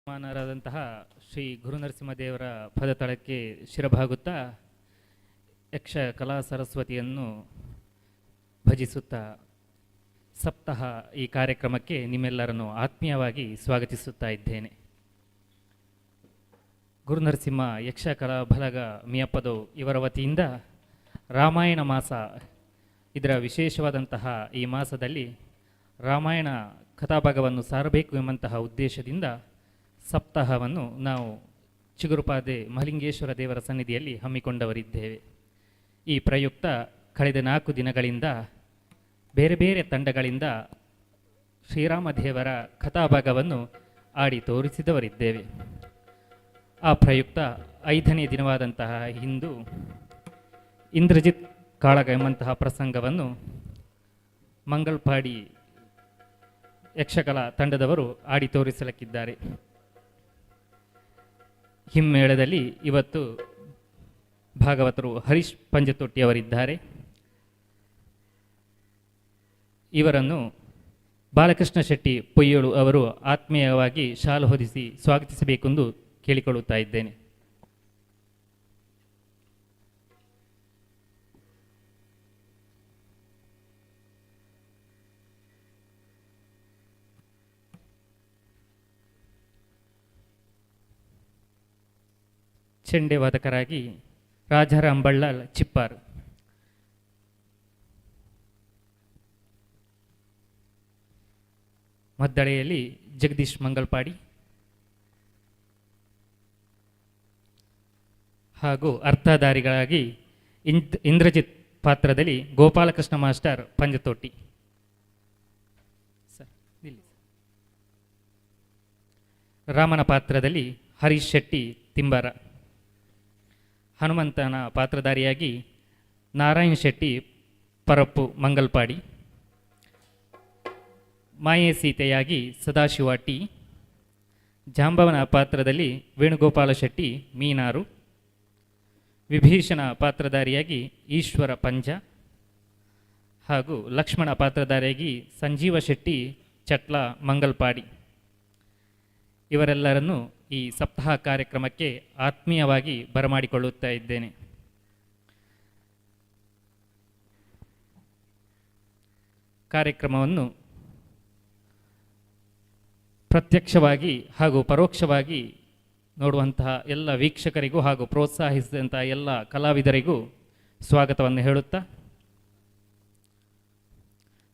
ಮಾನರಾದಂತಹ ಶ್ರೀ ಗುರುನರಸಿಂಹದೇವರ ಪದತಳಕ್ಕೆ ಶಿರಭಾಗುತ್ತಾ ಯಕ್ಷ ಕಲಾ ಸರಸ್ವತಿಯನ್ನು ಭಜಿಸುತ್ತಾ ಸಪ್ತಾಹ ಈ ಕಾರ್ಯಕ್ರಮಕ್ಕೆ ನಿಮ್ಮೆಲ್ಲರನ್ನು ಆತ್ಮೀಯವಾಗಿ ಸ್ವಾಗತಿಸುತ್ತಾ ಇದ್ದೇನೆ. ಗುರುನರಸಿಂಹ ಯಕ್ಷ ಕಲಾ ಬಲಗ ಮಿಯಪ್ಪದವು ಇವರ ವತಿಯಿಂದ ರಾಮಾಯಣ ಮಾಸ, ಇದರ ವಿಶೇಷವಾದಂತಹ ಈ ಮಾಸದಲ್ಲಿ ರಾಮಾಯಣ ಕಥಾಭಾಗವನ್ನು ಸಾರಬೇಕು ಎಂಬಂತಹ ಉದ್ದೇಶದಿಂದ ಸಪ್ತಾಹವನ್ನು ನಾವು ಚಿಗುರುಪಾದೆ ಮಹಲಿಂಗೇಶ್ವರ ದೇವರ ಸನ್ನಿಧಿಯಲ್ಲಿ ಹಮ್ಮಿಕೊಂಡವರಿದ್ದೇವೆ. ಈ ಪ್ರಯುಕ್ತ ಕಳೆದ 4 ದಿನಗಳಿಂದ ಬೇರೆ ಬೇರೆ ತಂಡಗಳಿಂದ ಶ್ರೀರಾಮದೇವರ ಕಥಾಭಾಗವನ್ನು ಆಡಿ ತೋರಿಸಿದವರಿದ್ದೇವೆ. ಆ ಪ್ರಯುಕ್ತ 5ನೇ ದಿನವಾದಂತಹ ಇಂದು ಇಂದ್ರಜಿತ್ ಕಾಳಗ ಎಂಬಂತಹ ಪ್ರಸಂಗವನ್ನು ಮಂಗಲ್ಪಾಡಿ ಯಕ್ಷಕಲಾ ತಂಡದವರು ಆಡಿ ತೋರಿಸಲಿಕ್ಕಿದ್ದಾರೆ. ಹಿಮ್ಮೇಳದಲ್ಲಿ ಇವತ್ತು ಭಾಗವತರು ಹರೀಶ್ ಪಂಜತೊಟ್ಟಿಯವರಿದ್ದಾರೆ. ಇವರನ್ನು ಬಾಲಕೃಷ್ಣ ಶೆಟ್ಟಿ ಪೊಯ್ಯೋಳು ಅವರು ಆತ್ಮೀಯವಾಗಿ ಶಾಲು ಹೊದಿಸಿ ಸ್ವಾಗತಿಸಬೇಕೆಂದು ಕೇಳಿಕೊಳ್ಳುತ್ತಾ ಇದ್ದೇನೆ. ಚೆಂಡೆ ವಾದಕರಾಗಿ ರಾಜಾರಾಮ್ ಬಳ್ಳಾಲ್ ಚಿಪ್ಪಾರ್, ಮದ್ದಳೆಯಲ್ಲಿ ಜಗದೀಶ್ ಮಂಗಲ್ಪಾಡಿ ಹಾಗೂ ಅರ್ಥಧಾರಿಗಳಾಗಿ ಇಂದ್ರಜಿತ್ ಪಾತ್ರದಲ್ಲಿ ಗೋಪಾಲಕೃಷ್ಣ ಮಾಸ್ಟರ್ ಪಂಜತೊಟ್ಟಿ, ರಾಮನ ಪಾತ್ರದಲ್ಲಿ ಹರೀಶ್ ಶೆಟ್ಟಿ ತಿಂಬಾರ, ಹನುಮಂತನ ಪಾತ್ರಧಾರಿಯಾಗಿ ನಾರಾಯಣ್ ಶೆಟ್ಟಿ ಪರಪ್ಪು ಮಂಗಲ್ಪಾಡಿ, ಮಾಯೆ ಸೀತೆಯಾಗಿ ಸದಾಶಿವ ಟಿ, ಜಾಂಬವನ ಪಾತ್ರದಲ್ಲಿ ವೇಣುಗೋಪಾಲ ಶೆಟ್ಟಿ ಮೀನಾರು, ವಿಭೀಷಣ ಪಾತ್ರಧಾರಿಯಾಗಿ ಈಶ್ವರ ಪಂಜ ಹಾಗೂ ಲಕ್ಷ್ಮಣ ಪಾತ್ರಧಾರಿಯಾಗಿ ಸಂಜೀವ ಶೆಟ್ಟಿ ಚಟ್ಲ ಮಂಗಲ್ಪಾಡಿ. ಇವರೆಲ್ಲರನ್ನು ಈ ಸಪ್ತಾಹ ಕಾರ್ಯಕ್ರಮಕ್ಕೆ ಆತ್ಮೀಯವಾಗಿ ಬರಮಾಡಿಕೊಳ್ಳುತ್ತಾ ಇದ್ದೇನೆ. ಕಾರ್ಯಕ್ರಮವನ್ನು ಪ್ರತ್ಯಕ್ಷವಾಗಿ ಹಾಗೂ ಪರೋಕ್ಷವಾಗಿ ನೋಡುವಂತಹ ಎಲ್ಲ ವೀಕ್ಷಕರಿಗೂ ಹಾಗೂ ಪ್ರೋತ್ಸಾಹಿಸಿದಂತಹ ಎಲ್ಲ ಕಲಾವಿದರಿಗೂ ಸ್ವಾಗತವನ್ನು ಹೇಳುತ್ತಾ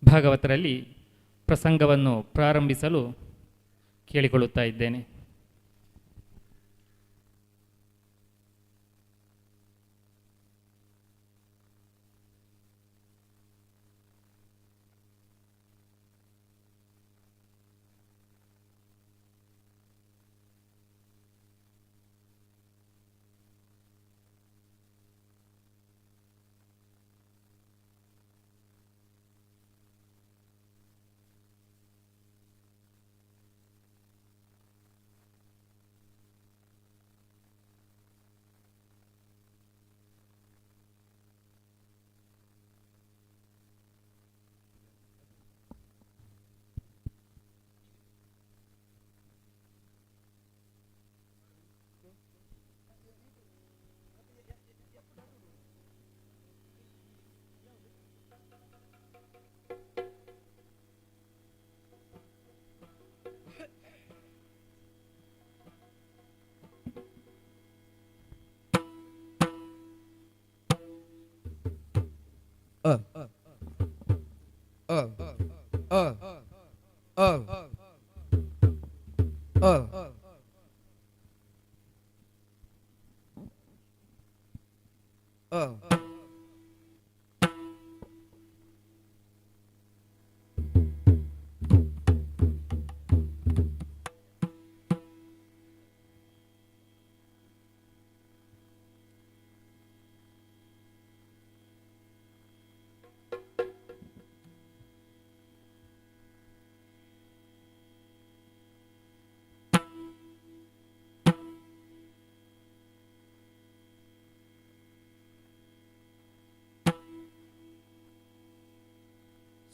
ಭಾಗವತರಲ್ಲಿ ಪ್ರಸಂಗವನ್ನು ಪ್ರಾರಂಭಿಸಲು ಕೇಳಿಕೊಳ್ಳುತ್ತಾ ಇದ್ದೇನೆ.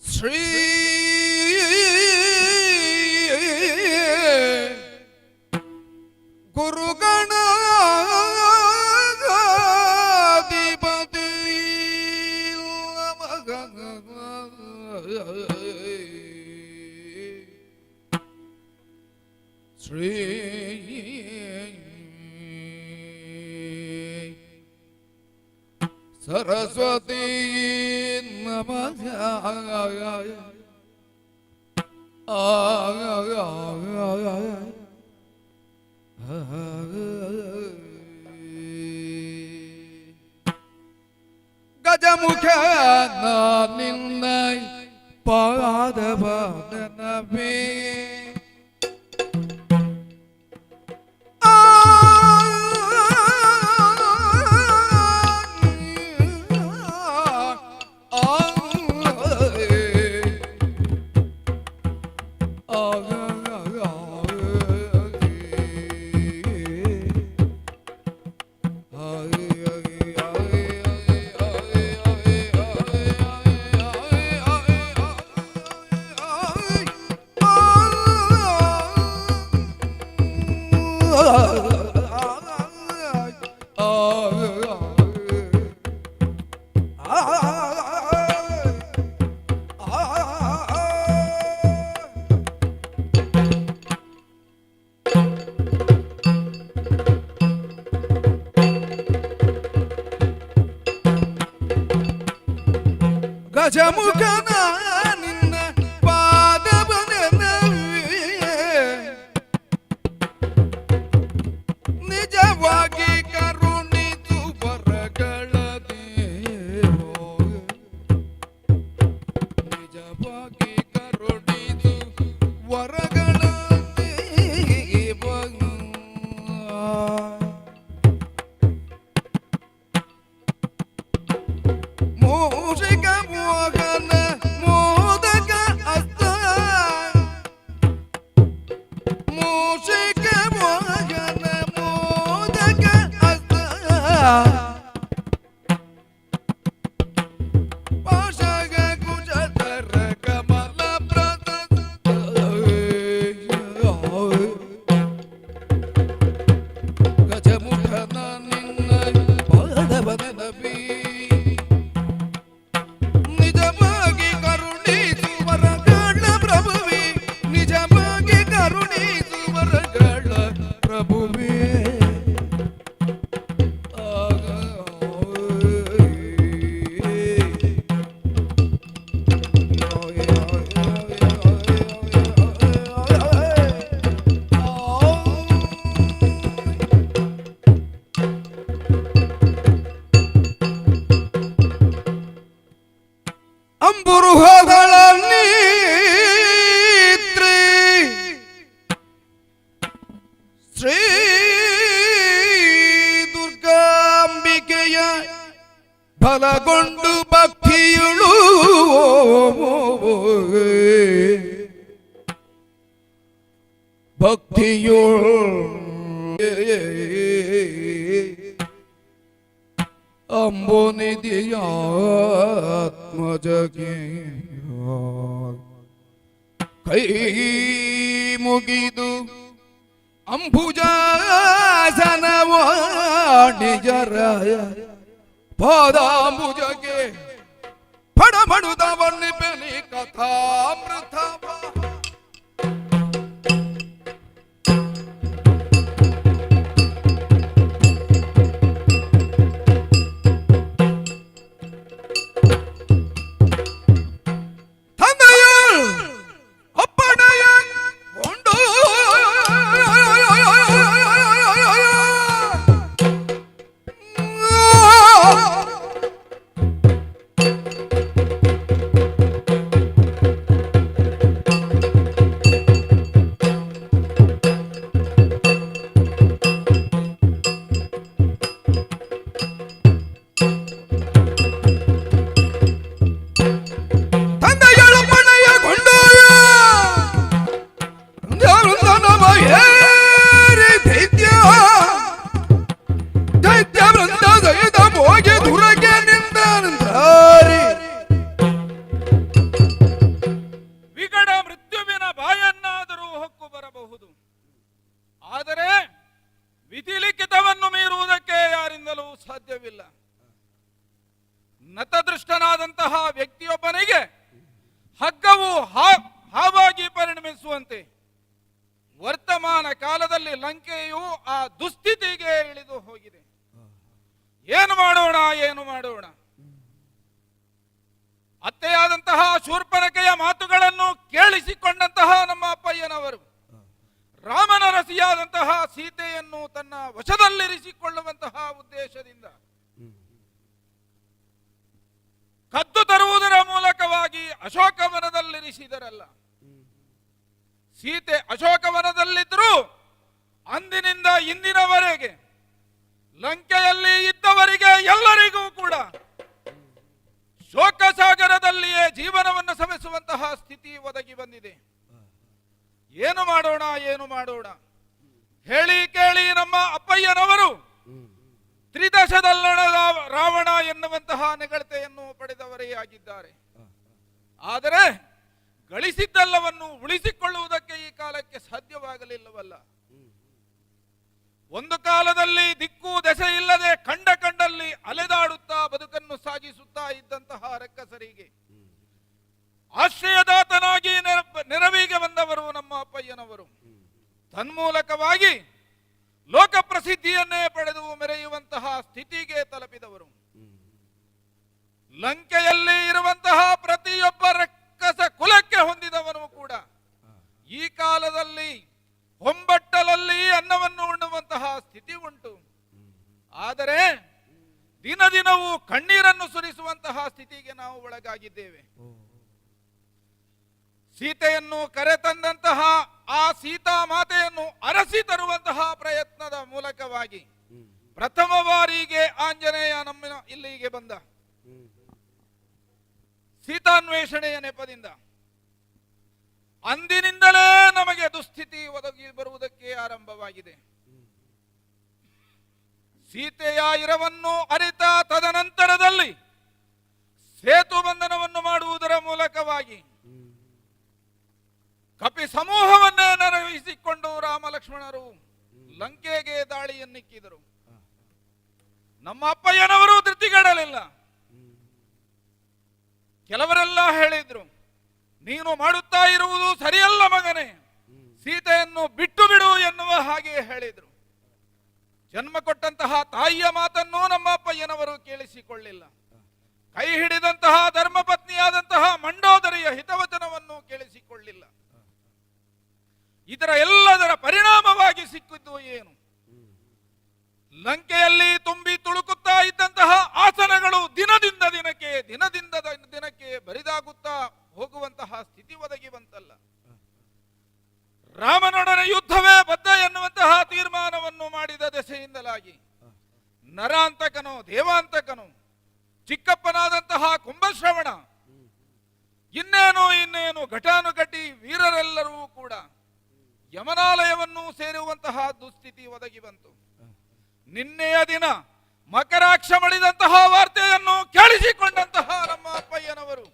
ಶ್ರೀ ಕುರುಗಣಾಧಿಪತಿ ಶ್ರೀ ಸರಸ್ವತಿ ನಮಃ ಗಜಮುಖ ನಿನ್ನ ಪಾದವದನವೇ ಗಜಮುಖನ ನಿನ್ನ ಪಾದವನವೇ ನಿಜವಾಗಿ ಕರುಣಿತು ಬರಗಳ ದೇವೋ ನಿಜವಾಗಿ ಕರುಣಿತು ವರಗಳ ದೇವ ಮೂಷಿಕ ಮೋಹನ ಮೋದಕ ಅಸ್ತ ಮೂಷಿಕ ಮೋಹನ ಮೋದಕ ಅಸ್ತ ಪಾಶಗ ಕುಜಧರ ಕಮಲ ಪ್ರದತ್ತ ಗಜಮುಖನ ನಿನ್ನ ಪಾದವನವೇ ನಿಜವಾಗಿ ಕರುಣಿಸು ವರಗಳ ಪ್ರಭುವೇ ನಿಜವಾಗಿ ಕರುಣಿಸು ವರಗಳ ಪ್ರಭುವೇ ಅಂಬುರುಹಗಳ ನೀತ್ರಿ ಶ್ರೀ ದುರ್ಗಾಂಬಿಕೆಯ ಬಲಗೊಂಡು ಭಕ್ತಿಯುಳು ಭಕ್ತಿಯುಳು ಅಂಬುನಿಧಿಯಾತ್ಮಜಗೆ ಕೈ ಮುಗಿದು ಅಂಬುಜಾಸನವಾಣಿಜರ ಪಾದಾಂಬುಜಗೆ ಪಡಬಡುದವನ್ನಿ ಬೆಲಿ ಕಥಾಮೃತ ದುಸ್ಥಿತಿಗೆ ಇಳಿದು ಹೋಗಿದೆ. ಏನು ಮಾಡೋಣ, ಏನು ಮಾಡೋಣ? ಅತ್ತೆಯಾದಂತಹ ಶೂರ್ಪನಖೆಯ ಮಾತುಗಳನ್ನು ಕೇಳಿಸಿಕೊಂಡಂತಹ ನಮ್ಮ ಅಪ್ಪಯ್ಯನವರು ರಾಮನ ರಸಿಯಾದಂತಹ ಸೀತೆಯನ್ನು ತನ್ನ ವಶದಲ್ಲಿರಿಸಿಕೊಳ್ಳುವಂತಹ ಉದ್ದೇಶದಿಂದ ಕದ್ದು ತರುವುದರ ಮೂಲಕವಾಗಿ ಅಶೋಕವನದಲ್ಲಿರಿಸಿದರಲ್ಲ. ಸೀತೆ ಅಶೋಕವನದಲ್ಲಿದ್ದರೂ ಅಂದಿನಿಂದ ಇಂದಿನವರೆಗೆ ಲಂಕೆಯಲ್ಲಿ ಇದ್ದವರಿಗೆ ಎಲ್ಲರಿಗೂ ಕೂಡ ಶೋಕಸಾಗರದಲ್ಲಿಯೇ ಜೀವನವನ್ನು ಸವೆಸುವಂತಹ ಸ್ಥಿತಿ ಒದಗಿ ಬಂದಿದೆ. ಏನು ಮಾಡೋಣ, ಏನು ಮಾಡೋಣ? ಹೇಳಿ ಕೇಳಿ ನಮ್ಮ ಅಪ್ಪಯ್ಯನವರು ತ್ರಿದಶದಲ್ಲಣದ ರಾವಣ ಎನ್ನುವಂತಹ ನೆಗಳತೆಯನ್ನು ಪಡೆದವರೇ ಆಗಿದ್ದಾರೆ. ಆದರೆ ಗಳಿಸಿದ್ದೆಲ್ಲವನ್ನು ಉಳಿಸಿಕೊಳ್ಳುವುದಕ್ಕೆ ಈ ಕಾಲಕ್ಕೆ ಸಾಧ್ಯವಾಗಲಿಲ್ಲವಲ್ಲ. ಒಂದು ಕಾಲದಲ್ಲಿ ದಿಕ್ಕು ದೆಸೆ ಇಲ್ಲದೆ ಕಂಡಲ್ಲಿ ಅಲೆದಾಡುತ್ತಾ ಬದುಕನ್ನು ಸಾಗಿಸುತ್ತಾ ಇದ್ದಂತಹ ರಕ್ಕಸರಿಗೆ ಆಶ್ರಯದಾತನಾಗಿ ನೆರವಿಗೆ ಬಂದವರು ನಮ್ಮ ಅಪ್ಪಯ್ಯನವರು. ತನ್ಮೂಲಕವಾಗಿ ಲೋಕ ಪ್ರಸಿದ್ಧಿಯನ್ನೇ ಪಡೆದು ಮೆರೆಯುವಂತಹ ಸ್ಥಿತಿಗೆ ತಲುಪಿದವರು. ಲಂಕೆಯಲ್ಲಿ ಇರುವಂತಹ ಪ್ರತಿಯೊಬ್ಬ ರಕ್ಕಸ ಕುಲಕ್ಕೆ ಹೊಂದಿದವನು ಕೂಡ ಈ ಕಾಲದಲ್ಲಿ ಹೊಂಬಟ್ಟಲಲ್ಲಿ ಅನ್ನವನ್ನು ಉಣ್ಣುವಂತಹ ಸ್ಥಿತಿ ಉಂಟು. ಆದರೆ ದಿನ ದಿನವೂ ಕಣ್ಣೀರನ್ನು ಸುರಿಸುವಂತಹ ಸ್ಥಿತಿಗೆ ನಾವು ಒಳಗಾಗಿದ್ದೇವೆ. ಸೀತೆಯನ್ನು ಕರೆತಂದಂತಹ ಆ ಸೀತಾ ಮಾತೆಯನ್ನು ಅರಸಿ ತರುವಂತಹ ಪ್ರಯತ್ನದ ಮೂಲಕವಾಗಿ ಪ್ರಥಮ ಬಾರಿಗೆ ಆಂಜನೇಯ ನಮ್ಮ ಇಲ್ಲಿಗೆ ಬಂದ. ಸೀತಾನ್ವೇಷಣೆಯ ನೆಪದಿಂದ ಅಂದಿನಿಂದಲೇ ನಮಗೆ ದುಸ್ಥಿತಿ ಒದಗಿ ಬರುವುದಕ್ಕೆ ಆರಂಭವಾಗಿದೆ. ಸೀತೆಯ ಇರವನ್ನು ಅರಿತ ತದನಂತರದಲ್ಲಿ ಸೇತು ಬಂಧನವನ್ನು ಮಾಡುವುದರ ಮೂಲಕವಾಗಿ ಕಪಿ ಸಮೂಹವನ್ನೇ ನೆರವೇರಿಸಿಕೊಂಡು ರಾಮ ಲಕ್ಷ್ಮಣರು ಲಂಕೆಗೆ ದಾಳಿಯನ್ನಿಕ್ಕಿದರು. ನಮ್ಮ ಅಪ್ಪಯ್ಯನವರು ಧೃತಿಗೆಡಲಿಲ್ಲ. ಕೆಲವರೆಲ್ಲ ಹೇಳಿದ್ರು, ನೀನು ಮಾಡುತ್ತಾ ಇರುವುದು ಸರಿಯಲ್ಲ ಮಗನೇ, ಸೀತೆಯನ್ನು ಬಿಟ್ಟು ಬಿಡು ಎನ್ನುವ ಹಾಗೆ ಹೇಳಿದ್ರು. ಜನ್ಮ ಕೊಟ್ಟಂತಹ ತಾಯಿಯ ಮಾತನ್ನು ನಮ್ಮ ಅಪ್ಪಯ್ಯನವರು ಕೇಳಿಸಿಕೊಳ್ಳಿಲ್ಲ. ಕೈ ಹಿಡಿದಂತಹ ಧರ್ಮಪತ್ನಿಯಾದಂತಹ ಮಂಡೋದರಿಯ ಹಿತವಚನವನ್ನು ಕೇಳಿಸಿಕೊಳ್ಳಿಲ್ಲ. ಇದರ ಎಲ್ಲದರ ಪರಿಣಾಮವಾಗಿ ಸಿಕ್ಕಿದ್ದು ಏನು? ಲಂಕೆಯಲ್ಲಿ ತುಂಬಿ ತುಳುಕುತ್ತಾ ಇದ್ದಂತಹ ಆಸನಗಳು ದಿನದಿಂದ ದಿನಕ್ಕೆ ಬರಿದಾಗುತ್ತಾ ಹೋಗುವಂತಹ ಸ್ಥಿತಿ ಒದಗಿ ಬಂತಲ್ಲ. ರಾಮನೊಡನೆ ಯುದ್ಧವೇ ಬದ್ಧ ಎನ್ನುವಂತಹ ತೀರ್ಮಾನವನ್ನು ಮಾಡಿದ ದೆಸೆಯಿಂದಲಾಗಿ ನರಾಂತಕನು ದೇವಾಂತಕನು ಚಿಕ್ಕಪ್ಪನಾದಂತಹ ಕುಂಭಶ್ರವಣ ಇನ್ನೇನು ಘಟಾನುಘಟಿ ವೀರರೆಲ್ಲರೂ ಕೂಡ ಯಮನಾಲಯವನ್ನು ಸೇರುವಂತಹ ದುಸ್ಥಿತಿ ಒದಗಿ ಬಂತು. ನಿನ್ನೆಯ ದಿನ ಮಕರಾಕ್ಷ ಮಡಿದಂತಹ ವಾರ್ತೆಯನ್ನು ಕೇಳಿಸಿಕೊಂಡಂತಹ ನಮ್ಮ ಅಪ್ಪಯ್ಯನವರು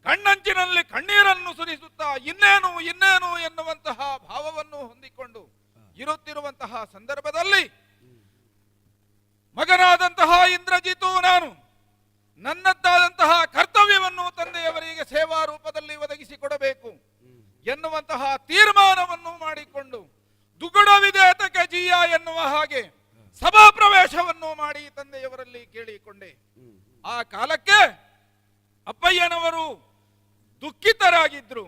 ಕಣ್ಣಂಚಿನಲ್ಲಿ ಕಣ್ಣೀರನ್ನು ಸುರಿಸುತ್ತಾ ಇನ್ನೇನು ಎನ್ನುವಂತಹ ಭಾವವನ್ನು ಹೊಂದಿಕೊಂಡು ಇರುತ್ತಿರುವಂತಹ ಸಂದರ್ಭದಲ್ಲಿ ಮಗನಾದಂತಹ ಇಂದ್ರಜಿತು ನಾನು ನನ್ನದ್ದಾದಂತಹ ಕರ್ತವ್ಯವನ್ನು ತಂದೆಯವರಿಗೆ ಸೇವಾ ರೂಪದಲ್ಲಿ ಒದಗಿಸಿಕೊಡಬೇಕು ಎನ್ನುವಂತಹ ತೀರ್ಮಾನವನ್ನು ಮಾಡಿಕೊಂಡು ದುಗುಡವಿದೇತಕ್ಕೆ ಜೀಯ ಎನ್ನುವ ಹಾಗೆ ಸಭಾ ಪ್ರವೇಶವನ್ನು ಮಾಡಿ ತಂದೆಯವರಲ್ಲಿ ಕೇಳಿಕೊಂಡೆ. ಆ ಕಾಲಕ್ಕೆ ಅಪ್ಪಯ್ಯನವರು ದುಃಖಿತರಾಗಿದ್ರು.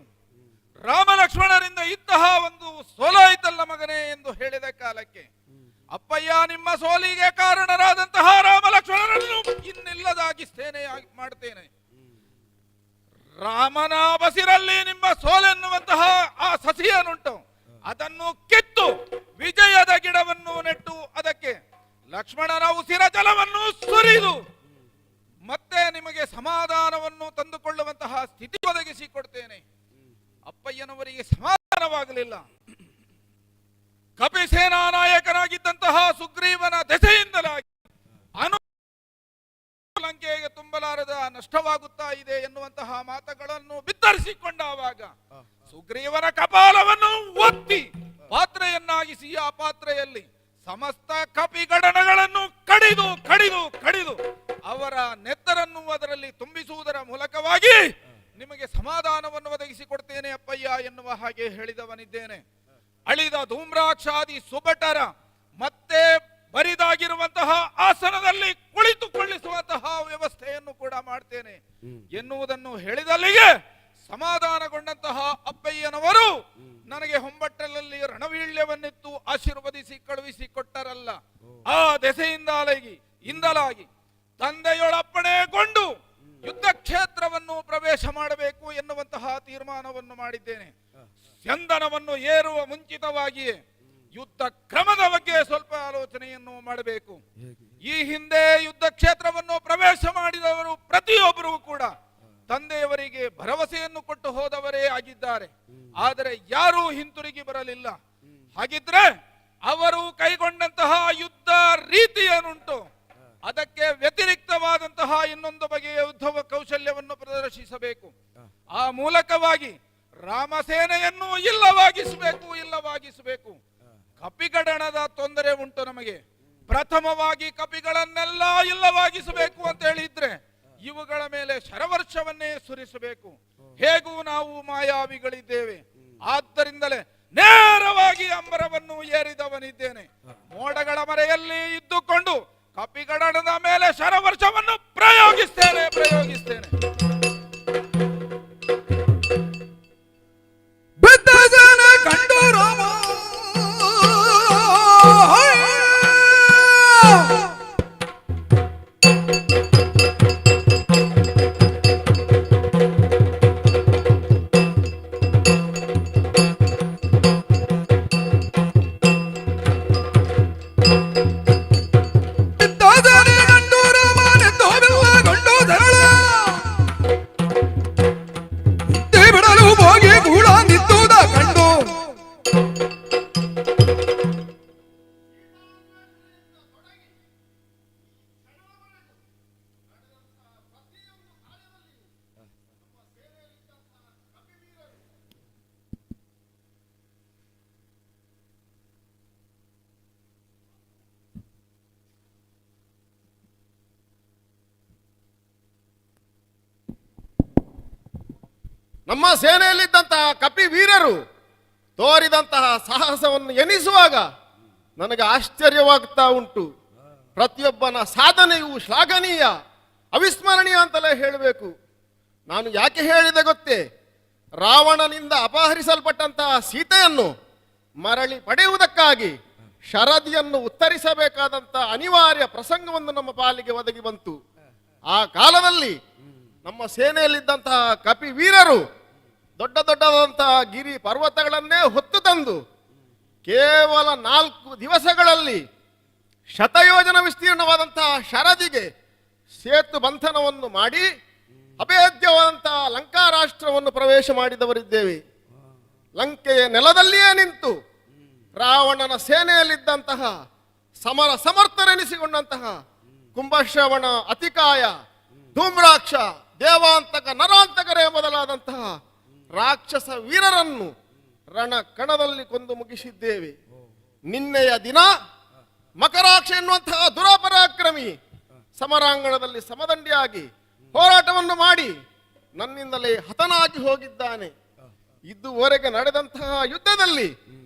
ರಾಮ ಲಕ್ಷ್ಮಣರಿಂದ ಇಂತಹ ಒಂದು ಸೋಲಾಯಿತಲ್ಲ ಮಗನೇ ಎಂದು ಹೇಳಿದ ಕಾಲಕ್ಕೆ ಅಪ್ಪಯ್ಯ ನಿಮ್ಮ ಸೋಲಿಗೆ ಕಾರಣರಾದಂತಹ ರಾಮ ಲಕ್ಷ್ಮಣರನ್ನು ಇನ್ನಿಲ್ಲದಾಗಿಸ್ತೇನೆ ಮಾಡ್ತೇನೆ. ರಾಮನ ಬಸಿರಲ್ಲಿ ನಿಮ್ಮ ಸೋಲೆನ್ನುವಂತಹ ಆ ಸಸಿಯನ್ನುಂಟು ಅದನ್ನು ಕಿತ್ತು ವಿಜಯದ ಗಿಡವನ್ನು ನೆಟ್ಟು ಅದಕ್ಕೆ ಲಕ್ಷ್ಮಣನ ಉಸಿರ ಜಲವನ್ನು ಸುರಿದು ಮತ್ತೆ ನಿಮಗೆ ಸಮಾಧಾನವನ್ನು ತಂದುಕೊಳ್ಳುವಂತಹ ಸ್ಥಿತಿ ಒದಗಿಸಿಕೊಡ್ತೇನೆ. ಅಪ್ಪಯ್ಯನವರಿಗೆ ಸಮಾಧಾನವಾಗಲಿಲ್ಲ. ಕಪಿಸೇನಾ ನಾಯಕನಾಗಿದ್ದಂತಹ ಸುಗ್ರೀವನ ದೆಸೆಯಿಂದಲಾಗಿ ಲಂಕೆಗೆ ತುಂಬಲಾರದ ನಷ್ಟವಾಗುತ್ತಾ ಇದೆ ಎನ್ನುವಂತಹ ಮಾತುಗಳನ್ನು ಬಿತ್ತರಿಸಿಕೊಂಡಾಗ ಸುಗ್ರೀವನ ಕಪಾಲವನ್ನು ಒತ್ತಿ ಪಾತ್ರೆಯನ್ನಾಗಿಸಿ ಆ ಪಾತ್ರೆಯಲ್ಲಿ ಸಮಸ್ತ ಕಪಿಗಡನಗಳನ್ನು ಕಡಿದು ಕಡಿದು ಕಡಿದು ಅವರ ನೆತ್ತರನ್ನು ಅದರಲ್ಲಿ ತುಂಬಿಸುವುದರ ಮೂಲಕವಾಗಿ ನಿಮಗೆ ಸಮಾಧಾನವನ್ನು ಒದಗಿಸಿಕೊಡ್ತೇನೆ ಅಪ್ಪಯ್ಯ ಎನ್ನುವ ಹಾಗೆ ಹೇಳಿದವನಿದ್ದೇನೆ. ಅಳಿದ ಧೂಮ್ರಾಕ್ಷಾದಿ ಸುಭಟರ ಬೇಕಾದಂತಹ ಆಸನದಲ್ಲಿ ಕುಳಿತುಕೊಳ್ಳಿಸುವಂತಹ ವ್ಯವಸ್ಥೆಯನ್ನು ಕೂಡ ಮಾಡ್ತೇನೆ ಎನ್ನುವುದನ್ನು ಹೇಳಿದಲ್ಲಿಗೆ ಸಮಾಧಾನಗೊಂಡಂತಹ ಅಪ್ಪಯ್ಯನವರು ನನಗೆ ಹೊಂಬಟ್ಟಲಲ್ಲಿ ರಣವೀಳ್ಯವನ್ನಿತ್ತು ಆಶೀರ್ವದಿಸಿ ಕಳುಹಿಸಿ ಕೊಟ್ಟರಲ್ಲ. ಆ ದೆಸೆಯಿಂದಲಾಗಿ ತಂದೆಯೊಳಪ್ಪಣೆಗೊಂಡು ಯುದ್ಧ ಕ್ಷೇತ್ರವನ್ನು ಪ್ರವೇಶ ಮಾಡಬೇಕು ಎನ್ನುವಂತಹ ತೀರ್ಮಾನವನ್ನು ಮಾಡಿದ್ದೇನೆ. ಸ್ಯಂದನವನ್ನು ಏರುವ ಮುಂಚಿತವಾಗಿಯೇ ಯುದ್ಧ ಕ್ರಮದ ಬಗ್ಗೆ ಸ್ವಲ್ಪ ಆಲೋಚನೆಯನ್ನು ಮಾಡಬೇಕು. ಈ ಹಿಂದೆ ಯುದ್ಧ ಕ್ಷೇತ್ರವನ್ನು ಪ್ರವೇಶ ಮಾಡಿದವರು ಪ್ರತಿಯೊಬ್ಬರೂ ಕೂಡ ತಂದೆಯವರಿಗೆ ಭರವಸೆಯನ್ನು ಕೊಟ್ಟು ಹೋದವರೇ ಆಗಿದ್ದಾರೆ. ಆದರೆ ಯಾರೂ ಹಿಂತಿರುಗಿ ಬರಲಿಲ್ಲ. ಹಾಗಿದ್ರೆ ಅವರು ಕೈಗೊಂಡಂತಹ ಯುದ್ಧ ರೀತಿ ಏನುಂಟು ಅದಕ್ಕೆ ವ್ಯತಿರಿಕ್ತವಾದಂತಹ ಇನ್ನೊಂದು ಬಗೆಯ ಯುದ್ಧ ಕೌಶಲ್ಯವನ್ನು ಪ್ರದರ್ಶಿಸಬೇಕು. ಆ ಮೂಲಕವಾಗಿ ರಾಮಸೇನೆಯನ್ನು ಇಲ್ಲವಾಗಿಸಬೇಕು. ಕಪಿಗಡಣದ ತೊಂದರೆ ಉಂಟು ನಮಗೆ. ಪ್ರಥಮವಾಗಿ ಕಪಿಗಳನ್ನೆಲ್ಲ ಇಲ್ಲವಾಗಿಸಬೇಕು ಅಂತ ಹೇಳಿದ್ರೆ ಇವುಗಳ ಮೇಲೆ ಶರವರ್ಷವನ್ನೇ ಸುರಿಸಬೇಕು. ಹೇಗೂ ನಾವು ಮಾಯಾವಿಗಳಿದ್ದೇವೆ. ಆದ್ದರಿಂದಲೇ ನೇರವಾಗಿ ಅಂಬರವನ್ನು ಏರಿದವನಿದ್ದೇನೆ. ಮೋಡಗಳ ಮರೆಯಲ್ಲಿ ಇದ್ದುಕೊಂಡು ಕಪಿಗಡಣದ ಮೇಲೆ ಶರವರ್ಷವನ್ನು ಪ್ರಯೋಗಿಸ್ತೇನೆ. ಕಂಡು ರಾಮ ನಮ್ಮ ಸೇನೆಯಲ್ಲಿದ್ದಂತಹ ಕಪಿ ವೀರರು ತೋರಿದಂತಹ ಸಾಹಸವನ್ನು ಎನಿಸುವಾಗ ನನಗೆ ಆಶ್ಚರ್ಯವಾಗ್ತಾ ಉಂಟು. ಪ್ರತಿಯೊಬ್ಬನ ಸಾಧನೆಯು ಶ್ಲಾಘನೀಯ, ಅವಿಸ್ಮರಣೀಯ ಅಂತಲೇ ಹೇಳಬೇಕು. ನಾನು ಯಾಕೆ ಹೇಳಿದೆ ಗೊತ್ತೇ? ರಾವಣನಿಂದ ಅಪಹರಿಸಲ್ಪಟ್ಟಂತಹ ಸೀತೆಯನ್ನು ಮರಳಿ ಪಡೆಯುವುದಕ್ಕಾಗಿ ಶರದಿಯನ್ನು ಉತ್ತರಿಸಬೇಕಾದಂಥ ಅನಿವಾರ್ಯ ಪ್ರಸಂಗವನ್ನು ನಮ್ಮ ಪಾಲಿಗೆ ಒದಗಿ ಬಂತು. ಆ ಕಾಲದಲ್ಲಿ ನಮ್ಮ ಸೇನೆಯಲ್ಲಿದ್ದಂತಹ ಕಪಿ ವೀರರು ದೊಡ್ಡ ದೊಡ್ಡದಂತಹ ಗಿರಿ ಪರ್ವತಗಳನ್ನೇ ಹೊತ್ತು ತಂದು ಕೇವಲ 4 ದಿವಸಗಳಲ್ಲಿ ಶತಯೋಜನ ವಿಸ್ತೀರ್ಣವಾದಂತಹ ಶರದಿಗೆ ಸೇತು ಬಂಧನವನ್ನು ಮಾಡಿ ಅಭೇದ್ಯವಾದಂತಹ ಲಂಕಾ ರಾಷ್ಟ್ರವನ್ನು ಪ್ರವೇಶ ಮಾಡಿದವರಿದ್ದೇವೆ. ಲಂಕೆಯ ನೆಲದಲ್ಲಿಯೇ ನಿಂತು ರಾವಣನ ಸೇನೆಯಲ್ಲಿದ್ದಂತಹ ಸಮರ್ಥರೆನಿಸಿಕೊಂಡಂತಹ ಕುಂಭಶ್ರವಣ, ಅತಿಕಾಯ, ಧೂಮ್ರಾಕ್ಷ, ದೇವಾಂತಕ, ನರಾಂತಕರೇ ಮೊದಲಾದಂತಹ ರಾಕ್ಷಸ ವೀರರನ್ನು ರಣ ಕಣದಲ್ಲಿ ಕೊಂದು ಮುಗಿಸಿದ್ದೇವೆ. ನಿನ್ನೆಯ ದಿನ ಮಕರಾಕ್ಷ ಎನ್ನುವಂತಹ ದುರಾಪರಾಕ್ರಮಿ ಸಮರಾಂಗಣದಲ್ಲಿ ಸಮದಂಡಿಯಾಗಿ ಹೋರಾಟವನ್ನು ಮಾಡಿ ನನ್ನಿಂದಲೇ ಹತನಾಗಿ ಹೋಗಿದ್ದಾನೆ. ಇದುವರೆಗೆ ನಡೆದಂತಹ ಯುದ್ಧದಲ್ಲಿ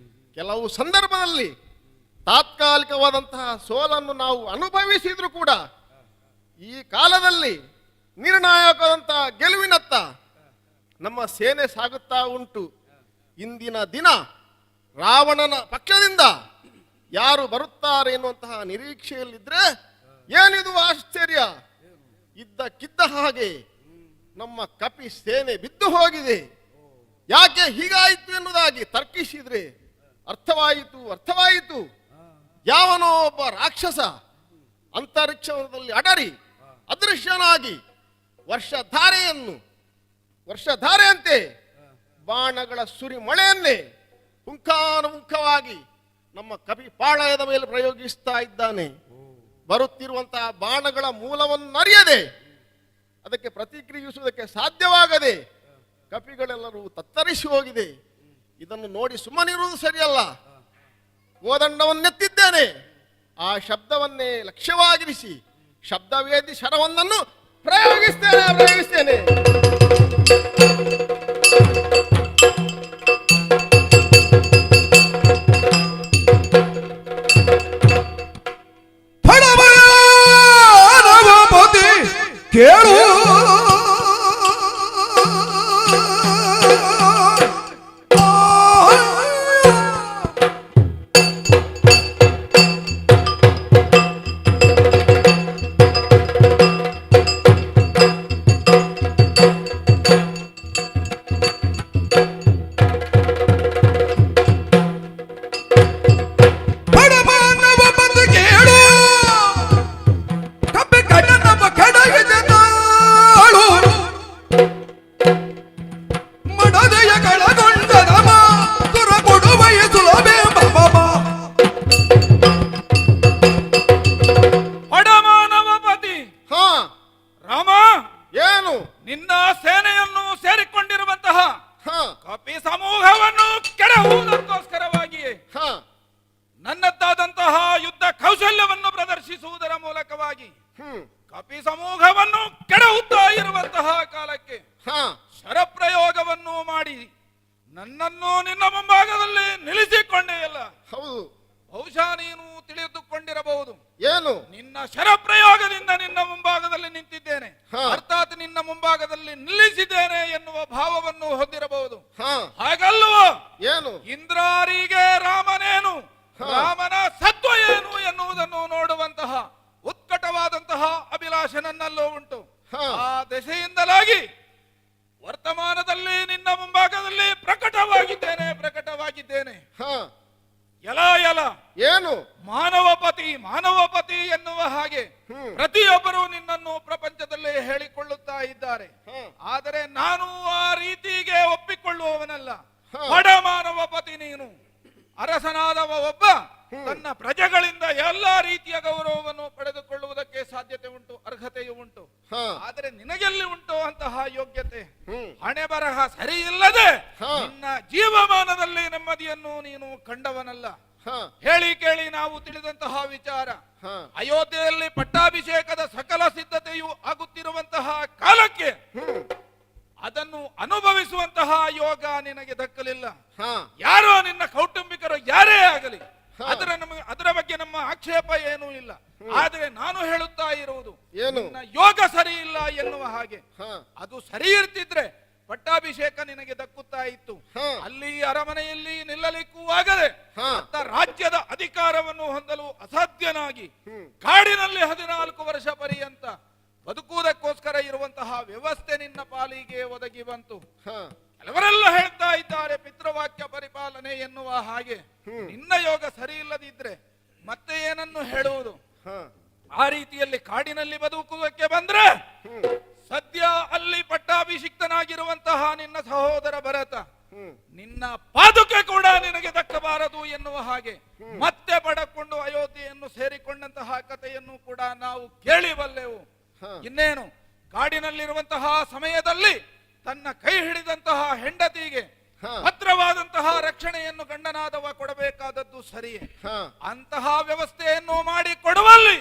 ಕೆಲವು ಸಂದರ್ಭದಲ್ಲಿ ತಾತ್ಕಾಲಿಕವಾದಂತಹ ಸೋಲನ್ನು ನಾವು ಅನುಭವಿಸಿದ್ರು ಕೂಡ ಈ ಕಾಲದಲ್ಲಿ ನಿರ್ಣಾಯಕವಾದಂತಹ ಗೆಲುವಿನತ್ತ ನಮ್ಮ ಸೇನೆ ಸಾಗುತ್ತಾ ಉಂಟು. ಇಂದಿನ ದಿನ ರಾವಣನ ಪಕ್ಷದಿಂದ ಯಾರು ಬರುತ್ತಾರೆ ಎನ್ನುವಂತಹ ನಿರೀಕ್ಷೆಯಲ್ಲಿದ್ರೆ ಏನಿದು ಆಶ್ಚರ್ಯ. ಇದ್ದಕ್ಕಿದ್ದ ಹಾಗೆ ನಮ್ಮ ಕಪಿ ಸೇನೆ ಬಿದ್ದು ಹೋಗಿದೆ. ಯಾಕೆ ಹೀಗಾಯಿತು ಎನ್ನುವುದಾಗಿ ತರ್ಕಿಸಿದ್ರೆ ಅರ್ಥವಾಯಿತು. ಯಾವನೋ ಒಬ್ಬ ರಾಕ್ಷಸ ಅಂತರಿಕ್ಷದಲ್ಲಿ ಅಡರಿ ಅದೃಶ್ಯನಾಗಿ ವರ್ಷಧಾರೆಯಂತೆ ಬಾಣಗಳ ಸುರಿ ಮಳೆಯನ್ನೇ ಪುಂಖಾನುಪುಂಖವಾಗಿ ನಮ್ಮ ಕಪಿ ಪಾಳಯದ ಮೇಲೆ ಪ್ರಯೋಗಿಸ್ತಾ ಇದ್ದಾನೆ. ಬರುತ್ತಿರುವಂತಹ ಬಾಣಗಳ ಮೂಲವನ್ನು ಅರಿಯದೆ ಅದಕ್ಕೆ ಪ್ರತಿಕ್ರಿಯಿಸುವುದಕ್ಕೆ ಸಾಧ್ಯವಾಗದೆ ಕಪಿಗಳೆಲ್ಲರೂ ತತ್ತರಿಸಿ ಹೋಗಿದೆ. ಇದನ್ನು ನೋಡಿ ಸುಮ್ಮನಿರುವುದು ಸರಿಯಲ್ಲ. ಕೋದಂಡವನ್ನೆತ್ತಿದ್ದೇನೆ. ಆ ಶಬ್ದವನ್ನೇ ಲಕ್ಷ್ಯವಾಗಿರಿಸಿ ಶಬ್ದವೇದಿ ಶರವೊಂದನ್ನು ಪ್ರಯೋಗಿಸ್ತೇನೆ. ಫಡವ ಕೇಳು ನಿನ್ನ ಸೇನೆಯನ್ನು ಸೇರಿಕೊಂಡಿರುವಂತಹ ಕಪಿ ಸಮೂಹವನ್ನು ಕೆಡಹುವುದಕ್ಕೋಸ್ಕರವಾಗಿಯೇ ನನ್ನದ್ದಾದಂತಹ ಯುದ್ಧ ಕೌಶಲ್ಯವನ್ನು ಪ್ರದರ್ಶಿಸುವುದರ ಮೂಲಕವಾಗಿ ಕಪಿ ಸಮೂಹವನ್ನು ಕೆಡಹುತ್ತಾ ಇರುವಂತಹ ಕಾಲಕ್ಕೆ ಶರಪ್ರಯೋಗವನ್ನು ಮಾಡಿ ನನ್ನನ್ನು ನಿನ್ನ ಮುಂಭಾಗದಲ್ಲಿ ನಿಲ್ಲಿಸಿಕೊಂಡೆಯಲ್ಲ. ಹೌದು, ಬಹುಶಃ ನೀನು ತಿಳಿದುಕೊಂಡಿರಬಹುದು. ಏನು? ನಿನ್ನ ಶರಪ್ರಯೋಗದಿಂದ ನಿನ್ನ ಮುಂಭಾಗದಲ್ಲಿ ನಿಂತಿದ್ದೇನೆ, ಅರ್ಥಾತ್ ನಿನ್ನ ಮುಂಭಾಗದಲ್ಲಿ ನಿಲ್ಲಿಸಿದ್ದೇನೆ ಎನ್ನುವ ಭಾವವನ್ನು ಹೊಂದಿರಬಹುದು. ಹಾಗಲ್ವೋ? ಏನು? ಇಂದ್ರಾರಿಗೆ ರಾಮನೇನು, ರಾಮನ ಸತ್ವ ಏನು ಎನ್ನುವುದನ್ನು ನೋಡುವಂತಹ ಉತ್ಕಟವಾದಂತಹ ಅಭಿಲಾಷೆ ನನ್ನಲ್ಲೂ ಉಂಟು. ಆ ದೆಸೆಯಿಂದಲಾಗಿ ವರ್ತಮಾನದಲ್ಲಿ ನಿನ್ನ ಮುಂಭಾಗದಲ್ಲಿ ಪ್ರಕಟವಾಗಿದ್ದೇನೆ. ಎಲ ಏನು? ಮಾನವಪತಿ ಎನ್ನುವ ಹಾಗೆ ಪ್ರತಿಯೊಬ್ಬರು ನಿನ್ನನ್ನು ಪ್ರಪಂಚದಲ್ಲಿ ಹೇಳಿಕೊಳ್ಳುತ್ತಾ ಇದ್ದಾರೆ. ಆದರೆ ನಾನು ಆ ರೀತಿಗೆ ಒಪ್ಪಿಕೊಳ್ಳುವವನಲ್ಲ. ಬಡ ಮಾನವಪತಿ ನೀನು. ಅರಸನಾದವ ಒಬ್ಬ ತನ್ನ ಪ್ರಜೆಗಳಿಂದ ಎಲ್ಲಾ ರೀತಿಯ ಗೌರವವನ್ನು ಪಡೆದುಕೊಳ್ಳುವುದಕ್ಕೆ ಸಾಧ್ಯತೆ ಉಂಟು, ಅರ್ಹತೆಯೂ ಉಂಟು. ಆದರೆ ನಿನಗೆಲ್ಲಿ ಉಂಟು ಅಂತಹ ಯೋಗ್ಯತೆ? ಹಣೆ ಬರಹ ಸರಿ ಇಲ್ಲದೆ ನಿನ್ನ ಜೀವಮಾನದಲ್ಲಿ ನೆಮ್ಮದಿಯನ್ನು ನೀನು ಕಂಡವನಲ್ಲ. ಹೇಳಿ ಕೇಳಿ ನಾವು ತಿಳಿದಂತಹ ವಿಚಾರ, ಅಯೋಧ್ಯೆಯಲ್ಲಿ ಪಟ್ಟಾಭಿಷೇಕದ ಸಕಲ ಸಿದ್ಧತೆಯು ಆಗುತ್ತಿರುವಂತಹ ಕಾಲಕ್ಕೆ ಅದನ್ನು ಅನುಭವಿಸುವಂತಹ ಯೋಗ ನಿನಗೆ ದಕ್ಕಲಿಲ್ಲ. ಯಾರೋ ನಿನ್ನ ಕೌಟುಂಬಿಕರು ಯಾರೇ ಆಗಲಿ, ಅದರ ಬಗ್ಗೆ ನಮ್ಮ ಆಕ್ಷೇಪ ಏನೂ ಇಲ್ಲ. ಆದರೆ ನಾನು ಹೇಳುತ್ತಾ ಇರುವುದು, ನಿನ್ನ ಯೋಗ ಸರಿ ಇಲ್ಲ ಎನ್ನುವ ಹಾಗೆ. ಅದು ಸರಿ ಇರ್ತಿದ್ರೆ ಪಟ್ಟಾಭಿಷೇಕ ನಿನಗೆ ದಕ್ಕುತ್ತಾ ಇತ್ತು. ಅಲ್ಲಿ ಅರಮನೆಯಲ್ಲಿ ನಿಲ್ಲಲಿಕ್ಕೂ ಆಗದೆ ರಾಜ್ಯದ ಅಧಿಕಾರವನ್ನು ಹೊಂದಲು ಅಸಾಧ್ಯನಾಗಿ ಕಾಡಿನಲ್ಲಿ 14 ವರ್ಷ ಪರ್ಯಂತ ಬದುಕುವುದಕ್ಕೋಸ್ಕರ ಇರುವಂತಹ ವ್ಯವಸ್ಥೆ ನಿನ್ನ ಪಾಲಿಗೆ ಒದಗಿ ಬಂತು. ಕೆಲವರೆಲ್ಲ ಹೇಳ್ತಾ ಇದ್ದಾರೆ ಪಿತೃವಾಕ್ಯ ಪರಿಪಾಲನೆ ಎನ್ನುವ ಹಾಗೆ. ನಿನ್ನ ಯೋಗ ಸರಿ ಇಲ್ಲದಿದ್ರೆ ಮತ್ತೆ ಏನನ್ನು ಹೇಳುವುದು? ಆ ರೀತಿಯಲ್ಲಿ ಕಾಡಿನಲ್ಲಿ ಬದುಕುವುದಕ್ಕೆ ಬಂದ್ರೆ ಸದ್ಯ ಅಲ್ಲಿ ಪಟ್ಟಾಭಿಷಿಕ್ತನಾಗಿರುವಂತಹ ನಿನ್ನ ಸಹೋದರ ಭರತ, ನಿನ್ನ ಪಾದುಕೆ ಕೂಡ ನಿನಗೆ ದಕ್ಕಬಾರದು ಎನ್ನುವ ಹಾಗೆ ಮತ್ತೆ ಪಡಕೊಂಡು ಅಯೋಧ್ಯೆಯನ್ನು ಸೇರಿಕೊಂಡಂತಹ ಕಥೆಯನ್ನು ಕೂಡ ನಾವು ಕೇಳಿಬಲ್ಲೆವು. ಇನ್ನೇನು, ಕಾಡಿನಲ್ಲಿರುವಂತಹ ಸಮಯದಲ್ಲಿ ತನ್ನ ಕೈ ಹಿಡಿದಂತಹ ಹೆಂಡತಿಗೆ ಭದ್ರವಾದಂತಹ ರಕ್ಷಣೆಯನ್ನು ಗಂಡನಾದವ ಕೊಡಬೇಕಾದದ್ದು ಸರಿಯೇ. ಅಂತಹ ವ್ಯವಸ್ಥೆಯನ್ನು ಮಾಡಿ ಕೊಡುವಲ್ಲಿ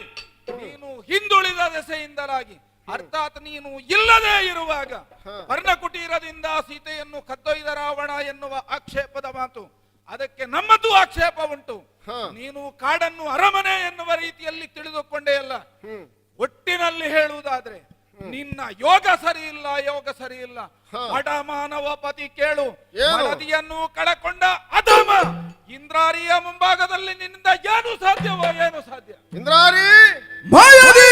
ನೀನು ಹಿಂದುಳಿದ ದೆಸೆಯಿಂದಲಾಗಿ, ಅರ್ಥಾತ್ ನೀನು ಇಲ್ಲದೆ ಇರುವಾಗ ಪರ್ಣಕುಟೀರದಿಂದ ಸೀತೆಯನ್ನು ಕದ್ದೊಯ್ದ ರಾವಣ ಎನ್ನುವ ಆಕ್ಷೇಪದ ಮಾತು, ಅದಕ್ಕೆ ನಮ್ಮದು ಆಕ್ಷೇಪ ಉಂಟು. ನೀನು ಕಾಡನ್ನು ಅರಮನೆ ಎನ್ನುವ ರೀತಿಯಲ್ಲಿ ತಿಳಿದುಕೊಂಡೇ ಅಲ್ಲ. ಒಟ್ಟಿನಲ್ಲಿ ಹೇಳುವುದಾದ್ರೆ ನಿನ್ನ ಯೋಗ ಸರಿ ಇಲ್ಲ. ಬಡ ಮಾನವ ಪತಿ ಕೇಳು, ಮಡದಿಯನ್ನು ಕಳಕೊಂಡ ಅಧಮ ಇಂದ್ರಾರಿಯ ಮುಂಭಾಗದಲ್ಲಿ ನಿನ್ನಿಂದ ಏನು ಸಾಧ್ಯವೋ ಏನು ಸಾಧ್ಯ? ಇಂದ್ರಾರಿ ಮಾಯದಿ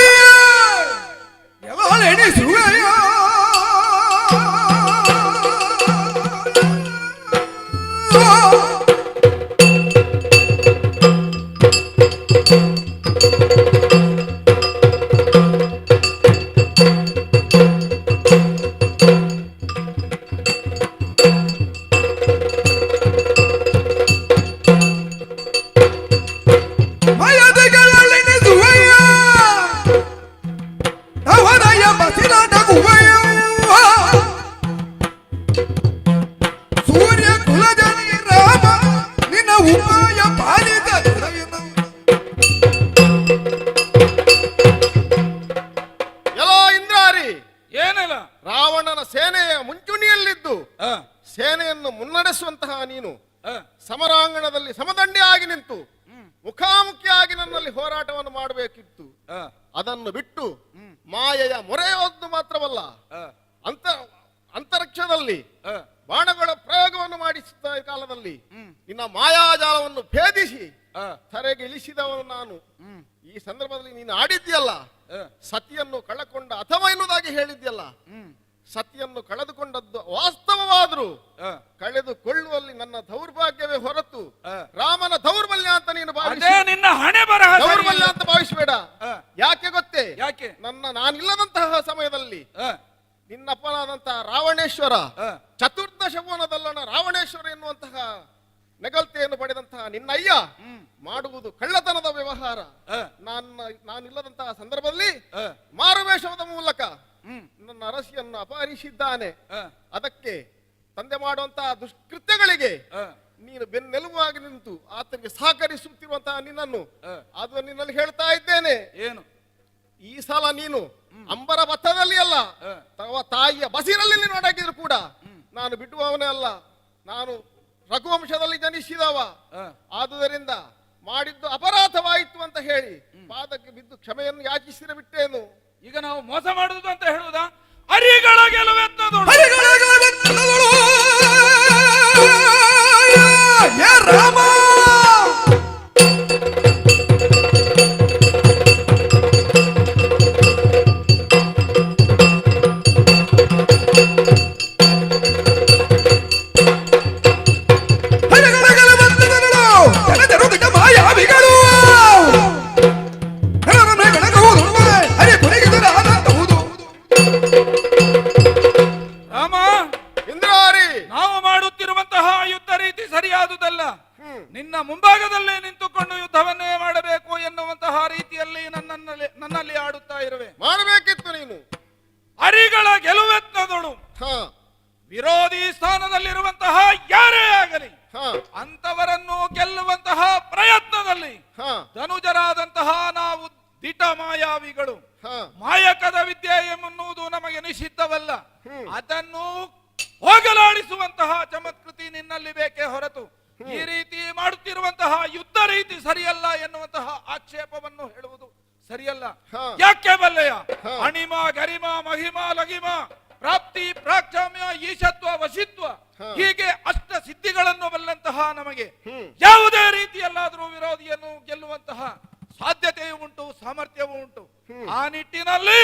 ಎಣಿಸುವೆಯ ರಾವಣನ ಸೇನೆಯ ಮುಂಚೂಣಿಯಲ್ಲಿದ್ದು ಸೇನೆಯನ್ನು ಮುನ್ನಡೆಸುವಂತಹ ನೀನು ಸಮರಾಂಗಣದಲ್ಲಿ ಸಮದಂಡಿಯಾಗಿ ನಿಂತು ಮುಖಾಮುಖಿಯಾಗಿ ನನ್ನಲ್ಲಿ ಹೋರಾಟವನ್ನು ಮಾಡಬೇಕಿತ್ತು. ಅದನ್ನು ಬಿಟ್ಟು ಮಾಯೆಯ ಮೊರೆಯೊದ್ದ ಮಾತ್ರವಲ್ಲ, ಆ, ಅಂತ ಅಂತರಿಕ್ಷದಲ್ಲಿ ಆ, ಬಾಣಗಳ ಪ್ರಯೋಗವನ್ನು ಮಾಡಿಸುತ್ತ ಕಾಲದಲ್ಲಿ ಹ್ಮ್, ನಿನ್ನ ಮಾಯಾಜಾಲವನ್ನು ಭೇದಿಸಿ ಆ, ತರೆಗೆ ಇಳಿಸಿದವನು ನಾನು. ಹ್ಮ್, ಈ ಸಂದರ್ಭದಲ್ಲಿ ನೀನು ಆಡಿದ್ಯಲ್ಲ, ಆ, ಸತಿಯನ್ನು ಕಳಕೊಂಡ ಅಥವಾ ಎನ್ನುವುದಾಗಿ ಹೇಳಿದ್ಯಲ್ಲ, ಹ್ಮ್, ಸತಿಯನ್ನು ಕಳೆದುಕೊಂಡದ್ದು ವಾಸ್ತವವಾದರೂ ಆ, ಕಳೆದುಕೊಳ್ಳುವಲ್ಲಿ ನನ್ನ ದೌರ್ಭಾಗ್ಯವೇ ಹೊರತು ಆ. ರಾಮನ ದೌರ್ಬಲ್ಯ ಅಂತ ನೀನು ಅದೇ ಭಾವಿಸಿ ನಿನ್ನ ಹಣೆ ಬರಹ ಸರಿ ದೌರ್ಬಲ್ಯ ಇಲ್ಲ. ಅಂತ ಭಾವಿಸಬೇಡ. ಆ, ಯಾಕೆ ಗೊತ್ತೇ? ಯಾಕೆ? ನಾನಿಲ್ಲದಂತಹ ಸಮಯದಲ್ಲಿ ಆ, ನಿನ್ನಪ್ಪನಾದಂತಹ ರಾವಣೇಶ್ವರ ಆ, ಚತುರ್ದಶವನದಲ್ಲಣ ರಾವಣೇಶ್ವರ ಎನ್ನುವಂತಹ ನಗಲ್ತೆಯನ್ನು ಪಡೆದಂತಹ ನಿನ್ನಯ್ಯ ಹ್ಮ್, ಮಾಡುವುದು ಕಳ್ಳತನದ ವ್ಯವಹಾರ. ಆ, ನಾನಿಲ್ಲದಂತಹ ಸಂದರ್ಭದಲ್ಲಿ ಆ, ಮಾರುವೇಷದ ಮೂಲಕ ಹ್ಮ್, ನನ್ನ ಅರಸಿಯನ್ನು ಅಪಹರಿಸಿದ್ದಾನೆ. ಆ, ಅದಕ್ಕೆ ತಂದೆ ಮಾಡುವಂತಹ ದುಷ್ಕೃತ್ಯಗಳಿಗೆ ಆ, ನೀನು ಬೆನ್ನೆಲುಬಾಗಿ ನಿಂತು ಆತನಿಗೆ ಸಹಕರಿಸುತ್ತಿರುವಂತಹ ನಿನ್ನನ್ನು ಆ. ಅದು ನಿನ್ನಲ್ಲಿ ಹೇಳ್ತಾ ಇದ್ದೇನೆ. ಏನು? ಈ ಸಲ ನೀನು ಅಂಬರ ಭತ್ತದಲ್ಲಿ ಅಲ್ಲ, ಆ. ತಾಯಿಯ ಬಸಿರಲ್ಲಿ ನೀನು ಅಡಗಿದ್ರು ಕೂಡ ನಾನು ಬಿಡುವವನೇ ಅಲ್ಲ. ನಾನು ರಘುವಂಶದಲ್ಲಿ ಜನಿಸಿದವ. ಆ, ಆದುದರಿಂದ ಮಾಡಿದ್ದು ಅಪರಾಧವಾಯಿತು ಅಂತ ಹೇಳಿ ಪಾದಕ್ಕೆ ಬಿದ್ದು ಕ್ಷಮೆಯನ್ನು ಯಾಚಿಸಿರ ಬಿಟ್ಟೇನು. ಈಗ ನಾವು ಮೋಸ ಮಾಡುವುದು ಅಂತ ಹೇಳುವುದಾ? ಅರಿಗಳ ಗೆಲುವೆತ್ತದೊಳು. ಹರಿಗಳಗಲವೆತ್ತದಳು. ಏ ರಾಮ ಹರಿಗಳಗಲವೆತ್ತದಳು. ಜನಜರುದಿಕ ಮಾಯಾವಿಗಳು ಹರರನೆ ಗಣಗಹುದು ಹರಿ ಪುರಿಗಿದರ ಆನಂದಹುದು. ರಾಮ, ಇಂದ್ರಾರಿ ನಾವು ಮಾಡುತ್ತಿರುವಂತಹ ಯುದ್ಧ ರೀತಿ ಸರಿಯಾದುದಲ್ಲ. ಹ್ಮ್. ನಿನ್ನ ಮುಂಭಾಗದಲ್ಲೇ ನಿಂತುಕೊಂಡು ಯುದ್ಧವನ್ನೇ ಮಾಡಬೇಕು ಎನ್ನುವಂತಹ ರೀತಿಯಲ್ಲಿ ನನ್ನಲ್ಲಿ ಆಡುತ್ತಾ ಇರುವೆ. ಮಾಡಬೇಕಿತ್ತು ನೀನು. ಅರಿಗಳ ಗೆಲುವೆತ್ತದೊಳು. ಹ ವಿರೋಧಿ ಸ್ಥಾನದಲ್ಲಿರುವಂತಹ ಯಾರೇ ಆಗಲಿ ಹ ಅಂತವರನ್ನು ಗೆಲ್ಲುವಂತಹ ಪ್ರಯತ್ನದಲ್ಲಿ ಹ ಧನುಜರಾದಂತಹ ನಾವು ದಿಟ ಮಾಯಾವಿಗಳು. ಹ ಮಾಯಕದ ವಿದ್ಯೆ ಎನ್ನುವುದು ನಮಗೆ ನಿಷಿದ್ಧವಲ್ಲ. ಹ್ಮ್. ಅದನ್ನು ಹೋಗಲಾಡಿಸುವಂತಹ ಚಮತ್ಕೃತಿ ನಿನ್ನಲ್ಲಿ ಬೇಕೇ ಹೊರತು ಈ ರೀತಿ ಮಾಡುತ್ತಿರುವಂತಹ ಯುದ್ಧ ರೀತಿ ಸರಿಯಲ್ಲ ಎನ್ನುವಂತಹ ಆಕ್ಷೇಪವನ್ನು ಹೇಳುವುದು ಸರಿಯಲ್ಲ. ಹ. ಯಾಕೆ ಬಲ್ಲೆಯ? ಹ. ಅಣಿಮ ಗರಿಮ ಮಹಿಮ ಲಗಿಮ ಪ್ರಾಪ್ತಿ ಪ್ರಾಕ್ಷಮ್ಯ ಈಶತ್ವ ವಶಿತ್ವ ಹ. ಹೀಗೆ ಅಷ್ಟ ಸಿದ್ಧಿಗಳನ್ನು ಬಲ್ಲಂತಹ ನಮಗೆ ಹ್ಮ್. ಯಾವುದೇ ರೀತಿಯಲ್ಲಾದರೂ ವಿರೋಧಿಯನ್ನು ಗೆಲ್ಲುವಂತಹ ಸಾಧ್ಯತೆಯೂ ಉಂಟು, ಸಾಮರ್ಥ್ಯವೂ ಉಂಟು. ಆ ನಿಟ್ಟಿನಲ್ಲಿ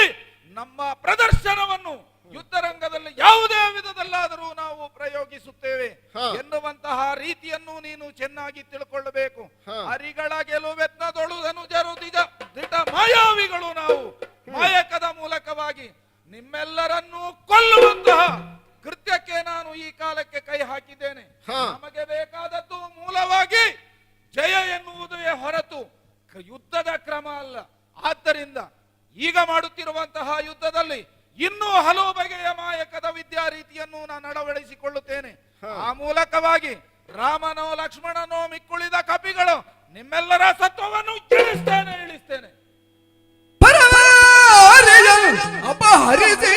ನಮ್ಮ ಪ್ರದರ್ಶನವನ್ನು ಯುದ್ಧರಂಗದಲ್ಲಿ ಯಾವುದೇ ವಿಧದಲ್ಲಾದರೂ ನಾವು ಪ್ರಯೋಗಿಸುತ್ತೇವೆ ಹ. ಎನ್ನುವಂತಹ ರೀತಿಯನ್ನು ನೀನು ಚೆನ್ನಾಗಿ ತಿಳ್ಕೊಳ್ಳಬೇಕು. ಹ. ಹರಿಗಳ ಗೆಲುವೆತ್ನದೊಳು ಧನುಜರು ದಿಟ ಮಾಯಾವಿಗಳು. ನಾವು ಮಾಯಕದ ಮೂಲಕವಾಗಿ ನಿಮ್ಮೆಲ್ಲರನ್ನೂ ಕೊಲ್ಲುವಂತಹ ಕೃತ್ಯಕ್ಕೆ ನಾನು ಈ ಕಾಲಕ್ಕೆ ಕೈ ಹಾಕಿದ್ದೇನೆ. ಹ. ನಮಗೆ ಬೇಕಾದದ್ದು ಮೂಲವಾಗಿ ಜಯ ಎನ್ನುವುದೇ ಹೊರತು ಯುದ್ಧದ ಕ್ರಮ ಅಲ್ಲ. ಆದ್ದರಿಂದ ಈಗ ಮಾಡುತ್ತಿರುವಂತಹ ಯುದ್ಧದಲ್ಲಿ ಇನ್ನೂ ಹಲವು ಬಗೆಯ ಮಾಯಕದ ವಿದ್ಯಾ ರೀತಿಯನ್ನು ನಾನು ಅಳವಡಿಸಿಕೊಳ್ಳುತ್ತೇನೆ. ಆ ಮೂಲಕವಾಗಿ ರಾಮನೋ ಲಕ್ಷ್ಮಣನೋ ಮಿಕ್ಕುಳಿದ ಕಪಿಗಳು ನಿಮ್ಮೆಲ್ಲರ ಸತ್ವವನ್ನು ಇಳಿಸ್ತೇನೆ. ಪರವಾರಿಯ ಅಪಹರಿಸಿ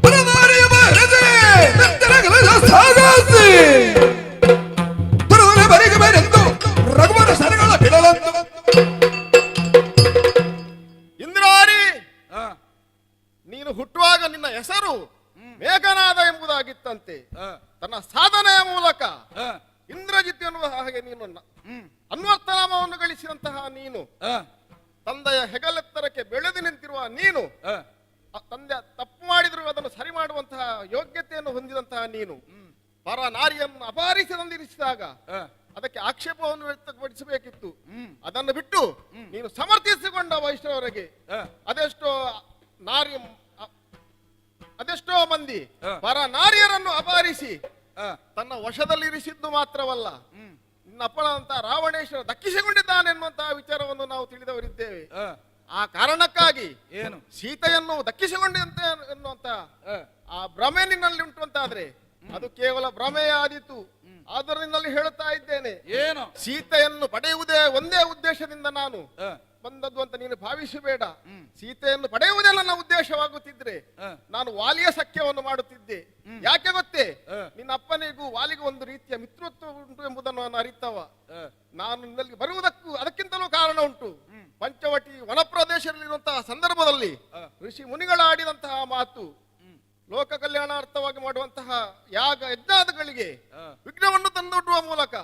ಪರವಾರಿಯ ಬರದೆ ನಂತರಗಳೆಲ್ಲ ಸಾಗಾಸಿ ತುರುವನೆ ಬರಿಗೆ ಬೇರೆಂದು ರಘುವನ ಸರಗಳ ಬಿಡಲಂದು. ಇಂದ್ರಾರಿ, ಆ, ನೀನು ಹುಟ್ಟುವಾಗ ನಿನ್ನ ಹೆಸರು ಮೇಘನಾದ ಎಂಬುದಾಗಿತ್ತಂತೆ. ಆ, ತನ್ನ ಸಾಧನೆಯ ಮೂಲಕ ಆ, ಇಂದ್ರಜಿತ್ ಎನ್ನುವ ಹಾಗೆ ನೀನು ಹ್ಮ್, ಅನ್ವರ್ಥನಾಮವನ್ನು ಗಳಿಸಿದಂತಹ ನೀನು, ಆ, ತಂದೆಯ ಹೆಗಲೆತ್ತರಕ್ಕೆ ಬೆಳೆದು ನಿಂತಿರುವ ನೀನು, ಆ, ತಂದೆ ತಪ್ಪು ಮಾಡಿದ್ರು ಅದನ್ನು ಸರಿ ಮಾಡುವಂತಹ ಯೋಗ್ಯತೆಯನ್ನು ಹೊಂದಿದಂತಹ ನೀನು ಪರ ನಾರಿಯನ್ನು ಅಪಹರಿಸಿದಂದಿರಿಸಿದಾಗ ಆ, ಅದಕ್ಕೆ ಆಕ್ಷೇಪವನ್ನು ವ್ಯಕ್ತಪಡಿಸಬೇಕಿತ್ತು. ಹ್ಮ್, ಅದನ್ನು ಬಿಟ್ಟು ನೀನು ಸಮರ್ಥಿಸಿಕೊಂಡ ವೈಷ್ಣವರಿಗೆ ಆ, ಅದೆಷ್ಟೋ ನಾರಿ ಅದೆಷ್ಟೋ ಮಂದಿ ಹ. ಪರ ನಾರಿಯರನ್ನು ಅಪಹರಿಸಿ ಆ, ತನ್ನ ವಶದಲ್ಲಿರಿಸಿದ್ದು ಮಾತ್ರವಲ್ಲ, ಹ್ಮ್, ನಿನ್ನ ಅಪ್ಪಣಂತ ರಾವಣೇಶ್ವರ ದಕ್ಕಿಸಿಕೊಂಡಿದ್ದಾನೆ ಎನ್ನುವಂತಹ ವಿಚಾರವನ್ನು ನಾವು ತಿಳಿದವರಿದ್ದೇವೆ. ಆ, ಆ ಕಾರಣಕ್ಕಾಗಿ ಏನು? ಸೀತೆಯನ್ನು ದಕ್ಕಿಸಿಕೊಂಡಂತೆ ಎನ್ನುವಂತ ಆ, ಆ ಭ್ರಮೆ ನಿನ್ನಲ್ಲಿ ಉಂಟು ಅಂತಾದ್ರೆ ಅದು ಕೇವಲ ಭ್ರಮೆಯೇ ಆದೀತು. ಆದ್ದರಿಂದಲೇ ಹೇಳುತ್ತಾ ಇದ್ದೇನೆ, ಏನು ಸೀತೆಯನ್ನು ಪಡೆಯುವುದೇ ಒಂದೇ ಉದ್ದೇಶದಿಂದ ನಾನು ಆ, ಬಂದದ್ದು ಅಂತ ನೀನು ಭಾವಿಸಬೇಡ. ಸೀತೆಯನ್ನು ಪಡೆಯುವುದೇ ನನ್ನ ಉದ್ದೇಶವಾಗುತ್ತಿದ್ರೆ ನಾನು ವಾಲಿಯ ಸಖ್ಯವನ್ನು ಮಾಡುತ್ತಿದ್ದೆ. ಯಾಕೆ ಗೊತ್ತೇ? ನಿನ್ನ ಅಪ್ಪನಿಗೂ ವಾಲಿಗೂ ಒಂದು ರೀತಿಯ ಮಿತ್ರತ್ವ ಉಂಟು ಎಂಬುದನ್ನು ನಾನು ಅರಿತವ. ನಾನು ನಿನ್ನಲ್ಲಿ ಬರುವುದಕ್ಕೂ ಅದಕ್ಕಿಂತಲೂ ಕಾರಣ ಉಂಟು. ಪಂಚವಟಿ ವನ ಪ್ರದೇಶದಲ್ಲಿರುವಂತಹ ಸಂದರ್ಭದಲ್ಲಿ ಋಷಿ ಮುನಿಗಳಾಡಿದಂತಹ ಮಾತು, ಲೋಕ ಕಲ್ಯಾಣಾರ್ಥವಾಗಿ ಮಾಡುವಂತಹ ಯಾಗ ಯಜ್ಞಾದಗಳಿಗೆ ವಿಘ್ನವನ್ನು ತಂದೊಡ್ಡುವ ಮೂಲಕ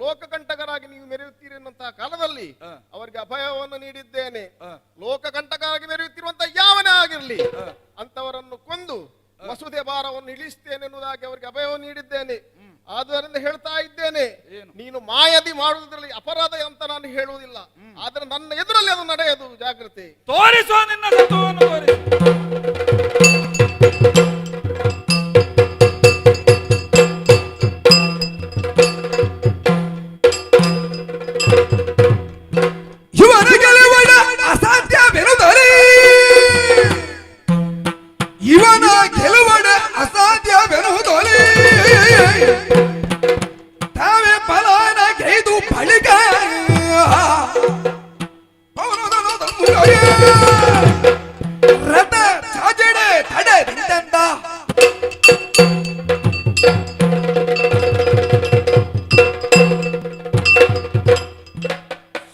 ಲೋಕಕಂಟಕರಾಗಿ ನೀವು ಮೆರೆಯುತ್ತೀರಿ ಎನ್ನುವಂತಹ ಕಾಲದಲ್ಲಿ ಅವರಿಗೆ ಅಭಯವನ್ನು ನೀಡಿದ್ದೇನೆ. ಲೋಕಕಂಟಕರಾಗಿ ಮೆರೆಯುತ್ತಿರುವಂತಹ ಯಾವನೇ ಆಗಿರಲಿ ಅಂತವರನ್ನು ಕೊಂದು ಮಸೂದೆ ಭಾರವನ್ನು ಇಳಿಸ್ತೇನೆ ಎನ್ನುವುದಾಗಿ ಅವರಿಗೆ ಅಭಯವನ್ನು ನೀಡಿದ್ದೇನೆ. ಆದ್ದರಿಂದ ಹೇಳ್ತಾ ಇದ್ದೇನೆ, ನೀನು ಮಾಯದಿ ಮಾಡುವುದರಲ್ಲಿ ಅಪರಾಧ ಅಂತ ನಾನು ಹೇಳುವುದಿಲ್ಲ, ಆದ್ರೆ ನನ್ನ ಎದುರಲ್ಲಿ ಅದು ನಡೆಯದು. ಜಾಗ್ರತೆ. ತೋರಿಸೋ ನಿನ್ನ ಸತ್ವವನ್ನು ತೋರಿಸು. ಇವನ ಗೆಲುವಡ ಅಸಾಧ್ಯವೆನುದರೆ ಇವನ ಗೆಲುವಡ ಅಸಾಧ್ಯವೆನುದರೆ ತಾವೇ ಫಲಾನ ಗೈದು ಬಳಿಕ ರಥ ಚಾಜಡೆ ತಡೆ ನಿಂತಂದ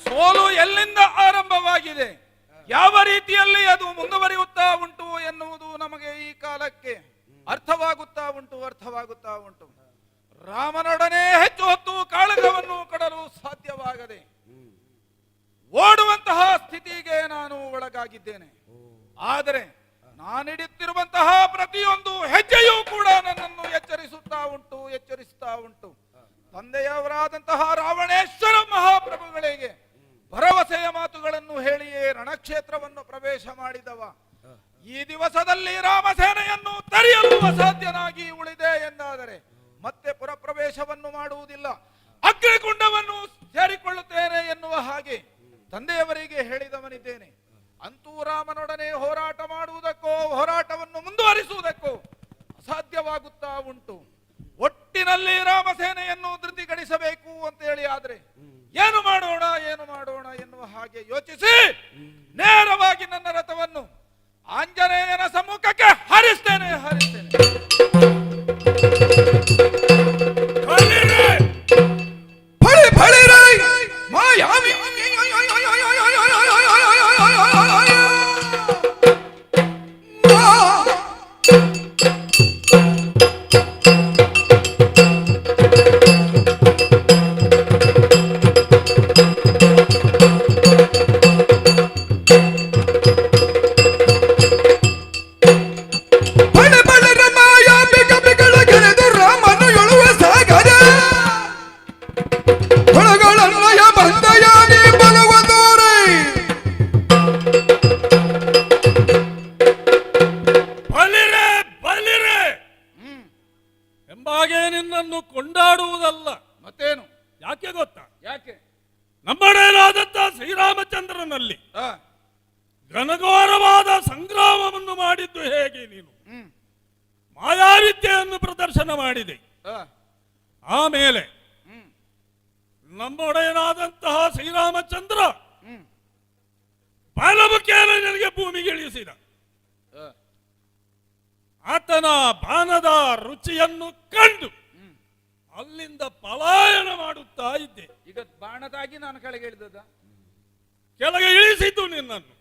ಸೋಲು ಎಲ್ಲಿಂದ ಆರಂಭವಾಗಿದೆ, ಯಾವ ರೀತಿಯಲ್ಲಿ ಅದು ಮುಂದುವರಿಯುತ್ತಾ ಉಂಟು ಎನ್ನುವುದು ನಮಗೆ ಈ ಕಾಲಕ್ಕೆ ಅರ್ಥವಾಗುತ್ತಾ ಉಂಟು. ರಾಮನೊಡನೆ ಹೆಚ್ಚು ಹೊತ್ತು ಕಾಳಗವನ್ನು ಕಡಲು ಸಾಧ್ಯವಾಗದೆ ಓಡುವಂತಹ ಸ್ಥಿತಿಗೆ ನಾನು ಒಳಗಾಗಿದ್ದೇನೆ. ಆದರೆ ನಾನಿಡುತ್ತಿರುವಂತಹ ಪ್ರತಿಯೊಂದು ಹೆಜ್ಜೆಯೂ ಕೂಡ ನನ್ನನ್ನು ಎಚ್ಚರಿಸುತ್ತಾ ಉಂಟು. ತಂದೆಯವರಾದಂತಹ ರಾವಣೇಶ್ವರ ಮಹಾಪ್ರಭುಗಳಿಗೆ ಭರವಸೆಯ ಮಾತುಗಳನ್ನು ಹೇಳಿಯೇ ರಣಕ್ಷೇತ್ರವನ್ನು ಪ್ರವೇಶ ಮಾಡಿದವ ಈ ದಿವಸದಲ್ಲಿ ರಾಮಸೇನೆಯನ್ನು ತಡೆಯಲು ಅಸಾಧ್ಯನಾಗಿ ಉಳಿದೆ ಎಂದಾದರೆ ಮತ್ತೆ ಪುರಪ್ರವೇಶವನ್ನು ಮಾಡುವುದಿಲ್ಲ, ಅಗ್ನಿಕುಂಡವನ್ನು ಸೇರಿಕೊಳ್ಳುತ್ತೇನೆ ಎನ್ನುವ ಹಾಗೆ ತಂದೆಯವರಿಗೆ ಹೇಳಿದವನಿದ್ದೇನೆ. ಅಂತೂ ರಾಮನೊಡನೆ ಹೋರಾಟ ಮಾಡುವುದಕ್ಕೋ ಹೋರಾಟವನ್ನು ಮುಂದುವರಿಸುವುದಕ್ಕೋ ಅಸಾಧ್ಯವಾಗುತ್ತಾ ಉಂಟು. ಒಟ್ಟಿನಲ್ಲಿ ರಾಮಸೇನೆಯನ್ನು ಧೃತಿಗಣಿಸಬೇಕು ಅಂತ ಹೇಳಿ ಆದ್ರೆ ಏನು ಮಾಡೋಣ ಎನ್ನುವ ಹಾಗೆ ಯೋಚಿಸಿ ನೇರವಾಗಿ ನನ್ನ ರಥವನ್ನು ಆಂಜನೇಯನ ಸಮ್ಮುಖಕ್ಕೆ ಹಾರಿಸ್ತೇನೆ. ಫಳಿ ಫಳಿ ರೈ ಮಾಯಾವಿ ಎಂಬಾಗೆ ನಿನ್ನನ್ನು ಕೊಂಡಾಡುವುದಲ್ಲ. ಮತ್ತೇನು? ಯಾಕೆ ಗೊತ್ತಾ? ಯಾಕೆ? ನಮ್ಮಡೆಯಲಾದಂತ ಶ್ರೀರಾಮಚಂದ್ರನಲ್ಲಿ ಘನಘೋರವಾದ ಸಂಗ್ರಾಮವನ್ನು ಮಾಡಿದ್ದು ಹೇಗೆ ನೀನು ಮಾಯಾವಿದ್ಯೆಯನ್ನು ಪ್ರದರ್ಶನ ಮಾಡಿದೆ. ಆಮೇಲೆ ನಮ್ಮೊಡೆಯನಾದಂತಹ ಶ್ರೀರಾಮಚಂದ್ರ ಬಾಲಮುಖಿಯನ್ನು ನಿನಗೆ ಭೂಮಿಗೆ ಇಳಿಸಿದ. ಆತನ ಬಾಣದ ರುಚಿಯನ್ನು ಕಂಡು ಅಲ್ಲಿಂದ ಪಲಾಯನ ಮಾಡುತ್ತಾ ಇದ್ದೆ. ಈಗ ಬಾಣದಾಗಿ ನಾನು ಕೆಳಗೆ ಇಳಿದದ? ಕೆಳಗೆ ಇಳಿಸಿದ್ದು ನಿನ್ನನ್ನು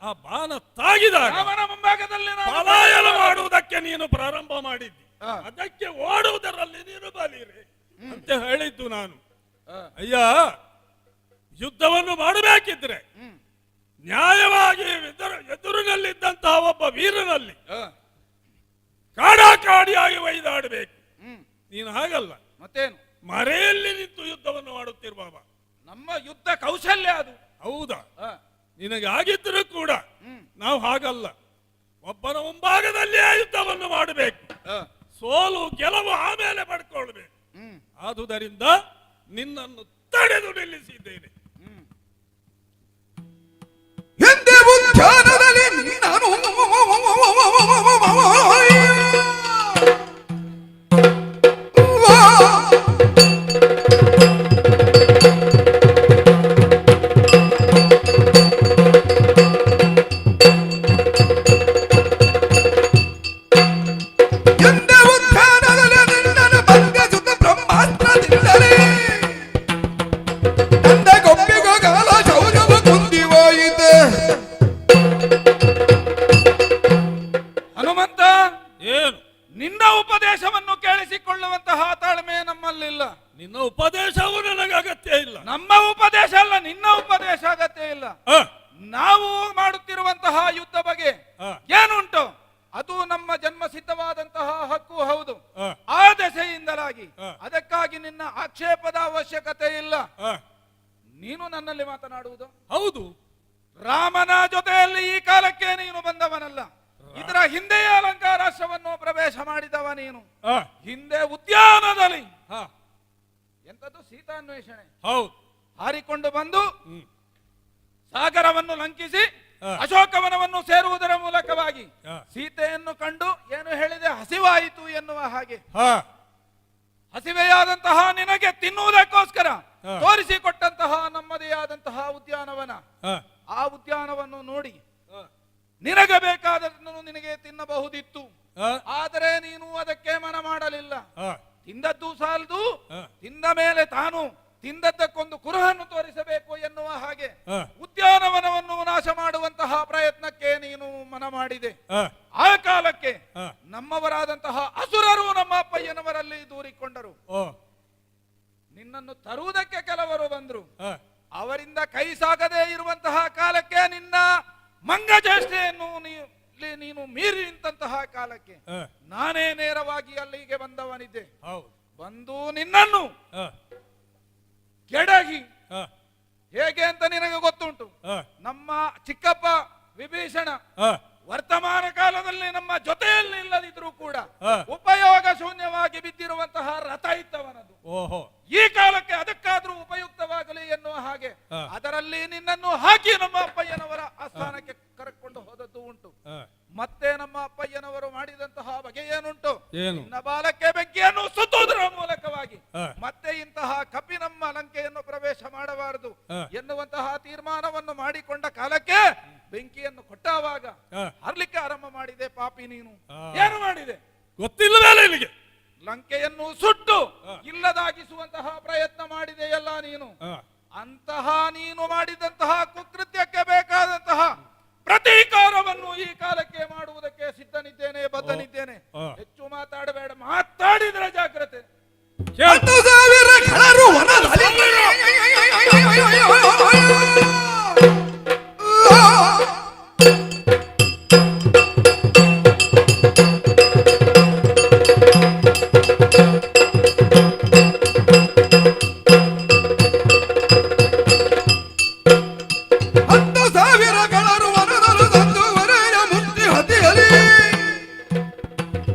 ಆ ಬಾಣ ತಾಗಿದಾಗ ಮುಂಭಾಗದಲ್ಲಿ ಪಲಾಯನ ಮಾಡುವುದಕ್ಕೆ ನೀನು ಪ್ರಾರಂಭ ಮಾಡಿದ್ದಿ. ಅದಕ್ಕೆ ಓಡುವುದರಲ್ಲಿ ನೀನು ಬಲಿರೆ ಅಂತ ಹೇಳಿದ್ದು ನಾನು. ಅಯ್ಯ, ಯುದ್ಧವನ್ನು ಮಾಡಬೇಕಿದ್ರೆ ನ್ಯಾಯವಾಗಿ ಎದುರಿನಲ್ಲಿದ್ದಂತಹ ಒಬ್ಬ ವೀರನಲ್ಲಿ ಕಾಡಾಕಾಡಿಯಾಗಿ ಒಯ್ದಾಡಬೇಕು. ನೀನು ಹಾಗಲ್ಲ. ಮತ್ತೇನು? ಮರೆಯಲ್ಲಿ ನಿಂತು ಯುದ್ಧವನ್ನು ಮಾಡುತ್ತಿರುವವ. ನಮ್ಮ ಯುದ್ಧ ಕೌಶಲ್ಯ ಅದು. ಹೌದಾ? ನಿನಗೆ ಆಗಿದ್ದರೂ ಕೂಡ ನಾವು ಹಾಗಲ್ಲ. ಒಬ್ಬನ ಮುಂಭಾಗದಲ್ಲಿ ಯುದ್ಧವನ್ನು ಮಾಡಬೇಕು. ಸೋಲು ಗೆಲುವು ಆಮೇಲೆ ಪಡ್ಕೊಳ್ಬೇಕು. ಆದುದರಿಂದ ನಿನ್ನನ್ನು ತಡೆದು ನಿಲ್ಲಿಸಿದ್ದೇನೆ. ಎಂದೇ ಉದ್ಯಾನದಲ್ಲಿ ನಾನು ನಿನ್ನ ಆಕ್ಷೇಪದ ಅವಶ್ಯಕತೆ ಇಲ್ಲ. ಆ, ನೀನು ನನ್ನಲ್ಲಿ ಮಾತನಾಡುವುದು ಹೌದು. ರಾಮನ ಜೊತೆಯಲ್ಲಿ ಈ ಕಾಲಕ್ಕೆ ನೀನು ಬಂದವನಲ್ಲ. ಇದರ ಹಿಂದೆಯೇ ಅಲಂಕಾರಾಶ್ರವನ್ನು ಪ್ರವೇಶ ಮಾಡಿದವ ನೀನು. ಆ, ಹಿಂದೆ ಉದ್ಯಾನದಲ್ಲಿ ಹಾ, ಎಂತದ್ದು ಸೀತಾನ್ವೇಷಣೆ ಹೌದು. ಹಾರಿಕೊಂಡು ಬಂದು ಹ್ಮ್. ಸಾಗರವನ್ನು ಲಂಕಿಸಿ ಆ. ಅಶೋಕವನವನ್ನು ಸೇರುವುದರ ಮೂಲಕವಾಗಿ ಆ. ಸೀತೆಯನ್ನು ಕಂಡು ಏನು ಹೇಳಿದೆ, ಹಸಿವಾಯಿತು ಎನ್ನುವ ಹಾಗೆ ಹಾ, ಹಸಿವೆಯಾದಂತಹ ನಿನಗೆ ತಿನ್ನುವುದಕ್ಕೋಸ್ಕರ ಆ. ತೋರಿಸಿಕೊಟ್ಟಂತಹ ನಮ್ಮದೇ ಆದಂತಹ ಉದ್ಯಾನವನ. ಆ, ಆ ಉದ್ಯಾನವನ್ನು ನೋಡಿ ಆ, ನಿನಗೆ ಬೇಕಾದನ್ನು ನಿನಗೆ ತಿನ್ನಬಹುದಿತ್ತು. ಆ, ಆದರೆ ನೀನು ಅದಕ್ಕೆ ಮನ ಮಾಡಲಿಲ್ಲ. ಆ, ತಿಂದದ್ದು ಸಾಲದು, ಆ. ತಿಂದ ಮೇಲೆ ತಾನು ತಿಂದದ್ದಕ್ಕೊಂದು ಕುರುಹನ್ನು ತೋರಿಸಬೇಕು ಎನ್ನುವ ಹಾಗೆ ಆ. ಉದ್ಯಾನವನವನ್ನು ನಾಶ ಮಾಡುವಂತಹ ಪ್ರಯತ್ನಕ್ಕೆ ನೀನು ಮನ ಮಾಡಿದೆ. ಆ, ಆ ಕಾಲಕ್ಕೆ ಆ. ನಮ್ಮವರಾದಂತಹ ಅಸುರರು ನಮ್ಮ ಅಪ್ಪಯ್ಯನವರಲ್ಲಿ ದೂರಿಕೊಂಡರು. ಓ, ನಿನ್ನನ್ನು ತರುವುದಕ್ಕೆ ಕೆಲವರು ಬಂದ್ರು. ಆ, ಅವರಿಂದ ಕೈ ಸಾಗದೇ ಇರುವಂತಹ ಕಾಲಕ್ಕೆ ನಿನ್ನ ಮಂಗಚೇಷ್ಟೆಯನ್ನು ನೀನು ಮೀರಿ ನಿಂತಹ ಕಾಲಕ್ಕೆ ಆ, ನಾನೇ ನೇರವಾಗಿ ಅಲ್ಲಿಗೆ ಬಂದವನಿದ್ದೆ. ಹೌದು. ಬಂದು ನಿನ್ನನ್ನು ಆ, ಕೆಡಗಿ ಆ, ಹೇಗೆ ಅಂತ ನಿನಗೆ ಗೊತ್ತುಂಟು. ಆ, ನಮ್ಮ ಚಿಕ್ಕಪ್ಪ ವಿಭೀಷಣ ಆ, ವರ್ತಮಾನ ಕಾಲದಲ್ಲಿ ನಮ್ಮ ಜೊತೆಯಲ್ಲಿ ಇಲ್ಲದಿದ್ರೂ ಕೂಡ ಆ. ಉಪಯೋಗ ಶೂನ್ಯವಾಗಿ ಬಿದ್ದಿರುವಂತಹ ರಥ ಇತ್ತವನದು. ಓಹೋ, ಈ ಕಾಲಕ್ಕೆ ಅದಕ್ಕಾದ್ರೂ ಉಪಯುಕ್ತವಾಗಲಿ ಎನ್ನುವ ಹಾಗೆ ಆ. ಅದರಲ್ಲಿ ನಿನ್ನನ್ನು ಹಾಕಿ ನಮ್ಮ ಅಪ್ಪಯ್ಯನವರ ಆಸ್ಥಾನಕ್ಕೆ ಕರೆಕೊಂಡು ಹೋದದ್ದು ಉಂಟು. ಆ, ಮತ್ತೆ ನಮ್ಮ ಅಪ್ಪಯ್ಯನವರು ಮಾಡಿದಂತಹ ಬಗೆ ಏನುಂಟು, ಏನು? ನಿನ್ನ ಬಾಲಕ್ಕೆ ಬೆಂಕಿಯನ್ನು ಸುತ್ತುವುದರ ಮೂಲಕವಾಗಿ ಆ. ಮತ್ತೆ ಇಂತಹ ಕಪಿ ನಮ್ಮ ಲಂಕೆಯನ್ನು ಪ್ರವೇಶ ಮಾಡಬಾರದು ಆ. ಎನ್ನುವಂತಹ ತೀರ್ಮಾನವನ್ನು ಮಾಡಿಕೊಂಡ ಕಾಲಕ್ಕೆ ಬೆಂಕಿಯನ್ನು ಕೊಟ್ಟಾವಾಗ ಆ. ಹರ್ಲಿಕ್ಕೆ ಆರಂಭ ಮಾಡಿದೆ ಪಾಪಿ ನೀನು. ಆ. ಏನು ಮಾಡಿದೆ? ಗೊತ್ತಿಲ್ಲವೇ ನಿನಗೆ? ಲಂಕೆಯನ್ನು ಸುಟ್ಟು ಆ. ಇಲ್ಲದಾಗಿಸುವಂತಹ ಪ್ರಯತ್ನ ಮಾಡಿದೆಯಲ್ಲ ನೀನು. ಆ, ಅಂತಹ ನೀನು ಮಾಡಿದಂತಹ ಕುಕೃತ್ಯಕ್ಕೆ ಬೇಕಾದಂತಹ ಪ್ರತೀಕಾರವನ್ನು ಈ ಕಾಲಕ್ಕೆ ಮಾಡುವುದಕ್ಕೆ ಸಿದ್ಧನಿದ್ದೇನೆ, ಬದ್ಧನಿದ್ದೇನೆ. ಆ. ಹೆಚ್ಚು ಮಾತಾಡಬೇಡ, ಮಾತಾಡಿದ್ರೆ ಜಾಗ್ರತೆ. ಕೇಳು. 10,000 ಖಳರು ವನದಲ್ಲಿ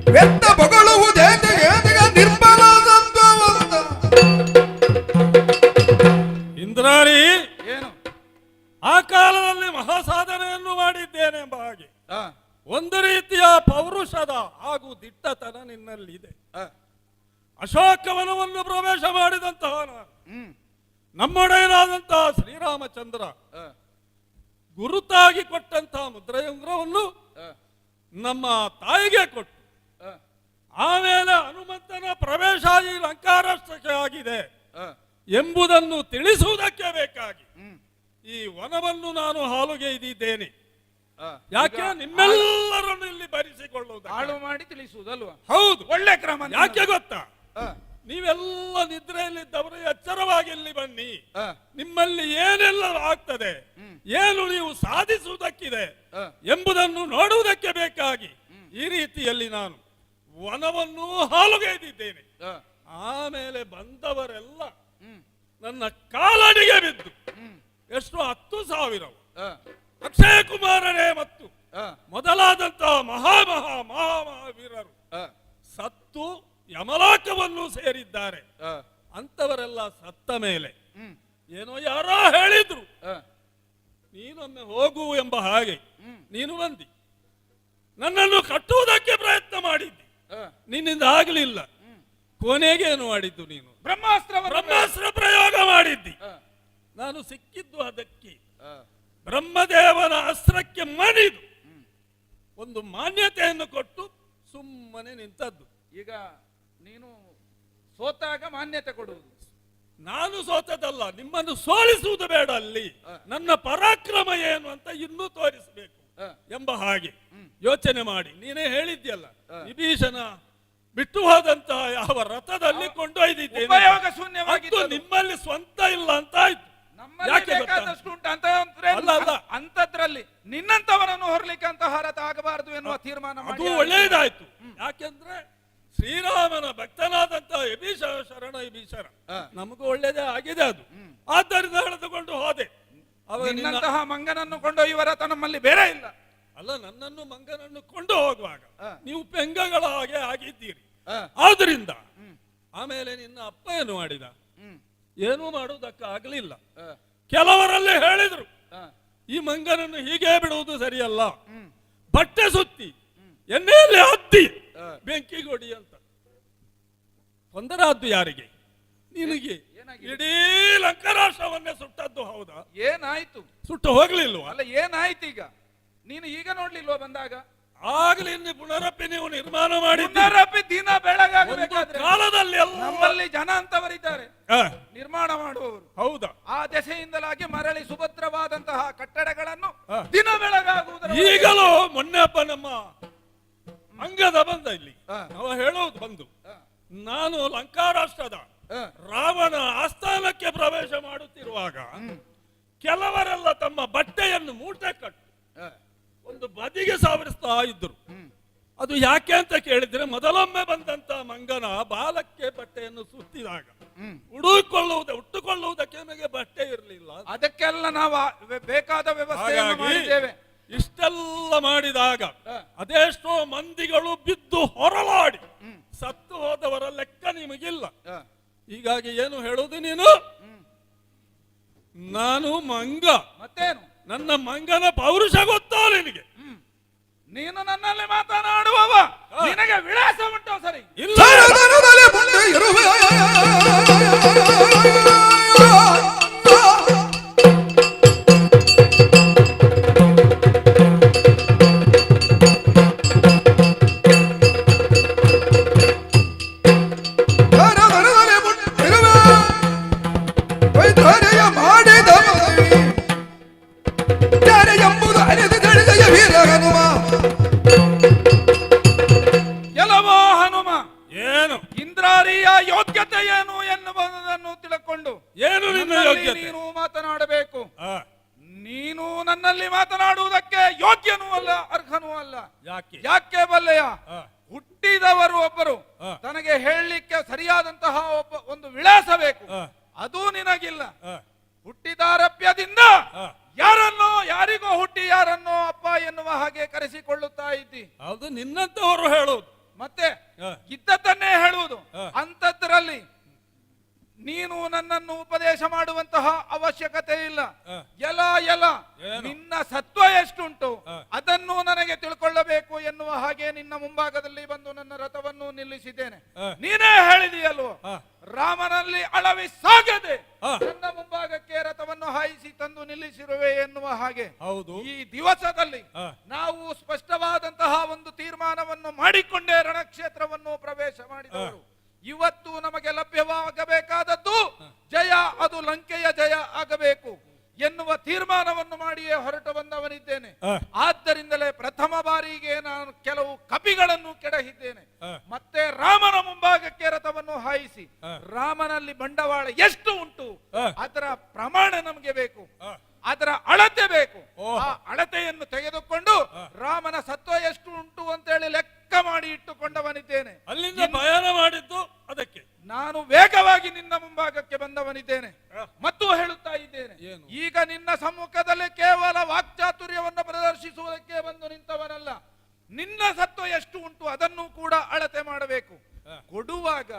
ವ್ಯರ್ಥ ಬೊಗಳುವುದೇಂದಿಗೆ ನಿರ್ಬಲ ಸಂಭವಂತ. ಇಂದ್ರಾರಿ, ಏನು? ಆ ಕಾಲದಲ್ಲಿ ಮಹಾಸಾಧನೆಯನ್ನು ಮಾಡಿದ್ದೇನೆ ಎಂಬ ಹಾಗೆ ಆ, ಒಂದು ರೀತಿಯ ಪೌರುಷದ ಹಾಗೂ ದಿಟ್ಟತನ ನಿನ್ನಲ್ಲಿದೆ. ಆ, ಅಶೋಕವನವನ್ನು ಪ್ರವೇಶ ಮಾಡಿದಂತಹ ನಾನು, ಹ್ಮ್, ನಮ್ಮೊಡೆಯನಾದಂತಹ ಶ್ರೀರಾಮಚಂದ್ರ ಆ, ಗುರುತಾಗಿ ಕೊಟ್ಟಂತಹ ಮುದ್ರೆಯುಂಗ್ರವನ್ನು ಆ, ನಮ್ಮ ತಾಯಿಗೆ ಕೊಟ್ಟು ಆ, ಆಮೇಲೆ ಹನುಮಂತನ ಪ್ರವೇಶ ಈ ಲಂಕಾರಾಷ್ಟ್ರಕ್ಕೆ ಆಗಿದೆ ಆ, ಎಂಬುದನ್ನು ತಿಳಿಸುವುದಕ್ಕೆ ಬೇಕಾಗಿ ಹ್ಮ್, ಈ ವನವನ್ನು ನಾನು ಹಾಲುಗೆಯ್ದಿದ್ದೇನೆ. ಆ. ಯಾಕೆ? ಈಗ ನಿಮ್ಮೆಲ್ಲರನ್ನು ಇಲ್ಲಿ ಬರಿಸಿಕೊಳ್ಳುವುದು. ಹಾಳು ಮಾಡಿ ತಿಳಿಸುವುದಲ್ವಾ? ಹೌದು. ಒಳ್ಳೆ ಕ್ರಮ. ಯಾಕೆ ಗೊತ್ತಾ? ಆ, ನೀವೆಲ್ಲ ನಿದ್ರೆಯಲ್ಲಿದ್ದವರು ಎಚ್ಚರವಾಗಿ ಇಲ್ಲಿ ಬನ್ನಿ. ಆ, ನಿಮ್ಮಲ್ಲಿ ಏನೆಲ್ಲ ಆಗ್ತದೆ, ಏನು ನೀವು ಸಾಧಿಸುವುದಕ್ಕಿದೆ ಎಂಬುದನ್ನು ನೋಡುವುದಕ್ಕೆ ಬೇಕಾಗಿ ಈ ರೀತಿಯಲ್ಲಿ ನಾನು ವನವನ್ನು ಹಾಲುಗೆಯ್ದಿದ್ದೇನೆ. ಆ, ಆಮೇಲೆ ಬಂದವರೆಲ್ಲ ನನ್ನ ಕಾಲಡಿಗೆ ಬಿದ್ದು ಎಷ್ಟು 10,000 ಆ, ಅಕ್ಷಯ ಕುಮಾರನೇ ಮತ್ತು ಆ, ಮೊದಲಾದಂತಹ ಮಹಾವೀರರು ಆ, ಸತ್ತು ಯಮಲೋಕವನ್ನು ಸೇರಿದ್ದಾರೆ. ಆ, ಅಂತವರೆಲ್ಲ ಸತ್ತ ಮೇಲೆ ಹ್ಮ್, ಏನೋ ಯಾರೋ ಹೇಳಿದ್ರು, ಆ, ನೀನೊಮ್ಮೆ ಹೋಗು ಎಂಬ ಹಾಗೆ ಹ್ಮ್, ನೀನು ಬಂದಿ. ನನ್ನನ್ನು ಕಟ್ಟುವುದಕ್ಕೆ ಪ್ರಯತ್ನ ಮಾಡಿದ್ದಿ, ಆ. ನಿನ್ನಿಂದ ಆಗಲಿಲ್ಲ. ಕೊನೆಗೆ ಏನು ಮಾಡಿದ್ದು ನೀನು? ಬ್ರಹ್ಮಾಸ್ತ್ರ ಪ್ರಯೋಗ ಮಾಡಿದ್ದಿ. ಆ, ನಾನು ಸಿಕ್ಕಿದ್ದು ಅದಕ್ಕೆ ಆ, ಬ್ರಹ್ಮದೇವನ ಅಸ್ತ್ರಕ್ಕೆ ಮಣಿದು ಒಂದು ಮಾನ್ಯತೆಯನ್ನು ಕೊಟ್ಟು ಸುಮ್ಮನೆ ನಿಂತದ್ದು. ಈಗ ನೀನು ಸೋತಾಗ ಮಾನ್ಯತೆ ಕೊಡುವುದು. ನಾನು ಸೋತದಲ್ಲ, ನಿಮ್ಮನ್ನು ಸೋಲಿಸುವುದು ಬೇಡ. ಅಲ್ಲಿ ನನ್ನ ಪರಾಕ್ರಮ ಏನು ಅಂತ ಇನ್ನೂ ತೋರಿಸಬೇಕು ಎಂಬ ಹಾಗೆ ಯೋಚನೆ ಮಾಡಿ ನೀನೇ ಹೇಳಿದ್ಯಲ್ಲ, ವಿಭೀಷಣ ಬಿಟ್ಟು ಹೋದಂತಹ ಯಾವ ರಥದಲ್ಲಿ ಕೊಂಡೊಯ್ದಿದ್ದೇನೆ, ಉಪಯೋಗ ಶೂನ್ಯವಾಗಿ ಅದು ನಿಮ್ಮಲ್ಲಿ ಸ್ವಂತ ಇಲ್ಲ ಅಂತ ಆಯ್ತು. ಯಾಕೆ ಗೊತ್ತಾ? ಅಲ್ಲ, ಅಲ್ಲ. ಅಂತದ್ರಲ್ಲಿ ನಿನ್ನಂತವರನ್ನು ಹೊರಲಿಕ್ಕೆ ಅಂತ ರಥ ಆಗಬಾರದು ಎನ್ನುವ ತೀರ್ಮಾನ ಅದು ಮಾಡಿ ಒಳ್ಳೆಯದಾಯ್ತು. ಯಾಕೆಂದ್ರೆ ಶ್ರೀರಾಮನ ಭಕ್ತನಾದಂತ ವಿಭೀಷಣ ಶರಣ ವಿಭೀಷಣ ನಮಗೂ ಒಳ್ಳೇದೇ ಆಗಿದೆ ಅದು. ಆದ್ದರಿಂದ ಎಳೆದುಕೊಂಡು ಹೋದೆ. ಅವಾಗ ನಿನ್ನಂತಹ ಮಂಗನನ್ನು ಕೊಂಡೊಯ್ಯುವ ರಥ ನಮ್ಮಲ್ಲಿ ಬೇರೆ ಇಲ್ಲ. ಅಲ್ಲ, ನನ್ನನ್ನು ಮಂಗನನ್ನು ಕೊಂಡು ಹೋಗುವಾಗ ನೀವು ಪೆಂಗಗಳ ಹಾಗೆ ಆಗಿದ್ದೀರಿ. ಆದ್ರಿಂದ ಆಮೇಲೆ ನಿನ್ನ ಅಪ್ಪ ಏನು ಮಾಡಿದ? ಏನೂ ಮಾಡುವುದಕ್ಕಾಗಲಿಲ್ಲ. ಕೆಲವರಲ್ಲಿ ಹೇಳಿದ್ರು ಈ ಮಂಗನನ್ನು ಹೀಗೆ ಬಿಡುವುದು ಸರಿಯಲ್ಲ, ಬಟ್ಟೆ ಸುತ್ತಿ ಎಣ್ಣೆಯಲ್ಲಿ ಹತ್ತಿ ಬೆಂಕಿಗೊಡಿ ಅಂತ. ತೊಂದರೆ ಆದ್ದು ಯಾರಿಗೆ? ನಿನಗೆ. ಇಡೀ ಲಂಕಾರಾಷ್ಟ್ರವನ್ನೇ ಸುಟ್ಟದ್ದು ಹೌದಾ? ಏನಾಯ್ತು? ಸುಟ್ಟು ಹೋಗ್ಲಿಲ್ವಾ? ಅಲ್ಲ, ಏನಾಯ್ತು ಈಗ? ನೀನು ಈಗ ನೋಡ್ಲಿಲ್ವಾ ಬಂದಾಗ? ಆಗ್ಲಿ ಪುನರಪ್ಪಿ ನೀವು ನಿರ್ಮಾಣ ಮಾಡಿ ದಿನ ಬೆಳಗಾಗಬೇಕಾದ್ರೆ ಕಾಲದಲ್ಲಿ ನಮ್ಮಲ್ಲಿ ಜನ ಅಂತವರಿದ್ದಾರೆ ನಿರ್ಮಾಣ ಮಾಡುವವರು. ಹೌದಾ? ಆ ದೆಸೆಯಿಂದಲಾಗಿ ಮರಳಿ ಸುಭದ್ರವಾದಂತಹ ಕಟ್ಟಡಗಳನ್ನು ದಿನ ಬೆಳಗಾಗುವುದರ ಈಗಲೂ ಮೊನ್ನೆ ಹಬ್ಬ ನಮ್ಮ ಅಂಗದ ಬಂದ ಇಲ್ಲಿ ನಾವು ಹೇಳೋದು ಬಂದು, ನಾನು ಲಂಕಾರಾಷ್ಟ್ರದ ರಾವಣ ಆಸ್ಥಾನಕ್ಕೆ ಪ್ರವೇಶ ಮಾಡುತ್ತಿರುವಾಗ ಕೆಲವರೆಲ್ಲ ತಮ್ಮ ಬಟ್ಟೆಯನ್ನು ಮೂಟೆ ಕಟ್ಟು ಒಂದು ಬದಿಗೆ ಸಾವರಿಸ್ತಾ ಇದ್ರು. ಅದು ಯಾಕೆ ಅಂತ ಕೇಳಿದ್ರೆ, ಮೊದಲೊಮ್ಮೆ ಬಂದಂತ ಮಂಗನ ಬಾಲಕ್ಕೆ ಬಟ್ಟೆಯನ್ನು ಸುತ್ತಿದಾಗ ಉಟ್ಟುಕೊಳ್ಳುವುದಕ್ಕೆ ನಮಗೆ ಬಟ್ಟೆ ಇರಲಿಲ್ಲ. ಅದಕ್ಕೆಲ್ಲ ನಾವು ಬೇಕಾದ ವ್ಯವಸ್ಥೆಯನ್ನು ಮಾಡಿದ್ದೇವೆ. ಇಷ್ಟೆಲ್ಲ ಮಾಡಿದಾಗ ಅದೆಷ್ಟೋ ಮಂದಿಗಳು ಬಿದ್ದು ಹೊರಲಾಡಿ ಸತ್ತು ಹೋದವರ ಲೆಕ್ಕ ನಿಮಗಿಲ್ಲ. ಹೀಗಾಗಿ ಏನು ಹೇಳುವುದು ನೀನು? ನಾನು ಮಂಗ, ಮತ್ತೇನು? ನನ್ನ ಮಂಗನ ಪೌರುಷ ಗೊತ್ತಾ ನಿನಗೆ? ನೀನು ನನ್ನಲ್ಲಿ ಮಾತನಾಡುವವ, ನಿನಗೆ ವಿಳಾಸ ಉಂಟು ಸರಿ ಇಲ್ಲ. ಸರದನದಲ್ಲಿ ಮುಂದೆ ಇರುವೆ ಸರದನದಲ್ಲಿ ಮುಂದೆ ಇರುವೆ ವೈದ್ಯರೆಯ ಮಾಡಿದ ಯಾರೆ ಎಂಬುದು ಅರಿದು ತಿಳಿದೆಯ ವೀರ ಹನುಮ. ಎಲ್ಲವೋ ಹನುಮ, ಏನು ಇಂದ್ರಾರಿಯ ಯೋಗ್ಯತೆ ಏನು ಎನ್ನುವುದನ್ನು ತಿಳ್ಕೊಂಡು ಏನು ನಿನ್ನ ಯೋಗ್ಯತೆ? ನೀನು ಮಾತನಾಡಬೇಕು. ಆ, ನೀನು ನನ್ನಲ್ಲಿ ಮಾತನಾಡುವುದಕ್ಕೆ ಯೋಗ್ಯನೂ ಅಲ್ಲ, ಅರ್ಹನೂ ಅಲ್ಲ. ಯಾಕೆ ಬಲ್ಲೆಯ? ಹುಟ್ಟಿದವರು ಒಬ್ಬರು, ತನಗೆ ಹೇಳಲಿಕ್ಕೆ ಸರಿಯಾದಂತಹ ಒಂದು ವಿಳಾಸ ಬೇಕು. ಅದು ನಿನಗಿಲ್ಲ. ಹುಟ್ಟಿದಾರಭ್ಯದಿಂದ ಯಾರಿಗೋ ಹುಟ್ಟಿ ಯಾರನ್ನೋ ಅಪ್ಪ ಎನ್ನುವ ಹಾಗೆ ಕರೆಸಿಕೊಳ್ಳುತ್ತಾ ಇದ್ದಿ. ಹೌದು, ನಿನ್ನಂತವರು ಹೇಳೋದು ಮತ್ತೆ ಇದ್ದದ್ದನ್ನೇ ಹೇಳುವುದು. ಅಂತದ್ರಲ್ಲಿ ನೀನು ನನ್ನನ್ನು ಉಪದೇಶ ಮಾಡುವಂತಹ ಅವಶ್ಯಕತೆ ಇಲ್ಲ. ಎಲ ನಿನ್ನ ಸತ್ವ ಎಷ್ಟುಂಟು ಅದನ್ನು ನನಗೆ ತಿಳ್ಕೊಳ್ಳಬೇಕು ಎನ್ನುವ ಹಾಗೆ ನಿನ್ನ ಮುಂಭಾಗದಲ್ಲಿ ಬಂದು ನನ್ನ ರಥವನ್ನು ನಿಲ್ಲಿಸಿದ್ದೇನೆ. ನೀನೇ ಹೇಳಿದೆಯಲ್ವೋ, ರಾಮನಲ್ಲಿ ಅಳವಿ ಸಾಗದೆ ನನ್ನ ಮುಂಭಾಗಕ್ಕೆ ರಥವನ್ನು ಹಾಯಿಸಿ ತಂದು ನಿಲ್ಲಿಸಿರುವೆ ಎನ್ನುವ ಹಾಗೆ. ಈ ದಿವಸದಲ್ಲಿ ನಾವು ಸ್ಪಷ್ಟವಾದಂತಹ ಒಂದು ತೀರ್ಮಾನವನ್ನು ಮಾಡಿಕೊಂಡೇ ರಣಕ್ಷೇತ್ರವನ್ನು ಪ್ರವೇಶ ಮಾಡಿದವರು. ಇವತ್ತು ನಮಗೆ ಲಭ್ಯವಾಗಬೇಕಾದದ್ದು ಜಯ, ಅದು ಲಂಕೆಯ ಜಯ ಆಗಬೇಕು ಎನ್ನುವ ತೀರ್ಮಾನವನ್ನು ಮಾಡಿಯೇ ಹೊರಟು ಬಂದವನಿದ್ದೇನೆ. ಆದ್ದರಿಂದಲೇ ಪ್ರಥಮ ಬಾರಿಗೆ ನಾನು ಕೆಲವು ಕಪಿಗಳನ್ನು ಕೆಡಹಿದ್ದೇನೆ. ಮತ್ತೆ ರಾಮನ ಮುಂಭಾಗಕ್ಕೆ ರಥವನ್ನು ಹಾಯಿಸಿ ರಾಮನಲ್ಲಿ ಬಂಡವಾಳ ಎಷ್ಟು ಉಂಟು ಅದರ ಪ್ರಮಾಣ ನಮಗೆ ಬೇಕು, ಅದರ ಅಳತೆ ಬೇಕು. ಆ ಅಳತೆಯನ್ನು ತೆಗೆದುಕೊಂಡು ರಾಮನ ಸತ್ವ ಎಷ್ಟು ಉಂಟು ಅಂತ ಹೇಳಿ ಲೆಕ್ಕ ಮಾಡಿ ಇಟ್ಟುಕೊಂಡವನಿದ್ದೇನೆ. ಅಲ್ಲಿಂದ ಪ್ರಯಾಣ ಮಾಡಿದ್ದು ಅದಕ್ಕೆ ನಾನು ವೇಗವಾಗಿ ನಿನ್ನ ಮುಂಭಾಗಕ್ಕೆ ಬಂದವನಿದ್ದೇನೆ ಮತ್ತು ಹೇಳುತ್ತಾ ಇದ್ದೇನೆ, ಈಗ ನಿನ್ನ ಸಮ್ಮುಖದಲ್ಲಿ ಕೇವಲ ವಾಕ್ಚಾತುರ್ಯವನ್ನು ಪ್ರದರ್ಶಿಸುವುದಕ್ಕೆ ಬಂದು ನಿಂತವನಲ್ಲ. ನಿನ್ನ ಸತ್ವ ಎಷ್ಟು ಉಂಟು ಅದನ್ನು ಕೂಡ ಅಳತೆ ಮಾಡಬೇಕು. ಕೊಡುವಾಗ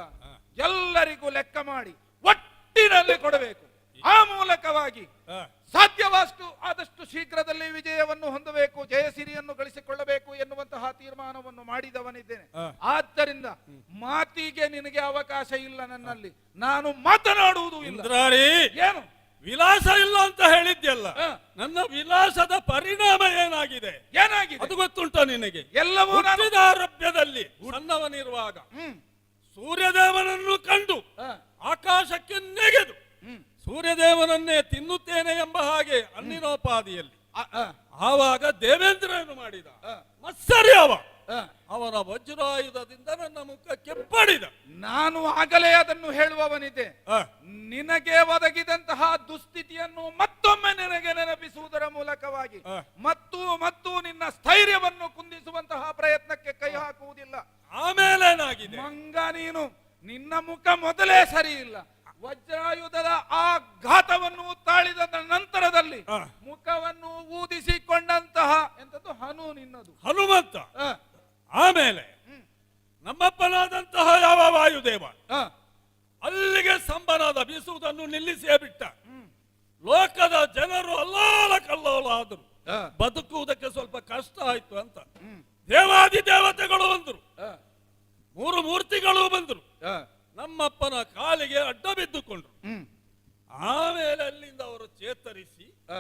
ಎಲ್ಲರಿಗೂ ಲೆಕ್ಕ ಮಾಡಿ ಒಟ್ಟಿನಲ್ಲಿ ಕೊಡಬೇಕು. ಆ ಮೂಲಕವಾಗಿ ಸಾಧ್ಯವಷ್ಟು ಆದಷ್ಟು ಶೀಘ್ರದಲ್ಲಿ ವಿಜಯವನ್ನು ಹೊಂದಬೇಕು, ಜಯಸಿರಿಯನ್ನು ಗಳಿಸಿಕೊಳ್ಳಬೇಕು ಎನ್ನುವಂತಹ ತೀರ್ಮಾನವನ್ನು ಮಾಡಿದವನಿದ್ದೇನೆ. ಆದ್ದರಿಂದ ಮಾತಿಗೆ ನಿನಗೆ ಅವಕಾಶ ಇಲ್ಲ. ನನ್ನಲ್ಲಿ ನಾನು ಮಾತನಾಡುವುದು ಇಲ್ಲ. ಏನು ವಿಲಾಸ ಇಲ್ಲ ಅಂತ ಹೇಳಿದ್ಯಲ್ಲ, ನನ್ನ ವಿಲಾಸದ ಪರಿಣಾಮ ಏನಾಗಿದೆ ಅದು ಗೊತ್ತುಂಟ ನಿನಗೆ? ಎಲ್ಲವೂ ಆರಭ್ಯದಲ್ಲಿ ಸಣ್ಣವನಿರುವಾಗ ಸೂರ್ಯದೇವನನ್ನು ಕಂಡು ಆಕಾಶಕ್ಕೆ ನೆಗೆದು ಸೂರ್ಯದೇವನನ್ನೇ ತಿನ್ನುತ್ತೇನೆ ಎಂಬ ಹಾಗೆ ಅನ್ನಿನೋಪಾದಿಯಲ್ಲಿ ಆವಾಗ ದೇವೇಂದ್ರನು ಮಾಡಿದ ಮತ್ಸರಿ ಅವನ ವಜ್ರಾಯುಧದಿಂದ ನನ್ನ ಮುಖಕ್ಕೆ ಬಡಿದ. ನಾನು ಆಗಲೇ ಅದನ್ನು ಹೇಳುವವನಿದ್ದೆ. ನಿನಗೆ ಒದಗಿದಂತಹ ದುಸ್ಥಿತಿಯನ್ನು ಮತ್ತೊಮ್ಮೆ ನಿನಗೆ ನೆನಪಿಸುವುದರ ಮೂಲಕವಾಗಿ ಮತ್ತು ನಿನ್ನ ಸ್ಥೈರ್ಯವನ್ನು ಕುಂದಿಸುವಂತಹ ಪ್ರಯತ್ನಕ್ಕೆ ಕೈ ಹಾಕುವುದಿಲ್ಲ. ಆಮೇಲೆ ನಾ ಏನಾಗಿದೆ? ಮಂಗ ನೀನು, ನಿನ್ನ ಮುಖ ಮೊದಲೇ ಸರಿ ಇಲ್ಲ. ವಜ್ರಾಯುಧದ ಆ ಘಾತವನ್ನು ತಾಳಿದ ನಂತರದಲ್ಲಿ ಆ. ಮುಖವನ್ನು ಊದಿಸಿಕೊಂಡಂತಹ ಎಂತದ್ದು ಹನು ನಿನ್ನದು. ಹನುಮಂತ. ಆ, ಆಮೇಲೆ ನಮ್ಮಪ್ಪನಾದಂತಹ ಯಾವ ವಾಯುದೇವ ಆ, ಅಲ್ಲಿಗೆ ಸಂಬನಾದ ಬೀಸುವುದನ್ನು ನಿಲ್ಲಿಸೇ ಬಿಟ್ಟ. ಲೋಕದ ಜನರು ಅಲ್ಲಾಲ ಕಲ್ಲೋಲ ಆದರು. ಆ, ಬದುಕುವುದಕ್ಕೆ ಸ್ವಲ್ಪ ಕಷ್ಟ ಆಯ್ತು ಅಂತ ದೇವಾದಿ ದೇವತೆಗಳು ಬಂದರು, ಆ, 3 ಮೂರ್ತಿಗಳು ಬಂದರು, ಆ, ನಮ್ಮಪ್ಪನ ಕಾಲಿಗೆ ಅಡ್ಡ ಬಿದ್ದುಕೊಂಡ್ರು. ಹ್ಮ್, ಆಮೇಲೆ ಅಲ್ಲಿಂದ ಅವರು ಚೇತರಿಸಿ ಆ,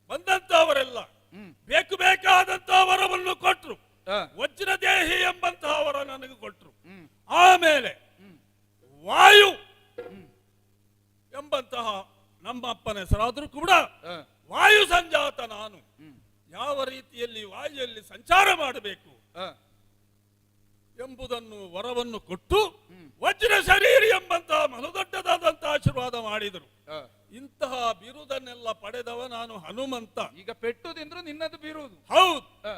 ಬಂದಂತವರೆಲ್ಲ ಹ್ಮ್, ಬೇಕು ಬೇಕಾದಂತಹ ವರವನ್ನು ಕೊಟ್ರು. ಆ, ವಜ್ರದೇಹಿ ಎಂಬಂತಹ ವರ ನನಗೆ ಕೊಟ್ರು. ಹ್ಮ್, ಆಮೇಲೆ ವಾಯು ಎಂಬಂತಹ ನಮ್ಮ ಅಪ್ಪನ ಹೆಸರಾದ್ರೂ ಕೂಡ ಆ, ವಾಯು ಸಂಜಾತ ನಾನು. ಯಾವ ರೀತಿಯಲ್ಲಿ ವಾಯುಯಲ್ಲಿ ಸಂಚಾರ ಮಾಡಬೇಕು ಆ, ಎಂಬುದನ್ನು ವರವನ್ನು ಕೊಟ್ಟು ವಜ್ರ ಶರೀರಿ ಎಂಬಂತಹ ಮನದೊಡ್ಡದಾದಂತಹ ಆಶೀರ್ವಾದ ಮಾಡಿದರು. ಆ. ಇಂತಹ ಬಿರುದನ್ನೆಲ್ಲ ಪಡೆದವ ನಾನು ಹನುಮಂತ. ಈಗ ಪೆಟ್ಟು ತಿಂದ್ರು ನಿನ್ನದು ಬೀರುವುದು. ಹೌದು. ಆ,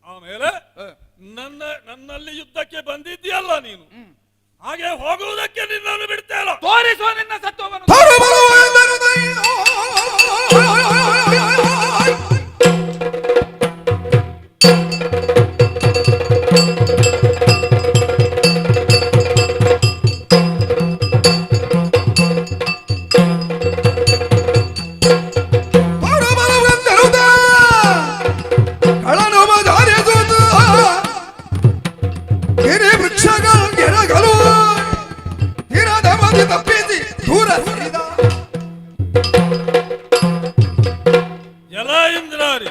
ಆಮೇಲೆ ಆ, ನನ್ನಲ್ಲಿ ಯುದ್ಧಕ್ಕೆ ಬಂದಿದ್ದೀಯಲ್ಲ ನೀನು, ಹಾಗೆ ಹೋಗುವುದಕ್ಕೆ ನಿನ್ನನ್ನು ಬಿಡ್ತೇಲ್ಲ. ತೋರಿಸುವ ನಿನ್ನ ಸತ್ವವನ್ನು. ತರು ಬರುವ ಎಂದರು ದೈವ. ತರು ಬರುವೆಂದರು ದ. ಕಳನುವ ಧಾರಿಸುತ್ತ ಗಿರಿ ವೃಕ್ಷಗಳು ಗೆರಗಲು ಹಿರದ ಮದಿ ತಪ್ಪಿಸಿ ದೂರ ಸರಿದ. ಜಲ ಇಂದ್ರಾರಿ,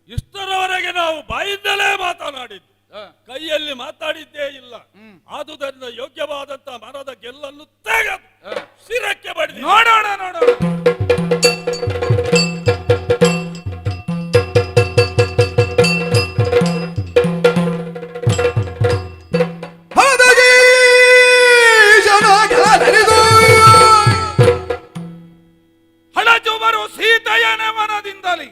ಇಷ್ಟರವರೆಗೆ ನಾವು ಬಾಯಿಂದಲೇ ಮಾತನಾಡಿದ್ದು, ಆ, ಕೈಯಲ್ಲಿ ಮಾತಾಡಿದ್ದೇ ಇಲ್ಲ. ಆದುದರಿಂದ ಯೋಗ್ಯವಾದಂತ ಮರದ ಗೆಲ್ಲನ್ನು ತೆಗೆದು ಆ. ಶಿರಕ್ಕೆ ಬಡಿದ. ನೋಡೋಣ ನೋಡೋಣ. ಹದಗಿ ಜನ ಗೆಲರಿದು. ಹಳಜುವರು ಸೀತೆಯನ ಮನದಿಂದಲೇ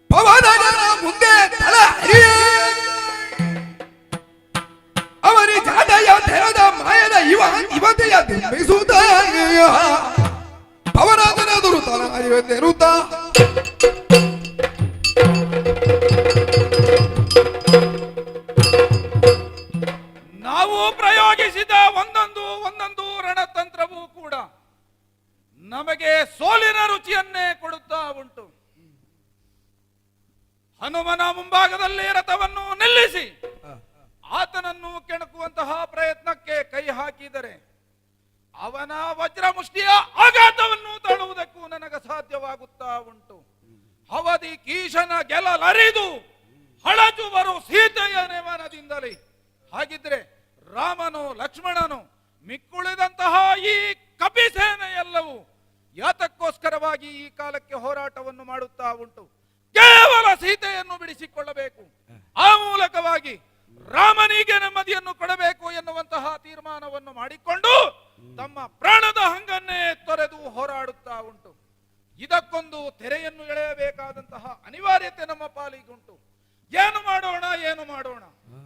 ಪವನಗಳ ಮುಂದೆ ತಲ ಹರಿಯೇ. ಅವರಿ ಜಾದಯ ದೇವದ ಮಾಯದ ಇವತೆಯ ದಿಂಬಿಸುತ್ತ ಪವನಾದನೆದುರು ತಲ ಹರಿಯುತ್ತಿರುತ್ತ. ನಾವು ಪ್ರಯೋಗಿಸಿದ ಒಂದೊಂದು ರಣತಂತ್ರವೂ ಕೂಡ ನಮಗೆ ಸೋಲಿನ ರುಚಿಯನ್ನೇ ಕೊಡುತ್ತಾ ಉಂಟು. ಹನುಮನ ಮುಂಭಾಗದಲ್ಲಿ ರಥವನ್ನು ನಿಲ್ಲಿಸಿ ಆತನನ್ನು ಕೆಣಕುವಂತಹ ಪ್ರಯತ್ನಕ್ಕೆ ಕೈ ಹಾಕಿದರೆ ಅವನ ವಜ್ರ ಮುಷ್ಟಿಯ ಆಘಾತವನ್ನು ತಳ್ಳುವುದಕ್ಕೂ ನನಗೆ ಸಾಧ್ಯವಾಗುತ್ತಾ ಉಂಟು. ಅವಧಿ ಕೀಶನ ಗೆಲ್ಲಲರಿದು ಹಳಜುವರು ಸೀತೆಯ ನೆವನದಿಂದಲೇ. ಹಾಗಿದ್ರೆ ರಾಮನು ಲಕ್ಷ್ಮಣನು ಮಿಕ್ಕುಳಿದಂತಹ ಈ ಕಪಿಸೇನೆ ಎಲ್ಲವೂ ಯಾತಕ್ಕೋಸ್ಕರವಾಗಿ ಈ ಕಾಲಕ್ಕೆ ಹೋರಾಟವನ್ನು ಮಾಡುತ್ತಾ ಉಂಟು? ಕೇವಲ ಸೀತೆಯನ್ನು ಬಿಡಿಸಿಕೊಳ್ಳಬೇಕು, ಆ ಮೂಲಕವಾಗಿ ರಾಮನಿಗೆ ನೆಮ್ಮದಿಯನ್ನು ಕೊಡಬೇಕು ಎನ್ನುವಂತಹ ತೀರ್ಮಾನವನ್ನು ಮಾಡಿಕೊಂಡು ತಮ್ಮ ಪ್ರಾಣದ ಹಂಗನ್ನೇ ತೊರೆದು ಹೋರಾಡುತ್ತಾ ಉಂಟು. ಇದಕ್ಕೊಂದು ತೆರೆಯನ್ನು ಎಳೆಯಬೇಕಾದಂತಹ ಅನಿವಾರ್ಯತೆ ನಮ್ಮ ಪಾಲಿಗುಂಟು. ಏನು ಮಾಡೋಣ?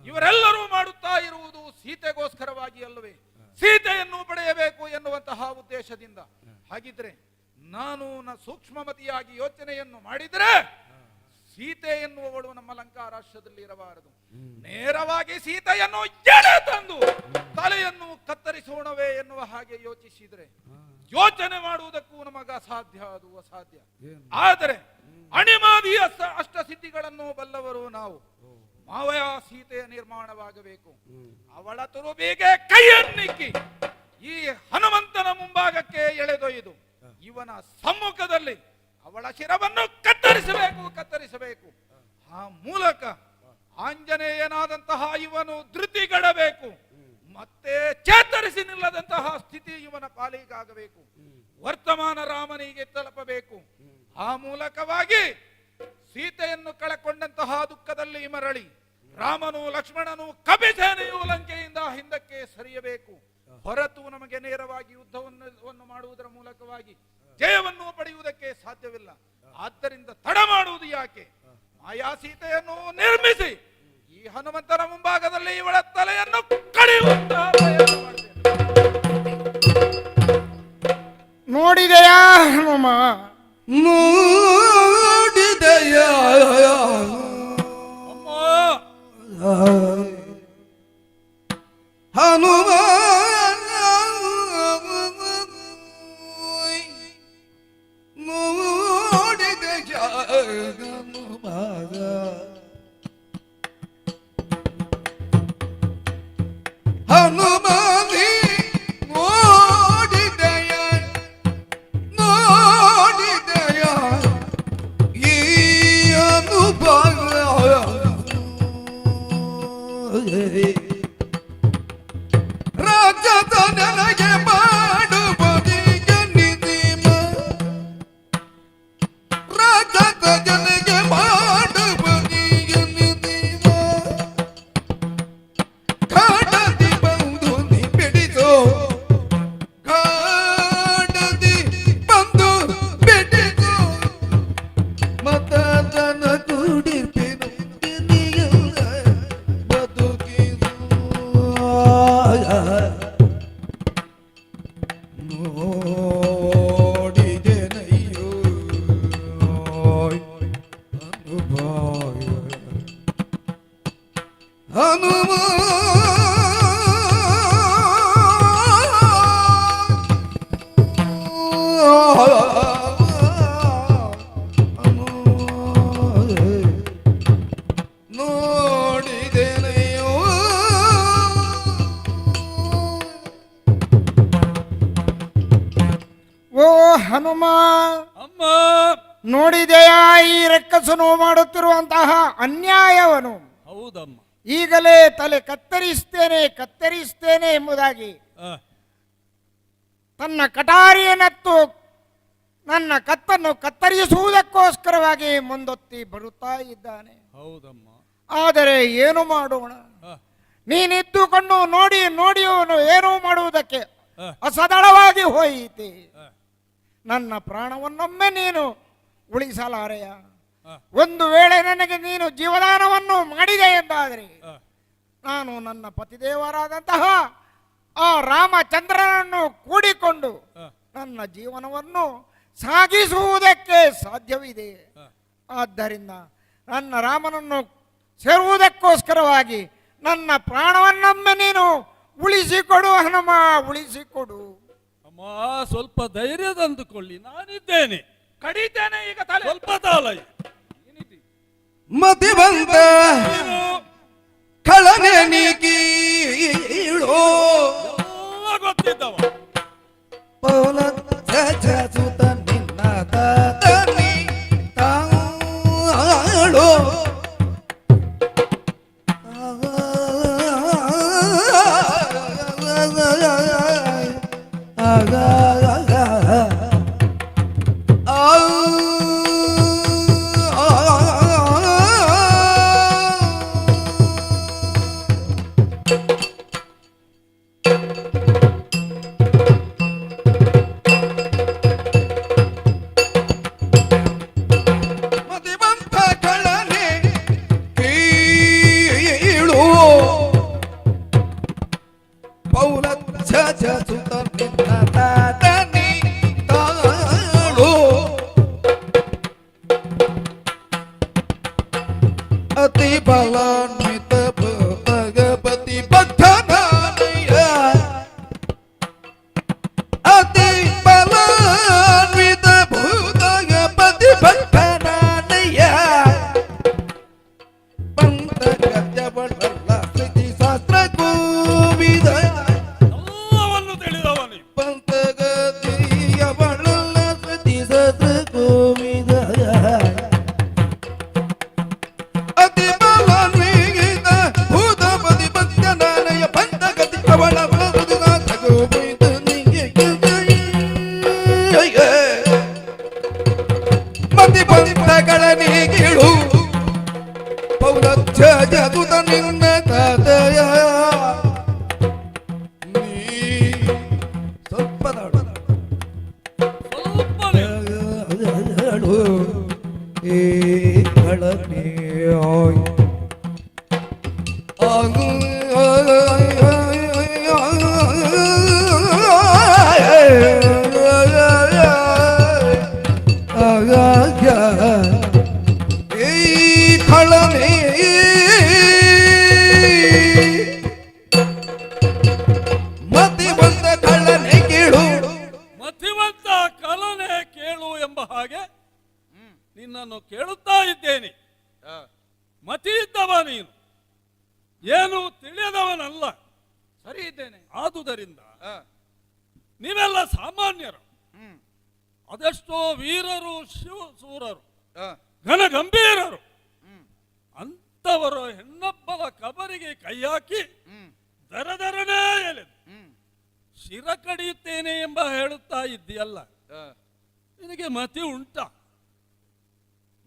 ಇವರೆಲ್ಲರೂ ಮಾಡುತ್ತಾ ಇರುವುದು ಸೀತೆಗೋಸ್ಕರವಾಗಿ ಅಲ್ಲವೇ? ಸೀತೆಯನ್ನು ಪಡೆಯಬೇಕು ಎನ್ನುವಂತಹ ಉದ್ದೇಶದಿಂದ. ಹಾಗಿದ್ರೆ ನಾನು ಸೂಕ್ಷ್ಮಮತಿಯಾಗಿ ಯೋಚನೆಯನ್ನು ಮಾಡಿದರೆ ಸೀತೆ ಎನ್ನುವವಳು ನಮ್ಮ ಲಂಕಾ ರಾಷ್ಟ್ರದಲ್ಲಿ ಇರಬಾರದು. ನೇರವಾಗಿ ಸೀತೆಯನ್ನು ಎಳೆ ತಂದು ತಲೆಯನ್ನು ಕತ್ತರಿಸೋಣವೇ ಎನ್ನುವ ಹಾಗೆ ಯೋಚಿಸಿದ್ರೆ ಯೋಚನೆ ಮಾಡುವುದಕ್ಕೂ ನಮಗ ಅಸಾಧ್ಯ, ಅದು ಅಸಾಧ್ಯ. ಆದರೆ ಅಣಿಮಾದಿಯ ಅಷ್ಟಸಿದ್ಧಿಗಳನ್ನು ಬಲ್ಲವರು ನಾವು. ಮಾವಯ ಸೀತೆಯ ನಿರ್ಮಾಣವಾಗಬೇಕು. ಅವಳ ತುರುಬಿಗೆ ಕೈಯನ್ನಿಕ್ಕಿ ಈ ಹನುಮಂತನ ಮುಂಭಾಗಕ್ಕೆ ಎಳೆದೊಯ್ದು ಇವನ ಸಮ್ಮುಖದಲ್ಲಿ ಅವಳ ಶಿರವನ್ನು ಕತ್ತರಿಸಬೇಕು. ಆ ಮೂಲಕ ಆಂಜನೇಯನಾದಂತಹ ಇವನು ಧೃತಿಗಡಬೇಕು, ಮತ್ತೆ ಚೇತರಿಸಿ ನಿಲ್ಲದಂತಹ ಸ್ಥಿತಿ ಇವನ ಪಾಲಿಗಾಗಬೇಕು. ವರ್ತಮಾನ ರಾಮನಿಗೆ ತಲುಪಬೇಕು. ಆ ಮೂಲಕವಾಗಿ ಸೀತೆಯನ್ನು ಕಳಕೊಂಡಂತಹ ದುಃಖದಲ್ಲಿ ಮರಳಿ ರಾಮನು ಲಕ್ಷ್ಮಣನು ಕಪಿಸೇನೆಯು ಲಂಕೆಯಿಂದ ಹಿಂದಕ್ಕೆ ಸರಿಯಬೇಕು. ಹೊರತು ನಮಗೆ ನೇರವಾಗಿ ಯುದ್ಧವನ್ನು ಮಾಡುವುದರ ಮೂಲಕವಾಗಿ ಜಯವನ್ನು ಪಡೆಯುವುದಕ್ಕೆ ಸಾಧ್ಯವಿಲ್ಲ. ಆದ್ದರಿಂದ ತಡ ಮಾಡುವುದು ಯಾಕೆ? ಮಾಯಾ ಸೀತೆಯನ್ನು ನಿರ್ಮಿಸಿ ಈ ಹನುಮಂತನ ಮುಂಭಾಗದಲ್ಲಿ ಇವಳ ತಲೆಯನ್ನು ಕಡಿಯುವಂತಹ ನೋಡಿದೆಯಾ ಹನುಮ? ನೋಡಿದೆಯ ಅಮ್ಮ ಹನುಮ ನೋಡಿದೆಯ ಹನುಮ ಹನುಮನಿ ನೋಡಿದೆಯ ನೋಡಿದೆಯ ಈ ಅನುಭವ ರಾಜದ ನನಗೆ ಮಾಡುವುದೀಗ ನಿಧಿಮ ರಾಜದ ಜನಗೆ ಮಾಡುವುದೀಗ ನಿಧಿಮ ಕಾಡದಿ ಬಂದು ನೀ ಬಿಡಿಸೋ ಕಾಡದಿ ಬಂದು ಬಿಡಿಸೋ ಮತದನ ಕುಡಿಪಿನು ನಿಯಮ ಬದುಕಿದು ನೋಡಿದೆನಯ್ಯೋ ಅನುಭವ ಹನುಮ ನೋಡಿದೆನಯ್ಯೋ ಓ ಹನುಮ, ಅಮ್ಮ ನೋಡಿದೆಯಾ ಈ ರಕ್ಕಸನು ಮಾಡುತ್ತಿರುವಂತಹ ಅನ್ಯಾಯವನ್ನು? ಹೌದಮ್ಮ. ಈಗಲೇ ತಲೆ ಕತ್ತರಿಸ್ತೇನೆ ಎಂಬುದಾಗಿ ಆ, ತನ್ನ ಕಟಾರಿಯನ್ನತ್ತು ನನ್ನ ಕತ್ತನ್ನು ಕತ್ತರಿಸುವುದಕ್ಕೋಸ್ಕರವಾಗಿ ಮುಂದೊತ್ತಿ ಬರುತ್ತಾ ಇದ್ದಾನೆ. ಹೌದಮ್ಮ. ಆದರೆ ಏನು ಮಾಡೋಣ? ಆ, ನೀನಿದ್ದುಕೊಂಡು ನೋಡಿ ಅವನು ಏನೂ ಮಾಡುವುದಕ್ಕೆ ಆ. ಅಸದಳವಾಗಿ ಹೋಯಿತೆ. ಆ. ನನ್ನ ಪ್ರಾಣವನ್ನೊಮ್ಮೆ ನೀನು ಉಳಿಸಲಾರೆಯ? ಆ. ಒಂದು ವೇಳೆ ನನಗೆ ನೀನು ಜೀವದಾನವನ್ನು ಮಾಡಿದೆ ಎಂದಾದರೆ ಆ. ನಾನು ನನ್ನ ಪತಿದೇವರಾದಂತಹ ಆ ರಾಮಚಂದ್ರನನ್ನು ಕೂಡಿಕೊಂಡು ಆ. ನನ್ನ ಜೀವನವನ್ನು ಸಾಗಿಸುವುದಕ್ಕೆ ಸಾಧ್ಯವಿದೆ. ಆ. ಆದ್ದರಿಂದ ನನ್ನ ರಾಮನನ್ನು ಸೇರುವುದಕ್ಕೋಸ್ಕರವಾಗಿ ನನ್ನ ಪ್ರಾಣವನ್ನೊಮ್ಮೆ ನೀನು ಉಳಿಸಿಕೊಡು ಹನುಮ, ಉಳಿಸಿಕೊಡು. ಅಮ್ಮ ಸ್ವಲ್ಪ ಧೈರ್ಯ ತಂದುಕೊಳ್ಳಿ, ನಾನಿದ್ದೇನೆ. ಕಡಿತೇನೆ ಈಗ ತಲೆ. ಸ್ವಲ್ಪ ತಾಳ. ಮತಿ ಬಂದ ಕಳನೆ ನೀಕೀಳೋ ಎಲ್ಲ ಗೊತ್ತಿದ್ದವ. ಪೌಲ ಸುತ ನಿನ್ನ ತನಿ ತಾಳೋ ಮತಿವಂತ ಕಳನೆ ಕೀಳು ಪೌಲ ಸುತ ನಿನ್ನ ತನಿ ತಾಳೋ ಅತಿ ಬಲಾನ್ವಿತ ಭಗಪತಿ ಬದ್ಧನಾನಯ್ಯ ಅತಿ ಬಲಾನ್ವಿತ ಭೂತಗಪತಿ ಬದ್ಧನಾನಯ್ಯ ಪಂಥ ಗದ್ಯವಳಲ್ಲ ಸ್ಥಿತಿ ಶಾಸ್ತ್ರ ಕೋವಿದ ಎಲ್ಲವನ್ನು ತಿಳಿದವನಿ. ಪಂಥ ಗದ್ಯವಳಲ್ಲ ಸ್ಥಿತಿ ಶಾಸ್ತ್ರ ಕೋವಿದ ಅತಿ ಬಲಾನ್ವಿತ ಭೂತಪತಿ ಬದ್ಧನಾನಯ್ಯ ಪಂಥ ಗದ್ಯವಳ ಮತಿ ಪಂಥಗಳ ನೀಗಿಳು ಪೌಲಚ್ಛ ಜಗುತ ನಿನ್ನ ತಾತಯ ನೀ ಸ್ವಲ್ಪ ಸ್ವಲ್ಪನೇ. ಏ ಕಳನೆ ಏನು ತಿಳಿಯದವನಲ್ಲ. ಸರಿ ಇದ್ದೇನೆ. ಆದುದರಿಂದ ಆ, ನೀವೆಲ್ಲ ಸಾಮಾನ್ಯರು, ಹ್ಮ್, ಅದೆಷ್ಟೋ ವೀರರು, ಶಿವಸೂರರು, ಆ, ಘನಗಂಭೀರರು. ಹ್ಮ್, ಅಂತವರು ಹೆಣ್ಣೊಬ್ಬಳ ಕಬರಿಗೆ ಕೈ ಹಾಕಿ ಹ್ಮ್, ದರದರನೇ ಎಳೆದು ಹ್ಮ್, ಶಿರ ಕಡಿಯುತ್ತೇನೆ ಎಂಬ ಹೇಳುತ್ತಾ ಇದ್ದೀಯಲ್ಲ, ಆ. ನಿನಗೆ ಮತಿ ಉಂಟಾ?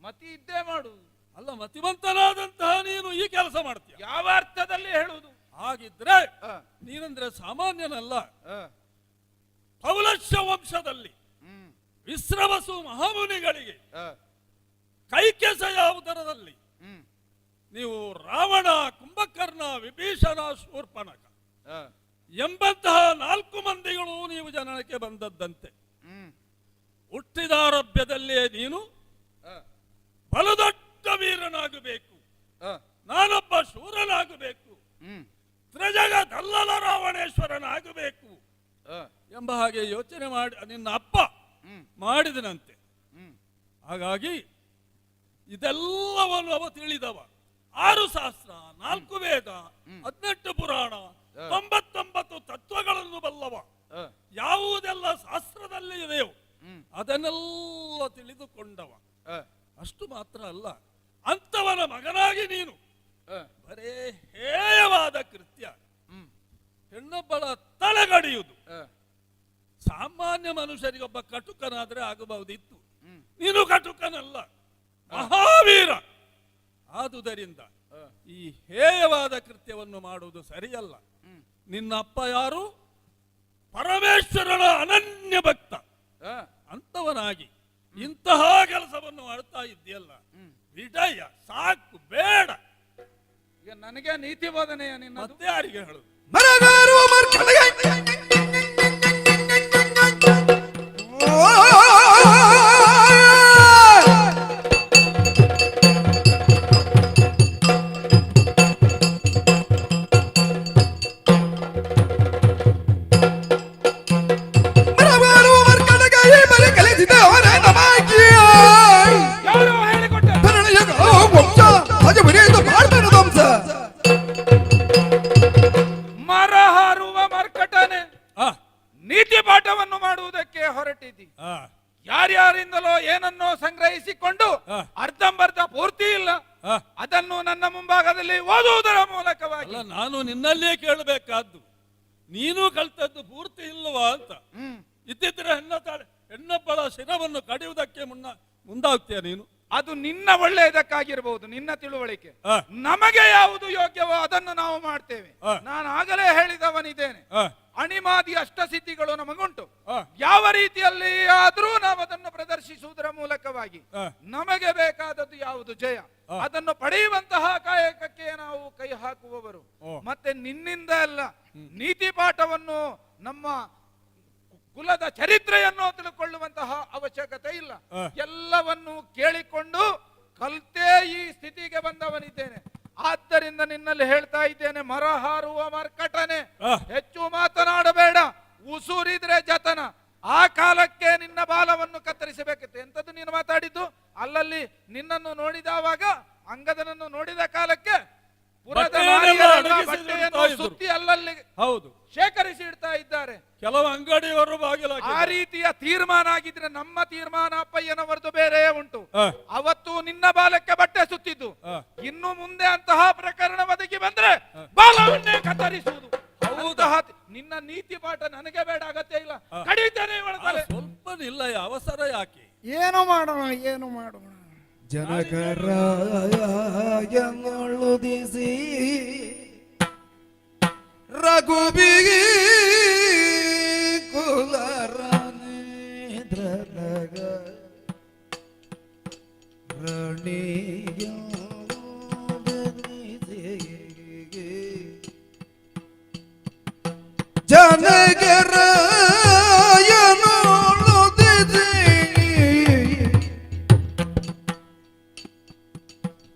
ಮತಿ ಇದ್ದೇ ಮಾಡುದು. ಅಲ್ಲ, ಮತಿವಂತನಾದಂತಹ ನೀನು ಈ ಕೆಲಸ ಮಾಡ್ತೀಯ. ಯಾವ ಅರ್ಥದಲ್ಲಿ ಹೇಳುವುದು? ಹಾಗಿದ್ರೆ ಆ, ನೀನಂದ್ರೆ ಸಾಮಾನ್ಯನಲ್ಲ. ಆ, ಪೌಲಶ್ಯ ವಂಶದಲ್ಲಿ ಹ್ಮ್, ವಿಶ್ರವಸು ಮಹಾಮುನಿಗಳಿಗೆ ಆ, ಕೈಕೆಸೆಯುವುದರಲ್ಲಿ ಹ್ಮ್, ನೀವು ರಾವಣ, ಕುಂಭಕರ್ಣ, ವಿಭೀಷಣ, ಶೂರ್ಪನಖ ಆ, ಎಂಬಂತಹ 4 ಮಂದಿಗಳು ನೀವು ಜನನಕ್ಕೆ ಬಂದದ್ದಂತೆ. ಹ್ಮ್, ಹುಟ್ಟಿದಾರಭ್ಯದಲ್ಲೇ ನೀನು ಆ, ಬಲದೊಡ್ಡ ವೀರನಾಗಬೇಕು, ಆ, ನಾನೊಬ್ಬ ಶೂರನಾಗಬೇಕು, ಹ್ಮ್, ತ್ರಿಜಗದಲ್ಲಲ ರಾವಣೇಶ್ವರನಾಗಬೇಕು ಆ, ಎಂಬ ಹಾಗೆ ಯೋಚನೆ ಮಾಡಿ ನಿನ್ನ ಅಪ್ಪ ಹ್ಮ್, ಮಾಡಿದನಂತೆ. ಹ್ಮ್, ಹಾಗಾಗಿ ಇದೆಲ್ಲವನ್ನು ಅವ ತಿಳಿದವ. 6 ಶಾಸ್ತ್ರ, 4 ವೇದ, 18 ಪುರಾಣ, 99 ತತ್ವಗಳನ್ನು ಬಲ್ಲವ. ಆ, ಯಾವುದೆಲ್ಲ ಶಾಸ್ತ್ರದಲ್ಲಿ ಇದೆಯೋ ಹ್ಮ್, ಅದನ್ನೆಲ್ಲ ತಿಳಿದುಕೊಂಡವ. ಆ, ಅಷ್ಟು ಮಾತ್ರ ಅಲ್ಲ, ಅಂತವನ ಮಗನಾಗಿ ನೀನು ಆ, ಬರೇ ಹೇಯವಾದ ಕೃತ್ಯ, ಹ್ಮ್, ಹೆಣ್ಣೊಬ್ಬಳ ತಲೆಗಡಿಯುವುದು. ಆ, ಸಾಮಾನ್ಯ ಮನುಷ್ಯರಿಗೊಬ್ಬ ಕಟುಕನಾದ್ರೆ ಆಗಬಹುದಿತ್ತು. ಹ್ಮ್, ನೀನು ಕಟುಕನಲ್ಲ, ಮಹಾವೀರ. ಆದುದರಿಂದ ಆ, ಈ ಹೇಯವಾದ ಕೃತ್ಯವನ್ನು ಮಾಡುವುದು ಸರಿಯಲ್ಲ. ಹ್ಮ್, ನಿನ್ನ ಅಪ್ಪ ಯಾರು? ಪರಮೇಶ್ವರನ ಅನನ್ಯ ಭಕ್ತ. ಆ, ಅಂತವನಾಗಿ ಇಂತಹ ಕೆಲಸವನ್ನು ಮಾಡ್ತಾ ಇದ್ದೀಯಲ್ಲ, ಹ್ಮ್. ವಿಡಯ ಸಾಕು, ಬೇಡ. ಈಗ ನನಗೆ ನೀತಿ ಬೋಧನೆಯ ನಿನ್ನದು? ಮತ್ತೆ ಯಾರಿಗೆ ಹೇಳುದು? ಮರಗಾರುವ ಮರ್ಕಡೆಗೆ ಮರಗಾರುವ ಮರ್ಕಡೆಗೆ ಈ ಬಲಿ ಕಲಿಸಿದ ಅವರ ನಮಾಗಿಯ ಯಾರೋ ಹೇಳಿಕೊಟ್ಟೆ. ತರಣೆಯ ವಂಶ ಅಜ ಬರೆಯುವುದು ಮಾಡ್ತಾನೆ ವಂಶ ಮರ ಹಾರುವ ಮರ್ಕಟನೆ ಆ, ನೀತಿ ಪಾಠವನ್ನು ಮಾಡುವುದಕ್ಕೆ ಹೊರಟಿದ್ದಿ. ಆ, ಯಾರ್ಯಾರಿಂದಲೋ ಏನನ್ನೋ ಸಂಗ್ರಹಿಸಿಕೊಂಡು ಆ. ಅರ್ಧಂಬರ್ಧ ಪೂರ್ತಿ ಇಲ್ಲ, ಆ. ಅದನ್ನು ನನ್ನ ಮುಂಭಾಗದಲ್ಲಿ ಓದುವುದರ ಮೂಲಕವಾಗಿ ಅಲ್ಲ, ನಾನು ನಿನ್ನಲ್ಲೇ ಕೇಳಬೇಕಾದ್ದು, ನೀನು ಕಲ್ತದ್ದು ಪೂರ್ತಿ ಇಲ್ಲವಾ ಅಂತ. ಹ್ಮ್, ಇದ್ದಿದ್ರೆ ಹೆಣ್ಣೊಬ್ಬಳ ಶಿರವನ್ನು ಕಡಿಯುವುದಕ್ಕೆ ಮುಂದಾಗ್ತೀಯ ನೀನು? ಅದು ನಿನ್ನ ಒಳ್ಳೆಯದಕ್ಕಾಗಿರಬಹುದು, ನಿನ್ನ ತಿಳುವಳಿಕೆ. ಆ. ನಮಗೆ ಯಾವುದು ಯೋಗ್ಯವೋ ಅದನ್ನು ನಾವು ಮಾಡ್ತೇವೆ. ಆ. ನಾನು ಆಗಲೇ ಹೇಳಿದವನಿದ್ದೇನೆ, ಆ, ಅಣಿಮಾದಿ ಅಷ್ಟಸಿದ್ಧಿಗಳು ನಮಗುಂಟು. ಆ. ಯಾವ ರೀತಿಯಲ್ಲಿ ಆದ್ರೂ ನಾವು ಅದನ್ನು ಪ್ರದರ್ಶಿಸುವುದರ ಮೂಲಕವಾಗಿ ಆ. ನಮಗೆ ಬೇಕಾದದ್ದು ಯಾವುದು ಜಯ, ಆ. ಅದನ್ನು ಪಡೆಯುವಂತಹ ಕಾಯಕಕ್ಕೆ ನಾವು ಕೈ ಹಾಕುವವರು. ಓ. ಮತ್ತೆ ನಿನ್ನಿಂದ ಅಲ್ಲ, ನೀತಿ ಪಾಠವನ್ನು, ನಮ್ಮ ಕುಲದ ಚರಿತ್ರೆಯನ್ನು ತಿಳ್ಕೊಳ್ಳುವಂತಹ ಅವಶ್ಯಕತೆ ಇಲ್ಲ. ಆ. ಎಲ್ಲವನ್ನು ಕೇಳಿಕೊಂಡು ಕಲ್ತೇ ಈ ಸ್ಥಿತಿಗೆ ಬಂದವನಿದ್ದೇನೆ. ಆದ್ದರಿಂದ ನಿನ್ನಲ್ಲಿ ಹೇಳ್ತಾ ಇದ್ದೇನೆ, ಮರ ಹಾರುವ ಮರ್ಕಟನೆ, ಆ. ಹೆಚ್ಚು ಮಾತನಾಡಬೇಡ, ಉಸುರಿದ್ರೆ ಜತನ. ಆ ಕಾಲಕ್ಕೆ ನಿನ್ನ ಬಾಲವನ್ನು ಕತ್ತರಿಸಬೇಕಿತ್ತು. ಎಂತದ್ದು ನೀನು ಮಾತಾಡಿದ್ದು? ಅಲ್ಲಲ್ಲಿ ನಿನ್ನನ್ನು ನೋಡಿದವಾಗ, ಅಂಗದನನ್ನು ನೋಡಿದ ಕಾಲಕ್ಕೆ ಪುರದ ಬಟ್ಟೆಯನ್ನೆಲ್ಲ ನಾರಿಯರೆಲ್ಲ ಅಡಗಿಸಿ ಬಟ್ಟೆಯನ್ನು ಇಡ್ತಾ ಇದ್ರು. ಸುತ್ತಿ ಅಲ್ಲಲ್ಲಿ ಹೌದು, ಶೇಖರಿಸಿ ಇಡ್ತಾ ಇದ್ದಾರೆ. ಕೆಲವು ಅಂಗಡಿಯವರು ಬಾಗಿಲಾಗಿ ಆ ರೀತಿಯ ತೀರ್ಮಾನ ಆಗಿದ್ರೆ ನಮ್ಮ ತೀರ್ಮಾನ ಅಪ್ಪಯ್ಯನವರದು ಬೇರೆ ಉಂಟು. ಅವತ್ತು ನಿನ್ನ ಬಾಲಕ್ಕೆ ಬಟ್ಟೆ ಸುತ್ತಿದ್ದು, ಇನ್ನು ಮುಂದೆ ಅಂತಹ ಪ್ರಕರಣ ಒದಗಿ ಬಂದ್ರೆ ಬಾಲವನ್ನೇ ಕತ್ತರಿಸುವುದು. ಅಂತಹ ನಿನ್ನ ನೀತಿ ಪಾಠ ನನಗೆ ಬೇಡ, ಅಗತ್ಯ ಇಲ್ಲ. ಕಡಿತೇನೆ ಇವಳ ತಲೆ. ಸ್ವಲ್ಪ ನಿಲ್ಲ, ಅವಸರ ಯಾಕೆ? ಏನು ಮಾಡೋಣ, ಏನು ಮಾಡೋಣ? ಜನಕರಾಯನುದಿಸಿ ರಘುಬಿಗಿ ಕುಲರನೇಂದ್ರನಗ ರಣೀಯ ಜನಕರಾಯನುದಿಸಿ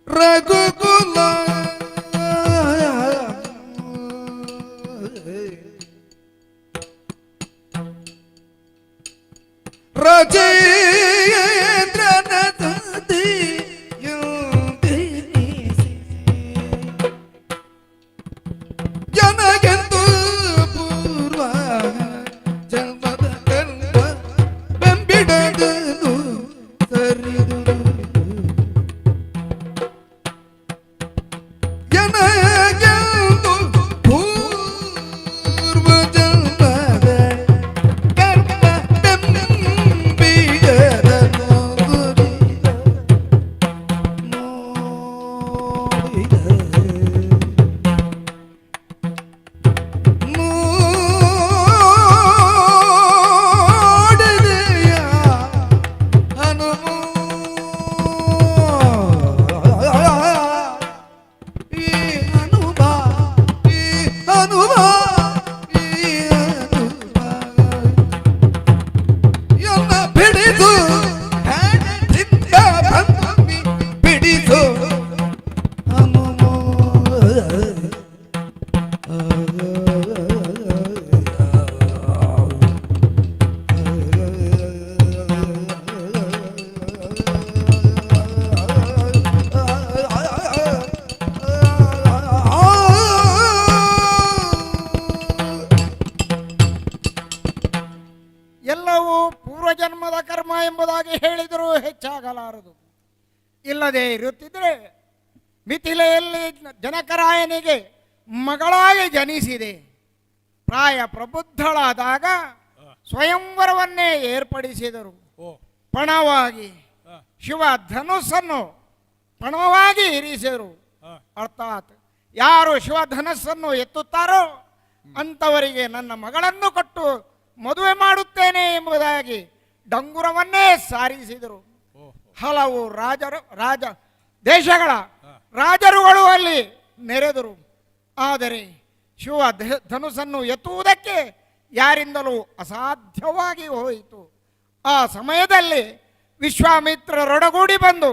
ರಘುಕುಲ ರಾಜೇಂದ್ರನ ತಂದೆಯೊಂದಿನಿಸಿ ಎಂಬುದಾಗಿ ಹೇಳಿದರೂ ಹೆಚ್ಚಾಗಲಾರದು. ಇಲ್ಲದೆ ಇರುತ್ತಿದ್ದರೆ ಮಿಥಿಲೆಯಲ್ಲಿ ಜನಕರಾಯನಿಗೆ ಮಗಳಾಗಿ ಜನಿಸಿದೆ. ಪ್ರಾಯ ಪ್ರಬುದ್ಧಳಾದಾಗ ಸ್ವಯಂವರವನ್ನೇ ಏರ್ಪಡಿಸಿದರು. ಪಣವಾಗಿ ಶಿವ ಧನುಸ್ಸನ್ನು ಪಣವಾಗಿ ಇರಿಸಿದರು. ಅರ್ಥಾತ್ ಯಾರು ಶಿವಧನಸ್ಸನ್ನು ಎತ್ತುತ್ತಾರೋ ಅಂಥವರಿಗೆ ನನ್ನ ಮಗಳನ್ನು ಕೊಟ್ಟು ಮದುವೆ ಮಾಡುತ್ತೇನೆ ಎಂಬುದಾಗಿ ಡಂಗುರವನ್ನೇ ಸಾರಿಸಿದರು. ಹಲವು ದೇಶಗಳ ರಾಜರುಗಳು ಅಲ್ಲಿ ನೆರೆದರು. ಆದರೆ ಶಿವ ಧನುಸ್ಸನ್ನು ಎತ್ತುವುದಕ್ಕೆ ಯಾರಿಂದಲೂ ಅಸಾಧ್ಯವಾಗಿ ಹೋಯಿತು. ಆ ಸಮಯದಲ್ಲಿ ವಿಶ್ವಾಮಿತ್ರರೊಡಗೂಡಿ ಬಂದು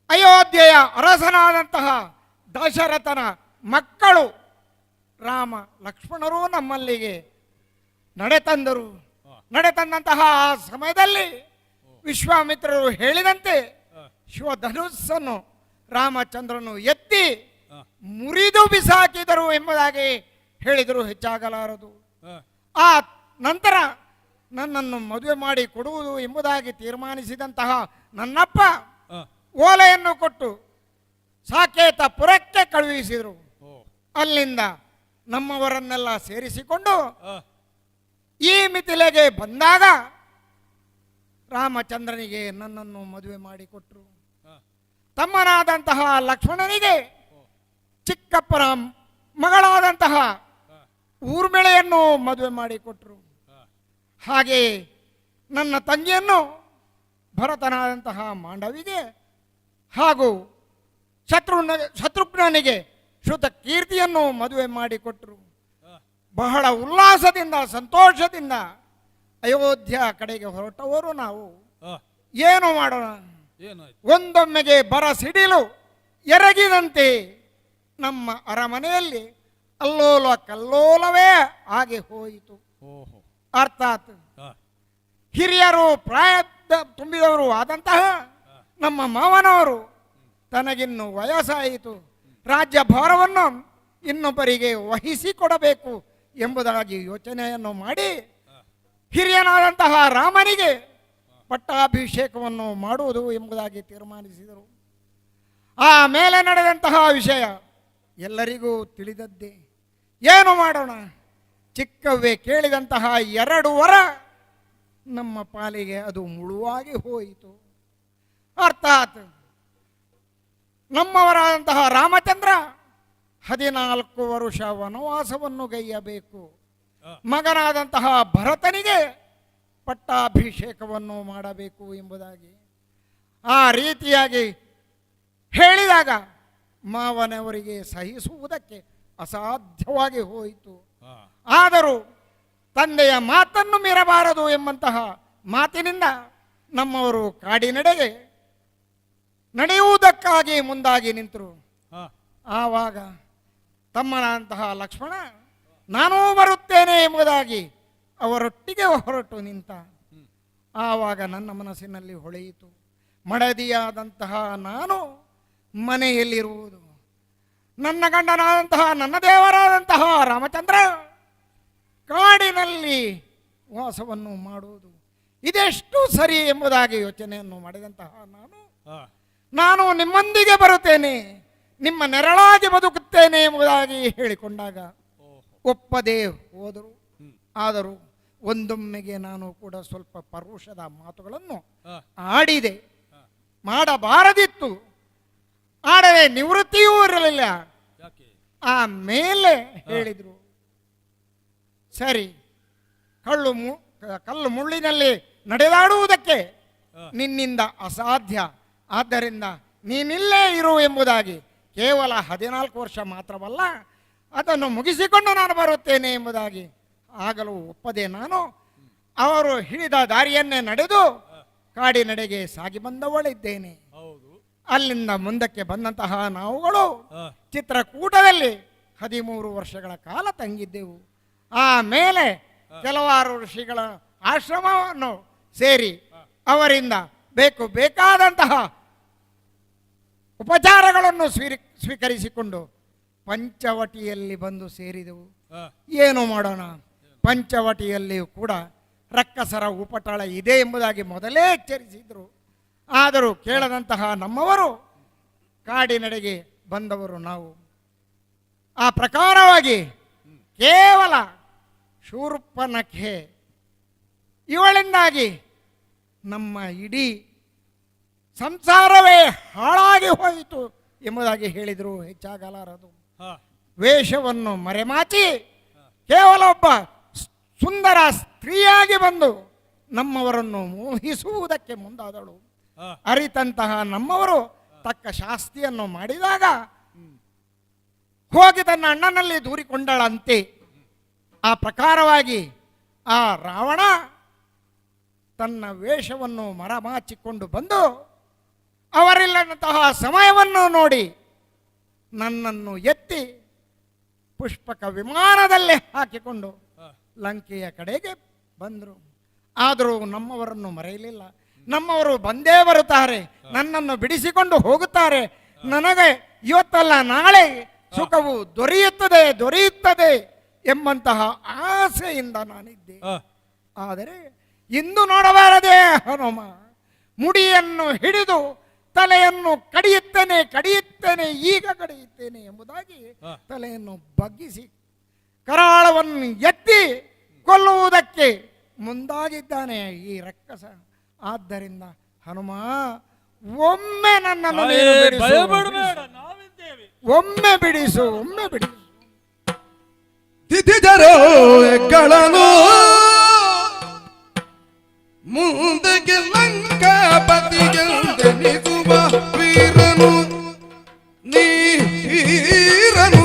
ಅಯೋಧ್ಯೆಯ ಅರಸನಾದಂತಹ ದಶರಥನ ಮಕ್ಕಳು ರಾಮ ಲಕ್ಷ್ಮಣರು ನಮ್ಮಲ್ಲಿಗೆ ನಡೆತಂದಂತಹ ಆ ಸಮಯದಲ್ಲಿ ವಿಶ್ವಾಮಿತ್ರರು ಹೇಳಿದಂತೆ ಶಿವಧನುಸ್ಸನ್ನು ರಾಮಚಂದ್ರನು ಎತ್ತಿ ಮುರಿದು ಬಿಸಾಕಿದರು ಎಂಬುದಾಗಿ ಹೇಳಿದರು, ಹೆಚ್ಚಾಗಲಾರದು. ಆ ನಂತರ ನನ್ನನ್ನು ಮದುವೆ ಮಾಡಿ ಕೊಡುವುದು ಎಂಬುದಾಗಿ ತೀರ್ಮಾನಿಸಿದಂತಹ ನನ್ನಪ್ಪ ಓಲೆಯನ್ನು ಕೊಟ್ಟು ಸಾಕೇತಪುರಕ್ಕೆ ಕಳುಹಿಸಿದರು. ಅಲ್ಲಿಂದ ನಮ್ಮವರನ್ನೆಲ್ಲ ಸೇರಿಸಿಕೊಂಡು ಈ ಮಿಥಿಲೆಗೆ ಬಂದಾಗ ರಾಮಚಂದ್ರನಿಗೆ ನನ್ನನ್ನು ಮದುವೆ ಮಾಡಿಕೊಟ್ರು. ತಮ್ಮನಾದಂತಹ ಲಕ್ಷ್ಮಣನಿಗೆ ಚಿಕ್ಕಪ್ಪನ ಮಗಳಾದಂತಹ ಊರ್ಮಿಳೆಯನ್ನು ಮದುವೆ ಮಾಡಿಕೊಟ್ರು. ಹಾಗೆಯೇ ನನ್ನ ಭರತನಾದಂತಹ ಮಾಂಡವಿಗೆ ಹಾಗೂ ಶತ್ರುಘ್ನನಿಗೆ ಶ್ರುತ ಕೀರ್ತಿಯನ್ನು ಮದುವೆ ಮಾಡಿಕೊಟ್ರು. ಬಹಳ ಉಲ್ಲಾಸದಿಂದ ಸಂತೋಷದಿಂದ ಅಯೋಧ್ಯ ಕಡೆಗೆ ಹೊರಟವರು ನಾವು. ಏನು ಮಾಡೋಣ, ಒಂದೊಮ್ಮೆಗೆ ಬರ ಸಿಡಿಲು ಎರಗಿದಂತೆ ನಮ್ಮ ಅರಮನೆಯಲ್ಲಿ ಅಲ್ಲೋಲ ಕಲ್ಲೋಲವೇ ಆಗಿ ಹೋಯಿತು. ಅರ್ಥಾತ್ ಹಿರಿಯರು ಪ್ರಾಯ ತುಂಬಿದವರು ಆದಂತಹ ನಮ್ಮ ಮಾವನವರು ತನಗಿನ್ನು ವಯಸ್ಸಾಯಿತು, ರಾಜ್ಯ ಭಾರವನ್ನು ಇನ್ನೊಬ್ಬರಿಗೆ ವಹಿಸಿಕೊಡಬೇಕು ಎಂಬುದಾಗಿ ಯೋಚನೆಯನ್ನು ಮಾಡಿ ಹಿರಿಯನಾದಂತಹ ರಾಮನಿಗೆ ಪಟ್ಟಾಭಿಷೇಕವನ್ನು ಮಾಡುವುದು ಎಂಬುದಾಗಿ ತೀರ್ಮಾನಿಸಿದರು. ಆ ಮೇಲೆ ನಡೆದಂತಹ ವಿಷಯ ಎಲ್ಲರಿಗೂ ತಿಳಿದದ್ದೇ. ಏನು ಮಾಡೋಣ, ಚಿಕ್ಕವ್ವೆ ಕೇಳಿದಂತಹ 2 ವರ ನಮ್ಮ ಪಾಲಿಗೆ ಅದು ಮುಳುವಾಗಿ ಹೋಯಿತು. ಅರ್ಥಾತ್ ನಮ್ಮವರಾದಂತಹ ರಾಮಚಂದ್ರ 14 ವರುಷ ವನವಾಸವನ್ನು ಗೈಯಬೇಕು. ಮಗನಾದಂತಹ ಭರತನಿಗೆ ಪಟ್ಟಾಭಿಷೇಕವನ್ನು ಮಾಡಬೇಕು ಎಂಬುದಾಗಿ ಆ ರೀತಿಯಾಗಿ ಹೇಳಿದಾಗ ಮಾವನವರಿಗೆ ಸಹಿಸುವುದಕ್ಕೆ ಅಸಾಧ್ಯವಾಗಿ ಹೋಯಿತು. ಆದರೂ ತಂದೆಯ ಮಾತನ್ನು ಮೀರಬಾರದು ಎಂಬಂತಹ ಮಾತಿನಿಂದ ನಮ್ಮವರು ಕಾಡಿನೆಡೆಗೆ ನಡೆಯುವುದಕ್ಕಾಗಿ ಮುಂದಾಗಿ ನಿಂತರು. ಆವಾಗ ತಮ್ಮನಾದಂತಹ ಲಕ್ಷ್ಮಣ ನಾನೂ ಬರುತ್ತೇನೆ ಎಂಬುದಾಗಿ ಅವರೊಟ್ಟಿಗೆ ಹೊರಟು ನಿಂತ. ಆವಾಗ ನನ್ನ ಮನಸ್ಸಿನಲ್ಲಿ ಹೊಳೆಯಿತು, ಮಡದಿಯಾದಂತಹ ನಾನು ಮನೆಯಲ್ಲಿರುವುದು, ನನ್ನ ಗಂಡನಾದಂತಹ ನನ್ನ ದೇವರಾದಂತಹ ರಾಮಚಂದ್ರ ಕಾಡಿನಲ್ಲಿ ವಾಸವನ್ನು ಮಾಡುವುದು ಇದೆಷ್ಟು ಸರಿ ಎಂಬುದಾಗಿ ಯೋಚನೆಯನ್ನು ಮಾಡಿದಂತಹ ನಾನು ನಿಮ್ಮೊಂದಿಗೆ ಬರುತ್ತೇನೆ, ನಿಮ್ಮ ನೆರಳಾಗಿ ಬದುಕುತ್ತೇನೆ ಎಂಬುದಾಗಿ ಹೇಳಿಕೊಂಡಾಗ ಒಪ್ಪದೇ ಹೋದರು. ಆದರೂ ಒಂದೊಮ್ಮೆಗೆ ನಾನು ಕೂಡ ಸ್ವಲ್ಪ ಪರುಷದ ಮಾತುಗಳನ್ನು ಆಡಿದೆ. ಮಾಡಬಾರದಿತ್ತು, ಆಡದೆ ನಿವೃತ್ತಿಯೂ ಇರಲಿಲ್ಲ. ಆ ಮೇಲೆ ಹೇಳಿದರು, ಸರಿ, ಕಲ್ಲು ಮುಳ್ಳಿನಲ್ಲಿ ನಡೆದಾಡುವುದಕ್ಕೆ ನಿನ್ನಿಂದ ಅಸಾಧ್ಯ, ಆದ್ದರಿಂದ ನೀನಿಲ್ಲೇ ಇರು ಎಂಬುದಾಗಿ ಕೇವಲ 14 ವರ್ಷ ಮಾತ್ರವಲ್ಲ, ಅದನ್ನು ಮುಗಿಸಿಕೊಂಡು ನಾನು ಬರುತ್ತೇನೆ ಎಂಬುದಾಗಿ ಆಗಲು ಒಪ್ಪದೆ ನಾನು ಅವರು ಹಿಡಿದ ದಾರಿಯನ್ನೇ ನಡೆದು ಕಾಡಿನೆಡೆಗೆ ಸಾಗಿ ಬಂದವಳಿದ್ದೇನೆ. ಅಲ್ಲಿಂದ ಮುಂದಕ್ಕೆ ಬಂದಂತಹ ನಾವುಗಳು ಚಿತ್ರಕೂಟದಲ್ಲಿ 13 ವರ್ಷಗಳ ಕಾಲ ತಂಗಿದ್ದೆವು. ಆಮೇಲೆ ಕೆಲವಾರು ಋಷಿಗಳ ಆಶ್ರಮವನ್ನು ಸೇರಿ ಅವರಿಂದ ಬೇಕಾದಂತಹ ಉಪಚಾರಗಳನ್ನು ಸ್ವೀಕರಿಸಿಕೊಂಡು ಪಂಚವಟಿಯಲ್ಲಿ ಬಂದು ಸೇರಿದೆವು. ಏನು ಮಾಡೋಣ, ಪಂಚವಟಿಯಲ್ಲಿಯೂ ಕೂಡ ರಕ್ಕಸರ ಉಪಟಳ ಇದೆ ಎಂಬುದಾಗಿ ಮೊದಲೇ ಎಚ್ಚರಿಸಿದರು. ಆದರೂ ಕೇಳದಂತಹ ನಮ್ಮವರು ಕಾಡಿನಡೆಗೆ ಬಂದವರು ನಾವು. ಆ ಪ್ರಕಾರವಾಗಿ ಕೇವಲ ಶೂರ್ಪನಖೆ ಇವಳಿಂದಾಗಿ ನಮ್ಮ ಇಡೀ ಸಂಸಾರವೇ ಹಾಳಾಗಿ ಹೋಯಿತು ಎಂಬುದಾಗಿ ಹೇಳಿದರು. ಹೆಚ್ಚಾಗಲಾರದು. ವೇಷವನ್ನು ಮರೆಮಾಚಿ ಕೇವಲ ಒಬ್ಬ ಸುಂದರ ಸ್ತ್ರೀಯಾಗಿ ಬಂದು ನಮ್ಮವರನ್ನು ಮೋಹಿಸುವುದಕ್ಕೆ ಮುಂದಾದಳು. ಅರಿತಂತಹ ನಮ್ಮವರು ತಕ್ಕ ಶಾಸ್ತಿಯನ್ನು ಮಾಡಿದಾಗ ಹೋಗಿ ತನ್ನ ಅಣ್ಣನಲ್ಲಿ ದೂರಿಕೊಂಡಳಂತೆ. ಆ ಪ್ರಕಾರವಾಗಿ ಆ ರಾವಣ ತನ್ನ ವೇಷವನ್ನು ಮರೆಮಾಚಿಕೊಂಡು ಬಂದು ಅವರಿಲ್ಲದಂತಹ ಸಮಯವನ್ನು ನೋಡಿ ನನ್ನನ್ನು ಎತ್ತಿ ಪುಷ್ಪಕ ವಿಮಾನದಲ್ಲೇ ಹಾಕಿಕೊಂಡು ಲಂಕೆಯ ಕಡೆಗೆ ಬಂದರು. ಆದರೂ ನಮ್ಮವರನ್ನು ಮರೆಯಲಿಲ್ಲ. ನಮ್ಮವರು ಬಂದೇ ಬರುತ್ತಾರೆ, ನನ್ನನ್ನು ಬಿಡಿಸಿಕೊಂಡು ಹೋಗುತ್ತಾರೆ, ನನಗೆ ಇವತ್ತಲ್ಲ ನಾಳೆ ಸುಖವು ದೊರೆಯುತ್ತದೆ ಎಂಬಂತಹ ಆಸೆಯಿಂದ ನಾನಿದ್ದೆ. ಆದರೆ ಇಂದು ನೋಡಬಾರದೆ ಹನುಮ, ಮುಡಿಯನ್ನು ಹಿಡಿದು ತಲೆಯನ್ನು ಕಡಿಯುತ್ತೇನೆ ಈಗ ಕಡಿಯುತ್ತೇನೆ ಎಂಬುದಾಗಿ ತಲೆಯನ್ನು ಬಗ್ಗಿಸಿ ಕರಾಳವನ್ನು ಎತ್ತಿ ಕೊಲ್ಲುವುದಕ್ಕೆ ಮುಂದಾಗಿದ್ದಾನೆ ಈ ರಕ್ಕಸ. ಆದ್ದರಿಂದ ಹನುಮ, ಒಮ್ಮೆ ನನ್ನನ್ನು ನೀನು ಬಿಡಿಸು. ಒಮ್ಮೆ ಬಿಡಿಸು. ತಿಥಿಜರೋ ಎಕ್ಕಳನು ಮುಂದಕ್ಕೆ ಲಂಕಾಪತಿಗೆಂದೆನಿಸುವ ವೀರನು ನೀರನು.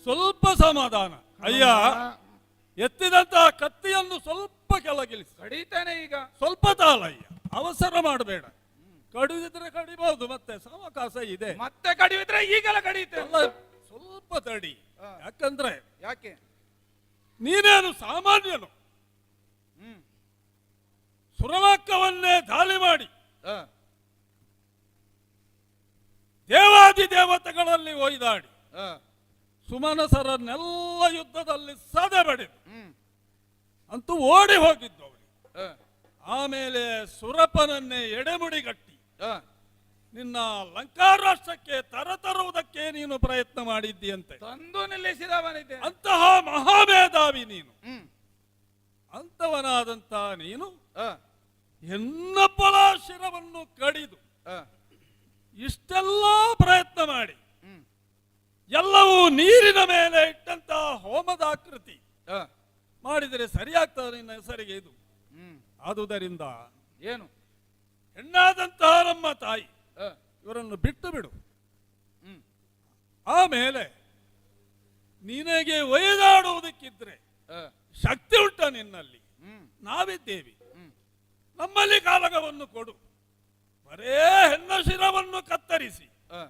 ಸ್ವಲ್ಪ ಸಮಾಧಾನ ಅಯ್ಯ. ಎತ್ತಿದಂತಹ ಕತ್ತಿಯನ್ನು ಸ್ವಲ್ಪ ಕೆಳಗಿಳಿಸಿ. ಕಡಿತೇನೆ ಈಗ. ಸ್ವಲ್ಪ ತಾಳಯ್ಯ, ಅವಸರ ಮಾಡಬೇಡ. ಕಡಿದಿದ್ರೆ ಕಡಿಬಹುದು, ಮತ್ತೆ ಸಾವಕಾಶ ಇದೆ. ಮತ್ತೆ ಕಡಿಯುದ್ರೆ ಈಗಲ ಕಡಿಯುತ್ತೆ. ಸ್ವಲ್ಪ ತಡಿ. ಯಾಕಂದ್ರೆ ಯಾಕೆ ನೀನೇನು ಸಾಮಾನ್ಯನು? ಸುರವಾಕ್ಯವನ್ನೇ ದಾಳಿ ಮಾಡಿ ದೇವಾದಿ ದೇವತೆಗಳಲ್ಲಿ ಒಯ್ದಾಡಿ ಸುಮನಸರನ್ನೆಲ್ಲ ಯುದ್ಧದಲ್ಲಿ ಸದೆ ಬಡಿದು ಅಂತೂ ಓಡಿ ಹೋಗಿದ್ದು ಅವಳು. ಆಮೇಲೆ ಸುರಪನನ್ನೇ ಎಡೆಮುಡಿಗಟ್ಟಿ ನಿನ್ನ ಲಂಕಾರಾಷ್ಟ್ರಕ್ಕೆ ತರುವುದಕ್ಕೆ ನೀನು ಪ್ರಯತ್ನ ಮಾಡಿದ್ದೀಯಂತೆ. ತಂದು ನಿಲ್ಲಿಸಿದವನಿದ್ದೆ. ಅಂತಹ ಮಹಾಮೇಧಾವಿ ನೀನು. ಅಂತವನಾದಂತ ನೀನು ಹೆಣ್ಣೊಬ್ಬಳ ಶಿರವನ್ನು ಕಡಿದು ಇಷ್ಟೆಲ್ಲ ಪ್ರಯತ್ನ ಮಾಡಿ ಎಲ್ಲವೂ ನೀರಿನ ಮೇಲೆ ಇಟ್ಟಂತಹ ಹೋಮದಾಕೃತಿ ಮಾಡಿದರೆ ಸರಿಯಾಗ್ತದೆ ನಿನ್ನ ಹೆಸರಿಗೆ ಇದು. ಆದುದರಿಂದ ಏನು ಹೆಣ್ಣಾದಂತಹ ನಮ್ಮ ತಾಯಿ ಆ, ಇವರನ್ನು ಬಿಟ್ಟು ಬಿಡು. ಆಮೇಲೆ ನಿನಗೆ ಒಯ್ದಾಡುವುದಕ್ಕಿದ್ರೆ ಆ, ಶಕ್ತಿ ಉಂಟ ನಿನ್ನಲ್ಲಿ, ನಾವಿದ್ದೇವೆ. ನಮ್ಮಲ್ಲಿ ಕಾಲಗವನ್ನು ಕೊಡು. ಬರೇ ಹೆಣ್ಣ ಶಿರವನ್ನು ಕತ್ತರಿಸಿ ಆ.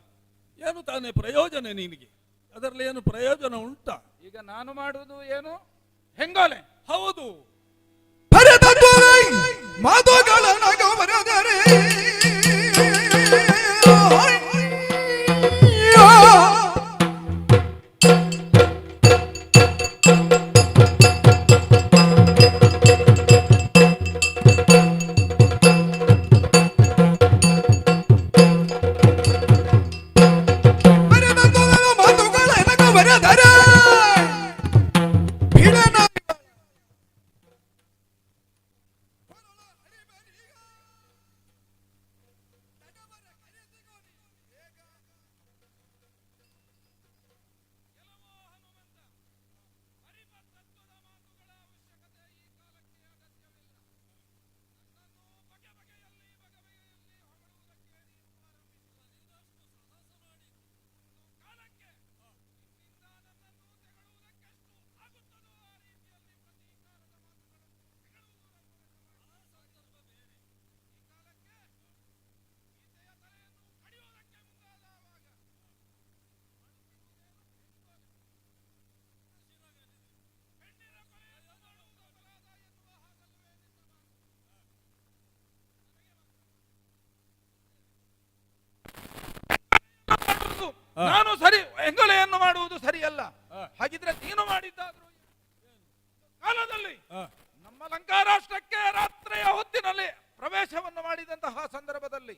ಏನು ತಾನೇ ಪ್ರಯೋಜನ ನಿನಗೆ? ಅದರಲ್ಲಿ ಏನು ಪ್ರಯೋಜನ ಉಂಟಾ? ಈಗ ನಾನು ಮಾಡುವುದು ಏನು? ಹೆಂಗೋಲೆ. ಹೌದು, ಭರತದ್ವೈ ಮಾತುಗಳ ನಗವರದರೆ ಮಾತುಗಳ ನಗವರದರೆ ಭಿಡನ ನಾನು ಸರಿ ಹೆಂಗೊಲೆಯನ್ನು ಮಾಡುವುದು ಸರಿಯಲ್ಲ. ಹಾಗಿದ್ರೆ ನೀನು ಮಾಡಿದ್ದಾದ್ರು ಕಾಲದಲ್ಲಿ ನಮ್ಮ ಲಂಕಾ ರಾಷ್ಟ್ರಕ್ಕೆ ರಾತ್ರಿಯ ಹೊತ್ತಿನಲ್ಲಿ ಪ್ರವೇಶವನ್ನು ಮಾಡಿದಂತಹ ಸಂದರ್ಭದಲ್ಲಿ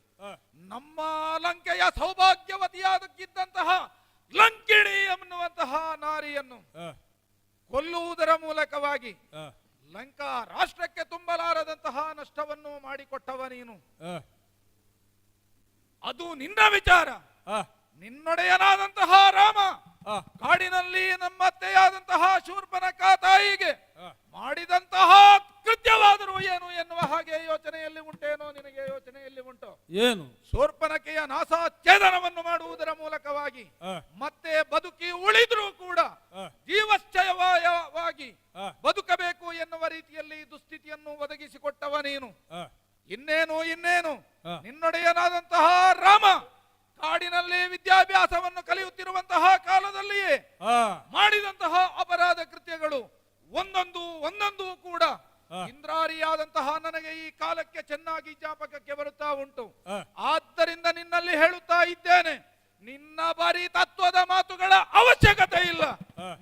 ನಮ್ಮ ಲಂಕೆಯ ಸೌಭಾಗ್ಯವತಿಯಾದಕ್ಕಿದ್ದಂತಹ ಲಂಕಿಣಿ ಎನ್ನುವಂತಹ ನಾರಿಯನ್ನು ಕೊಲ್ಲುವುದರ ಮೂಲಕವಾಗಿ ಲಂಕಾ ರಾಷ್ಟ್ರಕ್ಕೆ ತುಂಬಲಾರದಂತಹ ನಷ್ಟವನ್ನು ಮಾಡಿಕೊಟ್ಟವ ನೀನು. ಅದು ನಿನ್ನ ವಿಚಾರ. ನಿನ್ನೊಡೆಯನಾದಂತಹ ರಾಮ ಕಾಡಿನಲ್ಲಿ ನಮ್ಮತ್ತೆಯಾದಂತಹ ಶೂರ್ಪನಖ ತಾಯಿಗೆ ಮಾಡಿದಂತಹ ಕೃತ್ಯವಾದರೂ ಏನು ಎನ್ನುವ ಹಾಗೆ ಯೋಚನೆಯಲ್ಲಿ ಉಂಟೇನೋ ನಿನಗೆ? ಯೋಚನೆಯಲ್ಲಿ ಉಂಟು ಏನು? ಶೂರ್ಪನಖೆಯ ನಾಸಾಚ್ಛೇದನವನ್ನು ಮಾಡುವುದರ ಮೂಲಕವಾಗಿ ಮತ್ತೆ ಬದುಕಿ ಉಳಿದ್ರೂ ಕೂಡ ಜೀವಶ್ಚಯವಾಗಿ ಬದುಕಬೇಕು ಎನ್ನುವ ರೀತಿಯಲ್ಲಿ ದುಸ್ಥಿತಿಯನ್ನು ಒದಗಿಸಿಕೊಟ್ಟವ ನೀನು. ಇನ್ನೇನು ನಿನ್ನೊಡೆಯನಾದಂತಹ ರಾಮ ಕಾಡಿನಲ್ಲಿ ವಿದ್ಯಾಭ್ಯಾಸವನ್ನು ಕಲಿಯುತ್ತಿರುವಂತಹ ಕಾಲದಲ್ಲಿಯೇ ಮಾಡಿದಂತಹ ಅಪರಾಧ ಕೃತ್ಯಗಳು ಒಂದೊಂದು ಕೂಡ ಇಂದ್ರಾರಿಯಾದಂತಹ ನನಗೆ ಈ ಕಾಲಕ್ಕೆ ಚೆನ್ನಾಗಿ ಜ್ಞಾಪಕಕ್ಕೆ ಬರುತ್ತಾ ಉಂಟು. ಆದ್ದರಿಂದ ನಿನ್ನಲ್ಲಿ ಹೇಳುತ್ತಾ ಇದ್ದೇನೆ, ನಿನ್ನ ಬರೀ ತತ್ವದ ಮಾತುಗಳ ಅವಶ್ಯಕತೆ ಇಲ್ಲ.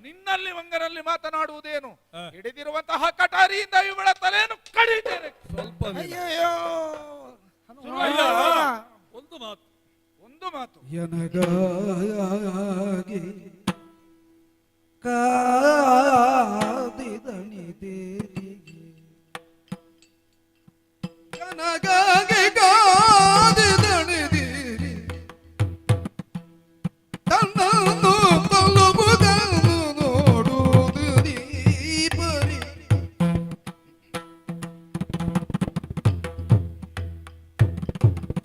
ನಿನ್ನಲ್ಲಿ ಒಂಗರಲ್ಲಿ ಮಾತನಾಡುವುದೇನು? ಹಿಡಿದಿರುವಂತಹ ಕಟಾರಿಯಿಂದ ಇವಳ ತಲೆಯನ್ನು ಕಡಿತೇನೆ. ಸ್ವಲ್ಪ ಅಯ್ಯಯ್ಯೋ. ಒಂದು ಮಾತು ಎನಗಾಗಿ ಕಾದಿದಣಿದೇರಿಗೆ ನನಗಾಗಿ ಕಾದಿದಣಿದೀರಿ ತನ್ನನ್ನು ತಲುಪುವುದನ್ನು ನೋಡುವುದು ದೀಪರಿ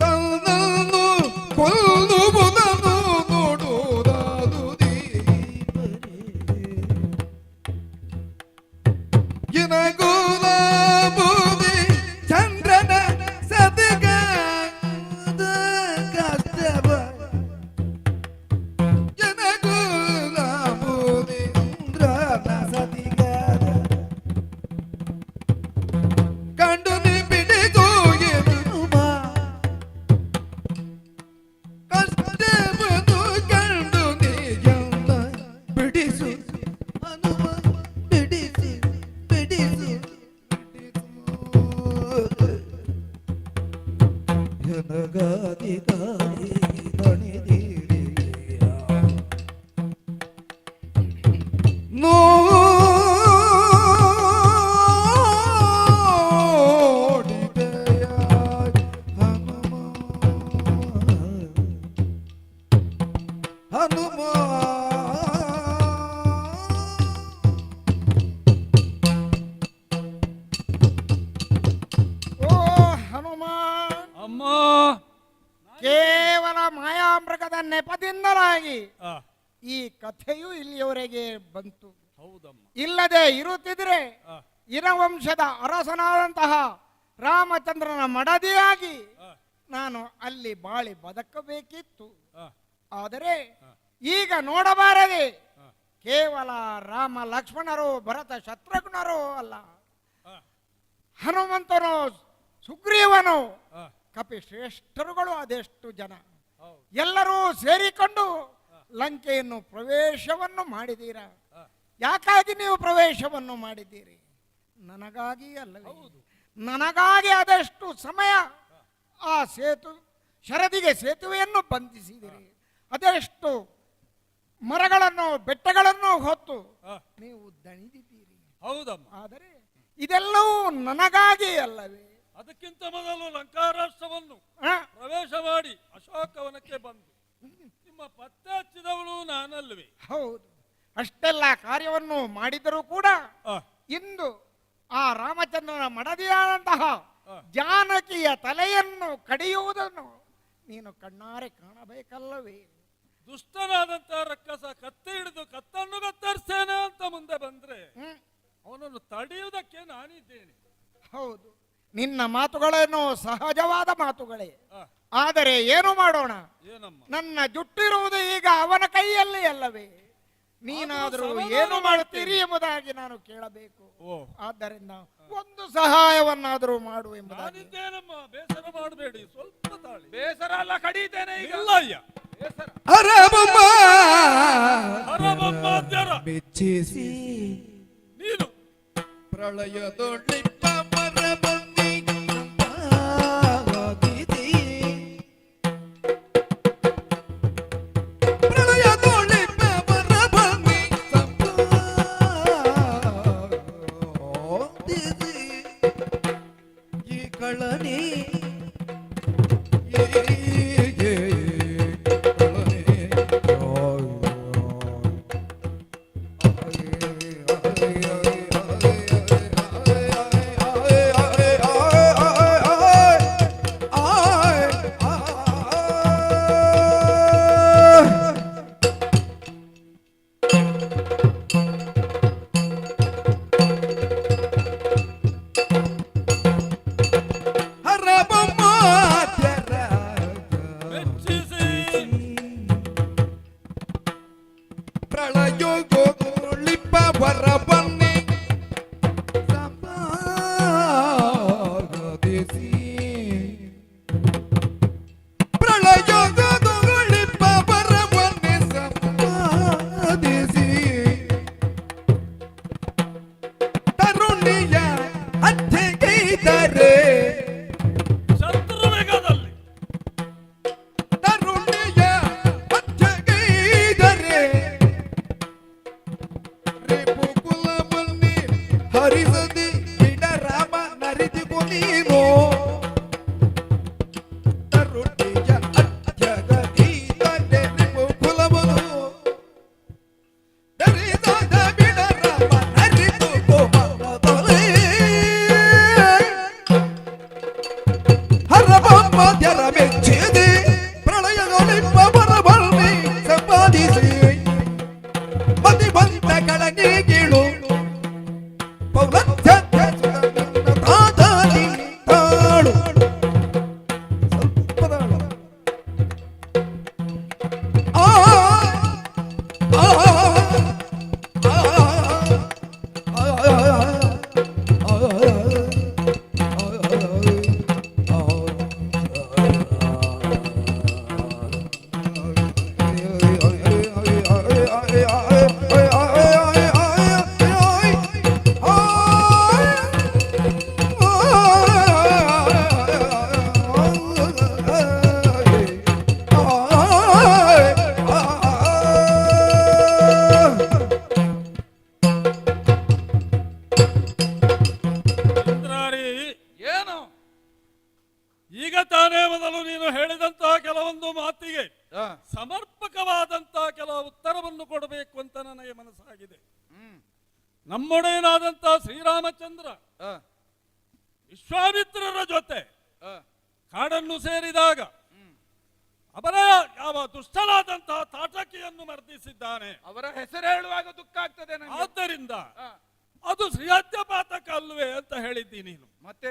ತನ್ನನ್ನು ಕೊಲ್ಲುವುದನ್ನು ನೋಡುವುದಾದು ದೀಪರಿ ಗಿನಗುಲಾಬುದಿ ಚಂದ್ರನ ಸದಗಾದ ಕಷ್ಟವ ಗಿನಗುಲಾಬುದಿ ಚಂದ್ರನ ಸದಿಗಾದ ಕಂಡು ನೀ ಬಿಡಿದು ಎನ್ನುವ ಕಷ್ಟವನ್ನು ಕಂಡು ನೀ ಎಲ್ಲ ಬಿಡಿಸು ಹನುಮ ಬಿಡಿಸಿ ಬಿಡಿಸು ಜನಗಾದಿ ಗಾದಿ ದಣಿದಿರಿಯ ನೋಡಿದೆಯ ಹನುಮ ಹನುಮ ಕಥೆಯೂ ಇಲ್ಲಿಯವರೆಗೆ ಬಂತು. ಹೌದಮ್ಮ. ಇಲ್ಲದೆ ಇರುತ್ತಿದ್ರೆ ಆ, ಇನವಂಶದ ಅರಸನಾದಂತಹ ರಾಮಚಂದ್ರನ ಮಡದಿಯಾಗಿ ಆ, ನಾನು ಅಲ್ಲಿ ಬಾಳಿ ಬದುಕಬೇಕಿತ್ತು. ಆ, ಆದರೆ ಈಗ ನೋಡಬಾರದೆ, ಆ, ಕೇವಲ ರಾಮ ಲಕ್ಷ್ಮಣರು ಭರತ ಶತ್ರುಘ್ನರು ಅಲ್ಲ, ಆ, ಹನುಮಂತನು ಸುಗ್ರೀವನು ಆ, ಕಪಿಶ್ರೇಷ್ಠರುಗಳು ಅದೆಷ್ಟು ಜನ ಹೌದು. ಎಲ್ಲರೂ ಸೇರಿಕೊಂಡು ಲಂಕೆಯನ್ನು ಪ್ರವೇಶವನ್ನು ಮಾಡಿದ್ದೀರಾ. ಆ, ಯಾಕಾಗಿ ನೀವು ಪ್ರವೇಶವನ್ನು ಮಾಡಿದ್ದೀರಿ? ನನಗಾಗಿ ಅಲ್ಲವೇ? ನನಗಾಗಿ ಅದೆಷ್ಟು ಸಮಯ ಆ ಶರದಿಗೆ ಸೇತುವೆಯನ್ನು ಬಂಧಿಸಿದಿರಿ, ಅದೆಷ್ಟು ಮರಗಳನ್ನು ಬೆಟ್ಟಗಳನ್ನು ಹೊತ್ತು ಆ, ನೀವು ದಣಿದಿದ್ದೀರಿ. ಹೌದಮ್ಮ. ಆದರೆ ಇದೆಲ್ಲವೂ ನನಗಾಗಿ ಅಲ್ಲವೇ? ಅದಕ್ಕಿಂತ ಮೊದಲು ಲಂಕಾರಾಷ್ಟ್ರವನ್ನು ಆ? ಪ್ರವೇಶ ಮಾಡಿ ಅಶೋಕವನಕ್ಕೆ ಬಂದು ನಿಮ್ಮ ಪತ್ತೆ ಹಚ್ಚಿದವಳು ನಾನಲ್ವೇ? ಹೌದು, ಅಷ್ಟೆಲ್ಲ ಕಾರ್ಯವನ್ನು ಮಾಡಿದರೂ ಕೂಡ ಆ, ಇಂದು ಆ ರಾಮಚಂದ್ರನ ಮಡದಿಯಾದಂತಹ ಆ. ಜಾನಕಿಯ ತಲೆಯನ್ನು ಕಡಿಯುವುದನ್ನು ನೀನು ಕಣ್ಣಾರೆ ಕಾಣಬೇಕಲ್ಲವೇ? ದುಷ್ಟನಾದಂತ ರಕ್ಕಸ ಕತ್ತಿ ಹಿಡಿದು ಕತ್ತನ್ನು ಕತ್ತರಿಸ್ತೇನೆ ಅಂತ ಮುಂದೆ ಬಂದ್ರೆ ಹ್ಮ್? ಅವನನ್ನು ತಡೆಯುವುದಕ್ಕೆ ನಾನಿದ್ದೇನೆ. ಹೌದು, ನಿನ್ನ ಮಾತುಗಳೇನು ಸಹಜವಾದ ಮಾತುಗಳೇ. ಆ, ಆದರೆ ಏನು ಮಾಡೋಣ, ಏನಮ್ಮ? ನನ್ನ ಜುಟ್ಟಿರುವುದು ಈಗ ಅವನ ಕೈಯಲ್ಲಿ ಅಲ್ಲವೇ? ನೀನಾದರೂ ಆದರೂ ಏನು ಸಮಾಧಾನ ಮಾಡುತ್ತೀರಿ ಮಾಡ್ತೇನೆ. ಎಂಬುದಾಗಿ ನಾನು ಕೇಳಬೇಕು. ಓ, ಆದ್ದರಿಂದ ಒಂದು ಸಹಾಯವನ್ನಾದರೂ ಮಾಡು ಎಂಬುದಾಗಿ. ನಾನಿದ್ದೇನಮ್ಮ, ಬೇಸರ ಮಾಡಬೇಡಿ, ಸ್ವಲ್ಪ ತಾಳಿ. ಬೇಸರ ಅಲ್ಲ, ಕಡಿತೇನೆ ಈಗ. ಇಲ್ಲ ಅಯ್ಯ, ಬೇಸರ ಹರಬಮ್ಮ ಹರಬಮ್ಮಾದ್ಯರ ಮೆಚ್ಚಿಸಿ ನೀನು ಪ್ರಳಯದೊಳಿಪ್ಪ ಮರಬಮ್ಮಿ ಸಂಪಾದಿಸಿ. ಪ್ರಳಯದೊಳಿಪ್ಪ ಮರಬಮ್ಮಿ ಸಂಪಾದಿಸಿ. ಈ ಕಳನಿ ಮೆಚ್ಚಿಸಿ ಪ್ರಳಯೋಗೋಳಿಪ್ಪ ಬರಬನ್ನಿ ಸಂಪಾದಿಸಿ. ಪ್ರಳಯೋಗೋಳಿಪ್ಪ ಬರಬನ್ನಿ ಸಂಪಾದಿಸಿ. ತರುಣಿಯ ಅತ್ತೆಗೈದರೆ ಶತ್ರುವೇಗದಲ್ಲಿ ತರುಣಿಯ ಅತ್ತೆಗೈದರೆ ರೇಪು ಕುಲವನ್ನಿ ಹರಿಸದಿ ಬಿಡರಾಮ ನರಿದಿಗು ನೀನು. ತರುಣಿಯ ಅತ್ತೆಗೈದರೆ ರೇಪು ಕುಲವನ್ನು ಹರಿಸದ ಬಿಡರಾಮ ನರಿದಿಗು ಮನದೊಲೆ. ಹರಬಮ್ಮದ್ಯರ ಮೆಚ್ಚಿದೆ ಪ್ರಳಯದೊಳಿಪ್ಪ ಬರಬನ್ನಿ ಸಂಪಾದಿಸಿ. ಮತಿಬಂಧ ಕಳನಿ ಕೀಳು ಪೌಲತ್ಯ ತಾದಾನಿ ತಾಳು. ಸ್ವಲ್ಪ ತಾಳು. ಆ ಆ ಇಂದ್ರಾರಿ, ಏನು? ಈಗ ತಾನೇ ಮೊದಲು ನೀನು ಹೇಳಿದಂತಹ ಕೆಲವೊಂದು ಮಾತಿಗೆ ಆ, ಸಮರ್ಪಕವಾದಂತಹ ಕೆಲವು ಉತ್ತರವನ್ನು ಕೊಡಬೇಕು ಅಂತ ನನಗೆ ಮನಸ್ಸಾಗಿದೆ. ಹ್ಮ್. ನಮ್ಮೊಡೆಯನಾದಂತಹ ಶ್ರೀರಾಮಚಂದ್ರ ಆ, ವಿಶ್ವಾಮಿತ್ರರ ಜೊತೆ ಆ, ಕಾಡನ್ನು ಸೇರಿದಾಗ ಅವರ ಯಾವ ದುಷ್ಟನಾದಂತಹ ತಾಟಕಿಯನ್ನು ಮರ್ದಿಸಿದ್ದಾನೆ. ಅವರ ಹೆಸರು ಹೇಳುವಾಗ ದುಃಖ ಆಗ್ತದೆ ನನಗೆ. ಆದ್ದರಿಂದ ಆ, ಅದು ಶ್ರೀಹತ್ಯಪಾತಕ ಅಲ್ವೇ ಅಂತ ಹೇಳಿದ್ದೀನಿ ನೀನು. ಮತ್ತೆ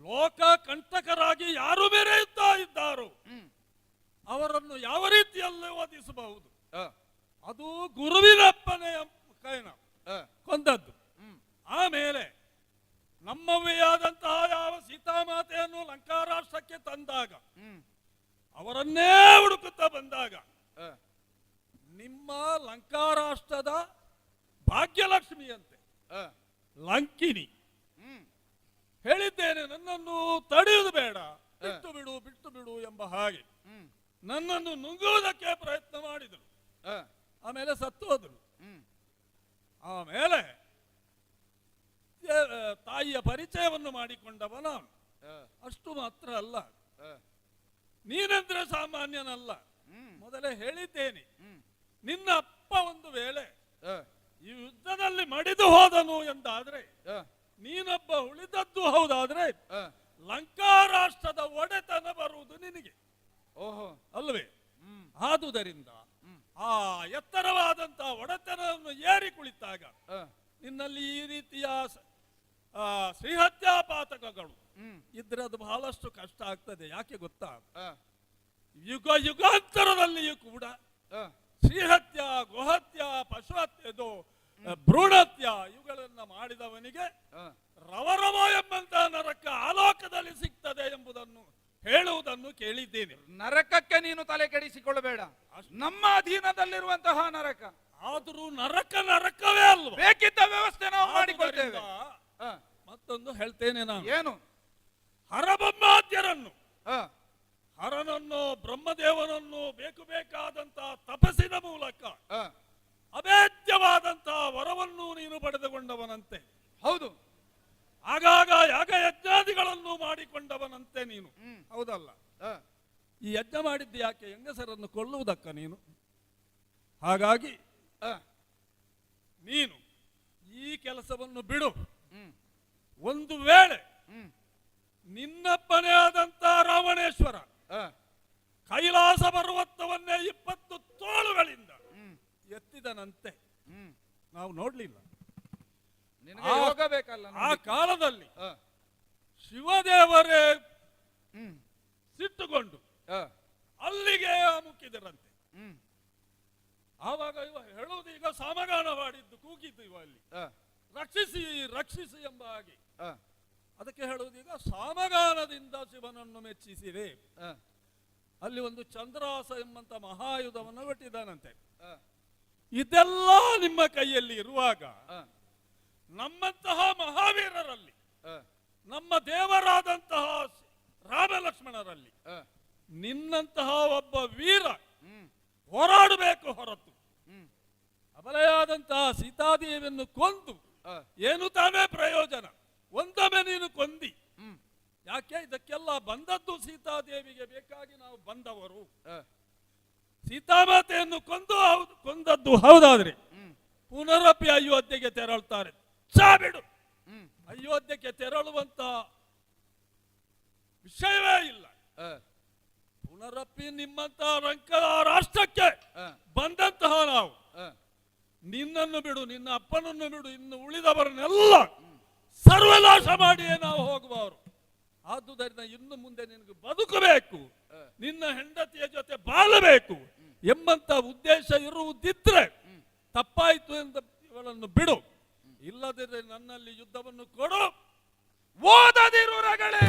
ಲೋಕ ಕಂಟಕರಾಗಿ ಯಾರು ಮೆರೆಯುತ್ತಾ ಇದ್ದಾರೋ ಅವರನ್ನು ಯಾವ ರೀತಿಯಲ್ಲಿ ವಧಿಸಬಹುದು. ಆ, ಅದು ಗುರುವಿನಪ್ಪನೆಯ ಕೈನ ಆ, ಕೊಂದದ್ದು. ಆಮೇಲೆ ನಮ್ಮವೇ ಯಾವ ಸೀತಾಮಾತೆಯನ್ನು ಲಂಕಾರಾಷ್ಟ್ರಕ್ಕೆ ತಂದಾಗ ಅವರನ್ನೇ ಹುಡುಕುತ್ತಾ ಬಂದಾಗ ಆ, ನಿಮ್ಮ ಲಂಕಾರಾಷ್ಟ್ರದ ಭಾಗ್ಯಲಕ್ಷ್ಮಿಯಂತೆ ಆ, ಲಂಕಿನಿ ಹೇಳಿದ್ದೇನೆ, ನನ್ನನ್ನು ತಡೆಯುವುದು ಬೇಡ, ಬಿಟ್ಟು ಬಿಡು ಬಿಟ್ಟು ಬಿಡು ಎಂಬ ಹಾಗೆ ನನ್ನನ್ನು ನುಂಗುವುದಕ್ಕೆ ಪ್ರಯತ್ನ ಮಾಡಿದರು. ಆ, ಆಮೇಲೆ ಸತ್ತು ಹೋದರು. ಆಮೇಲೆ ತಾಯಿಯ ಪರಿಚಯವನ್ನು ಮಾಡಿಕೊಂಡವ ನಾನು. ಆ, ಅಷ್ಟು ಮಾತ್ರ ಅಲ್ಲ, ಆ, ನೀನೆಂದ್ರೆ ಸಾಮಾನ್ಯನಲ್ಲ. ಮೊದಲೇ ಹೇಳಿದ್ದೇನೆ, ನಿನ್ನ ಅಪ್ಪ ಒಂದು ವೇಳೆ ಆ, ಈ ಯುದ್ಧದಲ್ಲಿ ಮಡಿದು ಹೋದನು ಎಂದಾದ್ರೆ, ಆ, ನೀನೊಬ್ಬ ಉಳಿದದ್ದು ಹೌದಾದ್ರೆ ಆ, ಲಂಕಾರಾಷ್ಟ್ರದ ಒಡೆತನ ಬರುವುದು ನಿನಗೆ, ಓಹೋ, ಅಲ್ವೇ? ಆದುದರಿಂದ ಆ ಎತ್ತರವಾದಂತಹ ಒಡೆತನವನ್ನು ಏರಿ ಕುಳಿತಾಗ ಆ, ನಿನ್ನಲ್ಲಿ ಈ ರೀತಿಯ ಶ್ರೀಹತ್ಯಾಪಾತಕಗಳು ಇದ್ರೆ ಅದು ಬಹಳಷ್ಟು ಕಷ್ಟ ಆಗ್ತದೆ. ಯಾಕೆ ಗೊತ್ತಾ? ಆ, ಯುಗ ಯುಗಾಂತರದಲ್ಲಿಯೂ ಕೂಡ ಆ, ಶ್ರೀಹತ್ಯ, ಗೋಹತ್ಯ, ಪಶುಹತ್ಯ, ಭ್ರೂಣತ್ಯ ಇವುಗಳನ್ನ ಮಾಡಿದವನಿಗೆ ಆ, ರವರವ ಎಂಬಂತ ನರಕ ಆಲೋಕದಲ್ಲಿ ಸಿಗ್ತದೆ ಎಂಬುದನ್ನು ಹೇಳುವುದನ್ನು ಕೇಳಿದ್ದೇನೆ. ನರಕಕ್ಕೆ ನೀನು ತಲೆ ಕೆಡಿಸಿಕೊಳ್ಳಬೇಡ. ನಮ್ಮ ಅಧೀನದಲ್ಲಿರುವಂತಹ ನರಕ. ಆದರೂ ನರಕ ನರಕವೇ ಅಲ್ವಾ? ಬೇಕಿದ್ದ ವ್ಯವಸ್ಥೆ ನಾವು ಮಾಡಿಕೊಳ್ತೇವೆ. ಆ, ಮತ್ತೊಂದು ಹೇಳ್ತೇನೆ ನಾನು. ಏನು? ಹರಬ್ರಹ್ಮಾದ್ಯರನ್ನು, ಆ, ಹರನನ್ನು ಬ್ರಹ್ಮದೇವನನ್ನು ಬೇಕಾದಂತಹ ತಪಸ್ಸಿನ ಮೂಲಕ ಆ, ಅಭೇದ್ಯವಾದಂತಹ ವರವನ್ನು ನೀನು ಪಡೆದುಕೊಂಡವನಂತೆ. ಹೌದು. ಆಗಾಗ ಯಾಗ ಯಜ್ಞಾದಿಗಳನ್ನು ಮಾಡಿಕೊಂಡವನಂತೆ ನೀನು, ಹೌದಲ್ಲ? ಆ, ಈ ಯಜ್ಞ ಮಾಡಿದ್ದು ಯಾಕೆ? ಹೆಂಗಸರನ್ನು ಕೊಲ್ಲುವುದಕ್ಕ ನೀನು. ಹಾಗಾಗಿ ಆ, ನೀನು ಈ ಕೆಲಸವನ್ನು ಬಿಡು. ಒಂದು ವೇಳೆ ನಿನ್ನಪ್ಪನೇ ಆದಂತ ರಾವಣೇಶ್ವರ ಆ, ಕೈಲಾಸ ಪರ್ವತವನ್ನೇ 20 ತೋಳುಗಳಿಂದ ಎತ್ತಿದನಂತೆ ನಾವು ನೋಡ್ಲಿಲ್ಲ. ನಿನಗೆ ಯೋಗ ಬೇಕಲ್ಲ. ಆ ಕಾಲದಲ್ಲಿ ಆ, ಶಿವದೇವರೇ ಸಿಟ್ಟುಕೊಂಡು ಆ, ಅಲ್ಲಿಗೆ ಮುಕ್ಕಿದರಂತೆ. ಆವಾಗ ಇವ ಹೇಳುವುದು, ಈಗ ಸಾಮಗಾನ ಮಾಡಿದ್ದು ಕೂಗಿದ್ದು ಇವ ಅಲ್ಲಿ, ಆ, ರಕ್ಷಿಸಿ ರಕ್ಷಿಸಿ ಎಂಬ ಹಾಗೆ. ಆ, ಅದಕ್ಕೆ ಹೇಳುವುದು, ಈಗ ಸಾಮಗಾನದಿಂದ ಶಿವನನ್ನು ಮೆಚ್ಚಿಸಿದೆ. ಆ, ಅಲ್ಲಿ ಒಂದು ಚಂದ್ರಾಸ ಎಂಬಂತ ಮಹಾಯುಧವನ್ನು ಒಟ್ಟಿದ್ದಾನಂತೆ. ಆ, ಇದೆಲ್ಲ ನಿಮ್ಮ ಕೈಯಲ್ಲಿ ಇರುವಾಗ ಆ, ನಮ್ಮಂತಹ ಮಹಾವೀರರಲ್ಲಿ, ಆ, ನಮ್ಮ ದೇವರಾದಂತಹ ರಾಮ ಲಕ್ಷ್ಮಣರಲ್ಲಿ ಆ, ನಿನ್ನಂತಹ ಒಬ್ಬ ವೀರ ಹೋರಾಡಬೇಕು ಹೊರತು ಅಬಲೆಯಾದಂತಹ ಸೀತಾದೇವಿಯನ್ನು ಕೊಂದು ಆ, ಏನು ತಾನೇ ಪ್ರಯೋಜನ? ಒಂದೊಮ್ಮೆ ನೀನು ಕೊಂದಿ. ಯಾಕೆ? ಇದಕ್ಕೆಲ್ಲ ಬಂದದ್ದು ಸೀತಾದೇವಿಗೆ ಬೇಕಾಗಿ ನಾವು ಬಂದವರು. ಆ, ಸೀತಾಮಾತೆಯನ್ನು ಕೊಂದದ್ದು ಹೌದಾದ್ರೆ ಪುನರಪಿ ಅಯೋಧ್ಯೆಗೆ ತೆರಳುತ್ತಾರೆ. ಬಿಡು, ಅಯೋಧ್ಯೆಗೆ ತೆರಳುವಂತ ವಿಷಯವೇ ಇಲ್ಲ. ಆ, ಪುನರಪಿ ನಿಮ್ಮಂತ ರಂಕದ ರಾಷ್ಟ್ರಕ್ಕೆ ಆ, ಬಂದಂತಹ ನಾವು ಆ, ನಿನ್ನನ್ನು ಬಿಡು, ನಿನ್ನ ಅಪ್ಪನನ್ನು ಬಿಡು, ಇನ್ನು ಉಳಿದವರನ್ನೆಲ್ಲ ಸರ್ವನಾಶ ಮಾಡಿಯೇ ನಾವು ಹೋಗುವವರು. ಆದುದರಿಂದ ಇನ್ನು ಮುಂದೆ ನಿನಗೆ ಬದುಕಬೇಕು, ನಿನ್ನ ಹೆಂಡತಿಯ ಜೊತೆ ಬಾಳಬೇಕು ಎಂಬಂತ ಉದ್ದೇಶ ಇರುವುದಿದ್ರೆ ತಪ್ಪಾಯಿತು ಎಂದು ಇವಳನ್ನು ಬಿಡು. ಇಲ್ಲದಿದ್ದರೆ ನನ್ನಲ್ಲಿ ಯುದ್ಧವನ್ನು ಕೊಡು. ಓದದಿರು ರಗಳೇ,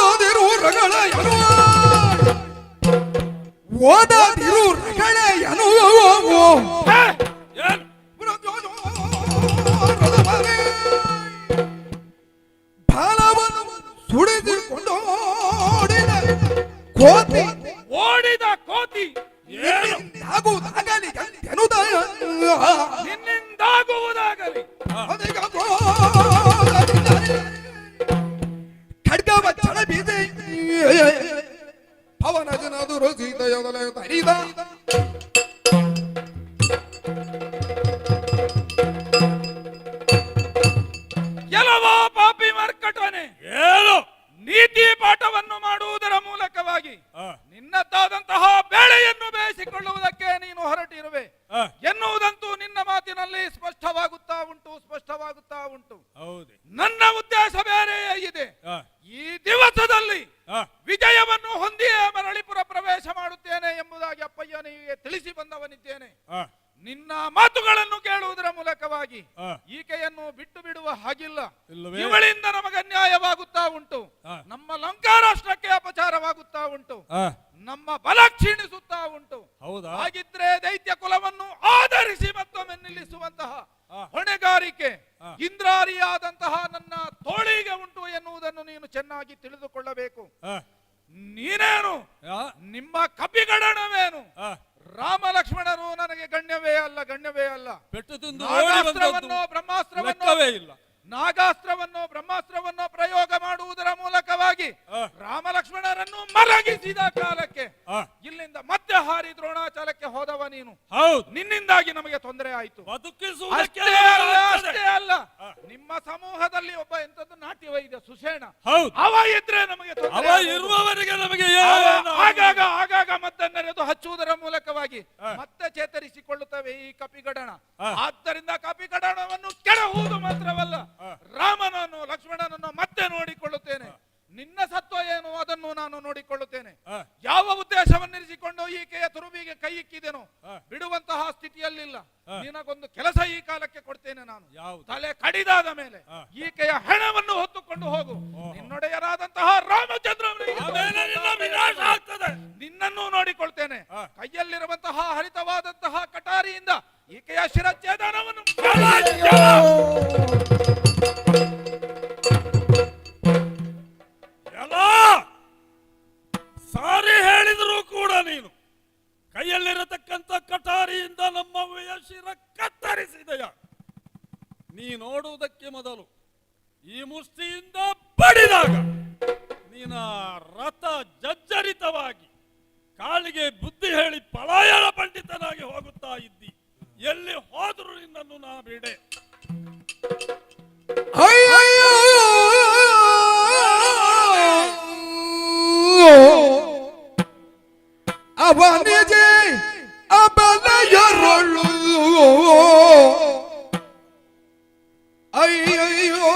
ಓದದಿರು ರಗಳೆಯನು, ಓದದಿರು ರಗಳೆಯನು. ಏನು? ಬಾಲವನ್ನು ಸುಡಿದುಕೊಂಡು ಓಡಿದ ಕೋತಿ, ಓಡಿದ ಕೋತಿ ಆಗುವುದಾಗಲಿ ಎಂತೆನುದ ನಿನ್ನಿಂದಾಗುವುದಾಗಲಿ. ಖಡ್ಗವ ಚಳಬಿದೆ ಪವನ ಜನದುರು ಸೀತೆಯೊಡಲೆ ತರಿದ ಎಲ್ಲವೋ ಪಾಪಿ ಮರ್ಕಟನೆ, ಏನು? ನೀತಿ ಪಾಠವನ್ನು ಮಾಡುವುದರ ಮೂಲಕವಾಗಿ ಆ, ಎನ್ನುವುದಂತೂ ನಿನ್ನ ಮಾತಿನಲ್ಲಿ ಸ್ಪಷ್ಟವಾಗುತ್ತಾ ಉಂಟು. ಹೌದೇ, ನನ್ನ ಉದ್ದೇಶ ಬೇರೆಯೇ ಇದೆ. ಈ ದಿವಸದಲ್ಲಿ ವಿಜಯವನ್ನು ಹೊಂದಿಯೇ ಮರಳಿಪುರ ಪ್ರವೇಶ ಮಾಡುತ್ತೇನೆ ಎಂಬುದಾಗಿ ಅಪ್ಪಯ್ಯನಿಗೆ ತಿಳಿಸಿ ಬಂದವನಿದ್ದೇನೆ. ನಿನ್ನ ಮಾತುಗಳನ್ನು ಕೇಳುವುದರ ಮೂಲಕವಾಗಿ ಈಕೆಯನ್ನು ಬಿಟ್ಟು ಬಿಡುವ ಹಾಗಿಲ್ಲ. ಇವಳಿಂದ ನಮಗೆ ಅನ್ಯಾಯವಾಗುತ್ತಾ ಉಂಟು, ನಮ್ಮ ಲಂಕಾ ರಾಷ್ಟ್ರಕ್ಕೆ ಅಪಚಾರವಾಗುತ್ತಾ ಉಂಟು, ನಮ್ಮ ಬಲ ಕ್ಷೀಣಿಸುತ್ತಾ ಉಂಟು. ಹಾಗಿದ್ರೆ ದೈತ್ಯ ಕುಲವನ್ನು ಆಧರಿಸಿ ಮತ್ತೊಮ್ಮೆ ನಿಲ್ಲಿಸುವಂತಹ ಹೊಣೆಗಾರಿಕೆ ಇಂದ್ರಾರಿಯಾದಂತಹ ನನ್ನ ತೋಳಿಗೆ ಉಂಟು ಎನ್ನುವುದನ್ನು ನೀನು ಚೆನ್ನಾಗಿ ತಿಳಿದುಕೊಳ್ಳಬೇಕು. ನೀನೇನು, ನಿಮ್ಮ ಕಪಿಗಡಣವೇನು, ರಾಮ ಲಕ್ಷ್ಮಣರು ನನಗೆ ಗಣ್ಯವೇ ಅಲ್ಲ. ನಾಗಾಸ್ತ್ರವನ್ನು ಬ್ರಹ್ಮಾಸ್ತ್ರವನ್ನು ಪ್ರಯೋಗ ಮಾಡುವುದರ ಮೂಲಕವಾಗಿ ರಾಮ ಲಕ್ಷ್ಮಣರನ್ನು ಮಲಗಿಸಿದ ಕಾಲಕ್ಕೆ ಇಲ್ಲಿಂದ ಮತ್ತೆ ಹಾರಿ ದ್ರೋಣಾಚಲಕ್ಕೆ ಹೋದವ ನೀನು. ನಿನ್ನಿಂದಾಗಿ ನಮಗೆ ತೊಂದರೆ ಆಯಿತು. ಅಷ್ಟೇ ಅಲ್ಲ, ನಿಮ್ಮ ಸಮೂಹದಲ್ಲಿ ಒಬ್ಬ ಎಂತದ್ದು ನಾಟ್ಯ ವೈದ್ಯ ಸುಷೇಣ, ಅವ ಇದ್ರೆ ನಮಗೆ ಆಗಾಗ ಮದ್ದನ್ನೆರೆದು ಹಚ್ಚುವುದರ ಮೂಲಕವಾಗಿ ಮತ್ತೆ ಚೇತರಿಸಿಕೊಳ್ಳುತ್ತವೆ ಈ ಕಪಿಗಡಣ. ಆದ್ದರಿಂದ ಕಪಿಗಡಣವನ್ನು ಕೆಡಹುವುದು ಮಾತ್ರವಲ್ಲ, ರಾಮನನ್ನು ಲಕ್ಷ್ಮಣನನ್ನು ಮತ್ತೆ ನೋಡಿಕೊಳ್ಳುತ್ತೇನೆ. ನಿನ್ನ ಸತ್ವ ಏನು ಅದನ್ನು ನಾನು ನೋಡಿಕೊಳ್ಳುತ್ತೇನೆ. ಯಾವ ಉದ್ದೇಶವನ್ನಿರಿಸಿಕೊಂಡು ಈಕೆಯ ತುರುಬಿಗೆ ಕೈ ಇಕ್ಕಿದೆನೋ ಬಿಡುವಂತಹ ಸ್ಥಿತಿಯಲ್ಲಿಲ್ಲ. ನಿನಗೊಂದು ಕೆಲಸ ಈ ಕಾಲಕ್ಕೆ ಕೊಡ್ತೇನೆ ನಾನು. ತಲೆ ಕಡಿದಾದ ಮೇಲೆ ಈಕೆಯ ಹೆಣವನ್ನು ಹೊತ್ತುಕೊಂಡು ಹೋಗು. ನಿನ್ನೊಡೆಯರಾದಂತಹ ರಾಮಚಂದ್ರ ನಿನ್ನನ್ನು ನೋಡಿಕೊಳ್ತೇನೆ. ಕೈಯಲ್ಲಿರುವಂತಹ ಹರಿತವಾದಂತಹ ಕಟಾರಿಯಿಂದ ಈಕೆಯ ಶಿರಚ್ಛೇದನವನ್ನು ಸಾರಿ ಹೇಳಿದರೂ ಕೂಡ ನೀನು ಕೈಯಲ್ಲಿರತಕ್ಕಂಥ ಕಟಾರಿಯಿಂದ ನಮ್ಮ ಶಿರ ಕತ್ತರಿಸಿದೆಯ. ನೀ ನೋಡುವುದಕ್ಕೆ ಮೊದಲು ಈ ಮುಷ್ಟಿಯಿಂದ ಬಡಿದಾಗ ನೀನ ರಥ ಜರ್ಜರಿತವಾಗಿ ಕಾಲಿಗೆ ಬುದ್ಧಿ ಹೇಳಿ ಪಲಾಯನ ಪಂಡಿತನಾಗಿ ಹೋಗುತ್ತಾ ಇದ್ದಿ. ಎಲ್ಲಿ ಹೋದರೂ ನಿನ್ನನ್ನು ನಾ ಬಿಡೆ. ಅವನಿಗೆ ಅಬಲೆಯರೊಳು ಅಯ್ಯಯ್ಯೋ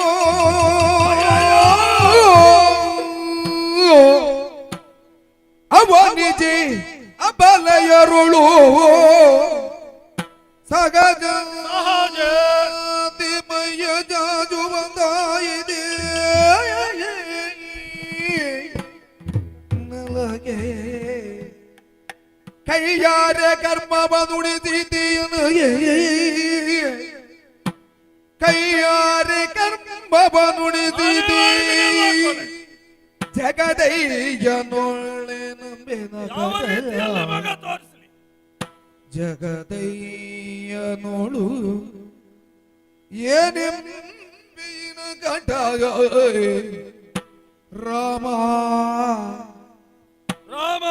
ಅವನಿಗೆ ಅಬಲೆಯರೊಳು ಸಗಜ ದಿಮಯ ಜಾಜುವಂದಾಯಿದೆ ನಲಗೆ ಕೈಯಾರೆ ಕರ್ಮವ ನುಡಿದಿದ್ದೀನು, ಕೈಯಾರೆ ಕರ್ಮವ ನುಡಿದಿದ್ದೀ ಜಗದಯ್ಯನೊಳ್ಳೆ ನಂಬಿನ ಜಗದಯ್ಯನೋಳು ಏನೆಂಬಿನ ಗಂಟಾಗ ರಾಮ ರಾಮ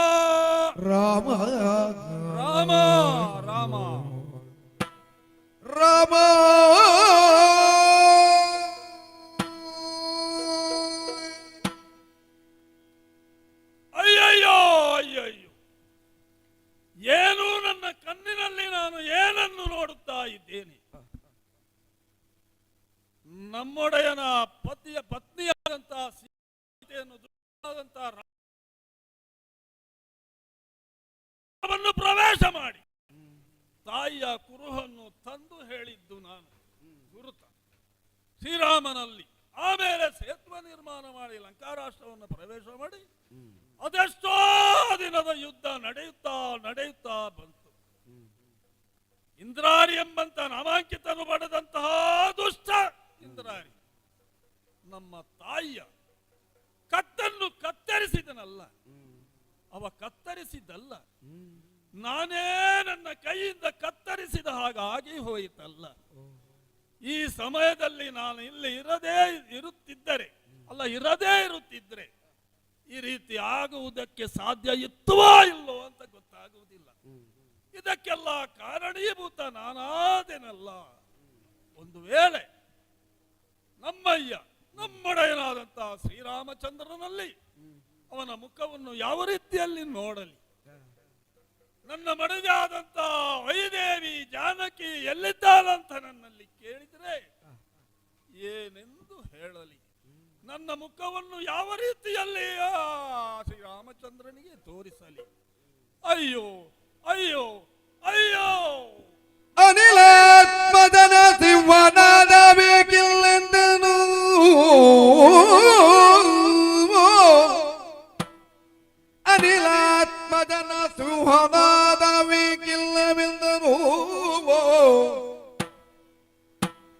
ರಾಮ ರಾಮ ರಾಮ ರಾಮ ಅಯ್ಯಯ್ಯೋ ಅಯ್ಯಯ್ಯೋ, ಏನು ನನ್ನ ಕಣ್ಣಿನಲ್ಲಿ ನಾನು ಏನನ್ನು ನೋಡುತ್ತಾ ಇದ್ದೇನೆ. ನಮ್ಮೊಡೆಯನ ಪತ್ನಿಯಾದಂತಹ ಸೀತೆಯನ್ನು ವನ್ನು ಪ್ರವೇಶ ಮಾಡಿ ತಾಯಿಯ ಕುರುಹನ್ನು ತಂದು ಹೇಳಿದ್ದು ನಾನು ಗುರುತ ಶ್ರೀರಾಮನಲ್ಲಿ. ಆಮೇಲೆ ಸೇತುವೆ ನಿರ್ಮಾಣ ಮಾಡಿ ಲಂಕಾರಾಷ್ಟ್ರವನ್ನು ಪ್ರವೇಶ ಮಾಡಿ ಅದೆಷ್ಟೋ ದಿನದ ಯುದ್ಧ ನಡೆಯುತ್ತಾ ಬಂತು. ಇಂದ್ರಾರಿ ಎಂಬಂತ ನಾಮಾಂಕಿತನು ಪಡೆದಂತಹ ದುಷ್ಟ ಇಂದ್ರಾರಿ ನಮ್ಮ ತಾಯಿಯ ಕತ್ತನ್ನು ಕತ್ತರಿಸಿದನಲ್ಲ, ಅವ ಕತ್ತರಿಸಿದ್ದಲ್ಲ, ನಾನೇ ನನ್ನ ಕೈಯಿಂದ ಕತ್ತರಿಸಿದ ಹಾಗಾಗಿ ಹೋಯಿತಲ್ಲ. ಈ ಸಮಯದಲ್ಲಿ ನಾನು ಇಲ್ಲಿ ಇರದೇ ಇರುತ್ತಿದ್ದರೆ ಈ ರೀತಿ ಆಗುವುದಕ್ಕೆ ಸಾಧ್ಯ ಇತ್ತುವೋ ಇಲ್ಲೋ ಅಂತ ಗೊತ್ತಾಗುವುದಿಲ್ಲ. ಇದಕ್ಕೆಲ್ಲ ಕಾರಣೀಭೂತ ನಾನಾದೇನಲ್ಲ. ಒಂದು ವೇಳೆ ನಮ್ಮಯ್ಯ ನಮ್ಮೊಡೆಯನಾದಂತಹ ಶ್ರೀರಾಮಚಂದ್ರನಲ್ಲಿ ಅವನ ಮುಖವನ್ನು ಯಾವ ರೀತಿಯಲ್ಲಿ ನೋಡಲಿ, ನನ್ನ ಮಡದಿಯಾದಂತಹ ವೈದೇವಿ ಜಾನಕಿ ಎಲ್ಲಿದ್ದಾಳಂತ ನನ್ನಲ್ಲಿ ಕೇಳಿದರೆ ಏನೆಂದು ಹೇಳಲಿ? ನನ್ನ ಮುಖವನ್ನು ಯಾವ ರೀತಿಯಲ್ಲಿ ಆ ಶ್ರೀರಾಮಚಂದ್ರನಿಗೆ ತೋರಿಸಲಿ? ಅಯ್ಯೋ ಅಯ್ಯೋ ಅಯ್ಯೋ! ಅನಿಲಾತ್ಮದನ ಸಿಂಹನಾದ ಬೇಕಿಲ್ಲೆಂದನು ಅನಿಲಾತ್ಮದನ ಸಿಂಹನಾದ ಬೇಕಿಲ್ಲವೆಂದನು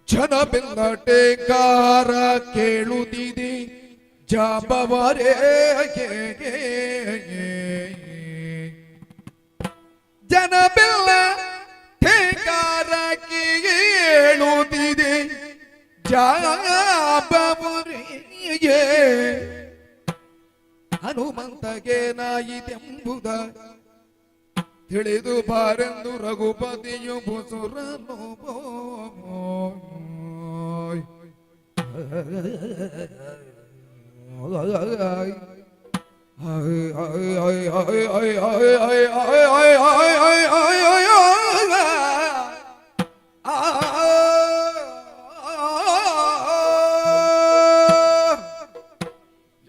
ಜನಬಿಲ್ಲಟೇಕಾರ ಕೇಳುತ್ತಿದೆ ಜಾಬವರೇ ಜನಬಿಲ್ಲ ಠೇಕಾರ ಕೇಳುತ್ತಿದೆ ಜಾಬವರಿಗೆ ಹನುಮಂತಗೇನಾಯಿತೆಂಬುದ ತಿಳಿದು ಬಾರೆಂದು ರಘುಪತಿಯು ಬುಸುರನು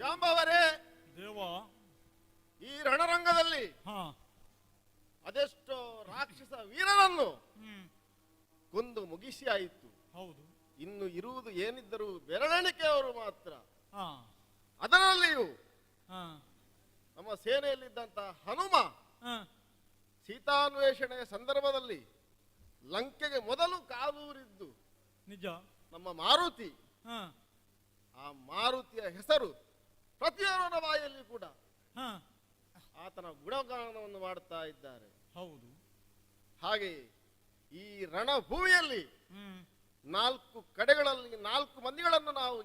ಜಾಂಬವರೇ, ದೇವ, ಈ ರಣರಂಗದಲ್ಲಿ ಅದೆಷ್ಟೋ ರಾಕ್ಷಸ ವೀರನನ್ನು ಕೊಂದು ಮುಗಿಸಿ ಆಯಿತು. ಹೌದು. ಇನ್ನು ಇರುವುದು ಏನಿದ್ದರೂ ಬೆರಳೆಣಿಕೆಯವರು ಮಾತ್ರ. ಹಾ ಅದರಲ್ಲಿಯೂ ಹಾ ನಮ್ಮ ಸೇನೆಯಲ್ಲಿದ್ದಂತಹ ಹನುಮ ಹಾ ಸೀತಾನ್ವೇಷಣೆಯ ಸಂದರ್ಭದಲ್ಲಿ ಲಂಕೆಗೆ ಮೊದಲು ಕಾಲೂರಿದ್ದು ನಿಜ. ನಮ್ಮ ಮಾರುತಿ. ಹಾ ಆ ಮಾರುತಿಯ ಹೆಸರು ಪ್ರತಿಯೊಬ್ಬರ ಬಾಯಲ್ಲಿ ಕೂಡ ಹಾ ಆತನ ಗುಣಗಾನವನ್ನು ಮಾಡುತ್ತಾ ಇದ್ದಾರೆ. ಹೌದು. ಹಾಗೆ ಈ ರಣಭೂಮಿಯಲ್ಲಿ ಹ್ಮ್ 4 ಕಡೆಗಳಲ್ಲಿ 4 ಮಂದಿಗಳನ್ನು ನಾವು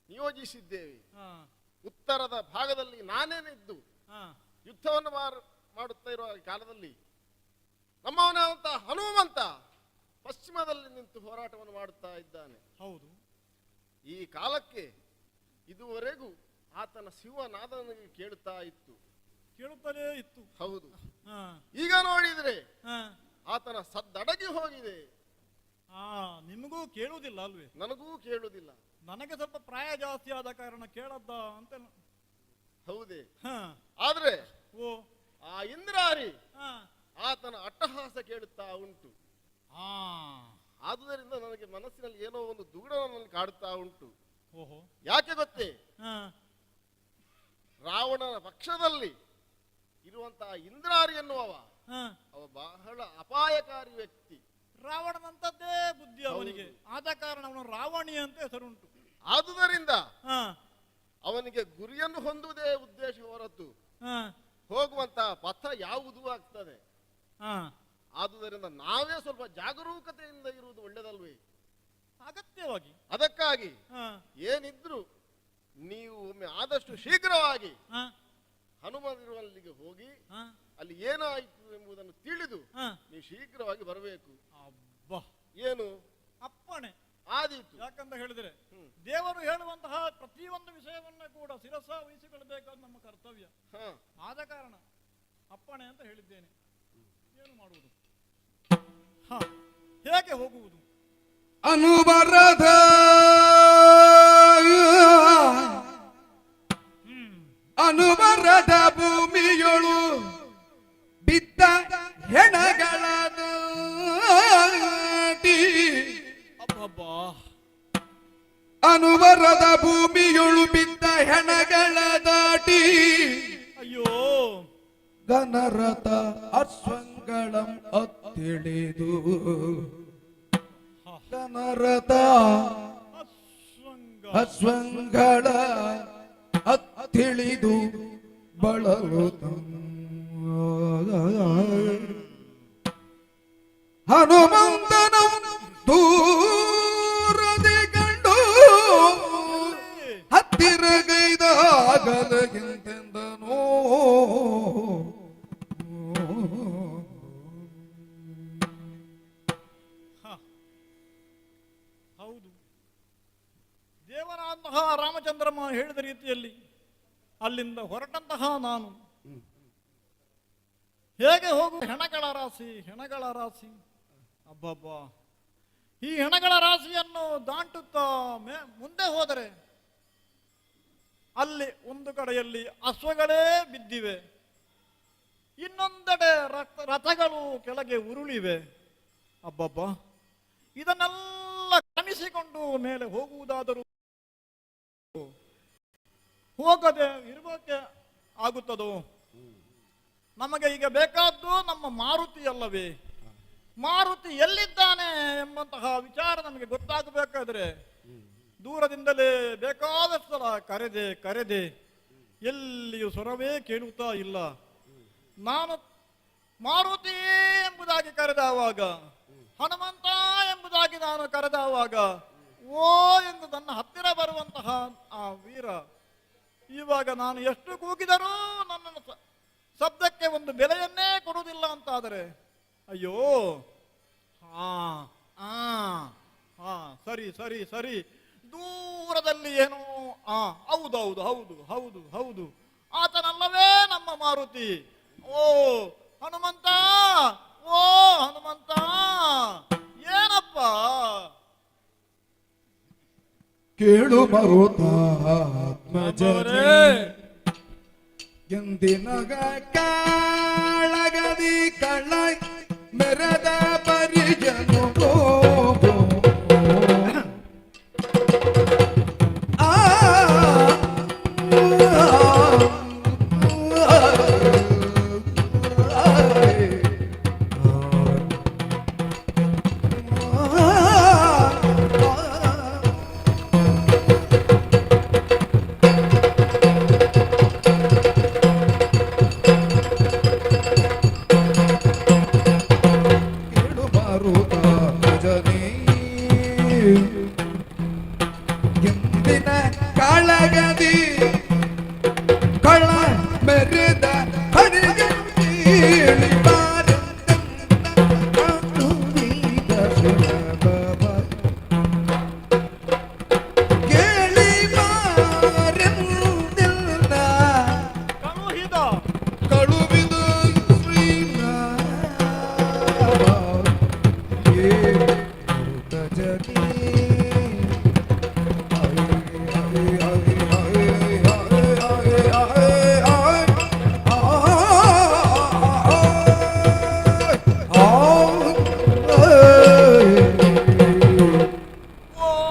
ನಿಯೋಜಿಸಿದ್ದೇವೆ. ಹಾ ಉತ್ತರದ ಭಾಗದಲ್ಲಿ ನಾನೇನಿದ್ದು ಹಾ ಯುದ್ಧವನ್ನು ಮಾಡುತ್ತಾ ಇರುವ ಕಾಲದಲ್ಲಿ ನಮ್ಮವನಾದಂತ ಹನುಮಂತ ಪಶ್ಚಿಮದಲ್ಲಿ ನಿಂತು ಹೋರಾಟವನ್ನು ಮಾಡುತ್ತಾ ಇದ್ದಾನೆ. ಹೌದು. ಈ ಕಾಲಕ್ಕೆ ಇದುವರೆಗೂ ಆತನ ಶಿವನಾದ ನನಗೆ ಕೇಳುತ್ತಾ ಇತ್ತು. ಕೇಳುತ್ತಲೇ ಇತ್ತು. ಹೌದು. ಹಾ ಈಗ ನೋಡಿದ್ರೆ ಹಾ ಆತನ ಸದ್ದಡಗಿ ಹೋಗಿದೆ. ಹಾ ನಿಮಗೂ ಕೇಳುವುದಿಲ್ಲ ಅಲ್ವೇ? ನನಗೂ ಕೇಳುವುದಿಲ್ಲ. ನನಗೆ ಸ್ವಲ್ಪ ಪ್ರಾಯ ಜಾಸ್ತಿ ಆದ ಕಾರಣ ಕೇಳದ್ದ ಅಂತ. ಹೌದೇ? ಹಾ ಆದ್ರೆ ಓ ಆ ಇಂದ್ರಾರಿ ಹಾ ಆತನ ಅಟ್ಟಹಾಸ ಕೇಳುತ್ತಾ ಉಂಟು. ಹಾ ಆದುದರಿಂದ ನನಗೆ ಮನಸ್ಸಿನಲ್ಲಿ ಏನೋ ಒಂದು ದುಗುಡ ನನ್ನಲ್ಲಿ ಕಾಡುತ್ತಾ ಉಂಟು. ಓಹೋ. ಯಾಕೆ ಗೊತ್ತೇ? ಹಾ ರಾವಣನ ಪಕ್ಷದಲ್ಲಿ ಇರುವಂತಹ ಇಂದ್ರಾರಿ ಎನ್ನುವವ ಹಾ ಅವ ಬಹಳ ಅಪಾಯಕಾರಿ ವ್ಯಕ್ತಿ. ರಾವಣನಂತದ್ದೇ ಬುದ್ಧಿ ಅವನಿಗೆ. ಆದ ಕಾರಣ ಅವನು ರಾವಣಿ ಅಂತ ಹೆಸರುಂಟು. ಆದುದರಿಂದ ಹಾ ಅವನಿಗೆ ಗುರಿಯನ್ನು ಹೊಂದುವುದೇ ಉದ್ದೇಶ ಹೊರತು ಹಾ ಹೋಗುವಂತಹ ಪಥ ಯಾವುದೂ ಆಗ್ತದೆ. ಹಾ ಆದುದರಿಂದ ನಾವೇ ಸ್ವಲ್ಪ ಜಾಗರೂಕತೆಯಿಂದ ಇರುವುದು ಒಳ್ಳೆಯದಲ್ವೇ? ಅಗತ್ಯವಾಗಿ. ಅದಕ್ಕಾಗಿ ಹಾ ಏನಿದ್ರು ನೀವು ಒಮ್ಮೆ ಆದಷ್ಟು ಶೀಘ್ರವಾಗಿ ಹಾ ಹನುಮನಿರುವಲ್ಲಿಗೆ ಹೋಗಿ ಹಾ ಅಲ್ಲಿ ಏನಾಯಿತು ಎಂಬುದನ್ನು ತಿಳಿದು ಹಾ ನೀವು ಶೀಘ್ರವಾಗಿ ಬರಬೇಕು. ಅಬ್ಬಾ, ಏನು ಅಪ್ಪಣೆ. ಆದೀತು. ಯಾಕಂತ ಹೇಳಿದ್ರೆ ದೇವರು ಹೇಳುವಂತಹ ಪ್ರತಿಯೊಂದು ವಿಷಯವನ್ನ ಕೂಡ ಶಿರಸ ವಹಿಸಿಕೊಳ್ಳಬೇಕಾದ ನಮ್ಮ ಕರ್ತವ್ಯ. ಹಾ ಆದ ಕಾರಣ ಅಪ್ಪಣೆ ಅಂತ ಹೇಳಿದ್ದೇನೆ. ಏನು ಮಾಡುವುದು? ಹಾ ಹೇಗೆ ಹೋಗುವುದು? ಅನುಬರದ ಅನುಬರದ ಭೂಮಿಯೊಳು ಬಿದ್ದ ಹೆಣಗಳ ದಾಟಿ ಅಬ್ಬಬ್ಬಾ, ಅನುಬರದ ಭೂಮಿಯೊಳು ಬಿದ್ದ ಹೆಣಗಳ ದಾಟಿ ಅಯ್ಯೋ ಗಣರಥ ಅಶ್ವಂಗಳಂ ಅತ್ತಿಳಿದು ಗಣರಥ ಅಶ್ವಂಗ ಅಶ್ವಂಗಳ ಅತ್ತಿಳಿದು ಬಳಲು ಹನುಮಂತನ ದೂರದೆ ಕಂಡು ಹತ್ತಿರಗೈದಾಗಲಗಿಂತೆಂದನೋ ಹೌದು. ದೇವರಾದಂತಹ ರಾಮಚಂದ್ರಮ್ಮ ಹೇಳಿದ ರೀತಿಯಲ್ಲಿ ಅಲ್ಲಿಂದ ಹೊರಟಂತಹ ನಾನು ಹೇಗೆ ಹೋಗು? ಹೆಣಗಳ ರಾಶಿ, ಹೆಣಗಳ ರಾಶಿ. ಅಬ್ಬಬ್ಬಾ, ಈ ಹೆಣಗಳ ರಾಶಿಯನ್ನು ದಾಟುತ್ತಾ ಮುಂದೆ ಹೋದರೆ ಅಲ್ಲಿ ಒಂದು ಕಡೆಯಲ್ಲಿ ಅಶ್ವಗಳೇ ಬಿದ್ದಿವೆ, ಇನ್ನೊಂದೆಡೆ ರಥಗಳು ಕೆಳಗೆ ಉರುಳಿವೆ. ಅಬ್ಬಬ್ಬಾ, ಇದನ್ನೆಲ್ಲ ಕ್ರಮಿಸಿಕೊಂಡು ಮೇಲೆ ಹೋಗುವುದಾದರೂ ಹೋಗದೆ ಇರುವಕ್ಕೆ ಆಗುತ್ತದೋ? ನಮಗೆ ಈಗ ಬೇಕಾದ್ದು ನಮ್ಮ ಮಾರುತಿ ಅಲ್ಲವೇ? ಮಾರುತಿ ಎಲ್ಲಿದ್ದಾನೆ ಎಂಬಂತಹ ವಿಚಾರ ನಮಗೆ ಗೊತ್ತಾಗಬೇಕಾದ್ರೆ ದೂರದಿಂದಲೇ ಬೇಕಾದಷ್ಟು ಸಲ ಕರೆದೆ ಎಲ್ಲಿಯೂ ಸ್ವರವೇ ಕೇಳುತ್ತಾ ಇಲ್ಲ. ನಾನು ಮಾರುತಿ ಎಂಬುದಾಗಿ ಕರೆದವಾಗ, ಹನುಮಂತ ಎಂಬುದಾಗಿ ನಾನು ಕರೆದವಾಗ ಓ ಎಂದು ನನ್ನ ಹತ್ತಿರ ಬರುವಂತಹ ಆ ವೀರ ಇವಾಗ ನಾನು ಎಷ್ಟು ಕೂಗಿದರೂ ನನ್ನನ್ನು ಶಬ್ದಕ್ಕೆ ಒಂದು ಬೆಲೆಯನ್ನೇ ಕೊಡುವುದಿಲ್ಲ ಅಂತಾದರೆ ಅಯ್ಯೋ. ಸರಿ ಸರಿ ಸರಿ, ದೂರದಲ್ಲಿ ಏನೋ ಹೌದೌದು ಹೌದು ಹೌದು ಹೌದು, ಆತನಲ್ಲವೇ ನಮ್ಮ ಮಾರುತಿ. ಓ ಹನುಮಂತ, ಓ ಹನುಮಂತ, ಏನಪ್ಪ? ಕೇಳು ಮರುತಾತ್ಮಜರೇ, ಎಂದಿನ ಕಾಳಗದಿ ಕಳ್ಳ ಮೆರೆದ ಪರಿಜನು ಕಾಳಗದಿ ಕಳ್ಳ ಮೆರೆದ ಹರಿಗೇಳಿ ಕೇಳಿ ಮಾರೆಂದಿಲ್ಲ ಕಳುವಿದ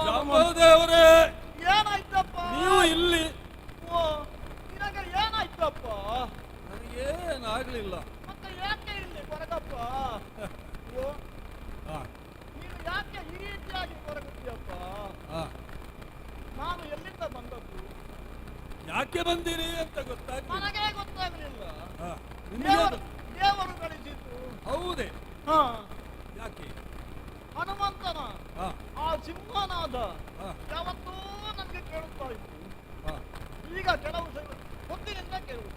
ಜಾಂಬವದೇವರೇ, ಏನಾಯ್ತಪ್ಪ? ನೀವು ಇಲ್ಲಿ? ಓ, ನಿನಗೆ ಏನಾಯ್ತಪ್ಪ? ನನಗೇನಾಗ್ಲಿಲ್ಲ. ಮತ್ತೆ ಯಾಕೆ ಇಲ್ಲಿ ಕೊರಗಪ್ಪ? ಓ, ಹಾ, ನೀನು ಯಾಕೆ ಈ ರೀತಿಯಾಗಿ ಕೊರಗುತ್ತೀಯಪ್ಪ? ಹಾ. ನಾನು ಎಲ್ಲಿಂದ ಬಂದದ್ದು ಯಾಕೆ ಬಂದಿರಿ ಅಂತ ಗೊತ್ತಾಗ್ಲಿಲ್ಲ. ನನಗೆ ಗೊತ್ತಾಗಲಿಲ್ಲ. ಹಾ, ನಿಮಗೆ ಅದು- ದೇವರು ಕಳಿಸಿದ್ದು. ಹೌದೇ? ಹಾ, ಯಾಕೆ? ಹನುಮಂತನ ಹಾ, ಆ ಸಿಂಹನಾದ ಹಾ, ಯಾವತ್ತೂ ನನಗೆ ಕೇಳುತ್ತಾ ಇತ್ತು. ಹಾ. ಈಗ ಕೆಲವು ಹೊತ್ತಿನಿಂದ ಕೇಳುವುದು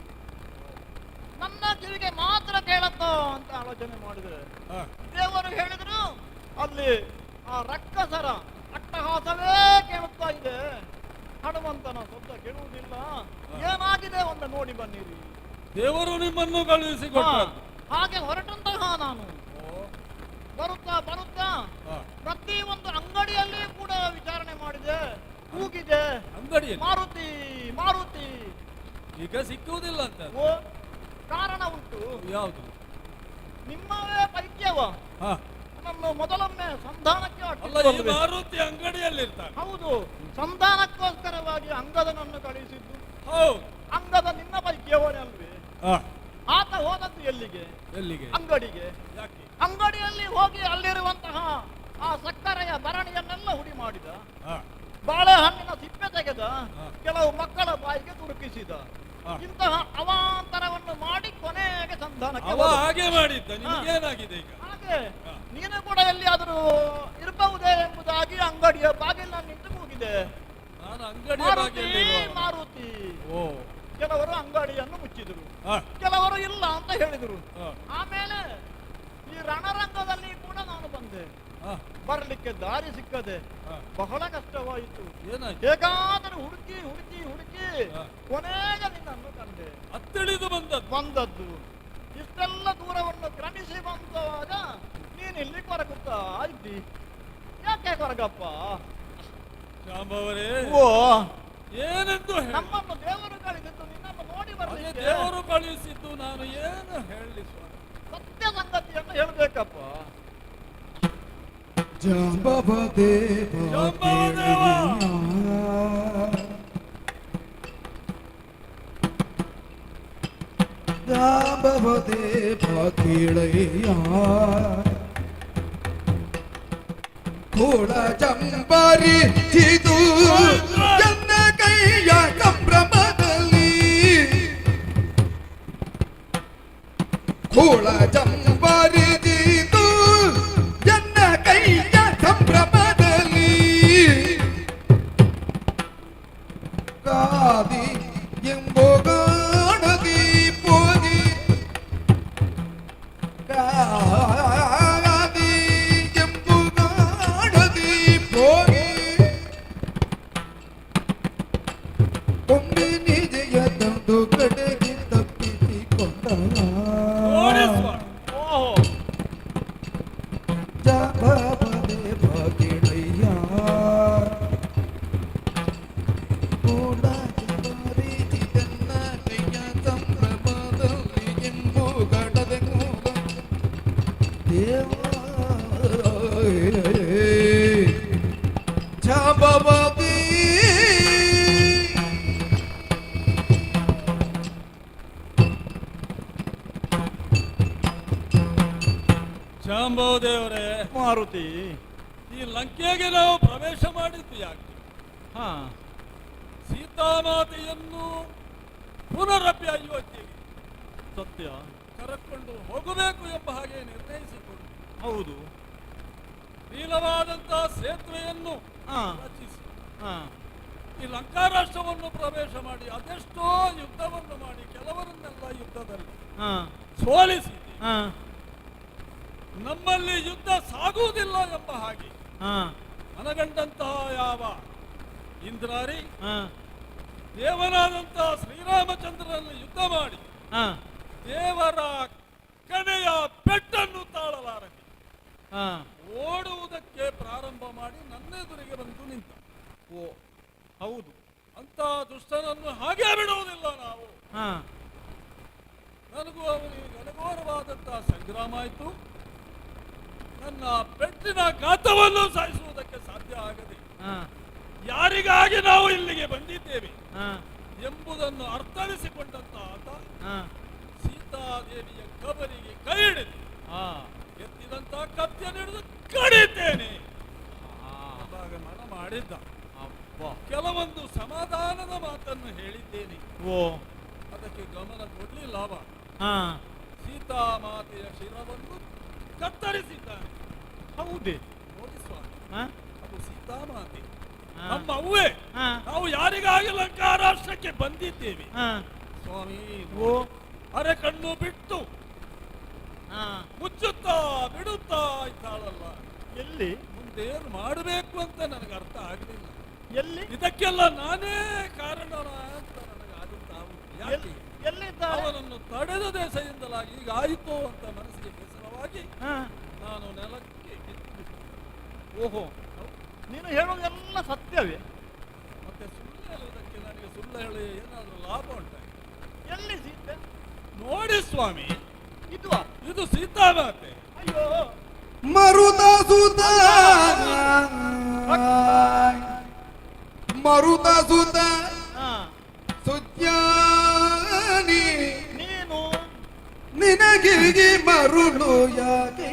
ನನ್ನ ಕಿವಿಗೆ ಮಾತ್ರ ಕೇಳತ್ತೋ ಅಂತ ಆಲೋಚನೆ ಮಾಡಿದ್ರೆ ಹಾ. ದೇವರು ಹೇಳಿದ್ರು ಅಲ್ಲಿ ಆ ರಕ್ಕಸರ ಅಟ್ಟಹಾಸವೇ ಕೇಳುತ್ತಾ ಇದೆ, ಹನುಮಂತನ ಶಬ್ದ ಕೇಳುವುದಿಲ್ಲ. ಏನಾಗಿದೆ ಒಂದು ನೋಡಿ ಬನ್ನಿರಿ. ದೇವರು ನಿಮ್ಮನ್ನು ಕಳುಹಿಸಿಕೊಟ್ಟ. ಹಾಗೆ ಹೊರಟಂತಹ ನಾನು ಬರುತ್ತಾ ಬರುತ್ತಾ ಪ್ರತಿ ಒಂದು ಅಂಗಡಿಯಲ್ಲಿ ಕೂಡ ವಿಚಾರಣೆ ಮಾಡಿದೆ, ಕೂಗಿದೆ, ಅಂಗಡಿಯಲ್ಲಿ ಮಾರುತಿ ಮಾರುತಿ. ಈಗ ಸಿಕ್ಕುವುದಿಲ್ಲ ಅಂತ. ಓ, ಕಾರಣ ಉಂಟು. ಯಾವುದು? ನಿಮ್ಮವೇ ಪೈಕ್ಯವ ಹಾ. ನಮ್ಮ ಮೊದಲೊಮ್ಮೆ ಸಂಧಾನಕ್ಕೆ ಅಲ್ಲ, ಈ ಅಟ್ಟಿಕೊಂಡ್ವಿ. ಮಾರುತಿ ಅಂಗಡಿಯಲ್ಲಿ ಇರ್ತಾನೆ. ಹೌದು, ಸಂಧಾನಕ್ಕೋಸ್ಕರವಾಗಿ ಅಂಗದನನ್ನು ಕಳುಹಿಸಿದ್ದು. ಹೌದು. ಅಂಗದ ನಿನ್ನ ಪೈಕ್ಯವನೇ ಅಲ್ವೇ? ಹಾ. ಆತ ಹೋದದ್ದು ಎಲ್ಲಿಗೆ? ಎಲ್ಲಿಗೆ? ಅಂಗಡಿಗೆ. ಯಾಕೆ? ಅಂಗಡಿಯಲ್ಲಿ ಹೋಗಿ ಅಲ್ಲಿರುವಂತಹ ಆ ಸಕ್ಕರೆಯ ಭರಣಿಯನ್ನೆಲ್ಲ ಹುಡಿ ಮಾಡಿದ, ಹಾ. ಬಾಳೆಹಣ್ಣಿನ ಸಿಪ್ಪೆ ತೆಗೆದ, ಹಾ. ಕೆಲವು ಮಕ್ಕಳ ಬಾಯಿಗೆ ತುರುಕಿಸಿದ. ಹಾ. ಇಂತಹ ಅವಾಂತರವನ್ನು ಮಾಡಿ ಕೊನೆಗೆ ಸಂಧಾನಕ್ಕೆ ಅವ ಹೋದ. ಹಾಗೆ ಮಾಡಿದ್ದ. ನಿಮಗೇನಾಗಿದೆ ಈಗ? ಹಾಗೆ ಹಾ. ನೀನು ಕೂಡ ಎಲ್ಲಿಯಾದರೂ ಇರಬಹುದೇ ಎಂಬುದಾಗಿ ಅಂಗಡಿಯ ಬಾಗಿಲನ್ನು ನಿಂತು ಕೂಗಿದೆ. ನಾನು ಅಂಗಡಿಯ ಮಾರುತಿ ಬಾಗಿಲಲ್ಲಿ ಮಾರುತಿ. ಓ. ಕೆಲವರು ಅಂಗಡಿಯನ್ನು ಮುಚ್ಚಿದರು, ಹಾ. ಕೆಲವರು ಇಲ್ಲ ಅಂತ ಹೇಳಿದರು. ಹಾ. ಆಮೇಲೆ ಈ ರಣರಂಗದಲ್ಲಿ ಕೂಡ ನಾನು ಬಂದೆ. ಹಾ. ಬರಲಿಕ್ಕೆ ದಾರಿ ಸಿಕ್ಕದೆ ಹಾ. ಬಹಳ ಕಷ್ಟವಾಯಿತು. ಏನಾಯ್ತು? ಹೇಗಾದರೂ ಹುಡುಕಿ ಹುಡುಕಿ ಹುಡುಕಿ ಹಾ. ಕೊನೆಗೆ ನಿನ್ನನ್ನು ಕಂಡೆ. ಹತ್ತಿಳಿದು ಬಂದದ್ದು. ಬಂದದ್ದು ಇಷ್ಟೆಲ್ಲ ದೂರವನ್ನು ಕ್ರಮಿಸಿ ಬಂದಾಗ ನೀನು ಇಲ್ಲಿ ಕೊರಗುತ್ತಾ ಇದ್ದಿ? ಯಾಕೆ ಕೊರಗಪ್ಪ? ಶಾಂಭವರೇ, ಓ, ಏನೆಂದು ಹೇಳಿ? ನಮ್ಮನ್ನು ದೇವರು ಕಳಿಸಿದ್ದು ನಿನ್ನನ್ನು ನೋಡಿ ಅದೇ ಬರಲಿಕ್ಕೆ. ದೇವರು ಕಳುಹಿಸಿದ್ದು, ನಾನು ಏನು ಹೇಳಲಿ ಸ್ವಾಮಿ? ಸತ್ಯ ಸಂಗತಿಯನ್ನು ಹೇಳಬೇಕಪ್ಪ. ಜಾಂಬವದೇವ ಜಾಂಬವದೇವ. ಜಾಂಬವದೇವ ಕೇಳಯ್ಯ ಕೋಳ ಚಂಬಾರಿ ಚಿದು ಚಂದ ಕೈಯ ಸಂಭ್ರಮದಲ್ಲಿ ಕೋಳ ಚಂಬಾರಿ ಚಿದು ಚಂದ ಕೈಯ ಸಂಭ್ರಮದಲ್ಲಿ ಕಾದಿ ಎಂಬುಗಾಣದಿ ಪೋದಿ ಕಾದಿ ಎಂಬುಗಾಣದಿ ಪೋದಿ ಒಮ್ಮೆ ನಿಜಯ ತಂದು ಕಡೆಗೆ ತಪ್ಪಿಸಿಕೊಂಡ ನೋಡಿ ಸ್ವಾಮಿ. ಓಹೋ, ಜಾಬವದೆ ಬಗೆಳಯ್ಯ ಕೂಡ ರೀತಿಯನ್ನ ಕೈಯ ಸಂಭ್ರಮದಲ್ಲಿ ಎಂಬುಗಡದೆ ಕೂಗ ದೇವ ಜಾಬವದೆ ಶಾಂಭವ ದೇವರೇ, ಮಾರುತಿ. ಈ ಲಂಕೆಗೆ ನಾವು ಪ್ರವೇಶ ಮಾಡಿದ್ದು ಯಾಕೆ? ಹಾ, ಸೀತಾಮಾತೆಯನ್ನು ಪುನರಪಿ ಅಯೋಧ್ಯೆಗೆ ಸತ್ಯ. ಕರೆಕೊಂಡು ಹೋಗಬೇಕು ಎಂಬ ಹಾಗೆ ನಿರ್ಣಯಿಸಿಕೊಂಡು ಹೌದು. ನೀಲವಾದಂತಹ ಸೇತುವೆಯನ್ನು ಹಾ, ರಚಿಸಿ ಹಾ, ಈ ಲಂಕಾ ರಾಷ್ಟ್ರವನ್ನು ಪ್ರವೇಶ ಮಾಡಿ ಅದೆಷ್ಟೋ ಯುದ್ಧವನ್ನು ಮಾಡಿ ಕೆಲವರನ್ನೆಲ್ಲ ಯುದ್ಧದಲ್ಲಿ ಹಾ, ಸೋಲಿಸಿ ಹಾ, ನಮ್ಮಲ್ಲಿ ಯುದ್ಧ ಸಾಗುವುದಿಲ್ಲ ಎಂಬ ಹಾಗೆ ಹಾ, ಮನಗಂಡಂತಹ ಯಾವ ಇಂದ್ರಾರಿ ಹಾ, ದೇವನಾದಂತಹ ಶ್ರೀರಾಮಚಂದ್ರನಲ್ಲಿ ಯುದ್ಧ ಮಾಡಿ ಹಾ, ದೇವರ ಕಡೆಯ ಪೆಟ್ಟನ್ನು ತಾಳಲಾರದೆ ಹಾ. ಓಡುವುದಕ್ಕೆ ಪ್ರಾರಂಭ ಮಾಡಿ ನನ್ನೆದುರಿಗೆ ಬಂದು ನಿಂತ. ಓ, ಹೌದು. ಅಂತ ದುಷ್ಟನನ್ನು ಹಾಗೆ ಬಿಡುವುದಿಲ್ಲ ನಾವು. ಹಾ, ನನಗೂ ಅವನಿಗೆ ಘನಘೋರವಾದಂತಹ ಸಂಗ್ರಾಮ ಆಯಿತು. ನನ್ನ ಪೆಟ್ಟಿನ ಘಾತವನ್ನು ಸಾಯಿಸುವುದಕ್ಕೆ ಸಾಧ್ಯ ಆಗದೆ ಹಾ, ಯಾರಿಗಾಗಿ ನಾವು ಇಲ್ಲಿಗೆ ಬಂದಿದ್ದೇವೆ ಹಾ, ಎಂಬುದನ್ನು ಅರ್ಥವಿಸಿಕೊಂಡಂತ ಆತ ಹಾ, ಸೀತಾದೇವಿಯ ಕಬರಿಗೆ ಕೈ ಹಿಡಿದು ಹಾ, ಎತ್ತಿದಂತ ಕತ್ತಿಯನ್ನು ಹಿಡಿದು ಕಡಿತೇನೆ ಹಾ. ಎಂಬಾಗ ಮನ ಮಾಡಿದ್ದ. ಅಬ್ಬ. ಕೆಲವೊಂದು ಸಮಾಧಾನದ ಮಾತನ್ನು ಹೇಳಿದ್ದೇನೆ. ಓ, ಅದಕ್ಕೆ ಗಮನ ಕೊಡ್ಲಿಲ್ಲ ಅವ. ಹಾ, ಸೀತಾಮಾತೆಯ ಶಿರವನ್ನು ಕತ್ತರಿಸಿದ್ದಾನೆ. ಹೌದೇ? ನೋಡಿ ಸ್ವಾಮಿ, ಹಾ, ಅದು ಸೀತಾಮಾತೆ ಹಾ, ನಮ್ಮ ಅವ್ವೇ. ಹಾ, ನಾವು ಯಾರಿಗಾಗಿ ಲಂಕಾ ರಾಷ್ಟ್ರಕ್ಕೆ ಬಂದಿದ್ದೇವೆ ಹಾ, ಸ್ವಾಮಿ. ಓ, ಅರೆ ಕಣ್ಣು ಬಿಟ್ಟು ಹಾ. ಮುಚ್ಚುತ್ತಾ ಬಿಡುತ್ತಾ ಇದ್ದಾಳಲ್ಲ, ಎಲ್ಲಿ? ಮುಂದೇನು ಮಾಡಬೇಕು ಅಂತ ನನಗೆ ಅರ್ಥ ಆಗಲಿಲ್ಲ. ಎಲ್ಲಿ? ಇದಕ್ಕೆಲ್ಲ ನಾನೇ ಕಾರಣ ಅಂತ ನನಗೆ ಆಗುತ್ತಾ ಉಂಟು. ಯಾಕೆ? ಎಲ್ಲಿದ್ದಾರೆ? ಅವನನ್ನು ತಡೆದ ದೇಶದಿಂದಲಾಗಿ ಈಗ ಆಯಿತು ಅಂತ ಮನಸ್ಸಿಗೆ ಬೇಸರವಾಗಿ ಹಾ. ನಾನು ನೆಲಕ್ಕೆ ಬಿದ್ದುಬಿಟ್ಟೆ. ಓಹೋ, ನೀನು ಹೇಳೋದೆಲ್ಲ ಸತ್ಯವೇ? ಮತ್ತೆ ಸುಳ್ಳು ಹೇಳುವುದಕ್ಕೆ ನನಗೆ ಸುಳ್ಳು ಹೇಳಿ ಏನಾದರೂ ಲಾಭ ಉಂಟ? ಎಲ್ಲಿ ಸೀತೆ? ನೋಡಿ ಸ್ವಾಮಿ, ಇದು ಇದು ಸೀತಾಮಾತೆ. ಅಯ್ಯೋ, ಮರುತ ಸುತ ಮರುತ ಸುತ ಹಾ, ಸುಜ್ಞಾನಿ ನೀನು ನಿನಗೆ ಮರುಳು ಯಾಕೆ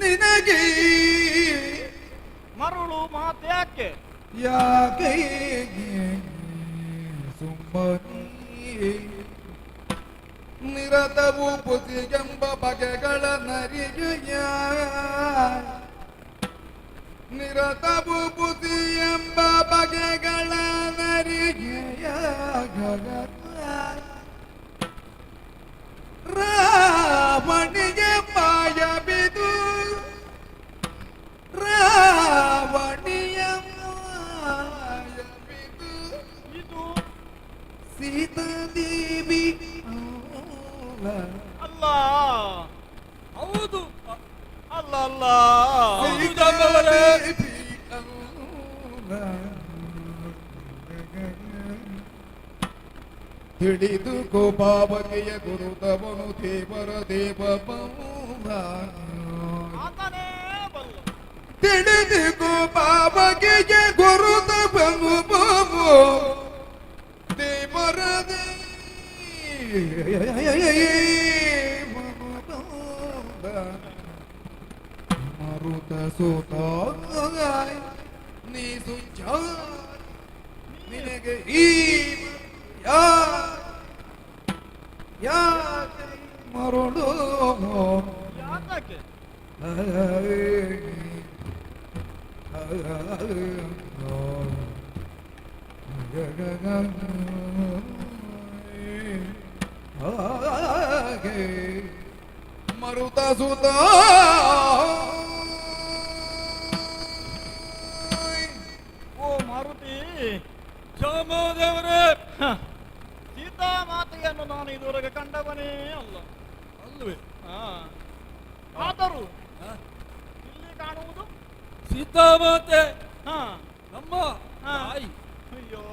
ನಿನಗೆ ಮರುಳು ಮಾತ್ಯಾಕೆ? ಯಾಕೆ ಸುಮ್ಮನೆ ನಿರತವು ಪುಸಿಗೆಂಬ ಬಗೆಗಳ ನರಿಗೆಯ ನಿರತವು ಪುಸಿ ಎಂಬ ಬಗೆಗಳ ನರಿಗೆಯ ರಾವಣಿಗೆ ಮಾಯ ಬಿದು ರಾವಣಿಯ ಮಾಯ ಬಿದು ಇದು ಸೀತಾದೇವಿ ಅಲ್ಲ. ಹೌದು, ಅಲ್ಲ ಅಲ್ಲ ಹೌದು ಜಾಂಬವರೇ. ತಿಳಿದು ಗೋಪಾವಕೆಯ ಗುರುತವನು ದೇವರ ದೇವ ಆತನೇ ಬಲ್ಲ. ತಿಳಿದು ಗೋಪಾವಕೆಯ ಗುರುತವನು ದೇವರ ಮರುತ ಸೋತ ನೀ ಸುಂಚ ನಿನಗೆ ಈ ಯಾಕೆ ಮರುಳು ಯಾತಕ್ಕೆ ಮರುತ ಸುತ ಓ ಮಾರುತಿ, ಜಾಂಬವರೇ. ಸೀತಾ ಮಾತೆಯನ್ನು ನಾನು ಇದುವರೆಗೆ ಕಂಡವನೇ ಅಲ್ಲ. ಅಲ್ವೇ? ಹಾ. ಆದರೂ ಹ? ಇಲ್ಲಿ ಕಾಣುವುದು ಸೀತಾಮಾತೆ ಹಾ ನಮ್ಮ ಹಾ. ತಾಯಿ, ಅಯ್ಯೋ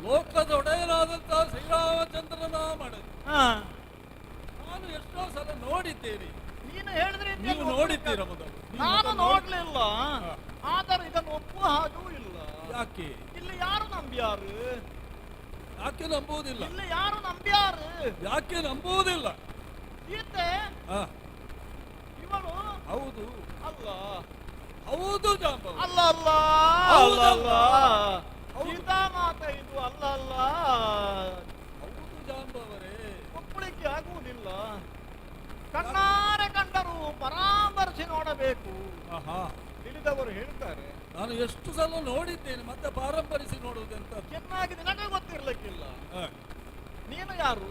ಲೋಕದ ಒಡೆಯನಾದಂತಹ ಶ್ರೀರಾಮಚಂದ್ರನ ಮಡದಿ. ಹಾ. ನಾನು ಎಷ್ಟೋ ಸಲ ನೋಡಿದ್ದೇನೆ. ನೀನು ಹೇಳಿದ್ರೆ ನೀವು ನೋಡಿದ್ದೀರ ಮೊದಲು? ನೀವು ನಾನು ಮೊದಲು ನೋಡ್ಲಿಲ್ಲ. ಹಾ. ಆದರೂ ಇದನ್ನು ಒಪ್ಪುವ ಹಾಗೂ ಇಲ್ಲ. ಯಾಕೆ ಇಲ್ಲಿ ಯಾರು ನಂಬ್ಯಾರು? ಯಾಕೆ ನಂಬುವುದಿಲ್ಲ? ಇಲ್ಲಿ ಯಾರು ನಂಬ್ಯಾರು? ಯಾಕೆ ನಂಬುವುದಿಲ್ಲ? ಸೀತೆ ಹ, ಇವಳು ಹೌದು ಅಲ್ಲ ಹೌದು ಜಾಂಬವ. ಅಲ್ಲ ಅಲ್ಲ ಅಲ್ಲ ಅಲ್ಲ ಸೀತಾ ಮಾತೆ ಇದು ಅಲ್ಲ ಅಲ್ಲ. ಹೌದು ಜಾಂಬವರೇ. ಒಪ್ಪಳಿಕೆ ಆಗುವುದಿಲ್ಲ. ಕಣ್ಣಾರೆ ಕಂಡರೂ ಪರಾಮರ್ಶಿ ನೋಡಬೇಕು. ಆಹಾ, ತಿಳಿದವರು ಹೇಳ್ತಾರೆ. ನಾನು ಎಷ್ಟು ಸಲ ನೋಡಿದ್ದೇನೆ, ಮತ್ತೆ ಪಾರಂಪರಿಸಿ ನೋಡುವುದೆಂತ? ಚೆನ್ನಾಗಿ ನಿನಗೆ ಗೊತ್ತಿರ್ಲಿಕ್ಕಿಲ್ಲ. ನೀನು ಯಾರು?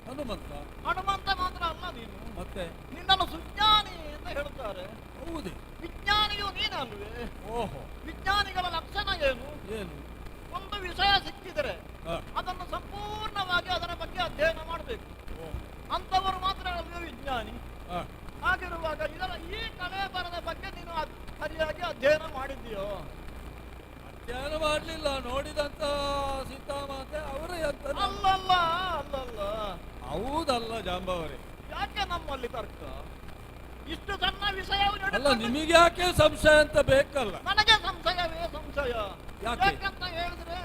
ಹನುಮಂತ. ಹನುಮಂತ ಮಾತ್ರ ಅಲ್ಲ ನೀನು, ಮತ್ತೆ ನಿನ್ನನ್ನು ಸುಜ್ಞಾನಿ ಅಂತ ಹೇಳ್ತಾರೆ. ಹೌದೇ? ವಿಜ್ಞಾನಿಯು ನೀನಲ್ವೇ? ಓಹೋ, ವಿಜ್ಞಾನಿಗಳ ಲಕ್ಷಣ ಏನು? ಏನು? ಒಂದು ವಿಷಯ ಸಿಕ್ಕಿದರೆ ಹ, ಅದನ್ನು ಸಂಪೂರ್ಣವಾಗಿ ಅದರ ಬಗ್ಗೆ ಅಧ್ಯಯನ ಮಾಡಬೇಕು. ಓ, ಅಂತವರು ಮಾತ್ರ ಅಲ್ವೇ ವಿಜ್ಞಾನಿ. ಹ. ಹಾಗಿರುವಾಗ ಇದರ ಈ ಕಲೆ ಬರದ ಬಗ್ಗೆ ನೀನು ಸರಿಯಾಗಿ ಅಧ್ಯಯನ ಮಾಡಿದ್ದೀಯೋ? ಅಧ್ಯಯನ ಮಾಡಲಿಲ್ಲ. ನೋಡಿದಂತ ಸೀತಾಮಾತೆ ಅವರೇ ಅಂತ. ಅಲ್ಲಲ್ಲ ಅಲ್ಲಲ್ಲ. ಹೌದಲ್ಲ ಜಾಂಬವರೇ? ಯಾಕೆ ನಮ್ಮಲ್ಲಿ ತರ್ಕ? ಇಷ್ಟು ಸಣ್ಣ ವಿಷಯವು ಅಲ್ಲ, ನಡೆದು ನಿಮಗೆ ಯಾಕೆ ಸಂಶಯ ಅಂತ ಬೇಕಲ್ಲ? ನನಗೆ ಸಂಶಯವೇ ಸಂಶಯ. ಯಾಕೆ? ಯಾಕಂತ ಹೇಳಿದ್ರೆ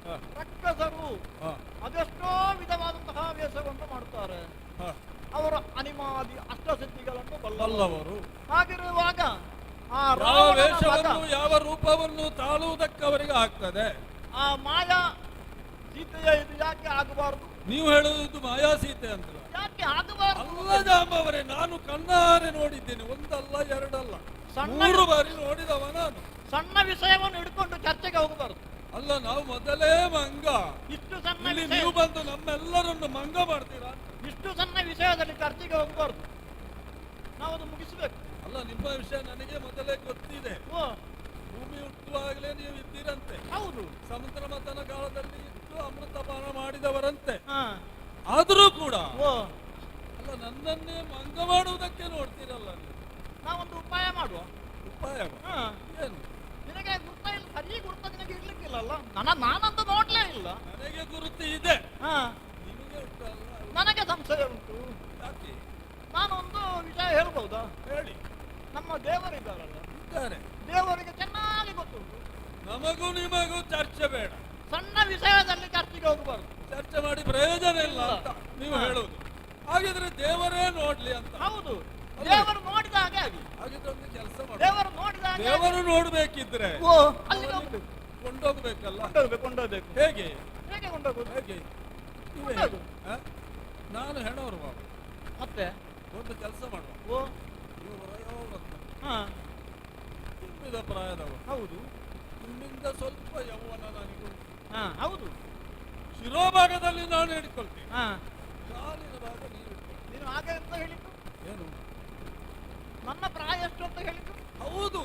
ಹ, ರಕ್ಕಸರು ಹ, ಅದೆಷ್ಟೋ ವಿಧವಾದಂತಹ ವೇಷವನ್ನು ಮಾಡುತ್ತಾರೆ. ಹ. ಅವರ ಅನಿಮಾದಿ ಅಷ್ಟಸಿದ್ಧಿಗಳನ್ನು ಬಲ್ಲವರು. ಬಲ್ಲವರು ಹಾಗಿರುವಾಗ ಆ ಯಾವ ರಾವಣನ ಮಗ, ವೇಷವನ್ನು ಯಾವ ರೂಪವನ್ನು ತಾಳುವುದಕ್ಕೆ ಅವರಿಗೆ ಆಗ್ತದೆ. ಆ ಮಾಯಾ ಸೀತೆಯ ಇದು ಯಾಕೆ ಆಗಬಾರದು? ನೀವು ಹೇಳುವುದು ಮಾಯಾ ಸೀತೆ ಅಂತ. ಯಾಕೆ ಆಗಬಾರದು? ಅಲ್ಲ ಜಾಂಬವರೇ, ನಾನು ಕಣ್ಣಾರೆ ನೋಡಿದ್ದೇನೆ. ಒಂದಲ್ಲ ಎರಡಲ್ಲ, ಸಣ್ಣ 3 ಬಾರಿ ನೋಡಿದವ ನಾನು. ಸಣ್ಣ ವಿಷಯವನ್ನು ಹಿಡ್ಕೊಂಡು ಚರ್ಚೆಗೆ ಹೋಗಬಾರದು. ಅಲ್ಲ, ನಾವು ಮೊದಲೇ ಮಂಗ. ಇಷ್ಟು ಸಣ್ಣ ಇಲ್ಲಿ ವಿಷಯ, ನೀವು ಬಂದು ನಮ್ಮೆಲ್ಲರನ್ನು ಮಂಗ ಮಾಡ್ತೀರಾ? ಇಷ್ಟು ಸಣ್ಣ ವಿಷಯದಲ್ಲಿ ಚರ್ಚೆಗೆ ಹೋಗಬಾರದು. ನಾವು ಅದು ಮುಗಿಸಬೇಕು. ಅಲ್ಲ, ನಿಮ್ಮ ವಿಷಯ ನನಗೆ ಮೊದಲೇ ಗೊತ್ತಿದೆ. ಓ ಭೂಮಿ ಹುಟ್ಟುವಾಗಲೇ ನೀವು ಇದ್ದೀರಂತೆ. ಹೌದು. ಸಮುದ್ರ ಮಥನ ಕಾಲದಲ್ಲಿ ಇದ್ದು ಅಮೃತಪಾನ ಮಾಡಿದವರಂತೆ. ಹಾ. ಆದರೂ ಕೂಡ ಓ ಅಲ್ಲ, ನನ್ನನ್ನೇ ಮಂಗ ಮಾಡುವುದಕ್ಕೆ ನೋಡ್ತೀರಲ್ಲ ನೀವು. ನಾವೊಂದು ಉಪಾಯ ಮಾಡುವ. ಉಪಾಯವ? ಹಾ. ಏನು? ನಿನಗೆ ಗುರ್ತ ಇಲ್ಲ, ಸರಿ ಗುರ್ತ ನಿನಗೆ ಇರ್ಲಿಕ್ಕಿಲ್ಲಲ್ಲ. ನಾನಂತೂ ನೋಡ್ಲೇ ಇಲ್ಲ. ನನಗೆ ಗುರುತು ಇದೆ, ಹಾ. ನಿಮಗೆ ಉಂಟಲ್ಲ? ನನಗೆ ಸಂಶಯ ಉಂಟು. ಯಾಕೆ? ನಾನೊಂದು ವಿಷಯ ಹೇಳ್ಬಹುದಾ? ಹೇಳಿ. ನಮ್ಮ ದೇವರಿದ್ದಾರಲ್ಲ, ಇದ್ದಾರೆ. ದೇವರಿಗೆ ಚೆನ್ನಾಗಿ ಗೊತ್ತುಂಟು. ನಮಗೂ ನಿಮಗೂ ಚರ್ಚೆ ಬೇಡ. ಸಣ್ಣ ವಿಷಯದಲ್ಲಿ ಚರ್ಚೆಗೆ ಹೋಗಬಾರ್ದು. ಚರ್ಚೆ ಮಾಡಿ ಪ್ರಯೋಜನ ಇಲ್ಲ ಅಂತ ನೀವು ಹಾ. ಹೇಳುವುದು. ಹಾಗಿದ್ರೆ ದೇವರೇ ನೋಡ್ಲಿ ಅಂತ. ಹೌದು, ದೇವರು ನೋಡಿದ ಹಾಗೆ ಆಗಿ. ಹಾಗಿದ್ರೆ ಒಂದು ಕೆಲಸ ಮಾಡಿ. ದೇವರು ನೋಡಿದ ಹಾಗೆ ಆಗಿ. ದೇವರು ನೋಡ್ಬೇಕಿದ್ರೆ ಓ ಅಲ್ಲಿಗೆ ಹೋಗ್ಬೇಕು. ಕೊಂಡೋಗ್ಬೇಕಲ್ಲ. ಕೊಂಡೋಗ್ಬೇಕು. ಹೇಗೆ? ಹೇಗೆ ಕೊಂಡೋಗುದು? ಹೇಗೆ? ನೀವೇ ಕೊಂಡೋಗು. ಹ? ನಾನು ಹೆಣವರು ಬಾಬು. ಮತ್ತೆ ಒಂದು ಕೆಲಸ ಮಾಡುವ. ಓ ನೀವು ವಯೋವೃದ್ಧ, ಹಾ ತುಂಬಿದ ಪ್ರಾಯದವರು. ಹೌದು. ನಿಮ್ಮಿಂದ ಸ್ವಲ್ಪ ಯೌವನ ನನಗೂ. ಹಾ ಹೌದು. ಶಿರೋಭಾಗದಲ್ಲಿ ನಾನು ಹಿಡ್ಕೊಳ್ತೀನಿ, ಹಾ ಕಾಲಿನ ಭಾಗ ನೀವು ಹಿಡ್ಕೊಳ್ಳಿ. ನೀನು ಹಾಗೆ ಅಂತ ಹೇಳಿದ್ದು. ಏನು? ನನ್ನ ಪ್ರಾಯ ಎಷ್ಟು ಅಂತ ಹೇಳಿದ್ದು. ಹೌದು,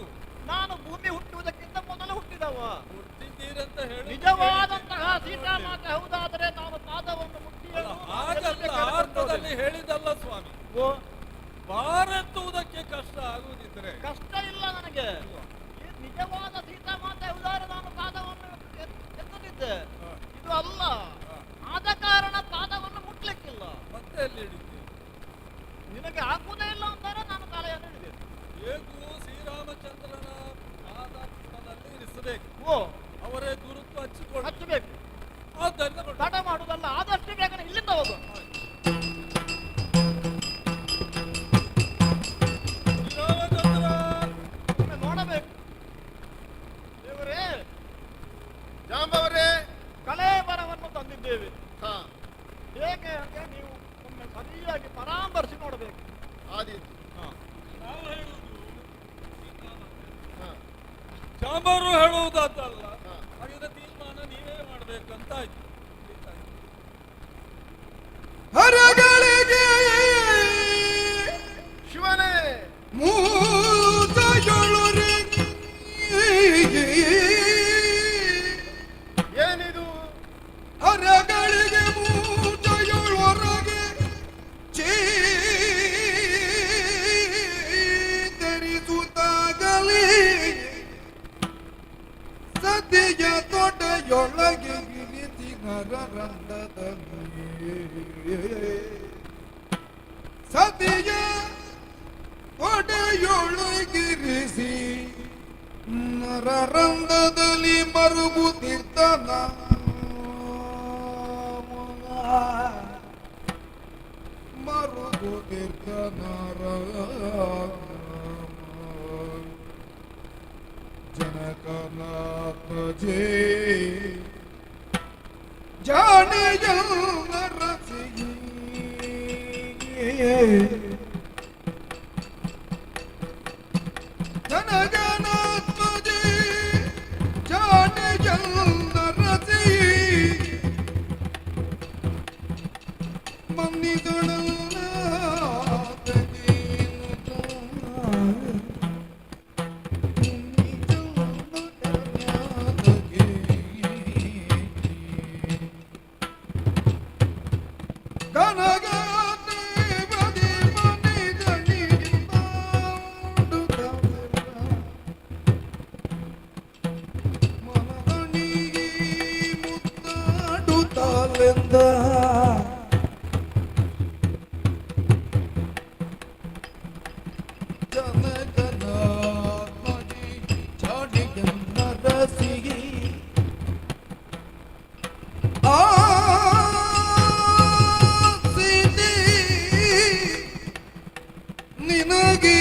ನಾನು ಭೂಮಿ ಹುಟ್ಟುವುದಕ್ಕಿಂತ ಮೊದಲು ಹುಟ್ಟಿದವ. ಹುಟ್ಟಿದ್ದೀರಂತ ಹೇಳಿ ನಿಜವಾದಂತಹ ಸೀತಾಮಾತೆ ಹೌದಾದರೆ ನಾನು ಪಾದವನ್ನು ಮುಟ್ಟಿಯೇನು ಹಾಗಲ್ಲ, ಅರ್ಥದಲ್ಲಿ ಹೇಳಿದಲ್ಲ ಸ್ವಾಮಿ. ಓ ಬಾರೆತ್ತುವುದಕ್ಕೆ ಕಷ್ಟ ಆಗುವುದಿಲ್ಲ. ಇದ್ರೆ ಕಷ್ಟ ಇಲ್ಲ ನನಗೆ. ಈ ನಿಜವಾದ ಸೀತಾಮಾತೆ ಉದಾರ ನಾನು ಪಾದವನ್ನು ಎತ್ತುತ್ತಿದ್ದೆ. ಇದು ಅಲ್ಲ, ಆದ ಕಾರಣ ಪಾದವನ್ನು ಮುಟ್ಲಿಕ್ಕಿಲ್ಲ. ಮತ್ತೆ ಎಲ್ಲಿ ಹಿಡಿತೀವಿ? ನಿನಗೆ ಆಗುವುದೇ ಇಲ್ಲ ಅಂತಾರೆ ನಾನು ತಲೆಯನ್ನು ಹಿಡಿದೆ. ಹೇಗೂ ಶ್ರೀರಾಮಚಂದ್ರನ ಪಾದದಲ್ಲಿ ಇರಿಸಬೇಕು. ಓ, ಅವರೇ ಗುರುತು ಹಚ್ಚಿಕೊಂಡು ಹಚ್ಚಬೇಕು. ಆದ್ದರಿಂದ ತಡ ಮಾಡುವುದಲ್ಲ, ಆದಷ್ಟು ಬೇಗನೆ ಇಲ್ಲಿಂದ ಹೋಗು. ಶ್ರೀರಾಮಚಂದ್ರ ಒಮ್ಮೆ ನೋಡಬೇಕು. ದೇವರೇ, ಜಾಂಬವರೇ, ಕಲೇಬರವನ್ನು ತಂದಿದ್ದೇವೆ. ಹಾ ಹೇಗೆ ಅಂತ ನೀವು ಒಮ್ಮೆ ಸರಿಯಾಗಿ ಪರಾಮರ್ಶಿ ನೋಡಬೇಕು. ಆದೀತು. ನಾವು ಹೇಳುವುದು ಹಾ ಜಾಂಬರು ಹೇಳುವುದಲ್ಲ. ಹಾ. ಹಾಗಿದ್ರೆ ತೀರ್ಮಾನ ನೀವೇ ಮಾಡ್ಬೇಕಂತ ಆಯ್ತು. ಹರಗಳಿಗೆ ಶಿವನೇ, ಮೂತಯೊಳರೆ ಏನಿದು? ಹರಗಳಿಗೆ ಮೂತಯೊಳೊರಗೆ ಚೇತರಿಸುತ್ತಾಗಲೇ ಸದ್ಯ ತೊಡೆಯೊಳಗೆ ಗಿರಿತಿ ನರರಂಧದಲ್ಲಿ ಸದ್ಯ ತೊಡೆಯೊಳಗಿರಿಸಿ ನರರಂಧದಲ್ಲಿ ಮರುಗುತ್ತಿದ್ದನ ಮರುಗುತ್ತಿದ್ದನರ ಜನಕನಾಥ ಜೇ ಜಾಣಿಯ ನರಸಿ ಜನಗನಾಥ ಜೇ ಜಾಣಿಯ ನರಸಿ ಮನ್ನಿದೊಡಲ ನಿನಗೆ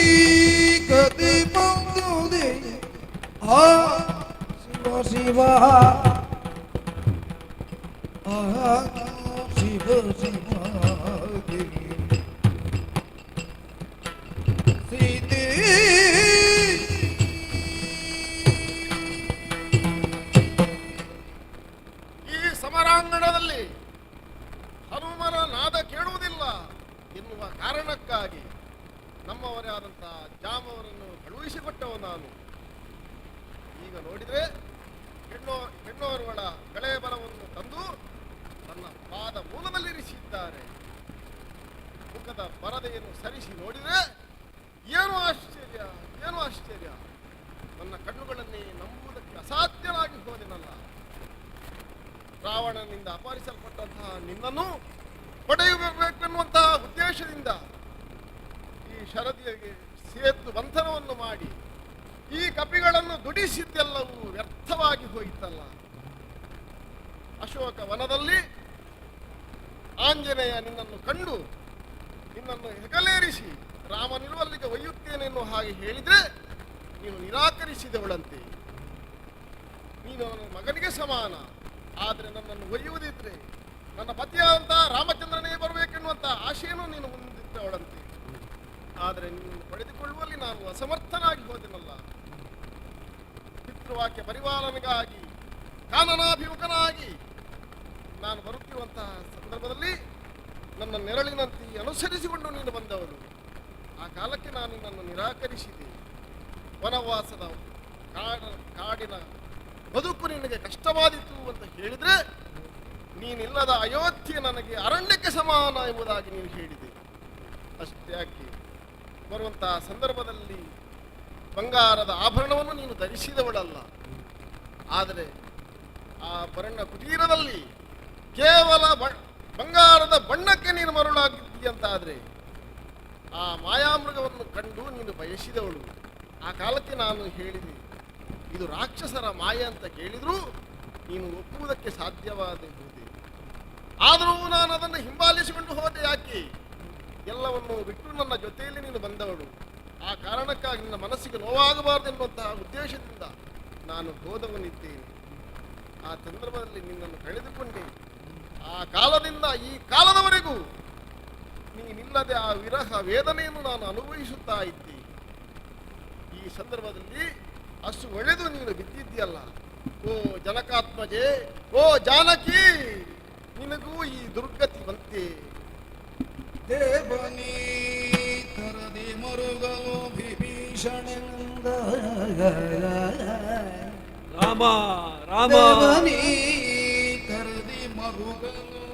ಗತಿ ಬಂದುದೆ ಆ ಶಿವ ಶಿವ ಆ ಶಿವ ಶಿವ ಸೀತೆ ಈ ಸಮರಾಂಗಣದಲ್ಲಿ ಹನುಮನ ನಾದ ಕೇಳುವುದಿಲ್ಲ ಎನ್ನುವ ಕಾರಣಕ್ಕಾಗಿ ನಮ್ಮವರೇ ಆದಂತಹ ಜಾಮವರನ್ನು ಕಳುಹಿಸಿಕೊಟ್ಟವ ನಾನು. ಈಗ ನೋಡಿದ್ರೆ ಹೆಣ್ಣೋರ್ವಳ ಬೆಳೆ ಬಲವನ್ನು ತಂದು ತನ್ನ ಪಾದ ಮೂಲದಲ್ಲಿರಿಸಿದ್ದಾರೆ. ಮುಖದ ಪರದೆಯನ್ನು ಸರಿಸಿ ನೋಡಿದ್ರೆ ಏನು ಆಶ್ಚರ್ಯ, ಏನು ಆಶ್ಚರ್ಯ! ನನ್ನ ಕಣ್ಣುಗಳನ್ನೇ ನಂಬುವುದಕ್ಕೆ ಅಸಾಧ್ಯನಾಗಿ ಹೋದೆನಲ್ಲ. ರಾವಣನಿಂದ ಅಪಹರಿಸಲ್ಪಟ್ಟಂತಹ ನಿನ್ನನ್ನು ಪಡೆಯಬೇಕೆನ್ನುವಂತಹ ಉದ್ದೇಶದಿಂದ ಈ ಶರದಿಗೆ ಸೇತು ಬಂಧನವನ್ನು ಮಾಡಿ ಈ ಕಪಿಗಳನ್ನು ದುಡಿಸಿದ್ದೆಲ್ಲವೂ ವ್ಯರ್ಥವಾಗಿ ಹೋಯಿತಲ್ಲ. ಅಶೋಕ ವನದಲ್ಲಿ ಆಂಜನೇಯ ನಿನ್ನನ್ನು ಕಂಡು ನಿನ್ನನ್ನು ಹೆಗಲೇರಿಸಿ ರಾಮನಿರುವಲ್ಲಿಗೆ ಒಯ್ಯುತ್ತೇನೆ ಎನ್ನುವ ಹಾಗೆ ಹೇಳಿದ್ರೆ ನೀನು ನಿರಾಕರಿಸಿದವಳಂತೆ. ನೀನು ನನ್ನ ಮಗನಿಗೆ ಸಮಾನ, ಆದರೆ ನನ್ನನ್ನು ಒಯ್ಯುವುದಿದ್ರೆ ನನ್ನ ಪತಿಯಾದಂತಹ ರಾಮಚಂದ್ರನೇ ಬರಬೇಕೆನ್ನುವಂಥ ಆಶೆಯನ್ನು ನೀನು ಮುಂದಿಟ್ಟವಳಂತೆ. ಆದರೆ ನಿನ್ನನ್ನು ಪಡೆದುಕೊಳ್ಳುವಲ್ಲಿ ನಾನು ಅಸಮರ್ಥನಾಗಿ ಹೋದೆನಲ್ಲ. ಪಿತೃವಾಕ್ಯ ಪರಿಪಾಲನೆಗಾಗಿ ಕಾನನಾಭಿಮುಖನಾಗಿ ನಾನು ಬರುತ್ತಿರುವಂತಹ ಸಂದರ್ಭದಲ್ಲಿ ನನ್ನ ನೆರಳಿನಂತೆ ಅನುಸರಿಸಿಕೊಂಡು ನೀನು ಬಂದವನು. ಆ ಕಾಲಕ್ಕೆ ನಾನು ನಿನ್ನನ್ನು ನಿರಾಕರಿಸಿದೆ. ವನವಾಸದ ಕಾಡಿನ ಬದುಕು ನಿನಗೆ ಕಷ್ಟವಾದಿತು ಅಂತ ಹೇಳಿದ್ರೆ ನೀನಿಲ್ಲದ ಅಯೋಧ್ಯೆ ನನಗೆ ಅರಣ್ಯಕ್ಕೆ ಸಮಾನ ಎಂಬುದಾಗಿ ನೀನು ಹೇಳಿದೆ. ಅಷ್ಟೇ ಯಾಕೆ ಬರುವಂತಹ ಸಂದರ್ಭದಲ್ಲಿ ಬಂಗಾರದ ಆಭರಣವನ್ನು ನೀನು ಧರಿಸಿದವಳಲ್ಲ. ಆದರೆ ಆ ಬಣ್ಣ ಕುಟೀರದಲ್ಲಿ ಕೇವಲ ಬಂಗಾರದ ಬಣ್ಣಕ್ಕೆ ನೀನು ಮರುಳಾಗಿದ್ದೀಯಂತಾದರೆ ಆ ಮಾಯಾಮೃಗವನ್ನು ಕಂಡು ನೀನು ಬಯಸಿದವಳು. ಆ ಕಾಲಕ್ಕೆ ನಾನು ಹೇಳಿದೆ, ಇದು ರಾಕ್ಷಸರ ಮಾಯ ಅಂತ ಕೇಳಿದರೂ ನೀನು ಒಪ್ಪುವುದಕ್ಕೆ ಸಾಧ್ಯವಾದಬಹುದೇ. ಆದರೂ ನಾನು ಅದನ್ನು ಹಿಂಬಾಲಿಸಿಕೊಂಡು ಹೋದೆ. ಯಾಕೆ? ಎಲ್ಲವನ್ನು ಬಿಟ್ಟು ನನ್ನ ಜೊತೆಯಲ್ಲಿ ನೀನು ಬಂದವಳು. ಆ ಕಾರಣಕ್ಕಾಗಿ ನಿನ್ನ ಮನಸ್ಸಿಗೆ ನೋವಾಗಬಾರದೆನ್ನುವಂತಹ ಉದ್ದೇಶದಿಂದ ನಾನು ಹೋದವನಿದ್ದೇನೆ. ಆ ಸಂದರ್ಭದಲ್ಲಿ ನಿನ್ನನ್ನು ಕಳೆದುಕೊಂಡೆ. ಆ ಕಾಲದಿಂದ ಈ ಕಾಲದವರೆಗೂ ನೀನಿಲ್ಲದೆ ಆ ವಿರಹ ವೇದನೆಯನ್ನು ನಾನು ಅನುಭವಿಸುತ್ತಾ ಇದ್ದೆ. ಈ ಸಂದರ್ಭದಲ್ಲಿ ಅಷ್ಟು ಒಳೆದು ನೀನು ಬಿದ್ದಿದ್ದೀಯಲ್ಲ. ಓ ಜನಕಾತ್ಮಜೆ, ಓ ಜಾನಕಿ, ನಿನಗೂ ಈ ದುರ್ಗತಿ ಬಂತೆ. ದೇವನೀ ತರದಿ ಮರುಗಲು ವಿಭೀಷಣೆಂದ ರಾಮ ರಾಮ ದೇವನೀ ತರದಿ ಮರುಗಲು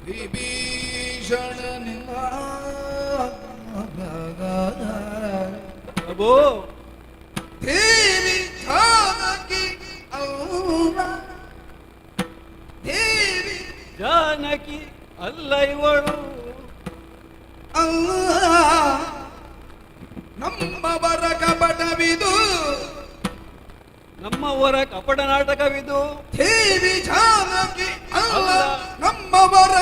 ವಿಭೀಷಣನಿಂದ ಪ್ರಭು ದೇವಿ ಜಾನಕಿ ಅವ್ವ ದೇವಿ ಜಾನಕಿ ಅಲ್ಲ ಇವಳು ಅಲ್ಲ ನಮ್ಮವರ ಕಪಟವಿದು ನಮ್ಮವರ ಕಪಟ ನಾಟಕವಿದು. ದೇವಿ ಜಾನಕಿ ಅಲ್ಲ ನಮ್ಮವರ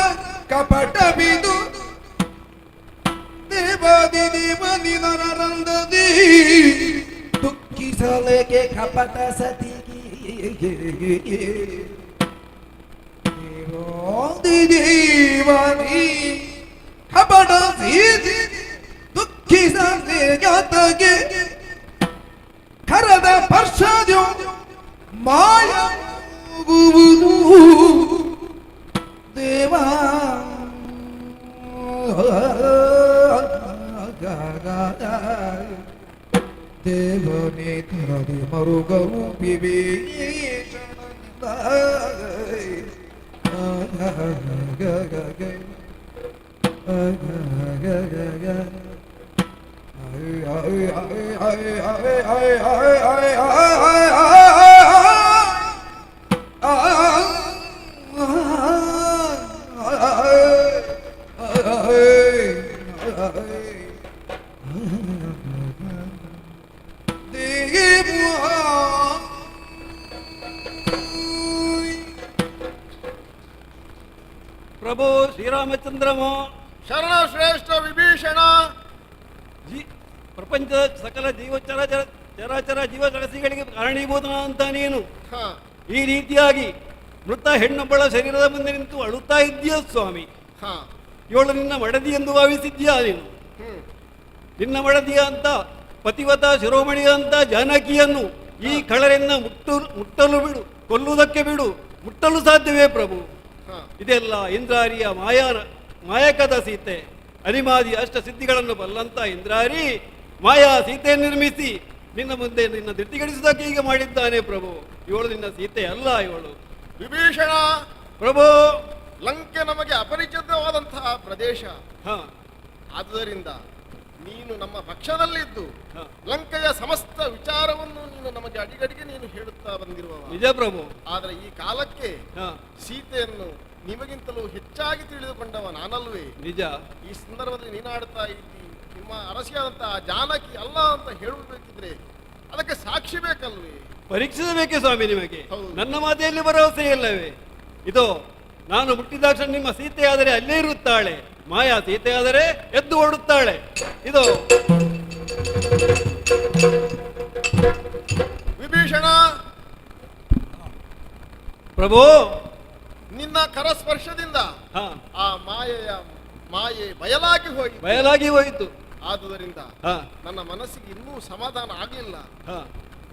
ಕಪಟವಿದು ದೇವಾದಿ ದೇವನಿ ನರರಂದದಿ ದುಃಖಿಸಲೇಕೆ ಕಪಟ ಸತಿಗೆ ದೇವಾದಿ ದೇವನಿ ಕಪಟ ಸೀತಿ ದುಃಖಿಸಲೇಕೆ ಕರದ ಪರ್ಷದ್ಯೋ ಮಾಯಗುವುದು ದೇವಾ ದೇವನೇ ತರದಿ ಮರುಗವು ವಿಭೀಷಣನಿಂದ ಪ್ರಭು ಶ್ರೀರಾಮಚಂದ್ರಮೋ ಶರಣ ಶ್ರೇಷ್ಠ ವಿಭೀಷಣ. ಪ್ರಪಂಚದ ಸಕಲ ಚರಾಚರ ಜೀವರಾಶಿಗಳಿಗೆ ಕಾರಣೀಭೂತನಾದಂತ ನೀನು ಹ, ಈ ರೀತಿಯಾಗಿ ಮೃತ ಹೆಣ್ಣೊಬ್ಬಳ ಶರೀರದ ಮುಂದೆ ನಿಂತು ಅಳುತ್ತಾ ಇದ್ದೀಯ ಸ್ವಾಮಿ. ಹ, ಇವಳು ನಿನ್ನ ಮಡದಿ ಎಂದು ಭಾವಿಸಿದ್ಯಾ ನೀನು? ನಿನ್ನ ಮಡದಿಯ ಅಂತ ಪತಿವತ ಶಿರೋಮಣಿಯ ಅಂತ ಜಾನಕಿಯನ್ನು ಈ ಕಳರಿಂದ ಮುಟ್ಟಲು ಬಿಡು, ಕೊಲ್ಲುವುದಕ್ಕೆ ಬಿಡು, ಮುಟ್ಟಲು ಸಾಧ್ಯವೇ ಪ್ರಭು? ಇದೆಲ್ಲ ಇಂದ್ರಾರಿಯ ಮಾಯಕದ ಸೀತೆ. ಅನಿಮಾದಿ ಅಷ್ಟ ಸಿದ್ಧಿಗಳನ್ನು ಬಲ್ಲಂತ ಇಂದ್ರಾರಿ ಮಾಯಾ ಸೀತೆಯನ್ನು ನಿರ್ಮಿಸಿ ನಿನ್ನ ಮುಂದೆ ನಿನ್ನ ದಿಟ್ಟಿಗಡಿಸುವುದಕ್ಕೆ ಈಗ ಮಾಡಿದ್ದಾನೆ ಪ್ರಭು. ಇವಳು ನಿನ್ನ ಸೀತೆ ಅಲ್ಲ ಇವಳು. ವಿಭೀಷಣ ಪ್ರಭು, ಲಂಕೆ ನಮಗೆ ಅಪರಿಚಿತವಾದಂತಹ ಪ್ರದೇಶ. ಹ ಆದುದರಿಂದ ನೀನು ನಮ್ಮ ಪಕ್ಷದಲ್ಲಿದ್ದು ಹ. ಲಂಕೆಯ ಸಮಸ್ತ ವಿಚಾರವನ್ನು ನೀನು ನಮಗೆ ಅಡಿಗಡಿಗೆ ನೀನು ಹೇಳುತ್ತಾ ಬಂದಿರುವವ. ನಿಜ ಪ್ರಭು. ಆದರೆ ಈ ಕಾಲಕ್ಕೆ ಹ ಸೀತೆಯನ್ನು ನಿಮಗಿಂತಲೂ ಹೆಚ್ಚಾಗಿ ತಿಳಿದುಕೊಂಡವ ನಾನಲ್ವೇ? ನಿಜ. ಈ ಸಂದರ್ಭದಲ್ಲಿ ನೀನಾಡ್ತಾ ಇದ್ದಿ ನಿಮ್ಮ ಅರಸಿಯಾದಂತಹ ಜಾನಕಿ ಅಲ್ಲ ಅಂತ ಹೇಳಬೇಕಿದ್ರೆ ಅದಕ್ಕೆ ಸಾಕ್ಷಿ ಬೇಕಲ್ವೇ? ಪರೀಕ್ಷಿಸಬೇಕೆ ಸ್ವಾಮಿ ನಿಮಗೆ? ಹೌದು. ನನ್ನ ಮಾತೆಯಲ್ಲಿ ಭರವಸೆ ಇಲ್ಲವೇ? ಇದು ನಾನು ಮುಟ್ಟಿದಾಕ್ಷಣ ನಿಮ್ಮ ಸೀತೆಯಾದರೆ ಅಲ್ಲೇ ಇರುತ್ತಾಳೆ, ಮಾಯಾ ಸೀತೆಯಾದರೆ ಎದ್ದು ಓಡುತ್ತಾಳೆ. ಇದು ವಿಭೀಷಣ, ಪ್ರಭು, ನಿನ್ನ ಕರಸ್ಪರ್ಶದಿಂದ ಹ ಆ ಮಾಯೆ ಬಯಲಾಗಿ ಹೋಯಿತು. ಆದುದರಿಂದ ಹ ನನ್ನ ಮನಸ್ಸಿಗೆ ಇನ್ನೂ ಸಮಾಧಾನ ಆಗಲಿಲ್ಲ. ಹ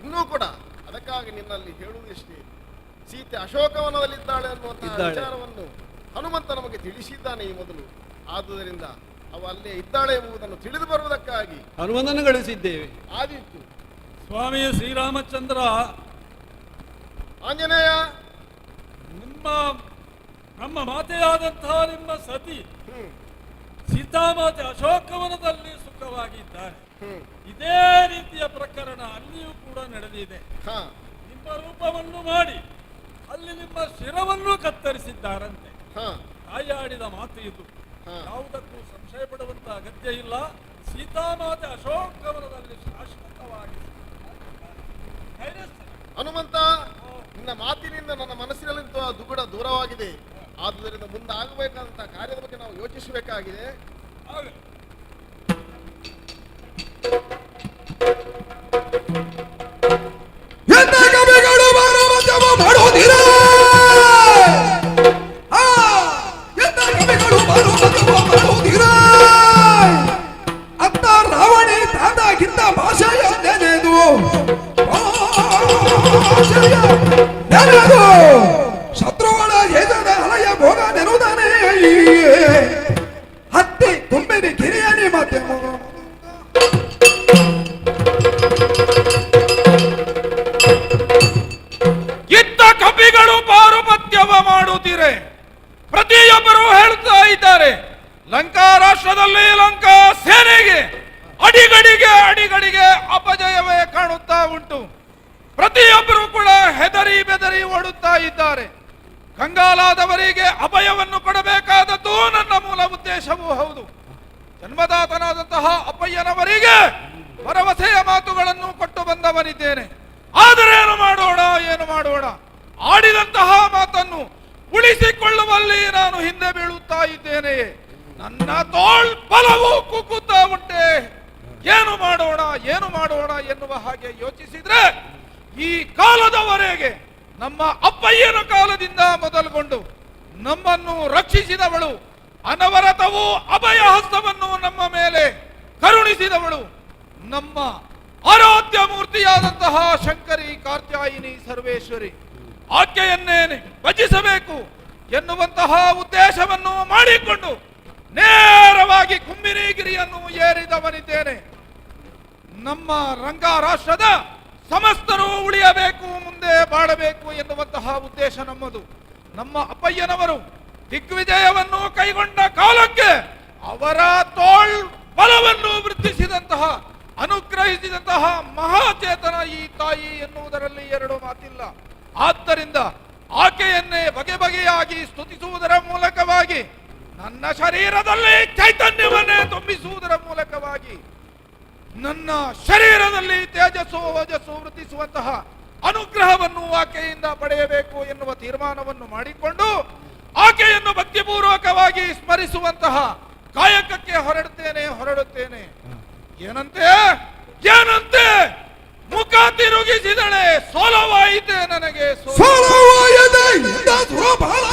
ಇನ್ನೂ ಕೂಡ ಅದಕ್ಕಾಗಿ ನಿನ್ನಲ್ಲಿ ಹೇಳುವುದಷ್ಟೇ, ಸೀತೆ ಅಶೋಕವನದಲ್ಲಿದ್ದಾಳೆ ಅನ್ನುವಂತಹ ಇದ್ದಾಳೆ. ವಿಚಾರವನ್ನು ಹನುಮಂತ ನಮಗೆ ತಿಳಿಸಿದ್ದಾನೆ ಈ ಮೊದಲು. ಆದುದರಿಂದ ಅವ ಅಲ್ಲೇ ಇದ್ದಾಳೆ ಎಂಬುದನ್ನು ತಿಳಿದು ಬರುವುದಕ್ಕಾಗಿ ಹನುಮಂತನ ಗಳಿಸಿದ್ದೇವೆ. ಆದಿತ್ತು. ಸ್ವಾಮಿ ಶ್ರೀರಾಮಚಂದ್ರ, ಆಂಜನೇಯ, ನಮ್ಮ ಮಾತೆಯಾದಂತಹ ನಿಮ್ಮ ಸತಿ ಸೀತಾಮಾತೆ ಅಶೋಕವನದಲ್ಲಿ ಸುಖವಾಗಿದ್ದಾರೆ. ಇದೇ ರೀತಿಯ ಪ್ರಕರಣ ಅಲ್ಲಿಯೂ ಕೂಡ ನಡೆದಿದೆ. ಹಾ ನಿಮ್ಮ ರೂಪವನ್ನು ಮಾಡಿ ಅಲ್ಲಿ ನಿಮ್ಮ ಶಿರವನ್ನು ಕತ್ತರಿಸಿದ್ದಾರಂತೆ. ಹಾ ತಾಯಾಡಿದ ಮಾತು ಇದು. ಹಾ. ಯಾವುದಕ್ಕೂ ಸಂಶಯ ಪಡುವಂತ ಅಗತ್ಯ ಇಲ್ಲ. ಸೀತಾಮಾತೆ ಅಶೋಕವನದಲ್ಲಿ ಶಾಶ್ವತವಾಗಿ ಧೈರ್ಯಸ್ಥರು. ಹನುಮಂತ, ನಿನ್ನ ಮಾತಿನಿಂದ ನನ್ನ ಮನಸ್ಸಿನಲ್ಲಿಂತ ದುಗುಡ ದೂರವಾಗಿದೆ. ಆದುದರಿಂದ ಮುಂದೆ ಆಗಬೇಕಾದಂತಹ ಕಾರ್ಯದ ಬಗ್ಗೆ ನಾವು ಯೋಚಿಸಬೇಕಾಗಿದೆ. ಆಗಲಿ. ಎಂತ ಕವಿಗಳು ಮಾನವತ್ವ ಮಾಡುವುದಿಲ್ಲ. ಆ, ಎಂತ ಕವಿಗಳು ಮಾನವತ್ವ ಮಾಡುವುದಿಲ್ಲ. ಅತ್ತ ರಾವಣಿ ತಾಂದಾಗಿದ್ದ ಭಾಷೆಯ ನೆನೆದು ಶತ್ರುಗಳ ಏಜನ ಹಳೆಯ ಭೋಗ ನೆನುವುದಾನೆ. ಹತ್ತಿ ತುಂಬಿನಿ ಕಿರಿಯನಿ ಮತ್ತೆ ಇದ್ದ ಕಪಿಗಳು ಪಾರುಪತ್ಯವ ಮಾಡುತ್ತೀರೆ. ಪ್ರತಿಯೊಬ್ಬರು ಹೇಳುತ್ತಾ ಇದ್ದಾರೆ, ಲಂಕಾ ರಾಷ್ಟ್ರದಲ್ಲಿ ಲಂಕಾ ಸೇನೆಗೆ ಅಡಿಗಡಿಗೆ ಅಪಜಯವೇ ಕಾಣುತ್ತಾ ಉಂಟು. ಪ್ರತಿಯೊಬ್ಬರು ಕೂಡ ಹೆದರಿ ಬೆದರಿ ಓಡುತ್ತಾ ಇದ್ದಾರೆ. ಕಂಗಾಲಾದವರಿಗೆ ಅಭಯವನ್ನು ಕೊಡಬೇಕಾದದ್ದು ನನ್ನ ಮೂಲ ಉದ್ದೇಶವೂ ಹೌದು. ಜನ್ಮದಾತನಾದಂತಹ ಅಪ್ಪಯ್ಯನವರಿಗೆ ಭರವಸೆಯ ಮಾತುಗಳನ್ನು ಕೊಟ್ಟು ಬಂದವನಿದ್ದೇನೆ. ಆದರೆ ಏನು ಮಾಡೋಣ? ಆಡಿದಂತಹ ಮಾತನ್ನು ಉಳಿಸಿಕೊಳ್ಳುವಲ್ಲಿ ನಾನು ಹಿಂದೆ ಬೀಳುತ್ತಾ ಇದ್ದೇನೆಯೇ. ನನ್ನ ತೋಳ್ ಬಲವು ಕುಗ್ಗುತ್ತಾ ಉಂಟೆ. ಏನು ಮಾಡೋಣ ಎನ್ನುವ ಹಾಗೆ ಯೋಚಿಸಿದ್ರೆ ಈ ಕಾಲದವರೆಗೆ ನಮ್ಮ ಅಪ್ಪಯ್ಯನ ಕಾಲದಿಂದ ಮೊದಲುಗೊಂಡು ನಮ್ಮನ್ನು ರಕ್ಷಿಸಿದವಳು, ಅನವರತವೂ ಅಭಯ ಹಸ್ತವನ್ನು ನಮ್ಮ ಮೇಲೆ ಕರುಣಿಸಿದವಳು ನಮ್ಮ ಆರಾಧ್ಯ ಮೂರ್ತಿಯಾದಂತಹ ಶಂಕರಿ ಕಾತ್ಯಾಯಿನಿ ಸರ್ವೇಶ್ವರಿ. ಆಕೆಯನ್ನೇ ಭಜಿಸಬೇಕು ಎನ್ನುವಂತಹ ಉದ್ದೇಶವನ್ನು ಮಾಡಿಕೊಂಡು ನೇರವಾಗಿ ಕುಂಬಿನಿಗಿರಿಯನ್ನು ಏರಿದವನಿದ್ದೇನೆ. ನಮ್ಮ ರಂಗ ರಾಷ್ಟ್ರದ ಸಮಸ್ತರು ಉಳಿಯಬೇಕು, ಮುಂದೆ ಬಾಳಬೇಕು ಎನ್ನುವಂತಹ ಉದ್ದೇಶ ನಮ್ಮದು. ನಮ್ಮ ಅಪ್ಪಯ್ಯನವರು ದಿಗ್ವಿಜಯವನ್ನು ಕೈಗೊಂಡ ಕಾಲಕ್ಕೆ ಅವರ ತೋಳ್ ಬಲವನ್ನು ವೃದ್ಧಿಸಿದಂತಹ, ಅನುಗ್ರಹಿಸಿದಂತಹ ಮಹಾಚೇತನ ಈ ತಾಯಿ ಎನ್ನುವುದರಲ್ಲಿ ಎರಡು ಮಾತಿಲ್ಲ. ಆದ್ದರಿಂದ ಆಕೆಯನ್ನೇ ಬಗೆಬಗೆಯಾಗಿ ಸ್ತುತಿಸುವುದರ ಮೂಲಕವಾಗಿ, ನನ್ನ ಶರೀರದಲ್ಲಿ ಚೈತನ್ಯವನ್ನೇ ತುಂಬಿಸುವುದರ ಮೂಲಕವಾಗಿ, ನನ್ನ ಶರೀರದಲ್ಲಿ ತೇಜಸ್ಸು ಓಜಸ್ಸು ವೃದ್ಧಿಸುವಂತಹ ಅನುಗ್ರಹವನ್ನು ಆಕೆಯಿಂದ ಪಡೆಯಬೇಕು ಎನ್ನುವ ತೀರ್ಮಾನವನ್ನು ಮಾಡಿಕೊಂಡು ಆಕೆಯನ್ನು ಭಕ್ತಿಪೂರ್ವಕವಾಗಿ ಸ್ಮರಿಸುವಂತಹ ಕಾಯಕಕ್ಕೆ ಹೊರಡುತ್ತೇನೆ. ಏನಂತೆ ಮುಖ ತಿರುಗಿಸಿದಳೆ, ಸೋಲವಾಯಿತೆ ನನಗೆ ಸೋಲವಾಯದೆ ಇಂದ ದುರಬಾಳ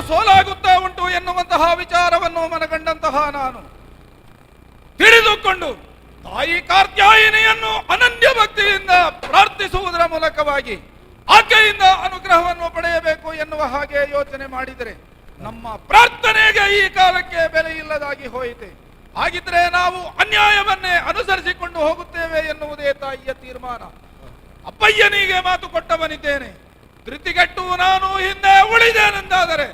ಸೋಲಾಗುತ್ತಾ ಉಂಟು ಎನ್ನುವಂತಹ ವಿಚಾರವನ್ನು ಮನಗಂಡಂತಹ ನಾನು ತಿಳಿದುಕೊಂಡು ತಾಯಿ ಕಾತ್ಯಾಯಿನಿಯನ್ನು ಅನನ್ಯ ಭಕ್ತಿಯಿಂದ ಪ್ರಾರ್ಥಿಸುವುದರ ಮೂಲಕವಾಗಿ ಆಕೆಯಿಂದ ಅನುಗ್ರಹವನ್ನು ಪಡೆಯಬೇಕು ಎನ್ನುವ ಹಾಗೆ ಯೋಚನೆ ಮಾಡಿದರೆ ನಮ್ಮ ಪ್ರಾರ್ಥನೆಗೆ ಈ ಕಾಲಕ್ಕೆ ಬೆಲೆ ಇಲ್ಲದಾಗಿ ಹೋಯಿತೆ. ಹಾಗಿದ್ರೆ ನಾವು ಅನ್ಯಾಯವನ್ನೇ ಅನುಸರಿಸಿಕೊಂಡು ಹೋಗುತ್ತೇವೆ ಎನ್ನುವುದೇ ತಾಯಿಯ ತೀರ್ಮಾನ. ಅಪ್ಪಯ್ಯನಿಗೆ ಮಾತು ಕೊಟ್ಟವನಿದ್ದೇನೆ, ಧೃತಿಗೆಟ್ಟು ನಾನು ಹಿಂದೆ ಉಳಿದೇನೆಂದಾದರೆ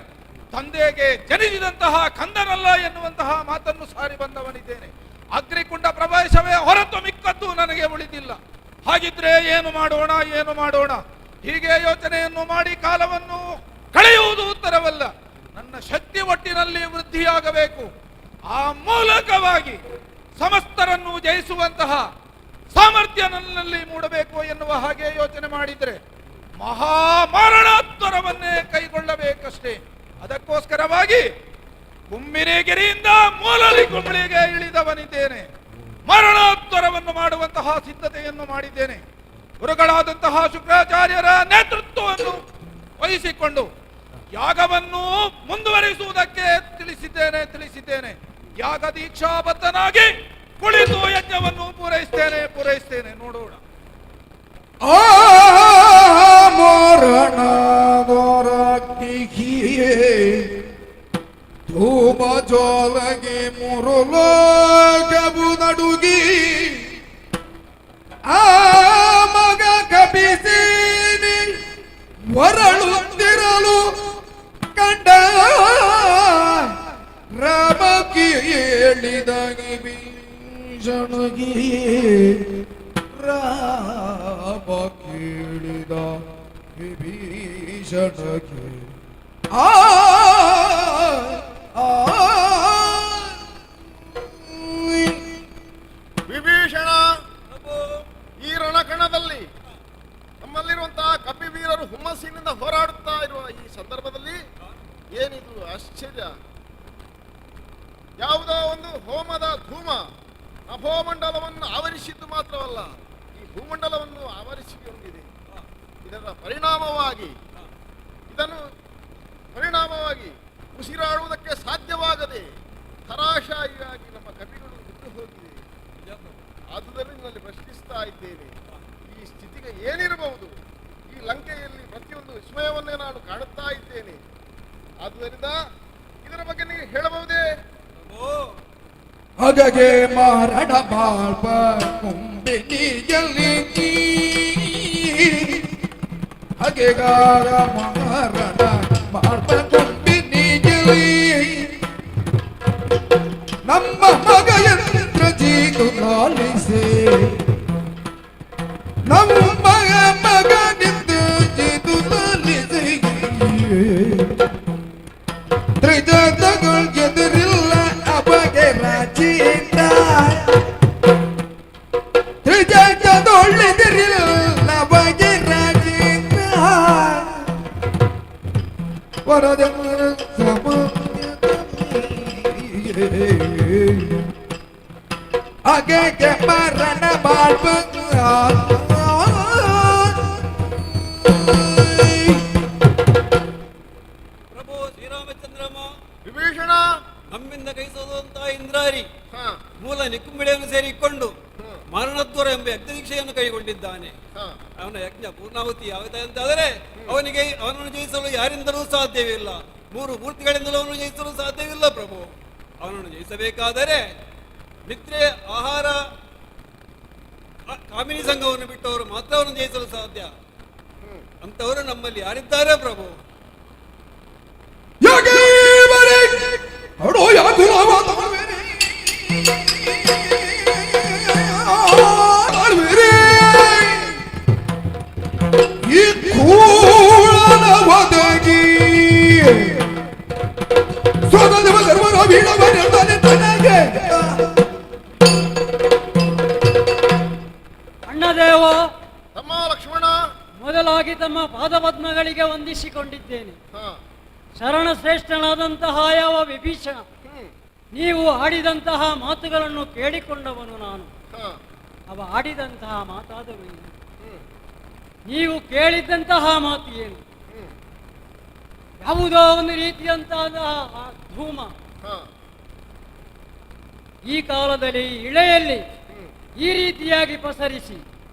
ತಂದೆಗೆ ಜನಿಸಿದಂತಹ ಕಂದನಲ್ಲ ಎನ್ನುವಂತಹ ಮಾತನ್ನು ಸಾರಿ ಬಂದವನಿದ್ದೇನೆ. ಅಗ್ನಿಕುಂಡ ಪ್ರವೇಶವೇ ಹೊರತು ಮಿಕ್ಕದ್ದು ನನಗೆ ಉಳಿದಿಲ್ಲ. ಹಾಗಿದ್ರೆ ಏನು ಮಾಡೋಣ? ಹೀಗೆ ಯೋಚನೆಯನ್ನು ಮಾಡಿ ಕಾಲವನ್ನು ಕಳೆಯುವುದು ಉತ್ತರವಲ್ಲ. ನನ್ನ ಶಕ್ತಿ ಒಟ್ಟಿನಲ್ಲಿ ವೃದ್ಧಿಯಾಗಬೇಕು. ಆ ಮೂಲಕವಾಗಿ ಸಮಸ್ತರನ್ನು ಜಯಿಸುವಂತಹ ಸಾಮರ್ಥ್ಯ ನನ್ನಲ್ಲಿ ಮೂಡಬೇಕು ಎನ್ನುವ ಹಾಗೆ ಯೋಚನೆ ಮಾಡಿದರೆ ಮಹಾಮರಣೋತ್ತರವನ್ನೇ ಕೈಗೊಳ್ಳಬೇಕಷ್ಟೇ. ಅದಕ್ಕೋಸ್ಕರವಾಗಿ ಕುಂಬಿನಿಗಿರಿಯಿಂದ ಮೂಲಲಿ ಕುಂಬಳಿಗೆ ಇಳಿದವನಿದ್ದೇನೆ. ಮರಣೋತ್ತರವನ್ನು ಮಾಡುವಂತಹ ಸಿದ್ಧತೆಯನ್ನು ಮಾಡಿದ್ದೇನೆ. ಗುರುಗಳಾದಂತಹ ಶುಕ್ರಾಚಾರ್ಯರ ನೇತೃತ್ವವನ್ನು ವಹಿಸಿಕೊಂಡು ಯಾಗವನ್ನು ಮುಂದುವರಿಸುವುದಕ್ಕೆ ತಿಳಿಸಿದ್ದೇನೆ. ಯಾಗ ದೀಕ್ಷಾಬದ್ಧನಾಗಿ ಕುಳಿತು ಯಜ್ಞವನ್ನು ಪೂರೈಸ್ತೇನೆ ನೋಡೋಣ. ಮರಣ ದೊರಕಿಯೇ ಧೂಮ ಜೋಲಗೆ ಮುರುಲೋಗವು ನಡುಗಿ ಆ ಮಗ ಕಪಿಸೇನೆ ಹೊರಳುತ್ತಿರಲು ಕಂಡ ರಾಮ ಕೇಳಿದಾಗಿ ಭೀಷಣಗಿ ರಾಮ ಕೇಳಿದ ವಿಭೀಷಣಗೆ ವಿಭೀಷಣ, ಈ ರಣಕಣದಲ್ಲಿ ನಮ್ಮಲ್ಲಿರುವಂತಹ ಕಪಿವೀರರು ಹುಮ್ಮಸ್ಸಿನಿಂದ ಹೋರಾಡುತ್ತಾ ಇರುವ ಈ ಸಂದರ್ಭದಲ್ಲಿ ಏನಿದು ಆಶ್ಚರ್ಯ! ಯಾವುದೋ ಒಂದು ಹೋಮದ ಧೂಮ ಅಭೋಮಂಡಲವನ್ನು ಆವರಿಸಿದ್ದು ಮಾತ್ರವಲ್ಲ, ಈ ಭೂಮಂಡಲವನ್ನು ಆವರಿಸಿಕೊಂಡಿದೆ. ಇದನ್ನು ಪರಿಣಾಮವಾಗಿ ಉಸಿರಾಡುವುದಕ್ಕೆ ಸಾಧ್ಯವಾಗದೆ ಹರಾಶಾಯಿಯಾಗಿ ನಮ್ಮ ಕಪಿಗಳು ಬಿಟ್ಟು ಹೋಗಿದೆ. ಆದುದರಿಂದ ನಾನು ಪ್ರಶ್ನಿಸ್ತಾ ಇದ್ದೇನೆ, ಈ ಸ್ಥಿತಿಗೆ ಏನಿರಬಹುದು? ಈ ಲಂಕೆಯಲ್ಲಿ ಪ್ರತಿಯೊಂದು ವಿಸ್ಮಯವನ್ನೇ ನಾನು ಕಾಣುತ್ತಾ ಇದ್ದೇನೆ. ಆದುದರಿಂದ ಇದರ ಬಗ್ಗೆ ನೀವು ಹೇಳಬಹುದೇ? ಹಾಗಾಗಿ ಮಾರಣ ಬಾಳ್ಪ ಕುಂಬಿನಿಯಲ್ಲಿ ಹಾಗೆಗಾರ ಮಾರಣ ಬಾಳ್ಪ ಕುಂಬಿನಿಯಲ್ಲಿ ನಮ್ಮ ಮಗ ಯಂತ್ರ ಜೀತು ಲಾಲಿಸೆ ನಮ್ಮ ಮಗ ನಿಂದ ಜೀತು ಲಾಲಿಸೆ ತ್ರಿಜತಗಳು ಎದುರಿಲ್ಲ ಅಬಗೆ ರಾಜಿಯಿಂದ ತ್ರಿಜತದೊಳ್ಳೆದಿರಿಲ್ಲ ಬಗೆ ರಾಜಿಯಿಂದ ವರದ ಹಾಗೆ ಮರಣ ಬಾಳ್ಪ ಪ್ರಭು ಶ್ರೀರಾಮಚಂದ್ರಮ್ಮ, ವಿಭೀಷಣ, ನಮ್ಮಿಂದ ಕೈಸೋದಂತ ಇಂದ್ರಾರಿ ಹಾ ಮೂಲ ನಿಕುಂಬಿಳೆಯನ್ನು ಸೇರಿಕೊಂಡು ಮರಣದ್ವರ ಎಂಬ ಯಜ್ಞದೀಕ್ಷೆಯನ್ನು ಕೈಗೊಂಡಿದ್ದಾನೆ. ಹಾ ಅವನ ಯಜ್ಞ ಪೂರ್ಣಾಹುತಿ ಆಗುತ್ತೆ ಅಂತಾದರೆ ಅವನನ್ನು ಜಯಿಸಲು ಯಾರಿಂದಲೂ ಸಾಧ್ಯವಿಲ್ಲ. 3 ಮೂರ್ತಿಗಳಿಂದಲೂ ಅವನು ಜಯಿಸಲು ಸಾಧ್ಯವಿಲ್ಲ ಪ್ರಭು. ಅವನನ್ನು ಜಯಿಸಬೇಕಾದರೆ ನಿದ್ರೆ, ಆಹಾರ, ಕಾಮಿನಿ ಸಂಘವನ್ನು ಬಿಟ್ಟವರು ಮಾತ್ರ ಅವನು ಜಯಿಸಲು ಸಾಧ್ಯ. ಅಂತವರು ನಮ್ಮಲ್ಲಿ ಯಾರಿದ್ದಾರೆ ಪ್ರಭು? ಈ ಕೂಳನ ಒದಗಿ ಸ್ವತಂತ್ರ ಧರ್ಮದ ಬೀಳವನಿರ್ತಾನೆ ತನಗೆ ಅಣ್ಣದೇವ, ತಮ್ಮ ಲಕ್ಷ್ಮಣ, ಮೊದಲಾಗಿ ತಮ್ಮ ಪಾದಪದ್ಮಗಳಿಗೆ ವಂದಿಸಿಕೊಂಡಿದ್ದೇನೆ. ಹಾ ಶರಣ ಶ್ರೇಷ್ಠನಾದಂತಹ ಯಾವ ವಿಭೀಷಣ, ನೀವು ಆಡಿದಂತಹ ಮಾತುಗಳನ್ನು ಕೇಳಿಕೊಂಡವನು ನಾನು. ಹಾ ಅವ ಆಡಿದಂತಹ ಮಾತಾದರೂ ಏನು? ನೀವು ಕೇಳಿದ್ದಂತಹ ಮಾತು ಏನು? ಯಾವುದೋ ಒಂದು ರೀತಿಯಂತಹ ಧೂಮ ಹಾ ಈ ಕಾಲದಲ್ಲಿ ಇಳೆಯಲ್ಲಿ ಈ ರೀತಿಯಾಗಿ ಪಸರಿಸಿ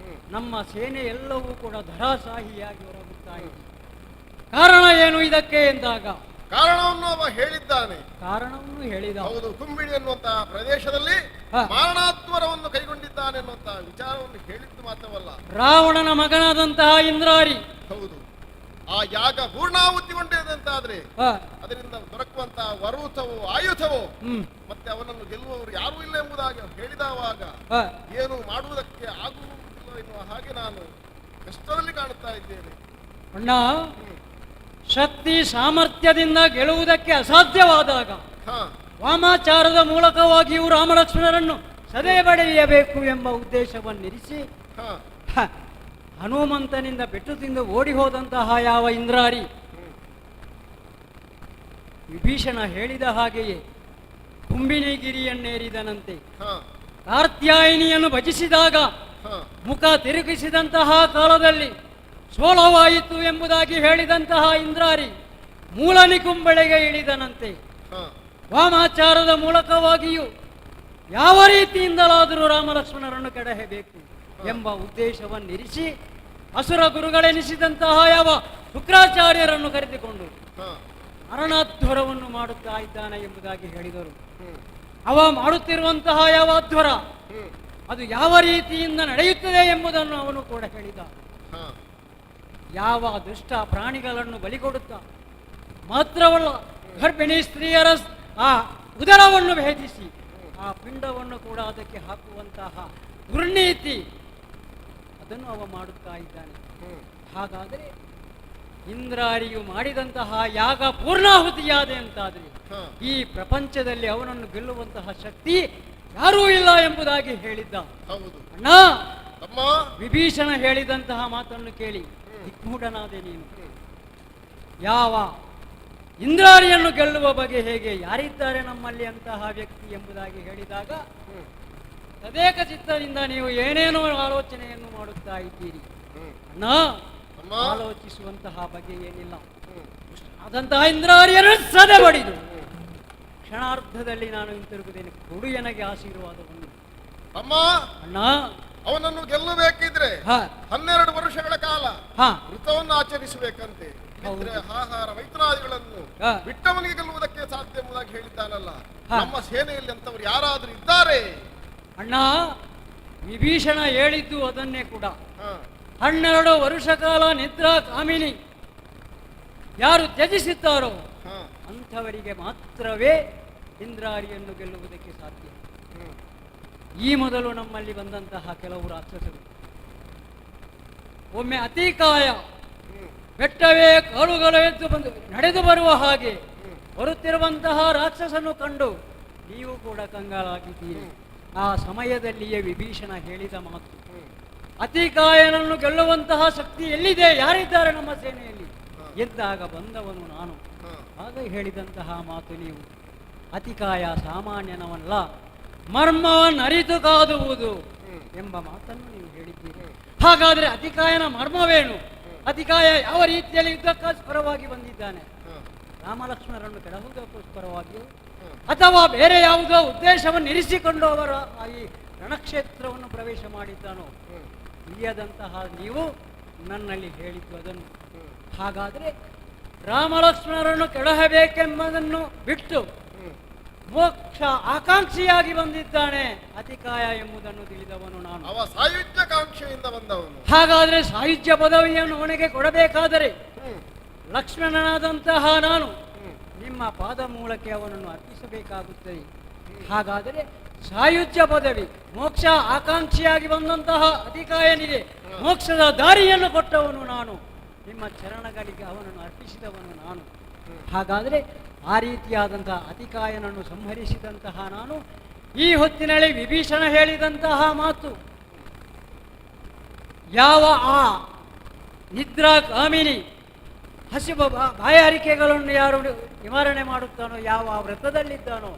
ನಮ್ಮ ಸೇನೆ ಎಲ್ಲವೂ ಕೂಡ ಧರಾಸಾಹಿಯಾಗಿ ಹೊರಗುತ್ತಾ ಇದೆ. ಕಾರಣ ಏನು ಇದಕ್ಕೆ ಎಂದಾಗ ಕಾರಣವನ್ನು ಅವ ಹೇಳಿದ್ದಾನೆ. ಕಾರಣವನ್ನು ಹೇಳಿದ. ಹೌದು, ಕುಂಬಿಡಿ ಎನ್ನುವಂತಹ ಪ್ರದೇಶದಲ್ಲಿ ಹಾ. ಮಾರಣಾತ್ವರವನ್ನು ಕೈಗೊಂಡಿದ್ದಾನೆ ಎನ್ನುವಂತಹ ವಿಚಾರವನ್ನು ಹೇಳಿದ್ದು ಮಾತ್ರವಲ್ಲ, ರಾವಣನ ಮಗನಾದಂತಹ ಇಂದ್ರಾರಿ ಹೌದು, ಆ ಯಾಗ ಪೂರ್ಣಾಹುತಿಗೊಂಡಿದಂತಾದ್ರೆ ಹ, ಅದರಿಂದ ದೊರಕುವಂತಹ ವರೂಥವೋ ಆಯುಧವೋ ಮತ್ತೆ ಅವನನ್ನು ಗೆಲ್ಲುವವರು ಯಾರೂ ಇಲ್ಲ ಎಂಬುದಾಗಿ ಹೇಳಿದವಾಗ ಹ, ಏನು ಮಾಡುವುದಕ್ಕೆ ಆಗುವುದಿಲ್ಲ ಎನ್ನುವ ಹಾಗೆ ನಾನು ಕಷ್ಟದಲ್ಲಿ ಕಾಣುತ್ತಾ ಇದ್ದೇನೆ. ಅಣ್ಣ, ಶಕ್ತಿ ಸಾಮರ್ಥ್ಯದಿಂದ ಗೆಲ್ಲುವುದಕ್ಕೆ ಅಸಾಧ್ಯವಾದಾಗ ಹಾ ವಾಮಾಚಾರದ ಮೂಲಕವಾಗಿಯೂ ರಾಮಲಕ್ಷ್ಮಣರನ್ನು ಸದೆಬಡಿಯಬೇಕು ಎಂಬ ಉದ್ದೇಶವನ್ನಿರಿಸಿ ಹಾ ಹ, ಹನುಮಂತನಿಂದ ಪೆಟ್ಟು ತಿಂದು ಓಡಿ ಹೋದಂತಹ ಯಾವ ಇಂದ್ರಾರಿ ವಿಭೀಷಣ ಹೇಳಿದ ಹಾಗೆಯೇ ಕುಂಬಿನಿಗಿರಿಯನ್ನೇರಿದನಂತೆ. ಹಾ ಕಾರ್ತ್ಯಾಯಿನಿಯನ್ನು ಭಜಿಸಿದಾಗ ಹ, ಮುಖ ತಿರುಗಿಸಿದಂತಹ ಕಾಲದಲ್ಲಿ ಸೋಲವಾಯಿತು ಎಂಬುದಾಗಿ ಹೇಳಿದಂತಹ ಇಂದ್ರಾರಿ ಮೂಲ ನಿಕುಂಬಳೆಗೆ ಇಳಿದನಂತೆ. ಹ, ವಾಮಾಚಾರದ ಮೂಲಕವಾಗಿಯೂ ಯಾವ ರೀತಿಯಿಂದಲಾದರೂ ರಾಮಲಕ್ಷ್ಮಣರನ್ನು ಕೆಡಹಬೇಕು ಎಂಬ ಉದ್ದೇಶವನ್ನಿರಿಸಿ ಅಸುರ ಗುರುಗಳೆನಿಸಿದಂತಹ ಯಾವ ಶುಕ್ರಾಚಾರ್ಯರನ್ನು ಕರೆದುಕೊಂಡು ಹ, ಮರಣಾಧ್ವರವನ್ನು ಮಾಡುತ್ತಾ ಇದ್ದಾನೆ ಎಂಬುದಾಗಿ ಹೇಳಿದರು. ಹ್ಮ್, ಅವ ಮಾಡುತ್ತಿರುವಂತಹ ಯಾವ ಅಧ್ವರ ಹ್ಮ್, ಅದು ಯಾವ ರೀತಿಯಿಂದ ನಡೆಯುತ್ತದೆ ಎಂಬುದನ್ನು ಅವನು ಕೂಡ ಹೇಳಿದ. ಹ, ಯಾವ ದುಷ್ಟ ಪ್ರಾಣಿಗಳನ್ನು ಬಲಿಕೊಡುತ್ತಾ ಮಾತ್ರವಲ್ಲ, ಗರ್ಭಿಣಿ ಸ್ತ್ರೀಯರ ಆ ಉದರವನ್ನು ಭೇದಿಸಿ ಆ ಪಿಂಡವನ್ನು ಕೂಡ ಅದಕ್ಕೆ ಹಾಕುವಂತಹ ದುರ್ನೀತಿ ಅದನ್ನು ಅವ ಮಾಡುತ್ತಾ ಇದ್ದಾನೆ. ಹ್ಮ್, ಹಾಗಾದರೆ ಇಂದ್ರಾರಿಯು ಮಾಡಿದಂತಹ ಯಾಗ ಪೂರ್ಣಾಹುತಿಯಾದೆ ಅಂತಾದರೆ ಹ, ಈ ಪ್ರಪಂಚದಲ್ಲಿ ಅವನನ್ನು ಗೆಲ್ಲುವಂತಹ ಶಕ್ತಿ ಯಾರೂ ಇಲ್ಲ ಎಂಬುದಾಗಿ ಹೇಳಿದ್ದ. ಹೌದು. ಅಣ್ಣ, ತಮ್ಮ, ವಿಭೀಷಣ ಹೇಳಿದಂತಹ ಮಾತನ್ನು ಕೇಳಿ ದಿಗ್ಮೂಢನಾದೆ ನೀನು. ಯಾವ ಇಂದ್ರಾರಿಯನ್ನು ಗೆಲ್ಲುವ ಬಗೆ ಹೇಗೆ, ಯಾರಿದ್ದಾರೆ ನಮ್ಮಲ್ಲಿ ಅಂತಹ ವ್ಯಕ್ತಿ ಎಂಬುದಾಗಿ ಹೇಳಿದಾಗ ಹ್ಮ್, ತದೇಕ ಚಿತ್ತದಿಂದ ನೀವು ಏನೇನೋ ಆಲೋಚನೆಯನ್ನು ಮಾಡುತ್ತಾ ಇದ್ದೀರಿ. ಹ್ಮ್, ಅಣ್ಣ, ತಮ್ಮ, ಆಲೋಚಿಸುವಂತಹ ಬಗ್ಗೆ ಏನಿಲ್ಲ. ಹ್ಮ್, ಆದಂತಹ ಇಂದ್ರಾರಿಯನ್ನು ಸದೆ ಬಡಿದು ಕ್ಷಣಾರ್ಧದಲ್ಲಿ ನಾನು ಹಿಂತಿರುಗುತ್ತೇನೆ. ಕೊಡು ನನಗೆ ಆಶೀರ್ವಾದವನ್ನು. ತಮ್ಮ, ಅಣ್ಣ, ಅವನನ್ನು ಗೆಲ್ಲಬೇಕಿದ್ರೆ ಹ 12 ವರ್ಷಗಳ ಕಾಲ ಹ ವೃತವನ್ನು ಆಚರಿಸಬೇಕಂತೆ. ಇದ್ರೆ ಆಹಾರ ಮೈತ್ರಾದಿಗಳನ್ನು ಹ. ಬಿಟ್ಟವನಿಗೆ ಗೆಲ್ಲುವುದಕ್ಕೆ ಸಾಧ್ಯ ಎಂಬುದಾಗಿ ಹೇಳಿದ್ದಾನಲ್ಲ. ಹ. ನಮ್ಮ ಸೇನೆಯಲ್ಲಿ ಅಂತವರು ಯಾರಾದ್ರೂ ಇದ್ದಾರೆ? ಅಣ್ಣ, ವಿಭೀಷಣ ಹೇಳಿದ್ದು ಅದನ್ನೇ ಕೂಡ. ಹ, 12 ವರ್ಷ ಕಾಲ ನಿದ್ರಾ ಕಾಮಿನಿ ಯಾರು ತ್ಯಜಿಸುತ್ತಾರೋ ಹ, ಅಂಥವರಿಗೆ ಮಾತ್ರವೇ ಇಂದ್ರಾರಿಯನ್ನು ಗೆಲ್ಲುವುದಕ್ಕೆ ಸಾಧ್ಯ. ಹ್ಮ್, ಈ ಮೊದಲು ನಮ್ಮಲ್ಲಿ ಬಂದಂತಹ ಕೆಲವು ರಾಕ್ಷಸರು ಒಮ್ಮೆ ಅತಿಕಾಯ ಹ್ಮ್, ಬೆಟ್ಟವೇ ಕಾಲುಗಳು ಎದ್ದು ಬಂದು ನಡೆದು ಬರುವ ಹಾಗೆ ಬರುತ್ತಿರುವಂತಹ ರಾಕ್ಷಸನ್ನು ಕಂಡು ನೀವು ಕೂಡ ಕಂಗಾಲಾಗಿದ್ದೀರಿ. ಆ ಸಮಯದಲ್ಲಿಯೇ ವಿಭೀಷಣ ಹೇಳಿದ ಮಾತು, ಅತಿಕಾಯನನ್ನು ಗೆಲ್ಲುವಂತಹ ಶಕ್ತಿ ಎಲ್ಲಿದೆ, ಯಾರಿದ್ದಾರೆ ನಮ್ಮ ಸೇನೆಯಲ್ಲಿ ಎಂದಾಗ ಬಂದವನು ನಾನು. ಹ, ಆಗ ಹೇಳಿದಂತಹ ಮಾತು ನೀವು, ಅತಿಕಾಯ ಸಾಮಾನ್ಯನವಲ್ಲ, ಮರ್ಮವನ್ನು ಅರಿತು ಕಾದುವುದು ಎಂಬ ಮಾತನ್ನು ನೀವು ಹೇಳಿದ್ದೀರಿ. ಹಾಗಾದರೆ ಅತಿಕಾಯನ ಮರ್ಮವೇನು? ಅತಿಕಾಯ ಯಾವ ರೀತಿಯಲ್ಲಿ ಯುದ್ಧಕ್ಕೋಸ್ಕರವಾಗಿ ಬಂದಿದ್ದಾನೆ? ರಾಮಲಕ್ಷ್ಮಣರನ್ನು ಕೆಡಹುವುದಕ್ಕೋಸ್ಕರವಾಗಿಯೋ ಅಥವಾ ಬೇರೆ ಯಾವುದೋ ಉದ್ದೇಶವನ್ನು ಇರಿಸಿಕೊಂಡು ಅವರ ಈ ರಣಕ್ಷೇತ್ರವನ್ನು ಪ್ರವೇಶ ಮಾಡಿದ್ದಾನೋ ತಿಳಿಯದಂತಹ ನೀವು ನನ್ನಲ್ಲಿ ಹೇಳಿದ್ದು ಅದನ್ನು. ಹಾಗಾದರೆ ರಾಮಲಕ್ಷ್ಮಣರನ್ನು ಕೆಡಹಬೇಕೆಂಬುದನ್ನು ಬಿಟ್ಟು ಮೋಕ್ಷ ಆಕಾಂಕ್ಷಿಯಾಗಿ ಬಂದಿದ್ದಾನೆ ಅತಿಕಾಯ ಎಂಬುದನ್ನು ತಿಳಿದವನು ನಾನು. ಅವ ಸಾಯುಜ್ಯಕಾಂಕ್ಷೆಯಿಂದ ಬಂದವನು. ಹಾಗಾದರೆ ಸಾಯುಜ್ಯ ಪದವಿಯನ್ನು ಅವನಿಗೆ ಕೊಡಬೇಕಾದರೆ ಹ್ಮ್, ಲಕ್ಷ್ಮಣನಾದಂತಹ ನಾನು ನಿಮ್ಮ ಪಾದ ಮೂಲಕ್ಕೆ ಅವನನ್ನು ಅರ್ಪಿಸಬೇಕಾಗುತ್ತದೆ. ಹಾಗಾದರೆ ಸಾಯುಜ್ಯ ಪದವಿ, ಮೋಕ್ಷ ಆಕಾಂಕ್ಷಿಯಾಗಿ ಬಂದಂತಹ ಅತಿಕಾಯನಿಗೆ ಮೋಕ್ಷದ ದಾರಿಯನ್ನು ಕೊಟ್ಟವನು ನಾನು, ನಿಮ್ಮ ಚರಣಗಳಿಗೆ ಅವನನ್ನು ಅರ್ಪಿಸಿದವನು ನಾನು. ಹಾಗಾದರೆ ಆ ರೀತಿಯಾದಂತಹ ಅತಿಕಾಯನನ್ನು ಸಂಹರಿಸಿದಂತಹ ನಾನು ಈ ಹೊತ್ತಿನಲ್ಲಿ ವಿಭೀಷಣ ಹೇಳಿದಂತಹ ಮಾತು, ಯಾವ ಆ ನಿದ್ರಾ ಕಾಮಿನಿ ಹಸಿವು ಬಾಯಾರಿಕೆಗಳನ್ನು ಯಾರು ನಿವಾರಣೆ ಮಾಡುತ್ತಾನೋ, ಯಾವ ವ್ರತದಲ್ಲಿದ್ದಾನೋ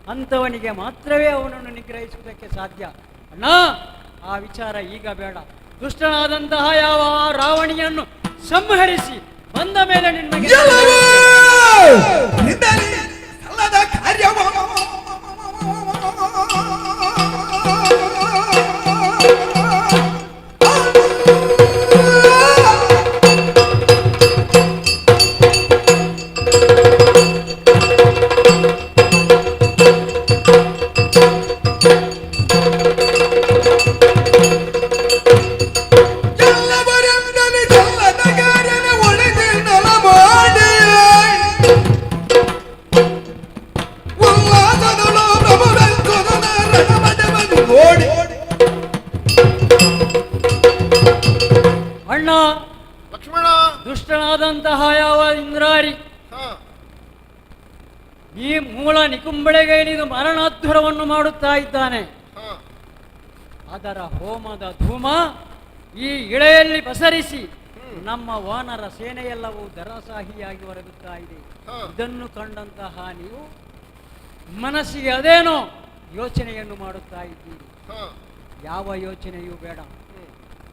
ಅಂಥವನಿಗೆ ಮಾತ್ರವೇ ಅವನನ್ನು ನಿಗ್ರಹಿಸುವುದಕ್ಕೆ ಸಾಧ್ಯ. ಅಣ್ಣ, ಆ ವಿಚಾರ ಈಗ ಬೇಡ. ದುಷ್ಟನಾದಂತಹ ಯಾವ ಆ ರಾವಣಿಯನ್ನು ಸಂಹರಿಸಿ ಬಂದ ಮೇಲೆ ನಿಮಗೆ ಎಲ್ಲವೂ ನಿನ್ನಲ್ಲಿ ಸಲ್ಲದ ಕಾರ್ಯವ ಎಲ್ಲವರಿಂದಲೇ ಸಲ್ಲದ ಕಾರ್ಯನ ಒಳಗೆ ನಲಮಾಡಿ ಉಲ್ಲಾಸದಳು ಪ್ರಭುವೆಂದುದನ ರಣಮಟವನ್ನು ನೋಡಿ ಅಣ್ಣ, ಲಕ್ಷ್ಮಣ, ದುಷ್ಟನಾದಂತಹ ಯಾವ ಇಂದ್ರಾರಿ ಹ, ಈ ಮೂಲ ನಿಕುಂಬಳೆಗೆ ಇಳಿದು ಮರಣಾಧ್ವರವನ್ನು ಮಾಡುತ್ತಾ ಇದ್ದಾನೆ. ಹ, ಅದರ ಹೋಮದ ಧೂಮ ಈ ಇಳೆಯಲ್ಲಿ ಪಸರಿಸಿ ನಮ್ಮ ವಾನರ ಸೇನೆಯೆಲ್ಲವೂ ದರಾಸಾಹಿಯಾಗಿ ಹೊರಗುತ್ತಾ ಇದೆ. ಹ. ಇದನ್ನು ಕಂಡಂತಹ ನೀವು ಮನಸ್ಸಿಗೆ ಅದೇನೋ ಯೋಚನೆಯನ್ನು ಮಾಡುತ್ತಾ ಇದ್ದೀರಿ. ಹ, ಯಾವ ಯೋಚನೆಯೂ ಬೇಡ.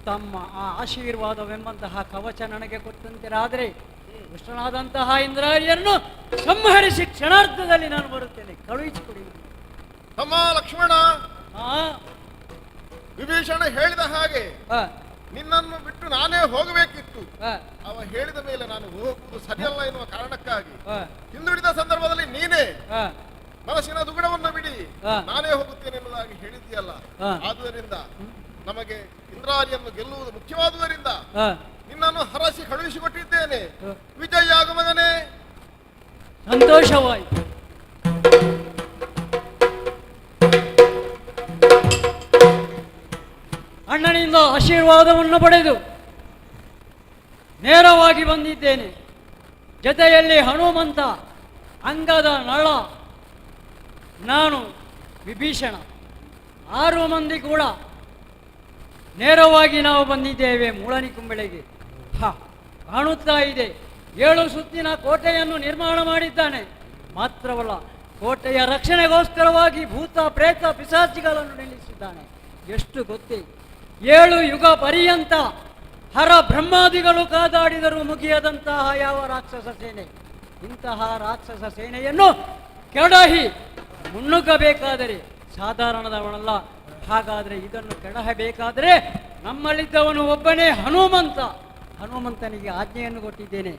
ತಮ್ಮ ಆ ಆಶೀರ್ವಾದವೆಂಬಂತಹ ಕವಚ ನನಗೆ ಕೊಟ್ಟಂತಿರಾದರೆ ಕೃಷ್ಣನಾದಂತಹ ಇಂದ್ರಾರಿಯನ್ನು ಸಂಹರಿಸಿ ಕ್ಷಣಾರ್ಧದಲ್ಲಿ ನಾನು ಬರುತ್ತೇನೆ. ಕಳುಹಿಸಿಕೊಡಿ. ತಮ್ಮ ಲಕ್ಷ್ಮಣ, ಆ ವಿಭೀಷಣ ಹೇಳಿದ ಹಾಗೆ ಆ, ನಿನ್ನನ್ನು ಬಿಟ್ಟು ನಾನೇ ಹೋಗಬೇಕಿತ್ತು. ಆ, ಅವ ಹೇಳಿದ ಮೇಲೆ ನಾನು ಹೋಗುವುದು ಸರಿಯಲ್ಲ ಎನ್ನುವ ಕಾರಣಕ್ಕಾಗಿ ಆ, ಹಿಂದುಳಿದ ಸಂದರ್ಭದಲ್ಲಿ ನೀನೇ ಆ, ಮನಸ್ಸಿನ ದುಗುಡವನ್ನು ಬಿಡಿ, ಆ. ನಾನೇ ಹೋಗುತ್ತೇನೆ ಎನ್ನುವುದಾಗಿ ಹೇಳಿದ್ದೀಯಲ್ಲ. ಆ. ಆದುದರಿಂದ ನಮಗೆ ಇಂದ್ರಾರಿಯನ್ನು ಗೆಲ್ಲುವುದು ಮುಖ್ಯವಾದುದರಿಂದ ಆ. ನಿನ್ನನ್ನು ಹರಸಿ ಕಳುಹಿಸಿಕೊಟ್ಟಿದ್ದೇನೆ. ವಿಜಯ ಆಗು ಮಗನೇ. ಸಂತೋಷವಾಯಿತು. ಅಣ್ಣನಿಂದ ಆಶೀರ್ವಾದವನ್ನು ಪಡೆದು ನೇರವಾಗಿ ಬಂದಿದ್ದೇನೆ. ಜೊತೆಯಲ್ಲಿ ಹನುಮಂತ, ಅಂಗದ ನಳ, ನಾನು ವಿಭೀಷಣ 6 ಮಂದಿ ಕೂಡ ನೇರವಾಗಿ ನಾವು ಬಂದಿದ್ದೇವೆ ಮೂಳನಿಕುಂಬೆಳೆಗೆ. ಕಾಣುತ್ತಾ ಇದೆ, 7 ಸುತ್ತಿನ ಕೋಟೆಯನ್ನು ನಿರ್ಮಾಣ ಮಾಡಿದ್ದಾನೆ. ಮಾತ್ರವಲ್ಲ, ಕೋಟೆಯ ರಕ್ಷಣೆಗೋಸ್ಕರವಾಗಿ ಭೂತ ಪ್ರೇತ ಪಿಶಾಚಿಗಳನ್ನು ನಿಲ್ಲಿಸಿದ್ದಾನೆ. ಎಷ್ಟು ಗೊತ್ತೇ, 7 ಯುಗ ಪರ್ಯಂತ ಹರ ಬ್ರಹ್ಮಾದಿಗಳು ಕಾದಾಡಿದರೂ ಮುಗಿಯದಂತಹ ಯಾವ ರಾಕ್ಷಸ ಸೇನೆ. ಇಂತಹ ರಾಕ್ಷಸ ಸೇನೆಯನ್ನು ಕೆಡಹಿ ಮುನ್ನುಗ್ಗಬೇಕಾದರೆ ಸಾಧಾರಣದವನಲ್ಲ. ಹಾಗಾದರೆ ಇದನ್ನು ಕೆಡಹಬೇಕಾದರೆ ನಮ್ಮಲ್ಲಿದ್ದವನು ಒಬ್ಬನೇ ಹನುಮಂತ. ಹನುಮಂತನಿಗೆ ಆಜ್ಞೆಯನ್ನು ಕೊಟ್ಟಿದ್ದೇನೆ.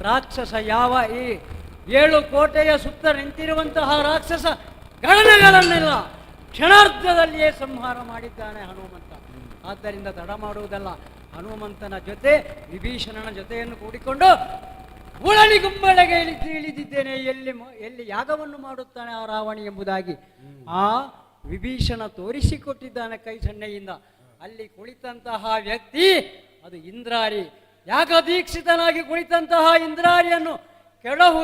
ರಾಕ್ಷಸ ಯಾವ ಈ 7 ಕೋಟೆಯ ಸುತ್ತ ನಿಂತಿರುವಂತಹ ರಾಕ್ಷಸ ಗಣನೆಗಳನ್ನೆಲ್ಲ ಕ್ಷಣಾರ್ಧದಲ್ಲಿಯೇ ಸಂಹಾರ ಮಾಡಿದ್ದಾನೆ ಹನುಮಂತ. ಆದ್ದರಿಂದ ತಡ ಮಾಡುವುದಲ್ಲ, ಹನುಮಂತನ ಜೊತೆ ವಿಭೀಷಣನ ಜೊತೆಯನ್ನು ಕೂಡಿಕೊಂಡು ಮೂಳನಿಗುಂಬಳೆಗೆ ಇಳಿದಿದ್ದೇನೆ. ಎಲ್ಲಿ ಯಾಗವನ್ನು ಮಾಡುತ್ತಾನೆ ಆ ರಾವಣಿ ಎಂಬುದಾಗಿ ಆ ವಿಭೀಷಣ ತೋರಿಸಿಕೊಟ್ಟಿದ್ದಾನೆ ಕೈ ಸನ್ನೆಯಿಂದ. ಅಲ್ಲಿ ಕುಳಿತಂತಹ ವ್ಯಕ್ತಿ ಅದು ಇಂದ್ರಾರಿ. ಯಾಗ ದೀಕ್ಷಿತನಾಗಿ ಕುಳಿತಂತಹ ಇಂದ್ರಾರಿಯನ್ನು ಕೆಳಹು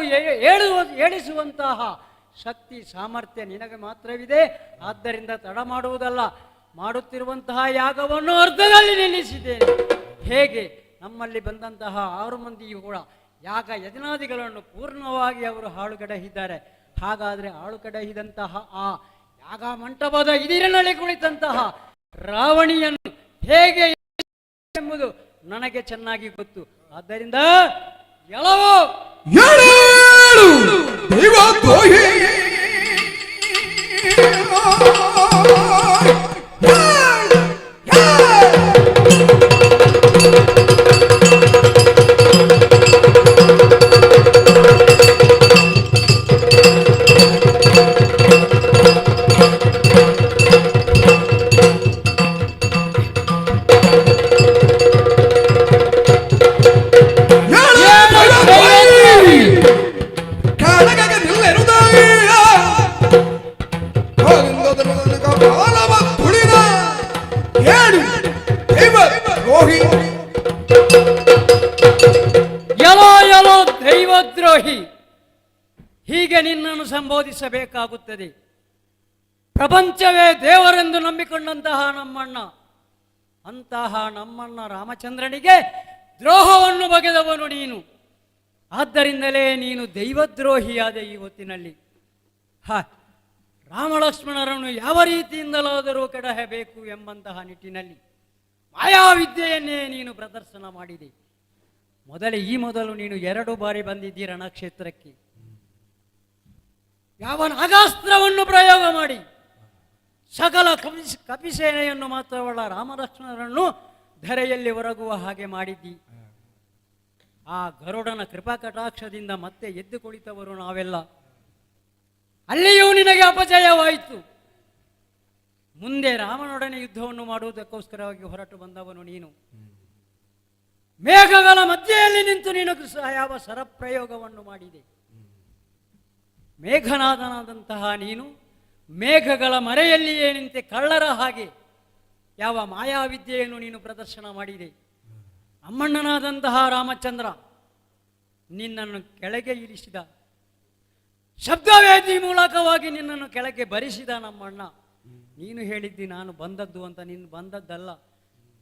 ಏಳಿಸುವಂತಹ ಶಕ್ತಿ ಸಾಮರ್ಥ್ಯ ನಿನಗೆ ಮಾತ್ರವಿದೆ. ಆದ್ದರಿಂದ ತಡ ಮಾಡುವುದಲ್ಲ, ಮಾಡುತ್ತಿರುವಂತಹ ಯಾಗವನ್ನು ಅರ್ಧದಲ್ಲಿ ನಿಲ್ಲಿಸಿದ್ದೇನೆ. ಹೇಗೆ ನಮ್ಮಲ್ಲಿ ಬಂದಂತಹ 6 ಮಂದಿಯೂ ಕೂಡ ಯಾಗ ಯಜನಾದಿಗಳನ್ನು ಪೂರ್ಣವಾಗಿ ಅವರು ಹಾಳುಗಡಹಿದ್ದಾರೆ. ಹಾಗಾದರೆ ಹಾಳುಗಡಹಿದಂತಹ ಆ ಯಾಗ ಮಂಟಪದ ಇದಿರಿನಲ್ಲಿ ಕುಳಿತಂತಹ ರಾವಣಿಯನ್ನು ಹೇಗೆ ಎಂಬುದು ನನಗೆ ಚೆನ್ನಾಗಿ ಗೊತ್ತು. ಆದ್ದರಿಂದ ಎಲ್ಲವೋ ದೈವದ್ರೋಹಿ ಎಲೋ ದೈವದ್ರೋಹಿ, ಹೀಗೆ ನಿನ್ನನ್ನು ಸಂಬೋಧಿಸಬೇಕಾಗುತ್ತದೆ. ಪ್ರಪಂಚವೇ ದೇವರೆಂದು ನಂಬಿಕೊಂಡಂತಹ ನಮ್ಮಣ್ಣ, ಅಂತಹ ನಮ್ಮಣ್ಣ ರಾಮಚಂದ್ರನಿಗೆ ದ್ರೋಹವನ್ನು ಬಗೆದವನು ನೀನು. ಆದ್ದರಿಂದಲೇ ನೀನು ದೈವದ್ರೋಹಿಯಾದ ಈ ಹೊತ್ತಿನಲ್ಲಿ. ರಾಮಲಕ್ಷ್ಮಣರನ್ನು ಯಾವ ರೀತಿಯಿಂದಲಾದರೂ ಕೆಡಹಬೇಕು ಎಂಬಂತಹ ನಿಟ್ಟಿನಲ್ಲಿ ಮಾಯಾವಿದ್ಯೆಯನ್ನೇ ನೀನು ಪ್ರದರ್ಶನ ಮಾಡಿದೆ. ಈ ಮೊದಲು ನೀನು 2 ಬಾರಿ ಬಂದಿದ್ದೀ ರಣಕ್ಷೇತ್ರಕ್ಕೆ. ಯಾವ ನಾಗಾಸ್ತ್ರವನ್ನು ಪ್ರಯೋಗ ಮಾಡಿ ಸಕಲ ಕಪಿಸೇನೆಯನ್ನು ಮಾತ್ರವಲ್ಲ ರಾಮಲಕ್ಷ್ಮಣರನ್ನು ಧರೆಯಲ್ಲಿ ಹೊರಗುವ ಹಾಗೆ ಮಾಡಿದ್ದಿ. ಆ ಗರುಡನ ಕೃಪಾ ಕಟಾಕ್ಷದಿಂದ ಮತ್ತೆ ಎದ್ದು ಕುಳಿತವರು ನಾವೆಲ್ಲ. ಅಲ್ಲಿಯೂ ನಿನಗೆ ಅಪಜಯವಾಯಿತು. ಮುಂದೆ ರಾಮನೊಡನೆ ಯುದ್ಧವನ್ನು ಮಾಡುವುದಕ್ಕೋಸ್ಕರವಾಗಿ ಹೊರಟು ಬಂದವನು ನೀನು. ಮೇಘಗಳ ಮಧ್ಯೆಯಲ್ಲಿ ನಿಂತು ನೀನು ಯಾವ ಸರಪ್ರಯೋಗವನ್ನು ಮಾಡಿದೆ. ಮೇಘನಾದನಾದಂತಹ ನೀನು ಮೇಘಗಳ ಮರೆಯಲ್ಲಿಯೇ ನಿಂತೆ ಕಳ್ಳರ ಹಾಗೆ ಯಾವ ಮಾಯಾವಿದ್ಯೆಯನ್ನು ನೀನು ಪ್ರದರ್ಶನ ಮಾಡಿದೆ. ಅಮ್ಮಣ್ಣನಾದಂತಹ ರಾಮಚಂದ್ರ ನಿನ್ನನ್ನು ಕೆಳಗೆ ಇಳಿಸಿದ. ಶಬ್ದವೇದಿ ಮೂಲಕವಾಗಿ ನಿನ್ನನ್ನು ಕೆಳಗೆ ಬರಿಸಿದ ನಮ್ಮಣ್ಣ. ನೀನು ಹೇಳಿದ್ದಿ ನಾನು ಬಂದದ್ದು ಅಂತ. ನೀನು ಬಂದದ್ದಲ್ಲ,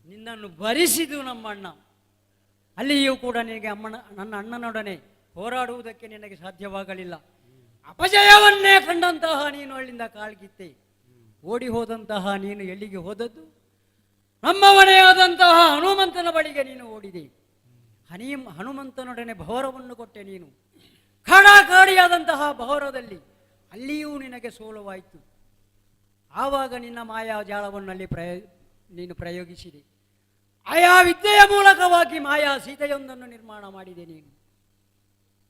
ನಿನ್ನನ್ನು ಬರಿಸಿದು ನಮ್ಮಣ್ಣ. ಅಲ್ಲಿಯೂ ಕೂಡ ನಿನಗೆ ನನ್ನ ಅಣ್ಣನೊಡನೆ ಹೋರಾಡುವುದಕ್ಕೆ ನಿನಗೆ ಸಾಧ್ಯವಾಗಲಿಲ್ಲ. ಅಪಜಯವನ್ನೇ ಕಂಡಂತಹ ನೀನು ಅಲ್ಲಿಂದ ಕಾಳ್ಗಿತ್ತೆ. ಓಡಿ ಹೋದಂತಹ ನೀನು ಎಲ್ಲಿಗೆ ಹೋದದ್ದು? ನಮ್ಮ ಮನೆಯಾದಂತಹ ಹನುಮಂತನ ಬಳಿಗೆ ನೀನು ಓಡಿದೆ. ಹನುಮಂತನೊಡನೆ ಭವರವನ್ನು ಕೊಟ್ಟೆ ನೀನು. ಕಾಡಾಕಾಡಿಯಾದಂತಹ ಭವರದಲ್ಲಿ ಅಲ್ಲಿಯೂ ನಿನಗೆ ಸೋಲುವಾಯಿತು. ಆವಾಗ ನಿನ್ನ ಮಾಯಾಜಾಲವನ್ನು ಅಲ್ಲಿ ನೀನು ಪ್ರಯೋಗಿಸಿದೆ. ಆಯಾ ವಿದ್ಯೆಯ ಮೂಲಕವಾಗಿ ಮಾಯಾ ಸೀತೆಯೊಂದನ್ನು ನಿರ್ಮಾಣ ಮಾಡಿದೆ ನೀನು.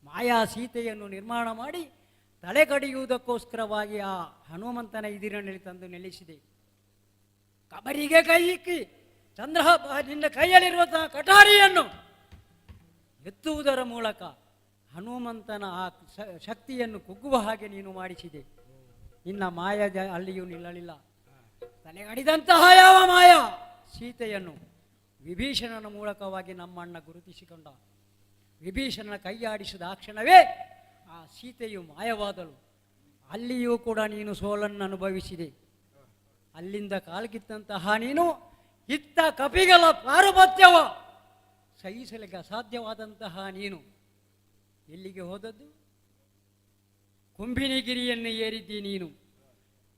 ಮಾಯಾ ಸೀತೆಯನ್ನು ನಿರ್ಮಾಣ ಮಾಡಿ ತಲೆ ಕಡಿಯುವುದಕ್ಕೋಸ್ಕರವಾಗಿ ಆ ಹನುಮಂತನ ಎದುರಿನಲ್ಲಿ ತಂದು ನೆಲೆಸಿದೆ. ಕಬರಿಗೆ ಕೈ ಇಕ್ಕಿ ನಿನ್ನ ಕೈಯಲ್ಲಿರುವಂತಹ ಕಟಾರಿಯನ್ನು ಎತ್ತುವುದರ ಮೂಲಕ ಹನುಮಂತನ ಆ ಶಕ್ತಿಯನ್ನು ಕುಗ್ಗುವ ಹಾಗೆ ನೀನು ಮಾಡಿಸಿದೆ. ನಿನ್ನ ಮಾಯ ಅಲ್ಲಿಯೂ ನಿಲ್ಲಲಿಲ್ಲ. ತಲೆಗಡಿದಂತಹ ಯಾವ ಮಾಯ ಸೀತೆಯನ್ನು ವಿಭೀಷಣನ ಮೂಲಕವಾಗಿ ನಮ್ಮಣ್ಣ ಗುರುತಿಸಿಕೊಂಡ. ವಿಭೀಷಣನ ಕೈಯಾಡಿಸಿದ ಆ ಕ್ಷಣವೇ ಆ ಸೀತೆಯು ಮಾಯವಾದಳು. ಅಲ್ಲಿಯೂ ಕೂಡ ನೀನು ಸೋಲನ್ನು ಅನುಭವಿಸಿದೆ. ಅಲ್ಲಿಂದ ಕಾಲ್ಗಿತ್ತಂತಹ ನೀನು ಇತ್ತ ಕಪಿಗಳ ಪಾರುಪತ್ಯವ ಸಹಿಸಲಿಕ್ಕೆ ಅಸಾಧ್ಯವಾದಂತಹ ನೀನು ಎಲ್ಲಿಗೆ ಹೋದದ್ದು? ಕುಂಭಿನಿಗಿರಿಯನ್ನು ಏರಿದ್ದಿ ನೀನು.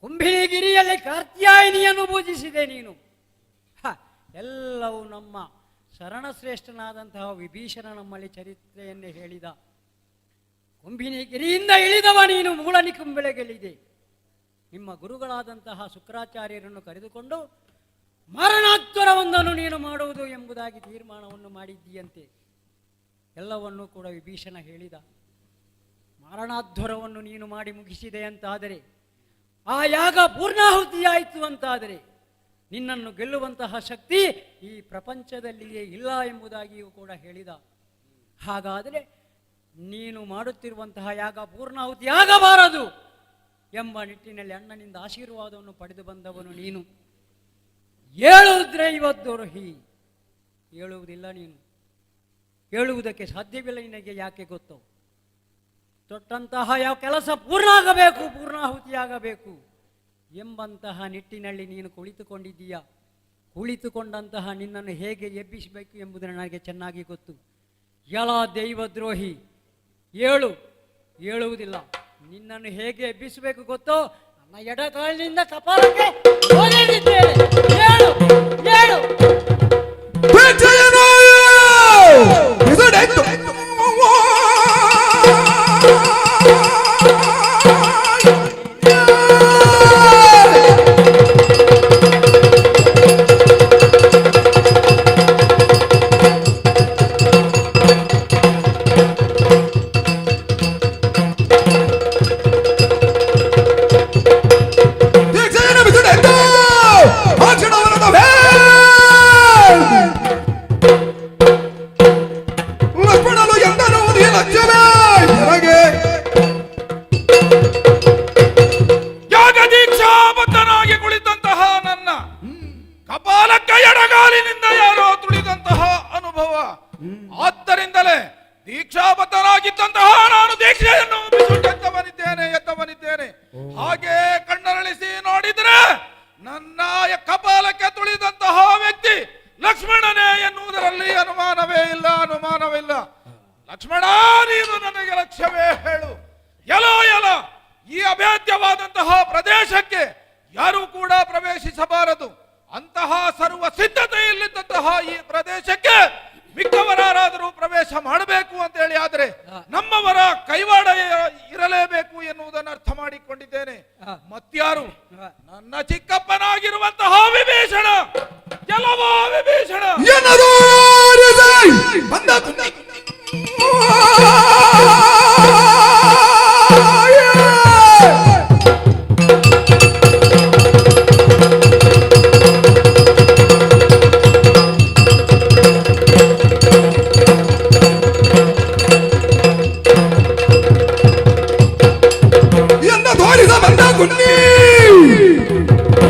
ಕುಂಭಿನಿಗಿರಿಯಲ್ಲಿ ಕಾತ್ಯಾಯಿನಿಯನ್ನು ಪೂಜಿಸಿದೆ ನೀನು. ಎಲ್ಲವೂ ನಮ್ಮ ಶರಣಶ್ರೇಷ್ಠನಾದಂತಹ ವಿಭೀಷಣ ನಮ್ಮಲ್ಲಿ ಚರಿತ್ರೆಯನ್ನೇ ಹೇಳಿದ. ಕುಂಭಿನಿಗಿರಿಯಿಂದ ಇಳಿದವ ನೀನು ಮೂಳನಿ ಕುಂಬೆಳೆಗೆಲ್ಲಿದೆ. ನಿಮ್ಮ ಗುರುಗಳಾದಂತಹ ಶುಕ್ರಾಚಾರ್ಯರನ್ನು ಕರೆದುಕೊಂಡು ಮರಣಾತ್ವರವೊಂದನ್ನು ನೀನು ಮಾಡುವುದು ಎಂಬುದಾಗಿ ತೀರ್ಮಾನವನ್ನು ಮಾಡಿದ್ದೀಯಂತೆ. ಎಲ್ಲವನ್ನೂ ಕೂಡ ವಿಭೀಷಣ ಹೇಳಿದ. ಮರಣಾಧ್ವರವನ್ನು ನೀನು ಮಾಡಿ ಮುಗಿಸಿದೆ ಅಂತಾದರೆ, ಆ ಯಾಗ ಪೂರ್ಣಾಹುತಿಯಾಯಿತು ಅಂತಾದರೆ ನಿನ್ನನ್ನು ಗೆಲ್ಲುವಂತಹ ಶಕ್ತಿ ಈ ಪ್ರಪಂಚದಲ್ಲಿಯೇ ಇಲ್ಲ ಎಂಬುದಾಗಿಯೂ ಕೂಡ ಹೇಳಿದ. ಹಾಗಾದರೆ ನೀನು ಮಾಡುತ್ತಿರುವಂತಹ ಯಾಗ ಪೂರ್ಣಾಹುತಿಯಾಗಬಾರದು ಎಂಬ ನಿಟ್ಟಿನಲ್ಲಿ ಅಣ್ಣನಿಂದ ಆಶೀರ್ವಾದವನ್ನು ಪಡೆದು ಬಂದವನು ನೀನು. ಹೇಳುವುದ್ರೆ ಇವದ್ದೋರಹಿ, ಹೇಳುವುದಿಲ್ಲ ನೀನು. ಹೇಳುವುದಕ್ಕೆ ಸಾಧ್ಯವಿಲ್ಲ ನಿನಗೆ. ಯಾಕೆ ಗೊತ್ತೋ? ತೊಟ್ಟಂತಹ ಯಾವ ಕೆಲಸ ಪೂರ್ಣ ಆಗಬೇಕು, ಪೂರ್ಣಾಹುತಿಯಾಗಬೇಕು ಎಂಬಂತಹ ನಿಟ್ಟಿನಲ್ಲಿ ನೀನು ಕುಳಿತುಕೊಂಡಿದ್ದೀಯ. ಕುಳಿತುಕೊಂಡಂತಹ ನಿನ್ನನ್ನು ಹೇಗೆ ಎಬ್ಬಿಸಬೇಕು ಎಂಬುದು ನನಗೆ ಚೆನ್ನಾಗಿ ಗೊತ್ತು. ಎಲ್ಲ ದೈವದ್ರೋಹಿ, ಹೇಳುವುದಿಲ್ಲ. ನಿನ್ನನ್ನು ಹೇಗೆ ಎಬ್ಬಿಸಬೇಕು ಗೊತ್ತೋ? ನನ್ನ ಎಡಗಾಲಿನಿಂದ ಕಪಾಲಕ್ಕೆ ಓದಿದ್ದೇನೆ. ಹೇಳು. ಆದ್ದರಿಂದಲೇ ದೀಕ್ಷಾಬದ್ಧನಾಗಿದ್ದಂತಹ ನಾನು ದೀಕ್ಷೆಯನ್ನು ಎತ್ತವನಿದ್ದೇನೆ. ಹಾಗೆ ಕಣ್ಣರಳಿಸಿ ನೋಡಿದ್ರೆ ನನ್ನ ಕಪಾಲಕ್ಕೆ ತುಳಿದಂತಹ ವ್ಯಕ್ತಿ ಲಕ್ಷ್ಮಣನೇ ಎನ್ನುವುದರಲ್ಲಿ ಅನುಮಾನವೇ ಇಲ್ಲ. ಲಕ್ಷ್ಮಣ, ನೀನು ನನಗೆ ಲಕ್ಷ್ಯವೇ ಹೇಳು. ಎಲ ಈ ಅಭೇದ್ಯವಾದಂತಹ ಪ್ರದೇಶಕ್ಕೆ ಯಾರೂ ಕೂಡ ಪ್ರವೇಶಿಸಬಾರದು. ಅಂತಹ ಸರ್ವ ಸಿದ್ಧತೆಯಲ್ಲಿದ್ದಂತಹ ಈ ಪ್ರದೇಶಕ್ಕೆ ಮಿಕ್ಕವರಾದರೂ ಪ್ರವೇಶ ಮಾಡಬೇಕು ಅಂತ ಹೇಳಿ ಆದರೆ ನಮ್ಮವರ ಕೈವಾಡ ಇರಲೇಬೇಕು ಎನ್ನುವುದನ್ನು ಅರ್ಥ ಮಾಡಿಕೊಂಡಿದ್ದೇನೆ. ಮತ್ಯಾರು? ನನ್ನ ಚಿಕ್ಕಪ್ಪನಾಗಿರುವಂತಹ ವಿಭೀಷಣ. ಎಲ್ಲವೋ ವಿಭೀಷಣ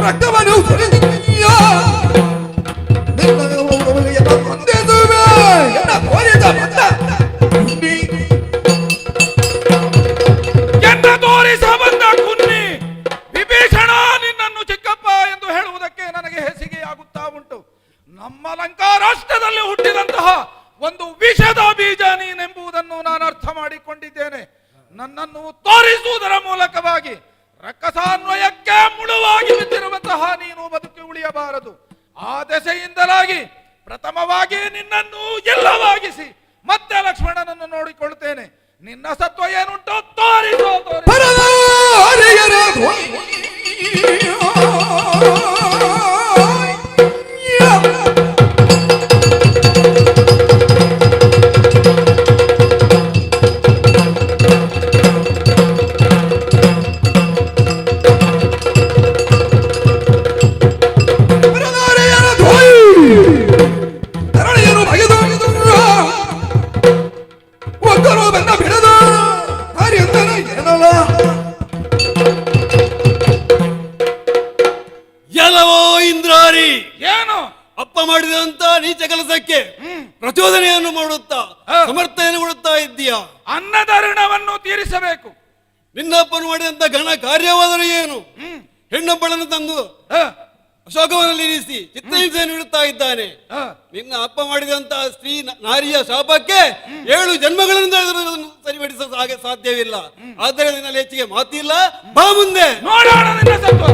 ರಕ್ತವನ್ನು ತೋರಿಸ ಬಂದ ಕುನ್ನಿ ವಿಭೀಷಣ, ನಿನ್ನನ್ನು ಚಿಕ್ಕಪ್ಪ ಎಂದು ಹೇಳುವುದಕ್ಕೆ ನನಗೆ ಹೇಸಿಗೆಯಾಗುತ್ತಾ ಉಂಟು. ನಮ್ಮ ಲಂಕಾ ರಾಷ್ಟ್ರದಲ್ಲಿ ಹುಟ್ಟಿದಂತಹ ಒಂದು ವಿಷದ ಬೀಜ ನೀನೆಂಬುದನ್ನು ನಾನು ಅರ್ಥ ಮಾಡಿಕೊಂಡಿದ್ದೇನೆ. ನನ್ನನ್ನು ತೋರಿಸುವುದರ ಮೂಲಕವಾಗಿ ರಕ್ಕಸಾನ್ವಯಕ್ಕೆ ಮುಳುವಾಗಿ ಬಿದ್ದಿರುವಂತಹ ನೀನು ಬದುಕಿ ಉಳಿಯಬಾರದು. ಆ ದೆಸೆಯಿಂದಲಾಗಿ ಪ್ರಥಮವಾಗಿ ನಿನ್ನನ್ನು ಎಲ್ಲವಾಗಿಸಿ ಮತ್ತೆ ಲಕ್ಷ್ಮಣನನ್ನು ನೋಡಿಕೊಳ್ಳುತ್ತೇನೆ. ನಿನ್ನ ಸತ್ವ ಏನುಂಟೋ ತೋರಿಸೋ ಪರದಾರಿಯರ ತರಳೆಯರು ಬಗೆದು ಒಕ್ಕರು ಬೆನ್ನ ಬಿಡದ ಕಾರ್ಯಂದನ ಏನಲ್ಲ ಎಲ್ಲವೋ ಇಂದ್ರಾರಿ ಏನು ಅಪ್ಪ ಮಾಡಿದಂತ ನೀಚ ಕೆಲಸಕ್ಕೆ ಪ್ರಚೋದನೆಯನ್ನು ಮಾಡುತ್ತಾ ಸಮರ್ಥನೆಯನ್ನು ಕೊಡುತ್ತಾ ಇದ್ದೀಯಾ? ಅನ್ನದ ಋಣವನ್ನು ತೀರಿಸಬೇಕು. ನಿನ್ನಪ್ಪನು ಮಾಡಿದಂತ ಘನ ಕಾರ್ಯವಾದರೂ ಏನು? ಹೆಣ್ಣೊಬ್ಬಳನ್ನು ತಂದು ಅಶೋಕವನಲ್ಲಿ ಇರಿಸಿ ಚಿತ್ರಹಿಂಸೆಯನ್ನು ಇಡುತ್ತಾ ಇದ್ದಾನೆ. ನಿನ್ನ ಅಪ್ಪ ಮಾಡಿದಂತ ಸ್ತ್ರೀ ನಾರಿಯ ಶಾಪಕ್ಕೆ 7 ಜನ್ಮಗಳನ್ನು ಸರಿಪಡಿಸ ಹಾಗೆ ಸಾಧ್ಯವಿಲ್ಲ. ಆದರೆ ನಿನ್ನಲ್ಲಿ ಹೆಚ್ಚಿಗೆ ಮಾತಿಲ್ಲ, ಬಾ ಮುಂದೆ ನೋಡೋಣ ನಿನ್ನ ಸತ್ವ.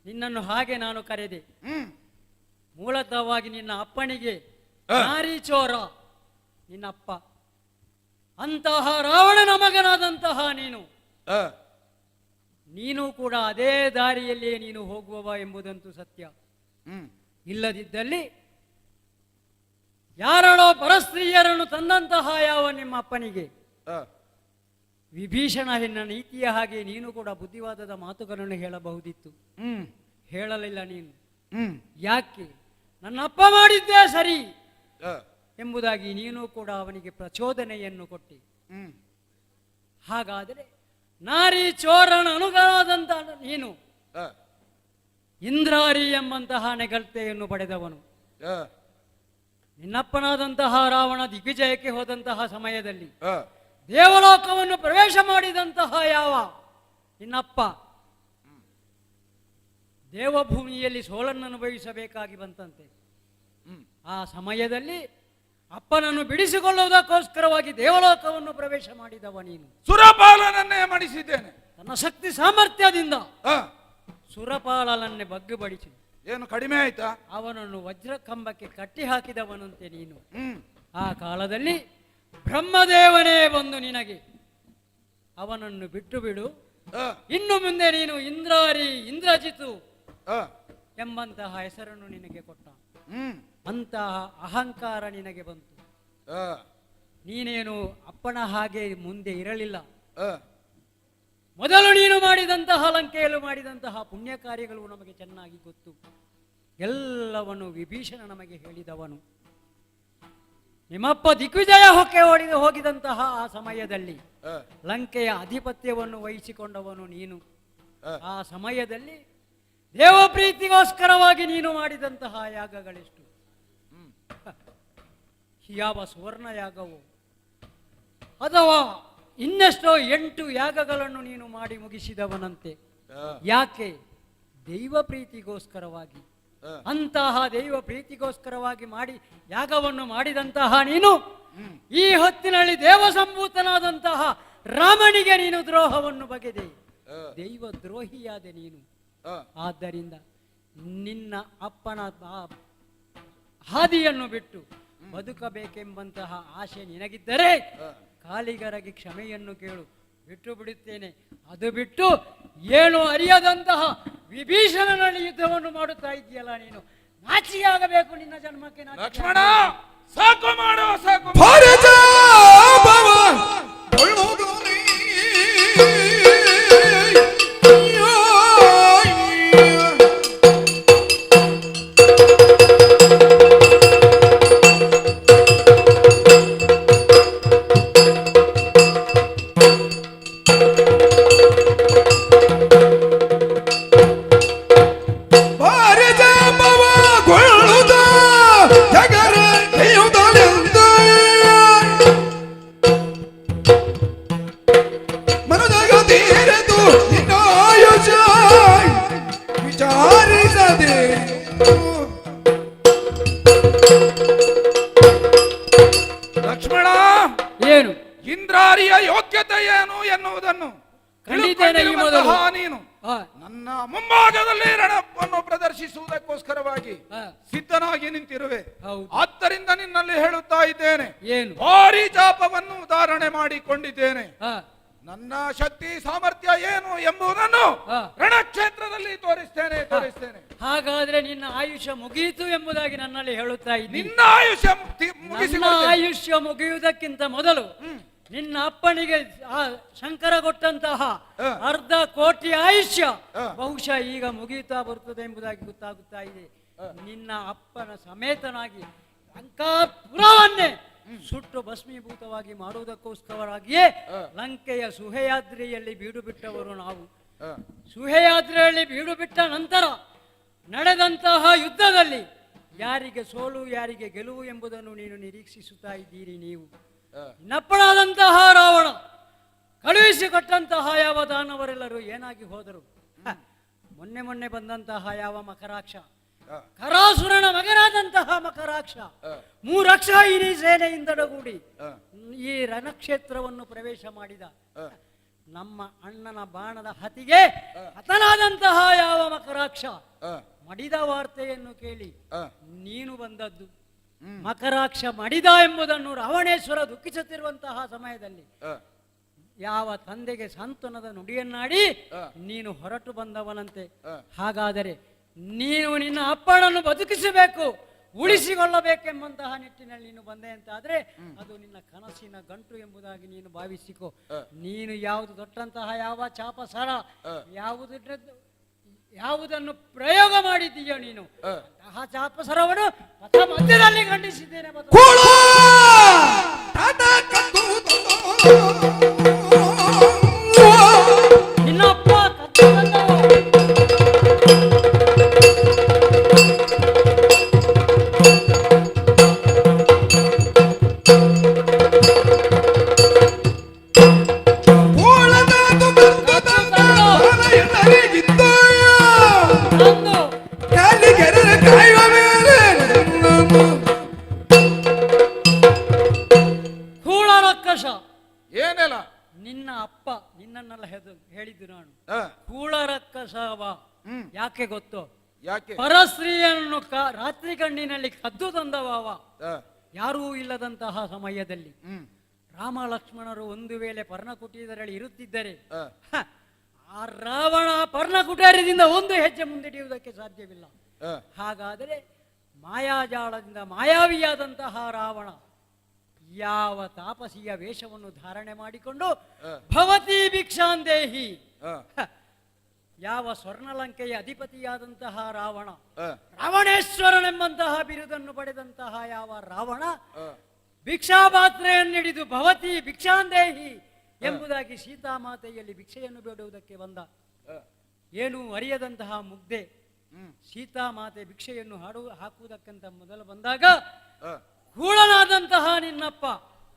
ನಿನ್ನನ್ನು ಹಾಗೆ ನಾನು ಕರೆದೆ. ಮೂಲತಃವಾಗಿ ನಿನ್ನ ಅಪ್ಪನಿಗೆ ನಾರಿ ಚೋರ ನಿನ್ನಪ್ಪ. ಅಂತಹ ರಾವಣನ ಮಗನಾದಂತಹ ನೀನು ಕೂಡ ಅದೇ ದಾರಿಯಲ್ಲಿಯೇ ನೀನು ಹೋಗುವವ ಎಂಬುದಂತೂ ಸತ್ಯ. ಇಲ್ಲದಿದ್ದಲ್ಲಿ ಯಾರಳೋ ಪರಸ್ತ್ರೀಯರನ್ನು ತಂದಂತಹ ಯಾವ ನಿಮ್ಮ ಅಪ್ಪನಿಗೆ ವಿಭೀಷಣ ಎನ್ನ ನೀತಿಯ ಹಾಗೆ ನೀನು ಕೂಡ ಬುದ್ಧಿವಾದದ ಮಾತುಗಳನ್ನು ಹೇಳಬಹುದಿತ್ತು. ಹೇಳಲಿಲ್ಲ ನೀನು. ಯಾಕೆ? ನನ್ನ ಅಪ್ಪ ಮಾಡಿದ್ದೇ ಸರಿ ಎಂಬುದಾಗಿ ನೀನು ಕೂಡ ಅವನಿಗೆ ಪ್ರಚೋದನೆಯನ್ನು ಕೊಟ್ಟಿ. ಹಾಗಾದರೆ ನಾರಿ ಚೋರನ ಅನುಗನಾದಂತ ನೀನು ಇಂದ್ರಾರಿ ಎಂಬಂತಹ ನೆಗಲ್ತೆಯನ್ನು ಪಡೆದವನು. ನಿನ್ನಪ್ಪನಾದಂತಹ ರಾವಣ ದಿಗ್ವಿಜಯಕ್ಕೆ ಹೋದಂತಹ ಸಮಯದಲ್ಲಿ ದೇವಲೋಕವನ್ನು ಪ್ರವೇಶ ಮಾಡಿದಂತಹ ಯಾವ ನಿನ್ನಪ್ಪ ದೇವಭೂಮಿಯಲ್ಲಿ ಸೋಲನ್ನು ಅನುಭವಿಸಬೇಕಾಗಿ ಬಂತಂತೆ. ಆ ಸಮಯದಲ್ಲಿ ಅಪ್ಪನನ್ನು ಬಿಡಿಸಿಕೊಳ್ಳುವುದಕ್ಕೋಸ್ಕರವಾಗಿ ದೇವಲೋಕವನ್ನು ಪ್ರವೇಶ ಮಾಡಿದವ ನೀನು. ಸುರಪಾಲನನ್ನೇ ಮಾಡಿಸಿದ್ದೇನೆ. ತನ್ನ ಶಕ್ತಿ ಸಾಮರ್ಥ್ಯದಿಂದ ಸುರಪಾಲನನ್ನೇ ಬಗ್ಗುಬಡಿಸಿ ಏನು ಕಡಿಮೆ ಆಯ್ತಾ? ಅವನನ್ನು ವಜ್ರ ಕಂಬಕ್ಕೆ ಕಟ್ಟಿ ಹಾಕಿದವನಂತೆ ನೀನು. ಆ ಕಾಲದಲ್ಲಿ ಬ್ರಹ್ಮದೇವನೇ ಬಂದು ನಿನಗೆ ಅವನನ್ನು ಬಿಟ್ಟು ಬಿಡು, ಇನ್ನು ಮುಂದೆ ನೀನು ಇಂದ್ರಾರಿ ಇಂದ್ರಜಿತು ಎಂಬಂತಹ ಹೆಸರನ್ನು ನಿನಗೆ ಕೊಟ್ಟ. ಅಂತಹ ಅಹಂಕಾರ ನಿನಗೆ ಬಂತು. ನೀನೇನು ಅಪ್ಪನ ಹಾಗೆ ಮುಂದೆ ಇರಲಿಲ್ಲ. ಮೊದಲು ನೀನು ಮಾಡಿದಂತಹ ಲಂಕೆಯಲ್ಲೂ ಮಾಡಿದಂತಹ ಪುಣ್ಯ ಕಾರ್ಯಗಳು ನಮಗೆ ಚೆನ್ನಾಗಿ ಗೊತ್ತು. ಎಲ್ಲವನ್ನು ವಿಭೀಷಣ ನಮಗೆ ಹೇಳಿದವನು. ನಿಮ್ಮಪ್ಪ ದಿಗ್ವಿಜಯ ಹೊಕ್ಕೆ ಹೋಗಿದಂತಹ ಆ ಸಮಯದಲ್ಲಿ ಲಂಕೆಯ ಅಧಿಪತ್ಯವನ್ನು ವಹಿಸಿಕೊಂಡವನು ನೀನು. ಆ ಸಮಯದಲ್ಲಿ ದೇವಪ್ರೀತಿಗೋಸ್ಕರವಾಗಿ ನೀನು ಮಾಡಿದಂತಹ ಯಾಗಗಳೆಷ್ಟು? ಯಾವ ಸುವರ್ಣ ಯಾಗವೋ ಅಥವಾ ಇನ್ನೆಷ್ಟೋ 8 ಯಾಗಗಳನ್ನು ನೀನು ಮಾಡಿ ಮುಗಿಸಿದವನಂತೆ. ಯಾಕೆ? ದೈವ ಪ್ರೀತಿಗೋಸ್ಕರವಾಗಿ. ಅಂತಹ ದೈವ ಪ್ರೀತಿಗೋಸ್ಕರವಾಗಿ ಮಾಡಿ ಯಾಗವನ್ನು ಮಾಡಿದಂತಹ ನೀನು ಈ ಹೊತ್ತಿನಲ್ಲಿ ದೇವ ಸಂಭೂತನಾದಂತಹ ರಾಮನಿಗೆ ನೀನು ದ್ರೋಹವನ್ನು ಬಗೆದೆ, ದೈವ ದ್ರೋಹಿಯಾದೆ ನೀನು. ಆದ್ದರಿಂದ ನಿನ್ನ ಅಪ್ಪನ ಹಾದಿಯನ್ನು ಬಿಟ್ಟು ಬದುಕಬೇಕೆಂಬಂತಹ ಆಸೆ ನಿನಗಿದ್ದರೆ ಕಾಲಿಗರಾಗಿ ಕ್ಷಮೆಯನ್ನು ಕೇಳು, ಬಿಟ್ಟು ಬಿಡುತ್ತೇನೆ. ಅದು ಬಿಟ್ಟು ಏನು ಅರಿಯದಂತಹ ವಿಭೀಷಣನಲ್ಲಿ ಯುದ್ಧವನ್ನು ಮಾಡುತ್ತಾ ಇದೆಯಲ್ಲ ನೀನು, ನಾಚಿಯಾಗಬೇಕು ನಿನ್ನ ಜನ್ಮಕ್ಕೆ. ಲಕ್ಷ್ಮಣ, ಸಾಕು ಮಾಡು, ಸಾಕು. ಆ, ನನ್ನ ಮುಂಭಾಗದಲ್ಲಿ ರಣವನ್ನು ಪ್ರದರ್ಶಿಸುವುದಕ್ಕೋಸ್ಕರವಾಗಿ ಆ, ಸಿದ್ಧನಾಗಿ ನಿಂತಿರುವೆ. ಹೌದು. ಆದ್ದರಿಂದ ನಿನ್ನಲ್ಲಿ ಹೇಳುತ್ತಾ ಇದ್ದೇನೆ, ಏನು? ಭಾರಿ ಜಾಪವನ್ನು ಧಾರಣೆ ಮಾಡಿಕೊಂಡಿದ್ದೇನೆ. ಆ, ನನ್ನ ಶಕ್ತಿ ಸಾಮರ್ಥ್ಯ ಏನು ಎಂಬುದನ್ನು ಆ. ರಣಕ್ಷೇತ್ರದಲ್ಲಿ ತೋರಿಸ್ತೇನೆ. ಹಾಗಾದ್ರೆ ನಿನ್ನ ಆಯುಷ್ಯ ಮುಗಿಯಿತು ಎಂಬುದಾಗಿ ನನ್ನಲ್ಲಿ ಹೇಳುತ್ತಾ ಇದ್ದೀನಿ. ನಿನ್ನ ಆಯುಷ್ಯ ನನ್ನ ಮುಗಿಸಿಕೊಳ್ಳುತ್ತೇನೆ. ಆಯುಷ್ಯ ಮುಗಿಯುವುದಕ್ಕಿಂತ ಮೊದಲು ನಿನ್ನ ಅಪ್ಪನಿಗೆ ಆ ಶಂಕರ ಕೊಟ್ಟಂತಹ ಅರ್ಧ ಕೋಟಿ ಆಯುಷ್ಯ ಬಹುಶಃ ಈಗ ಮುಗಿಯುತ್ತಾ ಬರುತ್ತದೆ ಎಂಬುದಾಗಿ ಗೊತ್ತಾಗುತ್ತಾ ಇದೆ. ನಿನ್ನ ಅಪ್ಪನ ಸಮೇತನಾಗಿ ಲಂಕಾಪುರವನ್ನೇ ಸುಟ್ಟು ಭಸ್ಮೀಭೂತವಾಗಿ ಮಾಡುವುದಕ್ಕೋಸ್ಕರವಾಗಿಯೇ ಲಂಕೆಯ ಸುಹಯಾದ್ರಿಯಲ್ಲಿ ಬೀಡು ಬಿಟ್ಟವರು ನಾವು. ಸುಹಯಾದ್ರಿಯಲ್ಲಿ ಬೀಡು ಬಿಟ್ಟ ನಂತರ ನಡೆದಂತಹ ಯುದ್ಧದಲ್ಲಿ ಯಾರಿಗೆ ಸೋಲು ಯಾರಿಗೆ ಗೆಲುವು ಎಂಬುದನ್ನು ನೀನು ನಿರೀಕ್ಷಿಸುತ್ತಾ ಇದ್ದೀರಿ. ನೀವು ನಪ್ಪಳಾದಂತಹ ರಾವಣ ಕಳುಹಿಸಿಕೊಟ್ಟಂತಹ ಯಾವ ದಾನವರೆಲ್ಲರೂ ಏನಾಗಿ ಹೋದರು. ಮೊನ್ನೆ ಬಂದಂತಹ ಯಾವ ಮಕರಾಕ್ಷ, ಕರಾಸುರನ ಮಗನಾದಂತಹ ಮಕರಾಕ್ಷ 3 ಲಕ್ಷ ಇಡೀ ಸೇನೆಯಿಂದೊಡಗೂಡಿ ಈ ರಣಕ್ಷೇತ್ರವನ್ನು ಪ್ರವೇಶ ಮಾಡಿದ. ನಮ್ಮ ಅಣ್ಣನ ಬಾಣದ ಹತಿಗೆ ಹತನಾದಂತಹ ಯಾವ ಮಕರಾಕ್ಷ ಮಡಿದ ವಾರ್ತೆಯನ್ನು ಕೇಳಿ ನೀನು ಬಂದದ್ದು. ಮಕರಾಕ್ಷ ಮಡಿದ ಎಂಬುದನ್ನು ರಾವಣೇಶ್ವರ ದುಃಖಿಸುತ್ತಿರುವಂತಹ ಸಮಯದಲ್ಲಿ ಯಾವ ತಂದೆಗೆ ಸಾಂತ್ವನದ ನುಡಿಯನ್ನಾಡಿ ನೀನು ಹೊರಟು ಬಂದವನಂತೆ. ಹಾಗಾದರೆ ನೀನು ನಿನ್ನ ಅಪ್ಪನನ್ನು ಬದುಕಿಸಬೇಕು, ಉಳಿಸಿಕೊಳ್ಳಬೇಕೆಂಬಂತಹ ನಿಟ್ಟಿನಲ್ಲಿ ನೀನು ಬಂದೆ ಅಂತಾದ್ರೆ ಅದು ನಿನ್ನ ಕನಸಿನ ಗಂಟು ಎಂಬುದಾಗಿ ನೀನು ಭಾವಿಸಿಕೊ. ನೀನು ಯಾವುದು ತೊಟ್ಟಂತಹ ಯಾವ ಚಾಪಸರ ಯಾವುದನ್ನು ಪ್ರಯೋಗ ಮಾಡಿದ್ದೀಯೋ ನೀನು ಆ ಚಾಪಸರವನ್ನು ಪಥ ಮಧ್ಯದಲ್ಲಿ ಖಂಡಿಸಿದ್ದೇನೆ. ಕೂಳು ಟಾಟಾ ಕದ್ದು ನಿನ್ನ ಅಪ್ಪ ಕದ್ದು ತಂದವ. ಕೂಳದಾದು ಕದ್ದು ಬಾಲ ಎಲ್ಲರಿಗಿದ್ದಾಯ ತಂದು ಕಾಲಿಗೆರೆ ಕಾಯುವ ಮೇಲೆ ಕೂಳ ರಕ್ಕಸ ಏನೆಲ್ಲ ನಿನ್ನ ಅಪ್ಪ ನಿನ್ನನ್ನೆಲ್ಲ ಹೇಳಿದ್ದು ನಾನು. ಆ, ಕೂಳ ರಕ್ಕಸವ ಯಾಕೆ ಗೊತ್ತೋ? ಯಾಕೆ? ಪರಸ್ತ್ರೀಯನ್ನು ರಾತ್ರಿ ಕಣ್ಣಿನಲ್ಲಿ ಕದ್ದು ತಂದವ. ಆ, ಯಾರೂ ಇಲ್ಲದಂತಹ ಸಮಯದಲ್ಲಿ ಹ್ಮ್, ರಾಮ ಲಕ್ಷ್ಮಣರು ಒಂದು ವೇಳೆ ಪರ್ಣಕುಟೀರದಲ್ಲಿ ಇರುತ್ತಿದ್ದರೆ ಆ, ಆ ರಾವಣ ಪರ್ಣಕುಟೀರದಿಂದ ಒಂದು ಹೆಜ್ಜೆ ಮುಂದಿಡಿಯುವುದಕ್ಕೆ ಸಾಧ್ಯವಿಲ್ಲ. ಆ, ಹಾಗಾದರೆ ಮಾಯಾಜಾಲದಿಂದ ಮಾಯಾವಿಯಾದಂತಹ ರಾವಣ ಯಾವ ತಾಪಸಿಯ ವೇಷವನ್ನು ಧಾರಣೆ ಮಾಡಿಕೊಂಡು ಭವತಿ ಭಿಕ್ಷಾಂದೇಹಿ ಆ, ಯಾವ ಸ್ವರ್ಣಲಂಕೆಯ ಅಧಿಪತಿಯಾದಂತಹ ರಾವಣ, ಆ, ರಾವಣೇಶ್ವರನೆಂಬಂತಹ ಬಿರುದನ್ನು ಪಡೆದಂತಹ ಯಾವ ರಾವಣ ಆ, ಭಿಕ್ಷಾಪಾತ್ರೆಯನ್ನಿಡಿದು ಭವತಿ ಭಿಕ್ಷಾಂದೇಹಿ ಎಂಬುದಾಗಿ ಸೀತಾಮಾತೆಯಲ್ಲಿ ಭಿಕ್ಷೆಯನ್ನು ಬೇಡುವುದಕ್ಕೆ ಬಂದ. ಏನು ಅರಿಯದಂತಹ ಮುಗ್ಧೆ ಸೀತಾಮಾತೆ ಭಿಕ್ಷೆಯನ್ನು ಹಾಕುವುದಕ್ಕಂತ ಮೊದಲು ಬಂದಾಗ ಆ, ಕೂಳನಾದಂತಹ ನಿನ್ನಪ್ಪ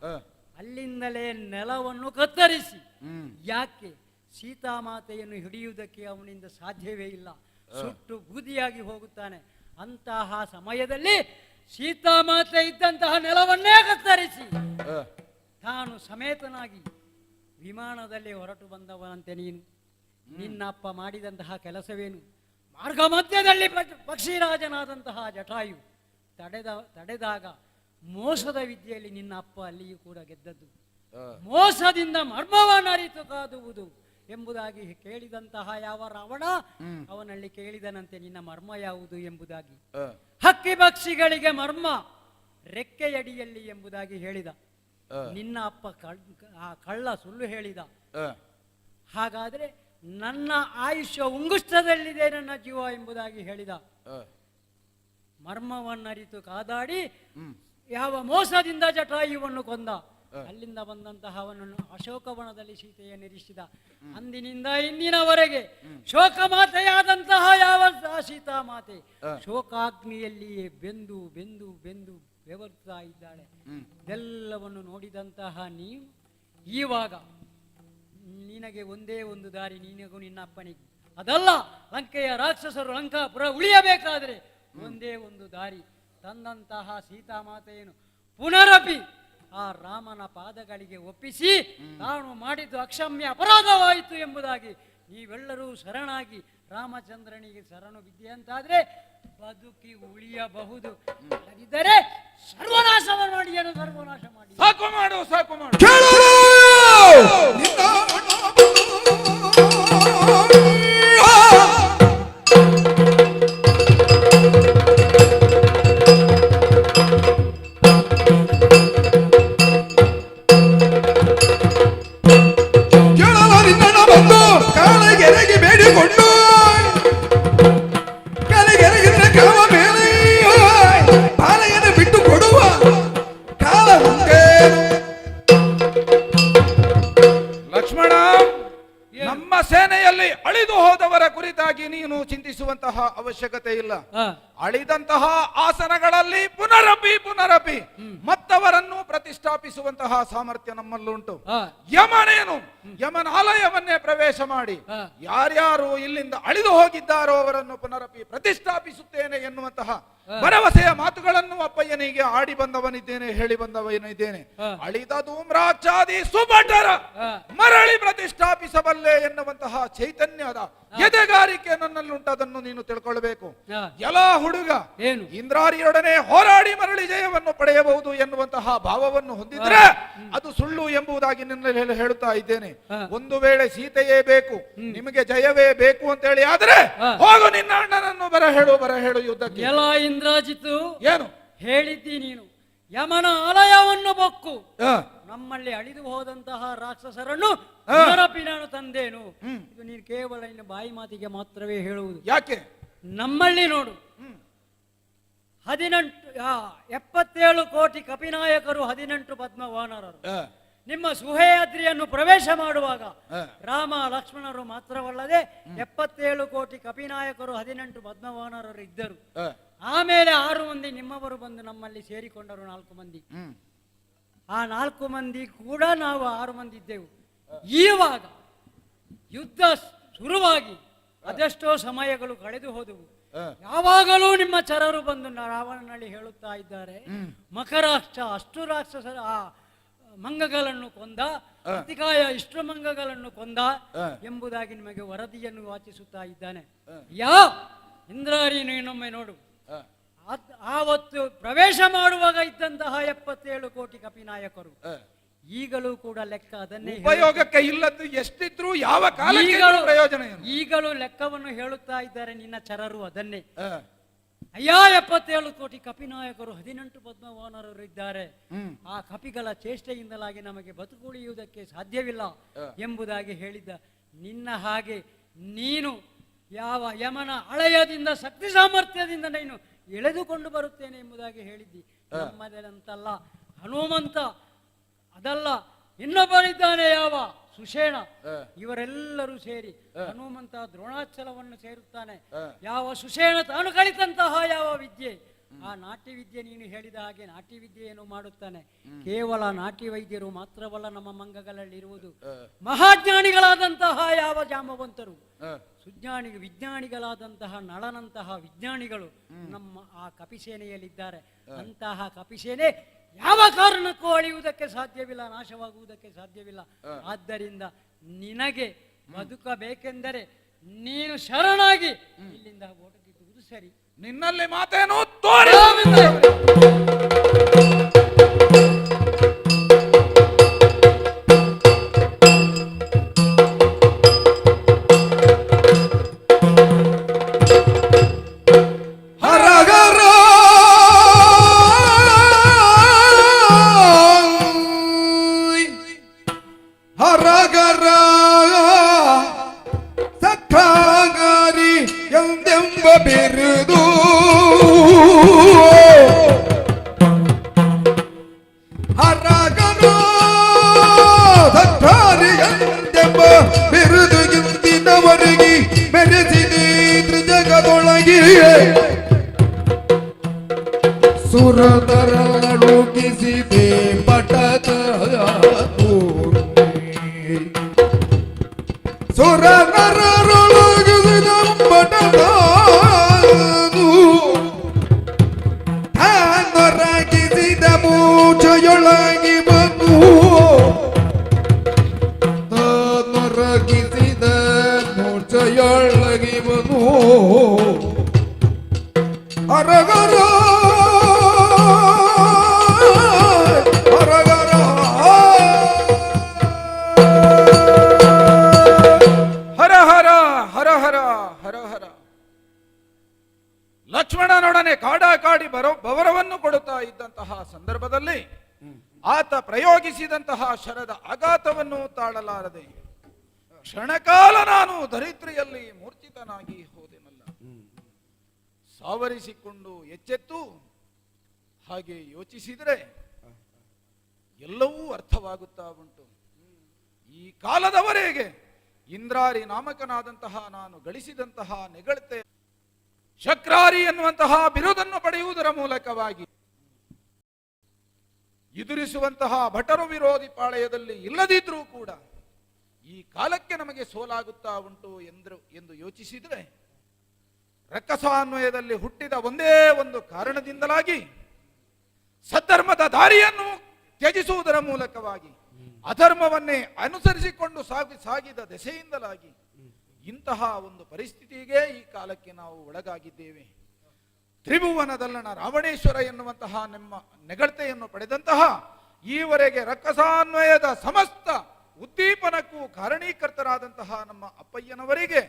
ಆ, ಅಲ್ಲಿಂದಲೇ ನೆಲವನ್ನು ಕತ್ತರಿಸಿ, ಹ್ಮ್, ಯಾಕೆ ಸೀತಾಮಾತೆಯನ್ನು ಹಿಡಿಯುವುದಕ್ಕೆ ಅವನಿಂದ ಸಾಧ್ಯವೇ ಇಲ್ಲ, ಸುಟ್ಟು ಬೂದಿಯಾಗಿ ಹೋಗುತ್ತಾನೆ. ಅಂತಹ ಸಮಯದಲ್ಲಿ ಸೀತಾಮಾತೆ ಇದ್ದಂತಹ ನೆಲವನ್ನೇ ಕತ್ತರಿಸಿ ಆ, ತಾನು ಸಮೇತನಾಗಿ ವಿಮಾನದಲ್ಲಿ ಹೊರಟು ಬಂದವನಂತೆ ನೀನು. ನಿನ್ನ ಅಪ್ಪ ಮಾಡಿದಂತಹ ಕೆಲಸವೇನು? ಮಾರ್ಗ ಮಧ್ಯದಲ್ಲಿ ಪಕ್ಷಿರಾಜನಾದಂತಹ ಜಟಾಯು ತಡೆದಾಗ ಮೋಸದ ವಿದ್ಯೆಯಲ್ಲಿ ನಿನ್ನ ಅಪ್ಪ ಅಲ್ಲಿಯೂ ಕೂಡ ಗೆದ್ದದ್ದು. ಮೋಸದಿಂದ ಮರ್ಮವನ್ನು ಅರಿತು ಕಾದುವುದು ಎಂಬುದಾಗಿ ಕೇಳಿದಂತಹ ಯಾವ ರಾವಣ ಅವನಲ್ಲಿ ಕೇಳಿದನಂತೆ ನಿನ್ನ ಮರ್ಮ ಯಾವುದು ಎಂಬುದಾಗಿ. ಹಕ್ಕಿ ಪಕ್ಷಿಗಳಿಗೆ ಮರ್ಮ ರೆಕ್ಕೆಯಡಿಯಲ್ಲಿ ಎಂಬುದಾಗಿ ಹೇಳಿದ. ನಿನ್ನ ಅಪ್ಪ ಆ ಕಳ್ಳ ಸುಳ್ಳು ಹೇಳಿದ. ಹಾಗಾದ್ರೆ ನನ್ನ ಆಯುಷ್ಯ ಉಂಗುಷ್ಟದಲ್ಲಿದೆ ನನ್ನ ಜೀವ ಎಂಬುದಾಗಿ ಹೇಳಿದ. ಮರ್ಮವನ್ನರಿತು ಕಾದಾಡಿ ಯಾವ ಮೋಸದಿಂದ ಜಟಾಯುವನ್ನು ಕೊಂದ. ಅಲ್ಲಿಂದ ಬಂದಂತಹ ಅವನನ್ನು ಅಶೋಕವನದಲ್ಲಿ ಸೀತೆಯನ್ನಿರಿಸಿದ. ಅಂದಿನಿಂದ ಇಂದಿನವರೆಗೆ ಶೋಕಮಾತೆಯಾದಂತಹ ಯಾವ ಸೀತಾಮಾತೆ ಶೋಕಾಗ್ನಿಯಲ್ಲಿಯೇ ಬೆಂದು ಬೆಂದು ಬೆಂದು ಬೆವರುತ್ತಾ ಇದ್ದಾಳೆ. ಇದೆಲ್ಲವನ್ನು ನೋಡಿದಂತಹ ನೀವು ಈವಾಗ ನಿನಗೆ ಒಂದೇ ಒಂದು ದಾರಿ, ನಿನಗೂ ನಿನ್ನ ಅಪ್ಪನಿಗೂ. ಅದಲ್ಲ, ಲಂಕೆಯ ರಾಕ್ಷಸರು ಲಂಕಾಪುರ ಉಳಿಯಬೇಕಾದರೆ ಒಂದೇ ಒಂದು ದಾರಿ. ತಂದಂತಹ ಸೀತಾಮಾತೆಯನ್ನು ಪುನರಪಿ ಆ ರಾಮನ ಪಾದಗಳಿಗೆ ಒಪ್ಪಿಸಿ ತಾನು ಮಾಡಿದ್ದು ಅಕ್ಷಮ್ಯ ಅಪರಾಧವಾಯಿತು ಎಂಬುದಾಗಿ ನೀವೆಲ್ಲರೂ ಶರಣಾಗಿ ರಾಮಚಂದ್ರನಿಗೆ ಶರಣು ಬಿದ್ದೆ ಅಂತಾದ್ರೆ ಬದುಕಿ ಉಳಿಯಬಹುದು. ಇಲ್ಲದಿದ್ದರೆ ಸರ್ವನಾಶವನ್ನು ಮಾಡಿ ಏನು ಸರ್ವನಾಶ ಮಾಡಿ. ಸಾಕು ಮಾಡು, ಸಾಕು ಮಾಡು. ಕೇಳಲು ನಿನ್ನ ಕೇಳಲು ನಿನ್ನ ಬಂದು ಕಾಲಿಗೆರೆಗೆ ಬೇಡಿಕೊಂಡು ಕಾಲಿಗೆರೆಗಿದ್ರೆ ಕಾವ ಮೇಲೆ ಬಾಲೆಯನ್ನು ಬಿಟ್ಟು ಕೊಡುವ ಕಾಲ ಉಂಟೆ. ಲಕ್ಷ್ಮಣ, ನಮ್ಮ ಸೇನೆಯಲ್ಲಿ ಅಳಿದು ಹೋದವರ ಕುರಿತಾಗಿ ನೀನು ಚಿಂತಿಸುವಂತಹ ಅವಶ್ಯಕತೆ ಇಲ್ಲ. ಅಳಿದಂತಹ ಆಸನಗಳಲ್ಲಿ ಪುನರಪಿ ಮತ್ತವರನ್ನು ಪ್ರತಿಷ್ಠಾಪಿಸುವಂತಹ ಸಾಮರ್ಥ್ಯ ನಮ್ಮಲ್ಲುಂಟು. ಯಮನೇನು ಯಮನ ಆಲಯವನ್ನೇ ಪ್ರವೇಶ ಮಾಡಿ ಯಾರ್ಯಾರು ಇಲ್ಲಿಂದ ಅಳಿದು ಹೋಗಿದ್ದಾರೋ ಅವರನ್ನು ಪುನರಪಿ ಪ್ರತಿಷ್ಠಾಪಿಸುತ್ತೇನೆ ಎನ್ನುವಂತಹ ಭರವಸೆಯ ಮಾತುಗಳನ್ನು ಅಪ್ಪಯ್ಯನಿಗೆ ಆಡಿ ಬಂದವನಿದ್ದೇನೆ, ಹೇಳಿ ಬಂದವನಿದ್ದೇನೆ. ಅಳಿದ ಧೂಮ್ರಾಚಾದಿ ಸುಭಟರ ಮರಳಿ ಪ್ರತಿಷ್ಠಾಪಿಸಬಲ್ಲೆ ಎನ್ನುವಂತಹ ಚೈತನ್ಯದ ಎದೆಗಾರಿಕೆ ನನ್ನಲ್ಲುಂಟದನ್ನು ನೀನು ತಿಳ್ಕೊಳ್ಬೇಕು. ಎಲ್ಲ ಹುಡುಗ ಇಂದ್ರಾರಿಯೊಡನೆ ಹೋರಾಡಿ ಮರಳಿ ಜಯವನ್ನು ಪಡೆಯಬಹುದು ಎನ್ನುವಂತಹ ಭಾವವನ್ನು ಹೊಂದಿದ್ರೆ ಅದು ಸುಳ್ಳು ಎಂಬುದಾಗಿ ನಿನ್ನಲ್ಲಿ ಹೇಳುತ್ತಾ ಇದ್ದೇನೆ. ಒಂದು ವೇಳೆ ಸೀತೆಯೇ ಬೇಕು, ನಿಮಗೆ ಜಯವೇ ಬೇಕು ಅಂತ ಹೇಳಿ ಆದ್ರೆ ಹೋಗು ನಿನ್ನ ಅಣ್ಣನನ್ನು ಬರ ಹೇಳು ಯುದ್ಧಕ್ಕೆ. ಎಲ್ಲ ಇಂದ್ರಾಜಿತು ಏನು ಹೇಳಿದ್ದಿ ನೀನು, ಯಮನ ಆಲಯವನ್ನು ಬೊಕ್ಕು ನಮ್ಮಲ್ಲಿ ಅಳಿದು ಹೋದಂತಹ ರಾಕ್ಷಸರನ್ನು ಪುನರಪಿ ನಾನು ತಂದೇನು. ಇದು ನೀನು ಕೇವಲ ನಿನ್ನ ಬಾಯಿ ಮಾತಿಗೆ ಮಾತ್ರವೇ ಹೇಳುವುದು. ಯಾಕೆ? ನಮ್ಮಲ್ಲಿ ನೋಡು 77 ಕೋಟಿ ಕಪಿನಾಯಕರು, 18 ಪದ್ಮವಾನರರು. ನಿಮ್ಮ ಸುಹೇಯಾದ್ರಿಯನ್ನು ಪ್ರವೇಶ ಮಾಡುವಾಗ ರಾಮ ಲಕ್ಷ್ಮಣರು ಮಾತ್ರವಲ್ಲದೆ 77 ಕೋಟಿ ಕಪಿನಾಯಕರು, 18 ಪದ್ಮವಾನರರು ಇದ್ದರು. ಆಮೇಲೆ 6 ಮಂದಿ ನಿಮ್ಮವರು ಬಂದು ನಮ್ಮಲ್ಲಿ ಸೇರಿಕೊಂಡರು, 4 ಮಂದಿ. ಆ 4 ಮಂದಿ ಕೂಡ ನಾವು 6 ಮಂದಿ ಇದ್ದೆವು. ಈವಾಗ ಯುದ್ಧ ಶುರುವಾಗಿ ಅದೆಷ್ಟೋ ಸಮಯಗಳು ಕಳೆದು ಹೋದವು. ಯಾವಾಗಲೂ ನಿಮ್ಮ ಚರರು ಬಂದು ರಾವಣನಲ್ಲಿ ಹೇಳುತ್ತಾ ಇದ್ದಾರೆ, ಮಕರಾಕ್ಷ ಅಷ್ಟು ರಾಕ್ಷಸರ ಮಂಗಗಳನ್ನು ಕೊಂದ, ಅತಿಕಾಯ ಇಷ್ಟು ಮಂಗಗಳನ್ನು ಕೊಂದ ಎಂಬುದಾಗಿ ನಿಮಗೆ ವರದಿಯನ್ನು ವಾಚಿಸುತ್ತಾ ಇದ್ದಾನೆ. ಇಂದ್ರಾರಿ ನೀನೊಮ್ಮೆ ನೋಡು, ಆವತ್ತು ಪ್ರವೇಶ ಮಾಡುವಾಗ ಇದ್ದಂತಹ 77 ಕೋಟಿ ಕಪಿನಾಯಕರು ಈಗಲೂ ಕೂಡ ಲೆಕ್ಕ ಅದನ್ನೇ ಉಪಯೋಗಕ್ಕೆ ಇಲ್ಲದ್ದು ಎಷ್ಟಿದ್ರು ಯಾವ ಕಾಲಕ್ಕೆ ಪ್ರಯೋಜನ. ಈಗಲೂ ಲೆಕ್ಕವನ್ನು ಹೇಳುತ್ತಾ ಇದ್ದಾರೆ ನಿನ್ನ ಚರರು ಅದನ್ನೇ. ಅಯ್ಯ 77 ಕೋಟಿ ಕಪಿನಾಯಕರು, 18 ಪದ್ಮವಾನರರು ಇದ್ದಾರೆ. ಆ ಕಪಿಗಳ ಚೇಷ್ಟೆಯಿಂದಲಾಗಿ ನಮಗೆ ಬದುಕುಳಿಯುವುದಕ್ಕೆ ಸಾಧ್ಯವಿಲ್ಲ ಎಂಬುದಾಗಿ ಹೇಳಿದ್ದ. ನಿನ್ನ ಹಾಗೆ ನೀನು ಯಾವ ಯಮನ ಅಳಯದಿಂದ ಶಕ್ತಿ ಸಾಮರ್ಥ್ಯದಿಂದ ನೀನು ಎಳೆದುಕೊಂಡು ಬರುತ್ತೇನೆ ಎಂಬುದಾಗಿ ಹೇಳಿದ್ದಿ. ನಮ್ಮದೆಂತಲ್ಲ, ಹನುಮಂತ ಅದಲ್ಲ, ಇನ್ನೊಬ್ಬರಿದ್ದಾನೆ ಯಾವ ಸುಷೇಣ. ಇವರೆಲ್ಲರೂ ಸೇರಿ ಹನುಮಂತ ದ್ರೋಣಾಚಲವನ್ನು ಸೇರುತ್ತಾನೆ. ಯಾವ ಸುಷೇಣ ತಾನು ಕಲಿತಂತಹ ಯಾವ ವಿದ್ಯೆ, ಆ ನಾಟ್ಯ ವಿದ್ಯೆ ನೀನು ಹೇಳಿದ ಹಾಗೆ ನಾಟ್ಯ ವಿದ್ಯೆಯನ್ನು ಮಾಡುತ್ತಾನೆ. ಕೇವಲ ನಾಟ್ಯ ವೈದ್ಯರು ಮಾತ್ರವಲ್ಲ ನಮ್ಮ ಮಂಗಗಳಲ್ಲಿರುವುದು, ಮಹಾಜ್ಞಾನಿಗಳಾದಂತಹ ಯಾವ ಜಾಮವಂತರು, ವಿಜ್ಞಾನಿಗಳಾದಂತಹ ನಳನಂತಹ ವಿಜ್ಞಾನಿಗಳು ನಮ್ಮ ಆ ಕಪಿಸೇನೆಯಲ್ಲಿದ್ದಾರೆ. ಅಂತಹ ಕಪಿಸೇನೆ ಯಾವ ಕಾರಣಕ್ಕೂ ಅಳಿಯುವುದಕ್ಕೆ ಸಾಧ್ಯವಿಲ್ಲ, ನಾಶವಾಗುವುದಕ್ಕೆ ಸಾಧ್ಯವಿಲ್ಲ. ಆದ್ದರಿಂದ ನಿನಗೆ ಬದುಕಬೇಕೆಂದರೆ ನೀನು ಶರಣಾಗಿ ಇಲ್ಲಿಂದ ಓಟದಿದ್ದುವುದು ಸರಿ. ನಿನ್ನಲ್ಲಿ ಮಾತೇನು ತೋರಿ. ಬೆಳಗಿವನು ಅರಗರ ಅರಗರ ಹರ ಹರ ಹರ ಹರ ಹರ ಹರ. ಲಕ್ಷ್ಮಣನೊಡನೆ ಕಾಡಾಕಾಡಿ ಬವರವನ್ನು ಕೊಡುತ್ತಾ ಇದ್ದಂತಹ ಸಂದರ್ಭದಲ್ಲಿ ಆತ ಪ್ರಯೋಗಿಸಿದಂತಹ ಶರದ ಆಘಾತವನ್ನು ತಾಳಲಾರದೆ ಕ್ಷಣಕಾಲ ನಾನು ಧರಿತ್ರಿಯಲ್ಲಿ ಮೂರ್ಛಿತನಾಗಿ ಹೋದೆನಲ್ಲ. ಸಾವರಿಸಿಕೊಂಡು ಎಚ್ಚೆತ್ತು ಹಾಗೆ ಯೋಚಿಸಿದರೆ ಎಲ್ಲವೂ ಅರ್ಥವಾಗುತ್ತಾ ಉಂಟು. ಈ ಕಾಲದವರೆಗೆ ಇಂದ್ರಾರಿ ನಾಮಕನಾದಂತಹ ನಾನು ಗಳಿಸಿದಂತಹ ನೆಗಳತೆ ಶಕ್ರಾರಿ ಎನ್ನುವಂತಹ ಬಿರುದನ್ನು ಪಡೆಯುವುದರ ಮೂಲಕವಾಗಿ ಎದುರಿಸುವಂತಹ ಭಟರು ವಿರೋಧಿ ಪಾಳೆಯದಲ್ಲಿ ಇಲ್ಲದಿದ್ರೂ ಕೂಡ ಈ ಕಾಲಕ್ಕೆ ನಮಗೆ ಸೋಲಾಗುತ್ತಾ ಉಂಟು ಎಂದು ಯೋಚಿಸಿದರೆ ರಕ್ಕಸಾನ್ವಯದಲ್ಲಿ ಹುಟ್ಟಿದ ಒಂದೇ ಒಂದು ಕಾರಣದಿಂದಲಾಗಿ ಸದ್ಧರ್ಮದ ದಾರಿಯನ್ನು ತ್ಯಜಿಸುವುದರ ಮೂಲಕವಾಗಿ ಅಧರ್ಮವನ್ನೇ ಅನುಸರಿಸಿಕೊಂಡು ಸಾಗಿದ ದೆಸೆಯಿಂದಲಾಗಿ ಇಂತಹ ಒಂದು ಪರಿಸ್ಥಿತಿಗೆ ಈ ಕಾಲಕ್ಕೆ ನಾವು ಒಳಗಾಗಿದ್ದೇವೆ. ತ್ರಿಭುವನದಲ್ಲಣ ರಾವಣೇಶ್ವರ ಎನ್ನುವಂತಹ ನಮ್ಮ ನೆಗಳತೆಯನ್ನು ಪಡೆದಂತಹ ಈವರೆಗೆ ರಕ್ಕಸಾನ್ವಯದ ಸಮಸ್ತ ಉದ್ದೀಪನಕ್ಕೂ ಕಾರಣೀಕರ್ತರಾದಂತಹ ನಮ್ಮ ಅಪ್ಪಯ್ಯನವರಿಗೆ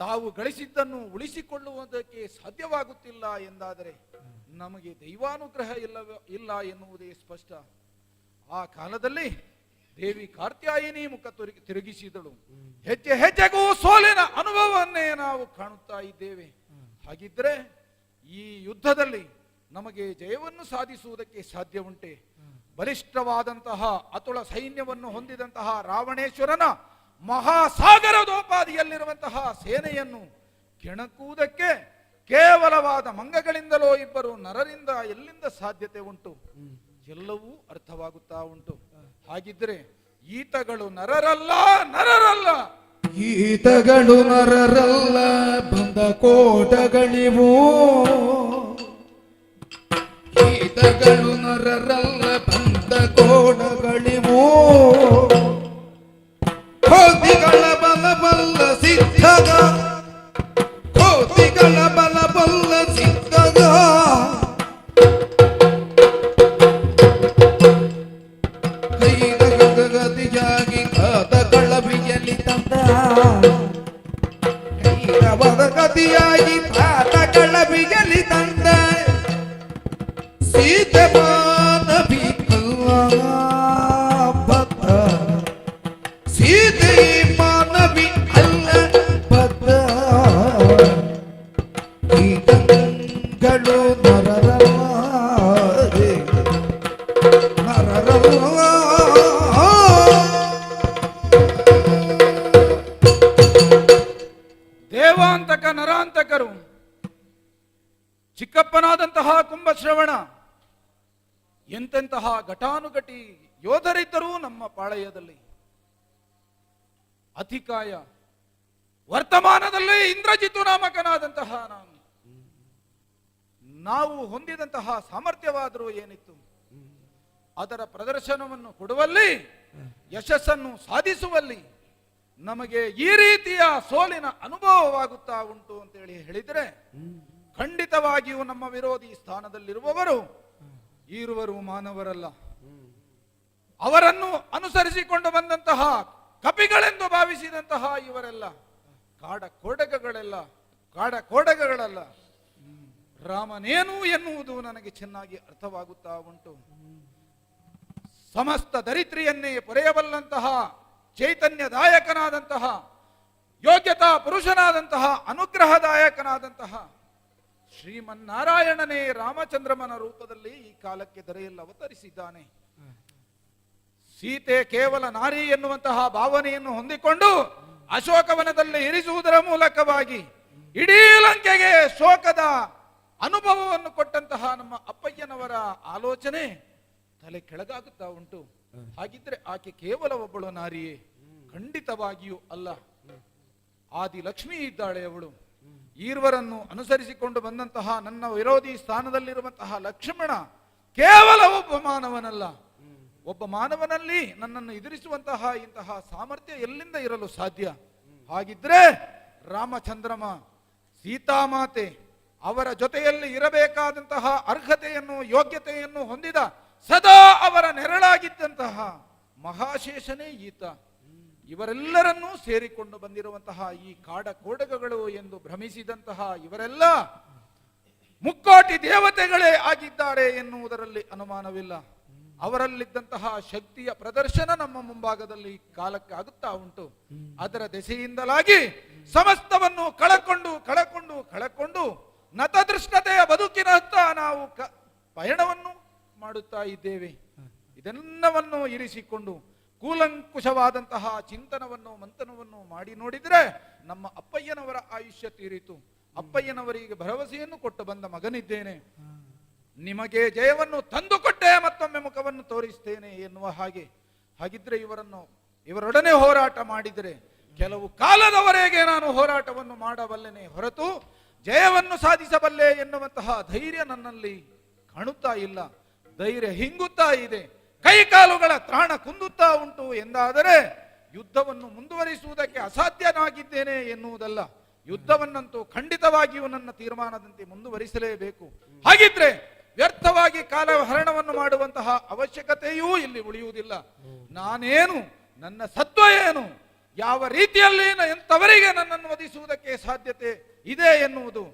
ತಾವು ಗಳಿಸಿದ್ದನ್ನು ಉಳಿಸಿಕೊಳ್ಳುವುದಕ್ಕೆ ಸಾಧ್ಯವಾಗುತ್ತಿಲ್ಲ ಎಂದಾದರೆ ನಮಗೆ ದೈವಾನುಗ್ರಹ ಇಲ್ಲ ಎನ್ನುವುದೇ ಸ್ಪಷ್ಟ. ಆ ಕಾಲದಲ್ಲಿ ದೇವಿ ಕಾತ್ಯಾಯಿನಿ ಮುಖ ತಿರುಗಿಸಿದಳು. ಹೆಜ್ಜೆ ಹೆಜ್ಜೆಗೂ ಸೋಲಿನ ಅನುಭವವನ್ನೇ ನಾವು ಕಾಣುತ್ತಾ ಇದ್ದೇವೆ. ಹಾಗಿದ್ರೆ ಈ ಯುದ್ಧದಲ್ಲಿ ನಮಗೆ ಜಯವನ್ನು ಸಾಧಿಸುವುದಕ್ಕೆ ಸಾಧ್ಯ ಉಂಟೆ? ಬಲಿಷ್ಠವಾದಂತಹ ಅತುಳ ಸೈನ್ಯವನ್ನು ಹೊಂದಿದಂತಹ ರಾವಣೇಶ್ವರನ ಮಹಾಸಾಗರದೋಪಾದಿಯಲ್ಲಿರುವಂತಹ ಸೇನೆಯನ್ನು ಕೆಣಕುವುದಕ್ಕೆ ಕೇವಲವಾದ ಮಂಗಗಳಿಂದಲೋ ಇಬ್ಬರು ನರರಿಂದ ಎಲ್ಲಿಂದ ಸಾಧ್ಯತೆ ಉಂಟು? ಎಲ್ಲವೂ ಅರ್ಥವಾಗುತ್ತಾ ಉಂಟು. ಹಾಗಿದ್ರೆ ಈತಗಳು ನರರಲ್ಲ. ಈತಗಳು ನರರಲ್ಲ, ಬಂದ ಕೋಟಗಳಿವು. ಈತಗಳು ನರರಲ್ಲ, ಬಂದ ಕೋಟಗಳಿವು. ಕೋತಿಗಳ ಬಲಬಲ್ಲ ಸಿದ್ಧಗ, ಕೋತಿಗಳ ಬಲಬಲ್ಲ ಸಿದ್ಧಗ. ಗತಿಯಾಗಿ ಕಾತಗಳ ಬಿಯಲಿ ತಂದ, ಗತಿಯಾಗಿ ಕಾತಗಳ ಬಿಯಲಿ ತಂದ. ಸೀತೆ ಮಾನವಿ ಅಲ್ಲ ಬದ್ಧ, ಸೀತೆ ಮಾನವಿ ಅಲ್ಲ ಬದ್ಧ. ಈತಗಳು ನರರಲ್ಲ, ನರರಲ್ಲ. ದೇವಾಂತಕ ನರಾಂತಕರು ಚಿಕ್ಕಪ್ಪನಾದಂತಹ ಕುಂಭಶ್ರವಣ ಎಂತೆಂತಹ ಘಟಾನುಘಟಿ ಯೋಧರಿದ್ದರೂ ನಮ್ಮ ಪಾಳಯದಲ್ಲಿ. ಅತಿಕಾಯ ವರ್ತಮಾನದಲ್ಲಿ ಇಂದ್ರಜಿತು ನಾಮಕನಾದಂತಹ ನಾವು ಹೊಂದಿದಂತಹ ಸಾಮರ್ಥ್ಯವಾದರೂ ಏನಿತ್ತು? ಅದರ ಪ್ರದರ್ಶನವನ್ನು ಕೊಡುವಲ್ಲಿ, ಯಶಸ್ಸನ್ನು ಸಾಧಿಸುವಲ್ಲಿ ನಮಗೆ ಈ ರೀತಿಯ ಸೋಲಿನ ಅನುಭವವಾಗುತ್ತಾ ಉಂಟು ಅಂತೇಳಿ ಹೇಳಿದರೆ ಖಂಡಿತವಾಗಿಯೂ ನಮ್ಮ ವಿರೋಧಿ ಸ್ಥಾನದಲ್ಲಿರುವವರು ಈರುವರು ಮಾನವರಲ್ಲ. ಅವರನ್ನು ಅನುಸರಿಸಿಕೊಂಡು ಬಂದಂತಹ ಕಪಿಗಳೆಂದು ಭಾವಿಸಿದಂತಹ ಇವರೆಲ್ಲ ಕಾಡ ಕೋಡಗಗಳಲ್ಲ. ರಾಮನೇನು ಎನ್ನುವುದು ನನಗೆ ಚೆನ್ನಾಗಿ ಅರ್ಥವಾಗುತ್ತಾ ಉಂಟು. ಸಮಸ್ತ ದರಿದ್ರಿಯನ್ನೇ ಪೊರೆಯಬಲ್ಲಂತಹ ಚೈತನ್ಯದಾಯಕನಾದಂತಹ, ಯೋಗ್ಯತಾ ಪುರುಷನಾದಂತಹ, ಅನುಗ್ರಹದಾಯಕನಾದಂತಹ ಶ್ರೀಮನ್ನಾರಾಯಣನೇ ರಾಮಚಂದ್ರಮನ ರೂಪದಲ್ಲಿ ಈ ಕಾಲಕ್ಕೆ ಧರೆಯಲ್ಲಿ ಅವತರಿಸಿದ್ದಾನೆ. ಸೀತೆ ಕೇವಲ ನಾರಿ ಎನ್ನುವಂತಹ ಭಾವನೆಯನ್ನು ಹೊಂದಿಕೊಂಡು ಅಶೋಕವನದಲ್ಲಿ ಇರಿಸುವುದರ ಮೂಲಕವಾಗಿ ಇಡೀ ಲಂಕೆಗೆ ಶೋಕದ ಅನುಭವವನ್ನು ಕೊಟ್ಟಂತಹ ನಮ್ಮ ಅಪ್ಪಯ್ಯನವರ ಆಲೋಚನೆ ತಲೆ ಕೆಳಗಾಗುತ್ತಾ ಉಂಟು. ಹಾಗಿದ್ರೆ ಆಕೆ ಕೇವಲ ಒಬ್ಬಳು ನಾರಿಯೇ? ಖಂಡಿತವಾಗಿಯೂ ಅಲ್ಲ. ಆದಿಲಕ್ಷ್ಮಿ ಇದ್ದಾಳೆ ಅವಳು. ಈರ್ವರನ್ನು ಅನುಸರಿಸಿಕೊಂಡು ಬಂದಂತಹ ನನ್ನ ವಿರೋಧಿ ಸ್ಥಾನದಲ್ಲಿರುವಂತಹ ಲಕ್ಷ್ಮಣ ಕೇವಲ ಒಬ್ಬ ಮಾನವನಲ್ಲ. ಒಬ್ಬ ಮಾನವನಲ್ಲಿ ನನ್ನನ್ನು ಎದುರಿಸುವಂತಹ ಇಂತಹ ಸಾಮರ್ಥ್ಯ ಎಲ್ಲಿಂದ ಇರಲು ಸಾಧ್ಯ? ಹಾಗಿದ್ರೆ ರಾಮಚಂದ್ರಮ ಸೀತಾಮಾತೆ ಅವರ ಜೊತೆಯಲ್ಲಿ ಇರಬೇಕಾದಂತಹ ಅರ್ಹತೆಯನ್ನು ಯೋಗ್ಯತೆಯನ್ನು ಹೊಂದಿದ ಸದಾ ಅವರ ನೆರಳಾಗಿದ್ದಂತಹ ಮಹಾಶೇಷನೇ ಈತ. ಇವರೆಲ್ಲರನ್ನೂ ಸೇರಿಕೊಂಡು ಬಂದಿರುವಂತಹ ಈ ಕಾಡ ಕೋಡಗಗಳು ಎಂದು ಭ್ರಮಿಸಿದಂತಹ ಇವರೆಲ್ಲ ಮುಕ್ಕೋಟಿ ದೇವತೆಗಳೇ ಆಗಿದ್ದಾರೆ ಎನ್ನುವುದರಲ್ಲಿ ಅನುಮಾನವಿಲ್ಲ. ಅವರಲ್ಲಿದ್ದಂತಹ ಶಕ್ತಿಯ ಪ್ರದರ್ಶನ ನಮ್ಮ ಮುಂಭಾಗದಲ್ಲಿ ಕಾಲಕ್ಕೆ ಆಗುತ್ತಾ ಉಂಟು. ಅದರ ದೆಸೆಯಿಂದಲಾಗಿ ಸಮಸ್ತವನ್ನು ಕಳಕೊಂಡು ನತದೃಷ್ಟತೆಯ ಬದುಕಿನತ್ತ ನಾವು ಪಯಣವನ್ನು ಮಾಡುತ್ತಾ ಇದ್ದೇವೆ. ಇದೆಲ್ಲವನ್ನು ಇರಿಸಿಕೊಂಡು ಕೂಲಂಕುಷವಾದಂತಹ ಚಿಂತನವನ್ನು ಮಂಥನವನ್ನು ಮಾಡಿ ನೋಡಿದರೆ ನಮ್ಮ ಅಪ್ಪಯ್ಯನವರ ಆಯುಷ್ಯ ತೀರಿತು. ಅಪ್ಪಯ್ಯನವರಿಗೆ ಭರವಸೆಯನ್ನು ಕೊಟ್ಟು ಬಂದ ಮಗನಿದ್ದೇನೆ, ನಿಮಗೆ ಜಯವನ್ನು ತಂದುಕೊಟ್ಟೆ, ಮತ್ತೊಮ್ಮೆ ಮುಖವನ್ನು ತೋರಿಸ್ತೇನೆ ಎನ್ನುವ ಹಾಗೆ. ಹಾಗಿದ್ರೆ ಇವರೊಡನೆ ಹೋರಾಟ ಮಾಡಿದರೆ ಕೆಲವು ಕಾಲದವರೆಗೆ ನಾನು ಹೋರಾಟವನ್ನು ಮಾಡಬಲ್ಲೆನೆ ಹೊರತು ಜಯವನ್ನು ಸಾಧಿಸಬಲ್ಲೆ ಎನ್ನುವಂತಹ ಧೈರ್ಯ ನನ್ನಲ್ಲಿ ಕಾಣುತ್ತಾ ಇಲ್ಲ. ಧೈರ್ಯ ಹಿಂಗುತ್ತಾ ಇದೆ, ಕೈಕಾಲುಗಳ ತ್ರಾಣ ಕುಂದುತ್ತಾ ಉಂಟು ಎಂದಾದರೆ ಯುದ್ಧವನ್ನು ಮುಂದುವರಿಸುವುದಕ್ಕೆ ಅಸಾಧ್ಯನಾಗಿದ್ದೇನೆ ಎನ್ನುವುದಲ್ಲ. ಯುದ್ಧವನ್ನಂತೂ ಖಂಡಿತವಾಗಿಯೂ ನನ್ನ ತೀರ್ಮಾನದಂತೆ ಮುಂದುವರಿಸಲೇಬೇಕು. ಹಾಗಿದ್ರೆ ವ್ಯರ್ಥವಾಗಿ ಕಾಲಹರಣವನ್ನು ಮಾಡುವಂತಹ ಅವಶ್ಯಕತೆಯೂ ಇಲ್ಲಿ ಉಳಿಯುವುದಿಲ್ಲ. ನಾನೇನು, ನನ್ನ ಸತ್ವ ಏನು, ಯಾವ ರೀತಿಯಲ್ಲಿ ಎಂತವರಿಗೆ ನನ್ನನ್ನು ವಧಿಸುವುದಕ್ಕೆ ಸಾಧ್ಯತೆ ಇದೆ ಎನ್ನುವುದು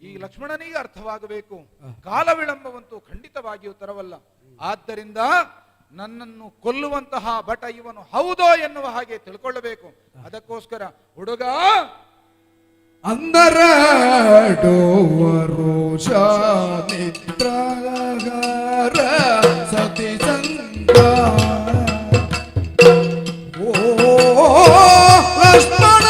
ಈ ಲಕ್ಷ್ಮಣನಿಗೆ ಅರ್ಥವಾಗಬೇಕು. ಕಾಲ ವಿಳಂಬವಂತೂ ಖಂಡಿತವಾಗಿಯೂ ತರವಲ್ಲ. ಆದ್ದರಿಂದ ನನ್ನನ್ನು ಕೊಲ್ಲುವಂತಹ ಬಟ ಇವನು ಹೌದೋ ಎನ್ನುವ ಹಾಗೆ ತಿಳ್ಕೊಳ್ಳಬೇಕು. ಅದಕ್ಕೋಸ್ಕರ ಹುಡುಗ ಅಂದರಡೋವರು ಶಾನಿದ್ರಾಗಾರ ಸತಿ ಸಂಗ ಓ ಲಕ್ಷ್ಮಣ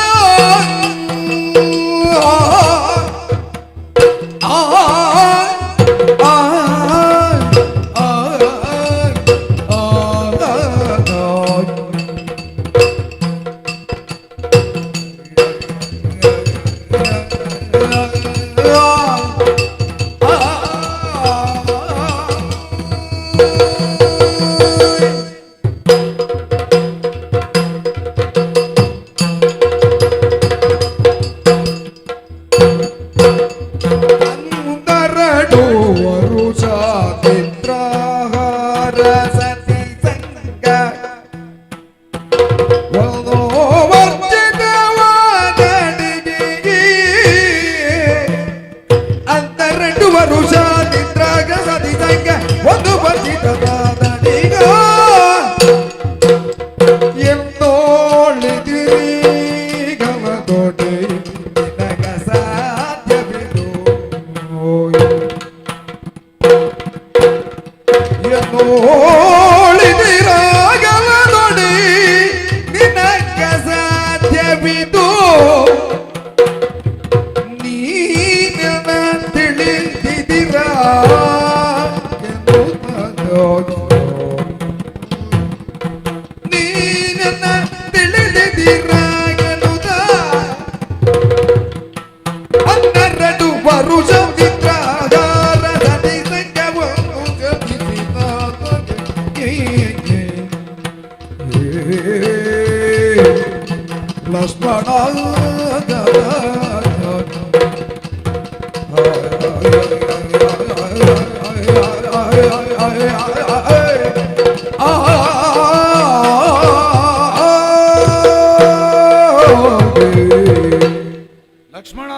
ಲಕ್ಷ್ಮಣ,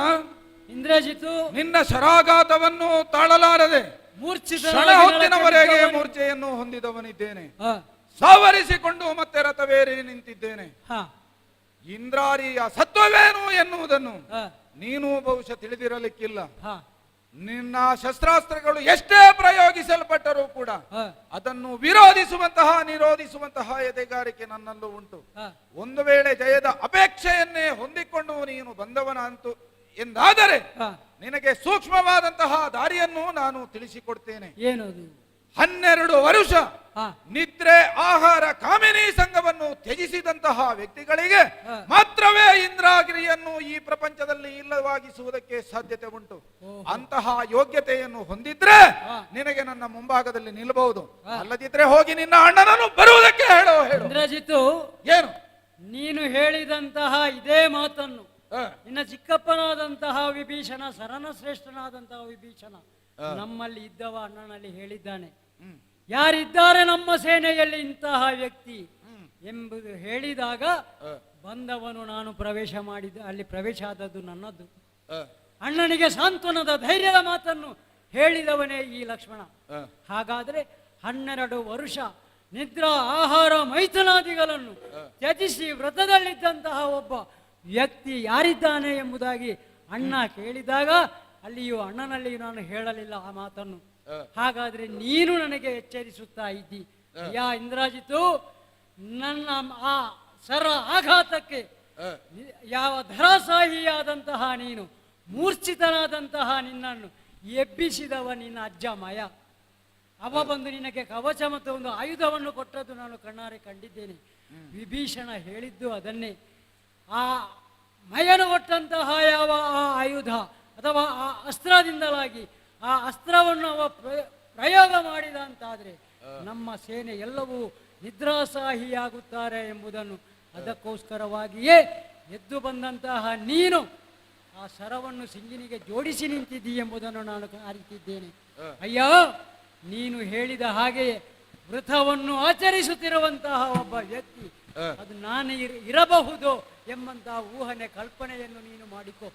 ಇಂದ್ರಜಿತು ನಿನ್ನ ಶರಾಘಾತವನ್ನು ತಾಳಲಾರದೆ ಕ್ಷಣ ಹೊತ್ತಿನವರೆಗೆ ಮೂರ್ಛೆಯನ್ನು ಹೊಂದಿದವನಿದ್ದೇನೆ. ಸಾವರಿಸಿಕೊಂಡು ಮತ್ತೆ ರಥವೇರಿ ನಿಂತಿದ್ದೇನೆ. ಇಂದ್ರಾರಿಯ ಸತ್ವವೇನು ಎನ್ನುವುದನ್ನು ನೀನು ಬಹುಶಃ ತಿಳಿದಿರಲಿಕ್ಕಿಲ್ಲ. ನಿನ್ನ ಶಸ್ತ್ರಾಸ್ತ್ರಗಳು ಎಷ್ಟೇ ಪ್ರಯೋಗಿಸಲ್ಪಟ್ಟರೂ ಕೂಡ ಅದನ್ನು ನಿರೋಧಿಸುವಂತಹ ಎದೆಗಾರಿಕೆ ನನ್ನಲ್ಲೂ ಉಂಟು. ಒಂದು ವೇಳೆ ಜಯದ ಅಪೇಕ್ಷೆಯನ್ನೇ ಹೊಂದಿಕೊಂಡು ನೀನು ಬಂದವನ ಅಂತು ಎಂದಾದರೆ ನಿನಗೆ ಸೂಕ್ಷ್ಮವಾದಂತಹ ದಾರಿಯನ್ನು ನಾನು ತಿಳಿಸಿಕೊಡ್ತೇನೆ. ಏನದು? 12 ವರುಷ ನಿದ್ರೆ ಆಹಾರ ಕಾಮಿನಿ ಸಂಘವನ್ನು ತ್ಯಜಿಸಿದಂತಹ ವ್ಯಕ್ತಿಗಳಿಗೆ ಮಾತ್ರವೇ ಇಂದ್ರಾಗಿರಿಯನ್ನು ಈ ಪ್ರಪಂಚದಲ್ಲಿ ಇಲ್ಲವಾಗಿಸುವುದಕ್ಕೆ ಸಾಧ್ಯತೆ ಉಂಟು. ಅಂತಹ ಯೋಗ್ಯತೆಯನ್ನು ಹೊಂದಿದ್ರೆ ನಿನಗೆ ನನ್ನ ಮುಂಭಾಗದಲ್ಲಿ ನಿಲ್ಲಬಹುದು. ಅಲ್ಲದಿದ್ರೆ ಹೋಗಿ ನಿನ್ನ ಅಣ್ಣನನ್ನು ಬರುವುದಕ್ಕೆ ಹೇಳು. ಇಂದ್ರಜಿತು, ಏನು ನೀನು ಹೇಳಿದಂತಹ ಇದೇ ಮಾತನ್ನು ನಿನ್ನ ಚಿಕ್ಕಪ್ಪನಾದಂತಹ ವಿಭೀಷಣ, ಸರನ ಶ್ರೇಷ್ಠನಾದಂತಹ ವಿಭೀಷಣ ನಮ್ಮಲ್ಲಿ ಇದ್ದವ ಅಣ್ಣನಲ್ಲಿ ಹೇಳಿದ್ದಾನೆ. ಯಾರಿದ್ದಾರೆ ನಮ್ಮ ಸೇನೆಯಲ್ಲಿ ಇಂತಹ ವ್ಯಕ್ತಿ ಎಂಬುದು ಹೇಳಿದಾಗ ಬಂದವನು ನಾನು ಪ್ರವೇಶ ಮಾಡಿದ್ದ, ಅಲ್ಲಿ ಪ್ರವೇಶ ಆದದ್ದು ನನ್ನದು. ಅಣ್ಣನಿಗೆ ಸಾಂತ್ವನದ ಧೈರ್ಯದ ಮಾತನ್ನು ಹೇಳಿದವನೇ ಈ ಲಕ್ಷ್ಮಣ. ಹಾಗಾದ್ರೆ 12 ವರ್ಷ ನಿದ್ರಾ ಆಹಾರ ಮೈಥುನಾದಿಗಳನ್ನು ತ್ಯಜಿಸಿ ವ್ರತದಲ್ಲಿದ್ದಂತಹ ಒಬ್ಬ ವ್ಯಕ್ತಿ ಯಾರಿದ್ದಾನೆ ಎಂಬುದಾಗಿ ಅಣ್ಣ ಕೇಳಿದಾಗ ಅಲ್ಲಿಯೂ ಅಣ್ಣನಲ್ಲಿಯೂ ನಾನು ಹೇಳಲಿಲ್ಲ ಆ ಮಾತನ್ನು. ಹಾಗಾದ್ರೆ ನೀನು ನನಗೆ ಎಚ್ಚರಿಸುತ್ತಾ ಇದ್ದಿ. ಯಾ ಇಂದ್ರಾಜಿತು, ನನ್ನ ಆ ಸರ ಆಘಾತಕ್ಕೆ ಯಾವ ಧರಾಸಾಹಿಯಾದಂತಹ ನೀನು, ಮೂರ್ಛಿತನಾದಂತಹ ನಿನ್ನನ್ನು ಎಬ್ಬಿಸಿದವ ನಿನ್ನ ಅಜ್ಜ ಮಯ. ಅವ ಬಂದು ನಿನಗೆ ಕವಚ ಮತ್ತು ಒಂದು ಆಯುಧವನ್ನು ಕೊಟ್ಟದ್ದು ನಾನು ಕಣ್ಣಾರೆ ಕಂಡಿದ್ದೇನೆ. ವಿಭೀಷಣ ಹೇಳಿದ್ದು ಅದನ್ನೇ. ಆ ಮಯನು ಕೊಟ್ಟಂತಹ ಯಾವ ಆ ಆಯುಧ ಅಥವಾ ಆ ಅಸ್ತ್ರದಿಂದಲಾಗಿ ಆ ಅಸ್ತ್ರವನ್ನು ಅವ ಪ್ರಯೋಗ ಮಾಡಿದ ಅಂತಾದರೆ ನಮ್ಮ ಸೇನೆ ಎಲ್ಲವೂ ನಿದ್ರಾಸಾಹಿಯಾಗುತ್ತಾರೆ ಎಂಬುದನ್ನು, ಅದಕ್ಕೋಸ್ಕರವಾಗಿಯೇ ಎದ್ದು ಬಂದಂತಹ ನೀನು ಆ ಸರವನ್ನು ಸಿಂಗಿನಿಗೆ ಜೋಡಿಸಿ ನಿಂತಿದ್ದೀ ಎಂಬುದನ್ನು ನಾನು ಅರಿತಿದ್ದೇನೆ. ಅಯ್ಯ, ನೀನು ಹೇಳಿದ ಹಾಗೆಯೇ ವೃಥವನ್ನು ಆಚರಿಸುತ್ತಿರುವಂತಹ ಒಬ್ಬ ವ್ಯಕ್ತಿ ಅದು ನಾನು ಇರಬಹುದು ಎಂಬಂತಹ ಊಹನೆ ಕಲ್ಪನೆಯನ್ನು ನೀನು ಮಾಡಿಕೊ.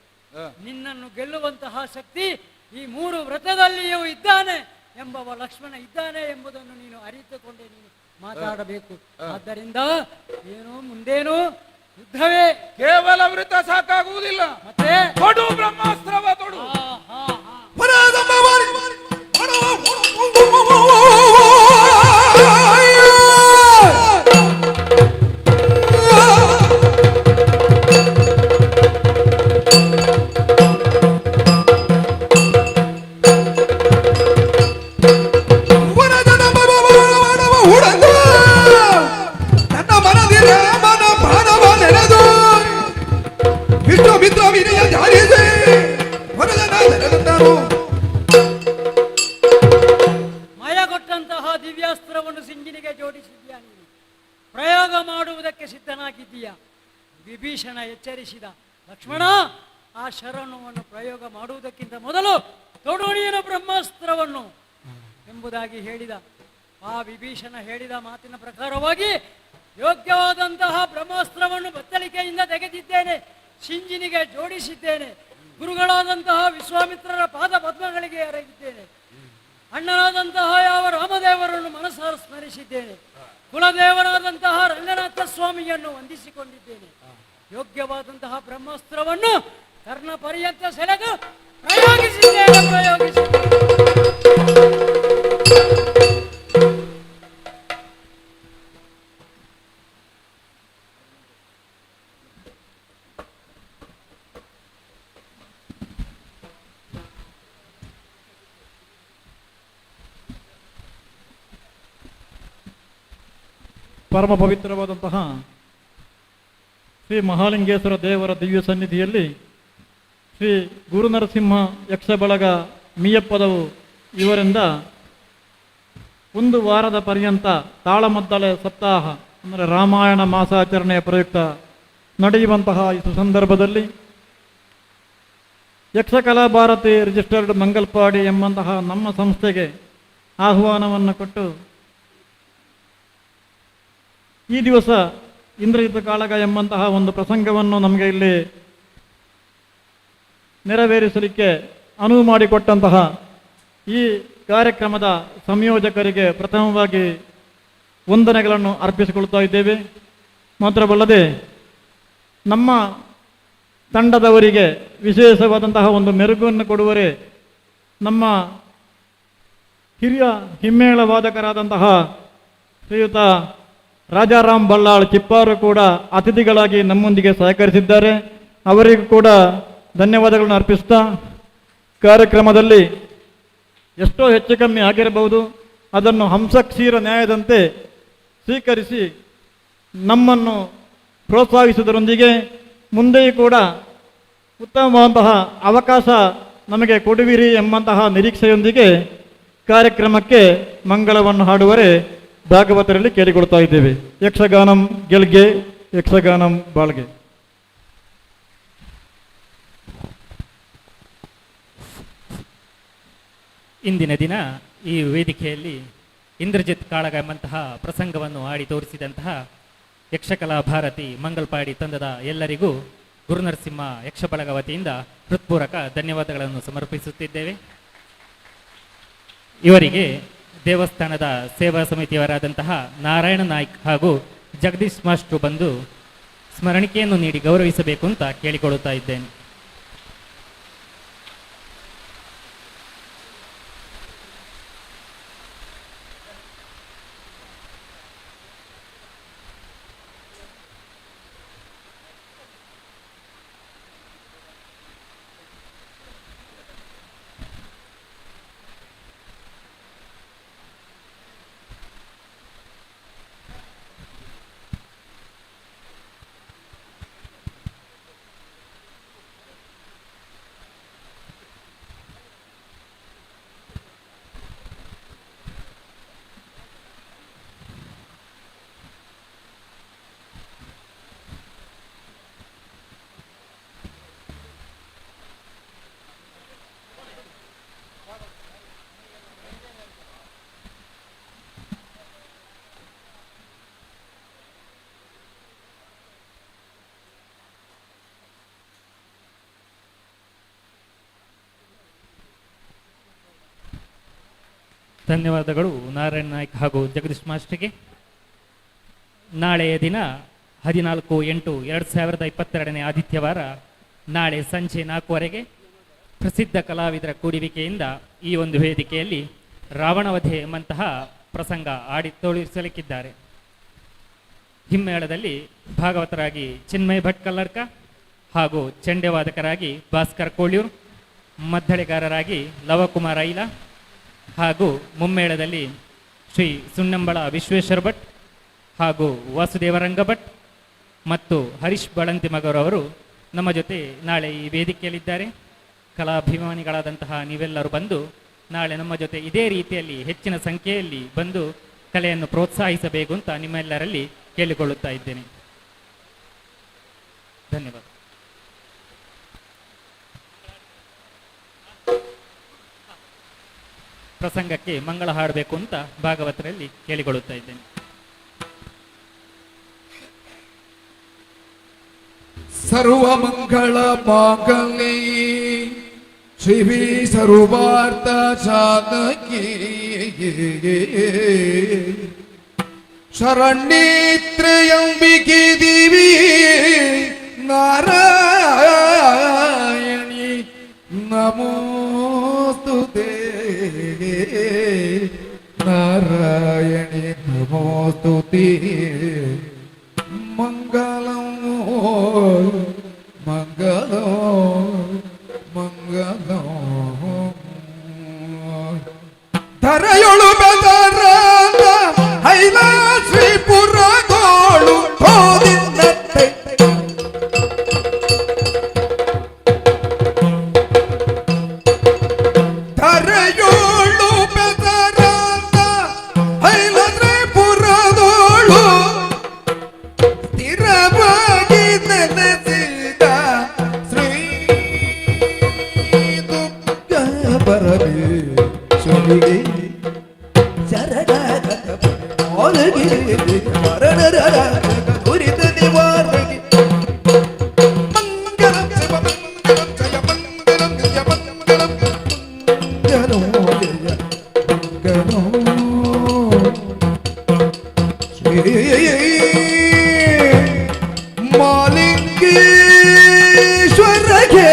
ನಿನ್ನನ್ನು ಗೆಲ್ಲುವಂತಹ ಶಕ್ತಿ ಈ 3 ವ್ರತದಲ್ಲಿಯೂ ಇದ್ದಾನೆ ಎಂಬವ ಲಕ್ಷ್ಮಣ ಇದ್ದಾನೆ ಎಂಬುದನ್ನು ನೀನು ಅರಿತುಕೊಂಡೆ ನೀನು ಮಾತಾಡಬೇಕು. ಆದ್ದರಿಂದ ಏನು ಮುಂದೇನು ಯುದ್ಧವೇ. ಕೇವಲ ವೃತ ಸಾಕಾಗುವುದಿಲ್ಲ, ಮತ್ತೆ ತೊಡು ಬ್ರಹ್ಮಾಸ್ತ್ರವ ತೊಡು. ನನ್ನ ಮನದಿ ರಾಮನ ಬಾಣವ ನೆನೆದು ವಿಷ್ಣು ಮಿತ್ರ ವಿನಯ ಜಾರಿಸಿ ಹೊರದನ ನೆನೆದನು. ಮಯ ಕೊಟ್ಟಂತಹ ದಿವ್ಯಾಸ್ತ್ರವನ್ನು ಸಿಂಗಿನಿಗೆ ಜೋಡಿಸಿದ್ಯಾ ನೀನು, ಪ್ರಯೋಗ ಮಾಡುವುದಕ್ಕೆ ಸಿದ್ಧನಾಗಿದ್ದೀಯಾ. ವಿಭೀಷಣ ಎಚ್ಚರಿಸಿದ, ಲಕ್ಷ್ಮಣ ಆ ಶರಣವನ್ನು ಪ್ರಯೋಗ ಮಾಡುವುದಕ್ಕಿಂತ ಮೊದಲು ತೊಡೋಣಿಯನ ಬ್ರಹ್ಮಾಸ್ತ್ರವನ್ನು ಎಂಬುದಾಗಿ ಹೇಳಿದ. ಆ ವಿಭೀಷಣ ಹೇಳಿದ ಮಾತಿನ ಪ್ರಕಾರವಾಗಿ ಯೋಗ್ಯವಾದಂತಹ ಬ್ರಹ್ಮಾಸ್ತ್ರವನ್ನು ಬತ್ತಳಿಕೆಯಿಂದ ತೆಗೆದಿದ್ದೇನೆ, ಸಿಂಜಿನಿಗೆ ಜೋಡಿಸಿದ್ದೇನೆ. ಗುರುಗಳಾದಂತಹ ವಿಶ್ವಾಮಿತ್ರರ ಪಾದ ಪದ್ಮಗಳಿಗೆ ಎರಗಿದ್ದೇನೆ. ಅಣ್ಣನಾದಂತಹ ಯಾವ ರಾಮದೇವರನ್ನು ಮನಸ್ಸಾರ ಸ್ಮರಿಸಿದ್ದೇನೆ. ಕುಲದೇವರಾದಂತಹ ರಂಗನಾಥ ಸ್ವಾಮಿಯನ್ನು ವಂದಿಸಿಕೊಂಡಿದ್ದೇನೆ. ಯೋಗ್ಯವಾದಂತಹ ಬ್ರಹ್ಮಾಸ್ತ್ರವನ್ನು ಕರ್ಣ ಪರ್ಯಂತ ಸೆಳೆದು ಪ್ರಯೋಗಿಸಿದ್ದೇನೆ. ಪರಮ ಪವಿತ್ರವಾದಂತಹ ಶ್ರೀ ಮಹಾಲಿಂಗೇಶ್ವರ ದೇವರ ದಿವ್ಯ ಸನ್ನಿಧಿಯಲ್ಲಿ ಶ್ರೀ ಗುರುನರಸಿಂಹ ಯಕ್ಷ ಬಳಗ ಮೀಯಪ್ಪದವು ಇವರಿಂದ 1 ವಾರದ ಪರ್ಯಂತ ತಾಳಮದ್ದಳೆ ಸಪ್ತಾಹ ಅಂದರೆ ರಾಮಾಯಣ ಮಾಸಾಚರಣೆಯ ಪ್ರಯುಕ್ತ ನಡೆಯುವಂತಹ ಈ ಸಂದರ್ಭದಲ್ಲಿ ಯಕ್ಷಕಲಾ ಭಾರತಿ ರಿಜಿಸ್ಟರ್ಡ್ ಮಂಗಲ್ಪಾಡಿ ಎಂಬಂತಹ ನಮ್ಮ ಸಂಸ್ಥೆಗೆ ಆಹ್ವಾನವನ್ನು ಕೊಟ್ಟು ಈ ದಿವಸ ಇಂದ್ರಜಿತ್ ಕಾಳಗ ಎಂಬಂತಹ ಒಂದು ಪ್ರಸಂಗವನ್ನು ನಮಗೆ ಇಲ್ಲಿ ನೆರವೇರಿಸಲಿಕ್ಕೆ ಅನುವು ಮಾಡಿಕೊಟ್ಟಂತಹ ಈ ಕಾರ್ಯಕ್ರಮದ ಸಂಯೋಜಕರಿಗೆ ಪ್ರಥಮವಾಗಿ ವಂದನೆಗಳನ್ನು ಅರ್ಪಿಸಿಕೊಳ್ತಾ ಇದ್ದೇವೆ. ಮಾತ್ರವಲ್ಲದೆ ನಮ್ಮ ತಂಡದವರಿಗೆ ವಿಶೇಷವಾದಂತಹ ಒಂದು ಮೆರುಗನ್ನು ಕೊಡುವರೆ ನಮ್ಮ ಹಿರಿಯ ಹಿಮ್ಮೇಳ ವಾದಕರಾದಂತಹ ಶ್ರೀಯುತ ರಾಜಾರಾಮ್ ಬಳ್ಳಾಳ್ ಚಿಪ್ಪಾರು ಕೂಡ ಅತಿಥಿಗಳಾಗಿ ನಮ್ಮೊಂದಿಗೆ ಸಹಕರಿಸಿದ್ದಾರೆ. ಅವರಿಗೂ ಕೂಡ ಧನ್ಯವಾದಗಳನ್ನು ಅರ್ಪಿಸ್ತಾ, ಕಾರ್ಯಕ್ರಮದಲ್ಲಿ ಎಷ್ಟೋ ಹೆಚ್ಚು ಕಮ್ಮಿ ಆಗಿರಬಹುದು, ಅದನ್ನು ಹಂಸಕ್ಷೀರ ನ್ಯಾಯದಂತೆ ಸ್ವೀಕರಿಸಿ ನಮ್ಮನ್ನು ಪ್ರೋತ್ಸಾಹಿಸುವುದರೊಂದಿಗೆ ಮುಂದೆಯೂ ಕೂಡ ಉತ್ತಮವಾದಂತಹ ಅವಕಾಶ ನಮಗೆ ಕೊಡುವಿರಿ ಎಂಬಂತಹ ನಿರೀಕ್ಷೆಯೊಂದಿಗೆ ಕಾರ್ಯಕ್ರಮಕ್ಕೆ ಮಂಗಳವನ್ನು ಹಾಡುವರೆ ಭಾಗವತರಲ್ಲಿ ಕೇಳಿಕೊಳ್ತಾ ಇದ್ದೇವೆ. ಯಕ್ಷಗಾನಂ ಗೆಲ್ಗೆ, ಯಕ್ಷಗಾನಂ ಬಾಳ್ಗೆ. ಇಂದಿನ ದಿನ ಈ ವೇದಿಕೆಯಲ್ಲಿ ಇಂದ್ರಜಿತ್ ಕಾಳಗ ಎಂಬಂತಹ ಪ್ರಸಂಗವನ್ನು ಆಡಿ ತೋರಿಸಿದಂತಹ ಯಕ್ಷಕಲಾ ಭಾರತಿ ಮಂಗಲ್ಪಾಡಿ ತಂಡದ ಎಲ್ಲರಿಗೂ ಗುರುನರಸಿಂಹ ಯಕ್ಷಬಳಗ ವತಿಯಿಂದ ಹೃತ್ಪೂರ್ವಕ ಧನ್ಯವಾದಗಳನ್ನು ಸಮರ್ಪಿಸುತ್ತಿದ್ದೇವೆ. ಇವರಿಗೆ ದೇವಸ್ಥಾನದ ಸೇವಾ ಸಮಿತಿಯವರಾದಂತಹ ನಾರಾಯಣ ನಾಯ್ಕ್ ಹಾಗೂ ಜಗದೀಶ್ ಮಾಸ್ಟ್ರು ಬಂದು ಸ್ಮರಣಿಕೆಯನ್ನು ನೀಡಿ ಗೌರವಿಸಬೇಕು ಅಂತ ಕೇಳಿಕೊಳ್ಳುತ್ತಾ ಇದ್ದೇನೆ. ಧನ್ಯವಾದಗಳು ನಾರಾಯಣ ನಾಯ್ಕ್ ಹಾಗೂ ಜಗದೀಶ್ ಮಾಸ್ಟರ್ಗೆ. ನಾಳೆಯ ದಿನ 14/8/2022 ಆದಿತ್ಯವಾರ ನಾಳೆ ಸಂಜೆ 4:15 ಪ್ರಸಿದ್ಧ ಕಲಾವಿದರ ಕೂಡುವಿಕೆಯಿಂದ ಈ ಒಂದು ವೇದಿಕೆಯಲ್ಲಿ ರಾವಣವಧೆ ಎಂಬಂತಹ ಪ್ರಸಂಗ ಆಡಿ ತೋರಿಸಲಿಕ್ಕಿದ್ದಾರೆ. ಹಿಮ್ಮೇಳದಲ್ಲಿ ಭಾಗವತರಾಗಿ ಚಿನ್ಮಯ್ ಭಟ್ ಕಲ್ಲರ್ಕ ಹಾಗೂ ಚೆಂಡೆವಾದಕರಾಗಿ ಭಾಸ್ಕರ್ ಕೋಳ್ಯೂರ್, ಮದ್ದಳೆಗಾರರಾಗಿ ಲವಕುಮಾರ್ ಐಲ ಹಾಗೂ ಮುಮ್ಮೇಳದಲ್ಲಿ ಶ್ರೀ ಸುಣ್ಣಂಬಳ ವಿಶ್ವೇಶ್ವರ ಭಟ್ ಹಾಗೂ ವಾಸುದೇವರಂಗ ಭಟ್ ಮತ್ತು ಹರೀಶ್ ಬಳಂತಿಮಗರವರು ನಮ್ಮ ಜೊತೆ ನಾಳೆ ಈ ವೇದಿಕೆಯಲ್ಲಿದ್ದಾರೆ. ಕಲಾಭಿಮಾನಿಗಳಾದಂತಹ ನೀವೆಲ್ಲರೂ ಬಂದು ನಾಳೆ ನಮ್ಮ ಜೊತೆ ಇದೇ ರೀತಿಯಲ್ಲಿ ಹೆಚ್ಚಿನ ಸಂಖ್ಯೆಯಲ್ಲಿ ಬಂದು ಕಲೆಯನ್ನು ಪ್ರೋತ್ಸಾಹಿಸಬೇಕು ಅಂತ ನಿಮ್ಮೆಲ್ಲರಲ್ಲಿ ಕೇಳಿಕೊಳ್ಳುತ್ತಾ ಇದ್ದೇನೆ. ಧನ್ಯವಾದ. ಪ್ರಸಂಗಕ್ಕೆ ಮಂಗಳ ಹಾಡಬೇಕು ಅಂತ ಭಾಗವತರಲ್ಲಿ ಕೇಳಿಕೊಳ್ಳುತ್ತಾ ಇದ್ದೇನೆ. ಸರ್ವ ಮಂಗಳ ಮಾಂಗಲ್ಯೇ ಶಿವಿ ಸರ್ವಾರ್ಥ ಸಾಧಕೇ ಶರಣ್ಯೇತ್ರ್ಯಂಬಿಕೆ ದೇವಿ ನಾರಾಯಣಿ ನಮೋಸ್ತುತೇ ನಾರಾಯಣಿ ನಮೋಸ್ತುತೇ ಮಂಗಲಂ ಮಂಗಲಂ ಮಂಗಲಂ ಧರೆಯೊಳು ಬೆದರಾದ ಹೈಲಾಶ್ರೀಪುರಗೋಳು ಹೋದಿನ್ನತ್ತೆ ಧರೆಯೋಳು ಬೆದರಾದ ಹೈಲಾಶ್ರೀಪುರಗೋಳು ಸ್ಥಿರವಾಗಿ ನೆನೆಸಿದ ಶ್ರೀ ದುರ್ಗ ಪರಮೇಶ್ವರಿಗೆ ಕುರಿತ ನಿವಾರಣೆಗೆ ಮಂಗಲಂ ಶಿವ ಮಂಗಲಂ ಜಯ ಮಂಗಲಂ ಜಯ ಮಂಗಲಂ ಮಂಗಲಂ ಜಯ ಮಂಗಲಂ ಶ್ರೀ ಮಾಲಿಂಗೇಶ್ವರಗೆ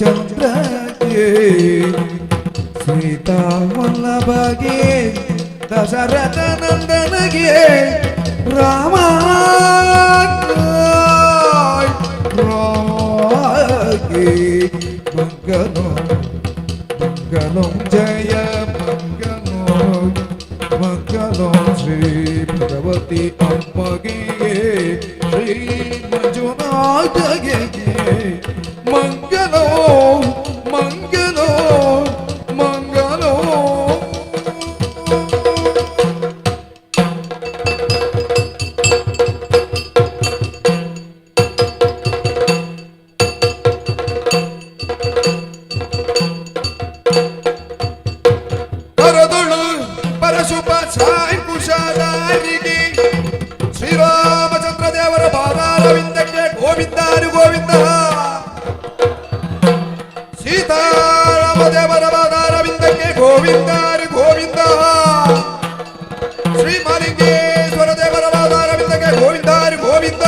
ಚಂದ್ರಗೆ ಸೀತಾ ವಲ್ಲಭಗೆ ದಶರಥ ನಂದನಗೆ ರಾಮ ಮಂಗಲಂ ಮಂಗಲಂ ಜಯ ಮಂಗಲಂ ಮಂಗಲಂ ಶ್ರೀ ಭಗವತಿ ಅಮ್ಮಗೆ ಶ್ರೀ ಮಂಜುನಾಥಗೆ ಮಂಗಲೋ ಮಂಗಲೋ ಮಂಗಲೋ. ಗೋವಿಂದಾರು ಗೋವಿಂದ ಸೀತಾರಾಮ ದೇವರ ಪಾದಾರವಿಂದಕ್ಕೆ ಗೋವಿಂದಾರು ಗೋವಿಂದ ಶ್ರೀ ಮಾಲಿಂಗೇಶ್ವರ ದೇವರ ಪಾದಾರವಿಂದಕ್ಕೆ ಗೋವಿಂದಾರು ಗೋವಿಂದ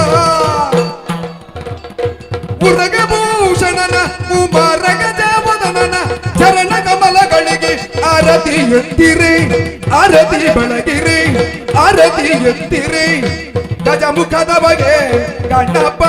ಉರಗಭೂಷಣನ ಉಮಾರಗ ದೇವದನನ ಚರಣ ಕಮಲಗಳಿಗೆ ಆರತಿ ಎತ್ತಿರಿ ಆರತಿ ಬೆಳಗಿರಿ ಆರತಿ ಎತ್ತಿರಿ ಗಜಮುಖದ ಬಗೆ ಗಣಪ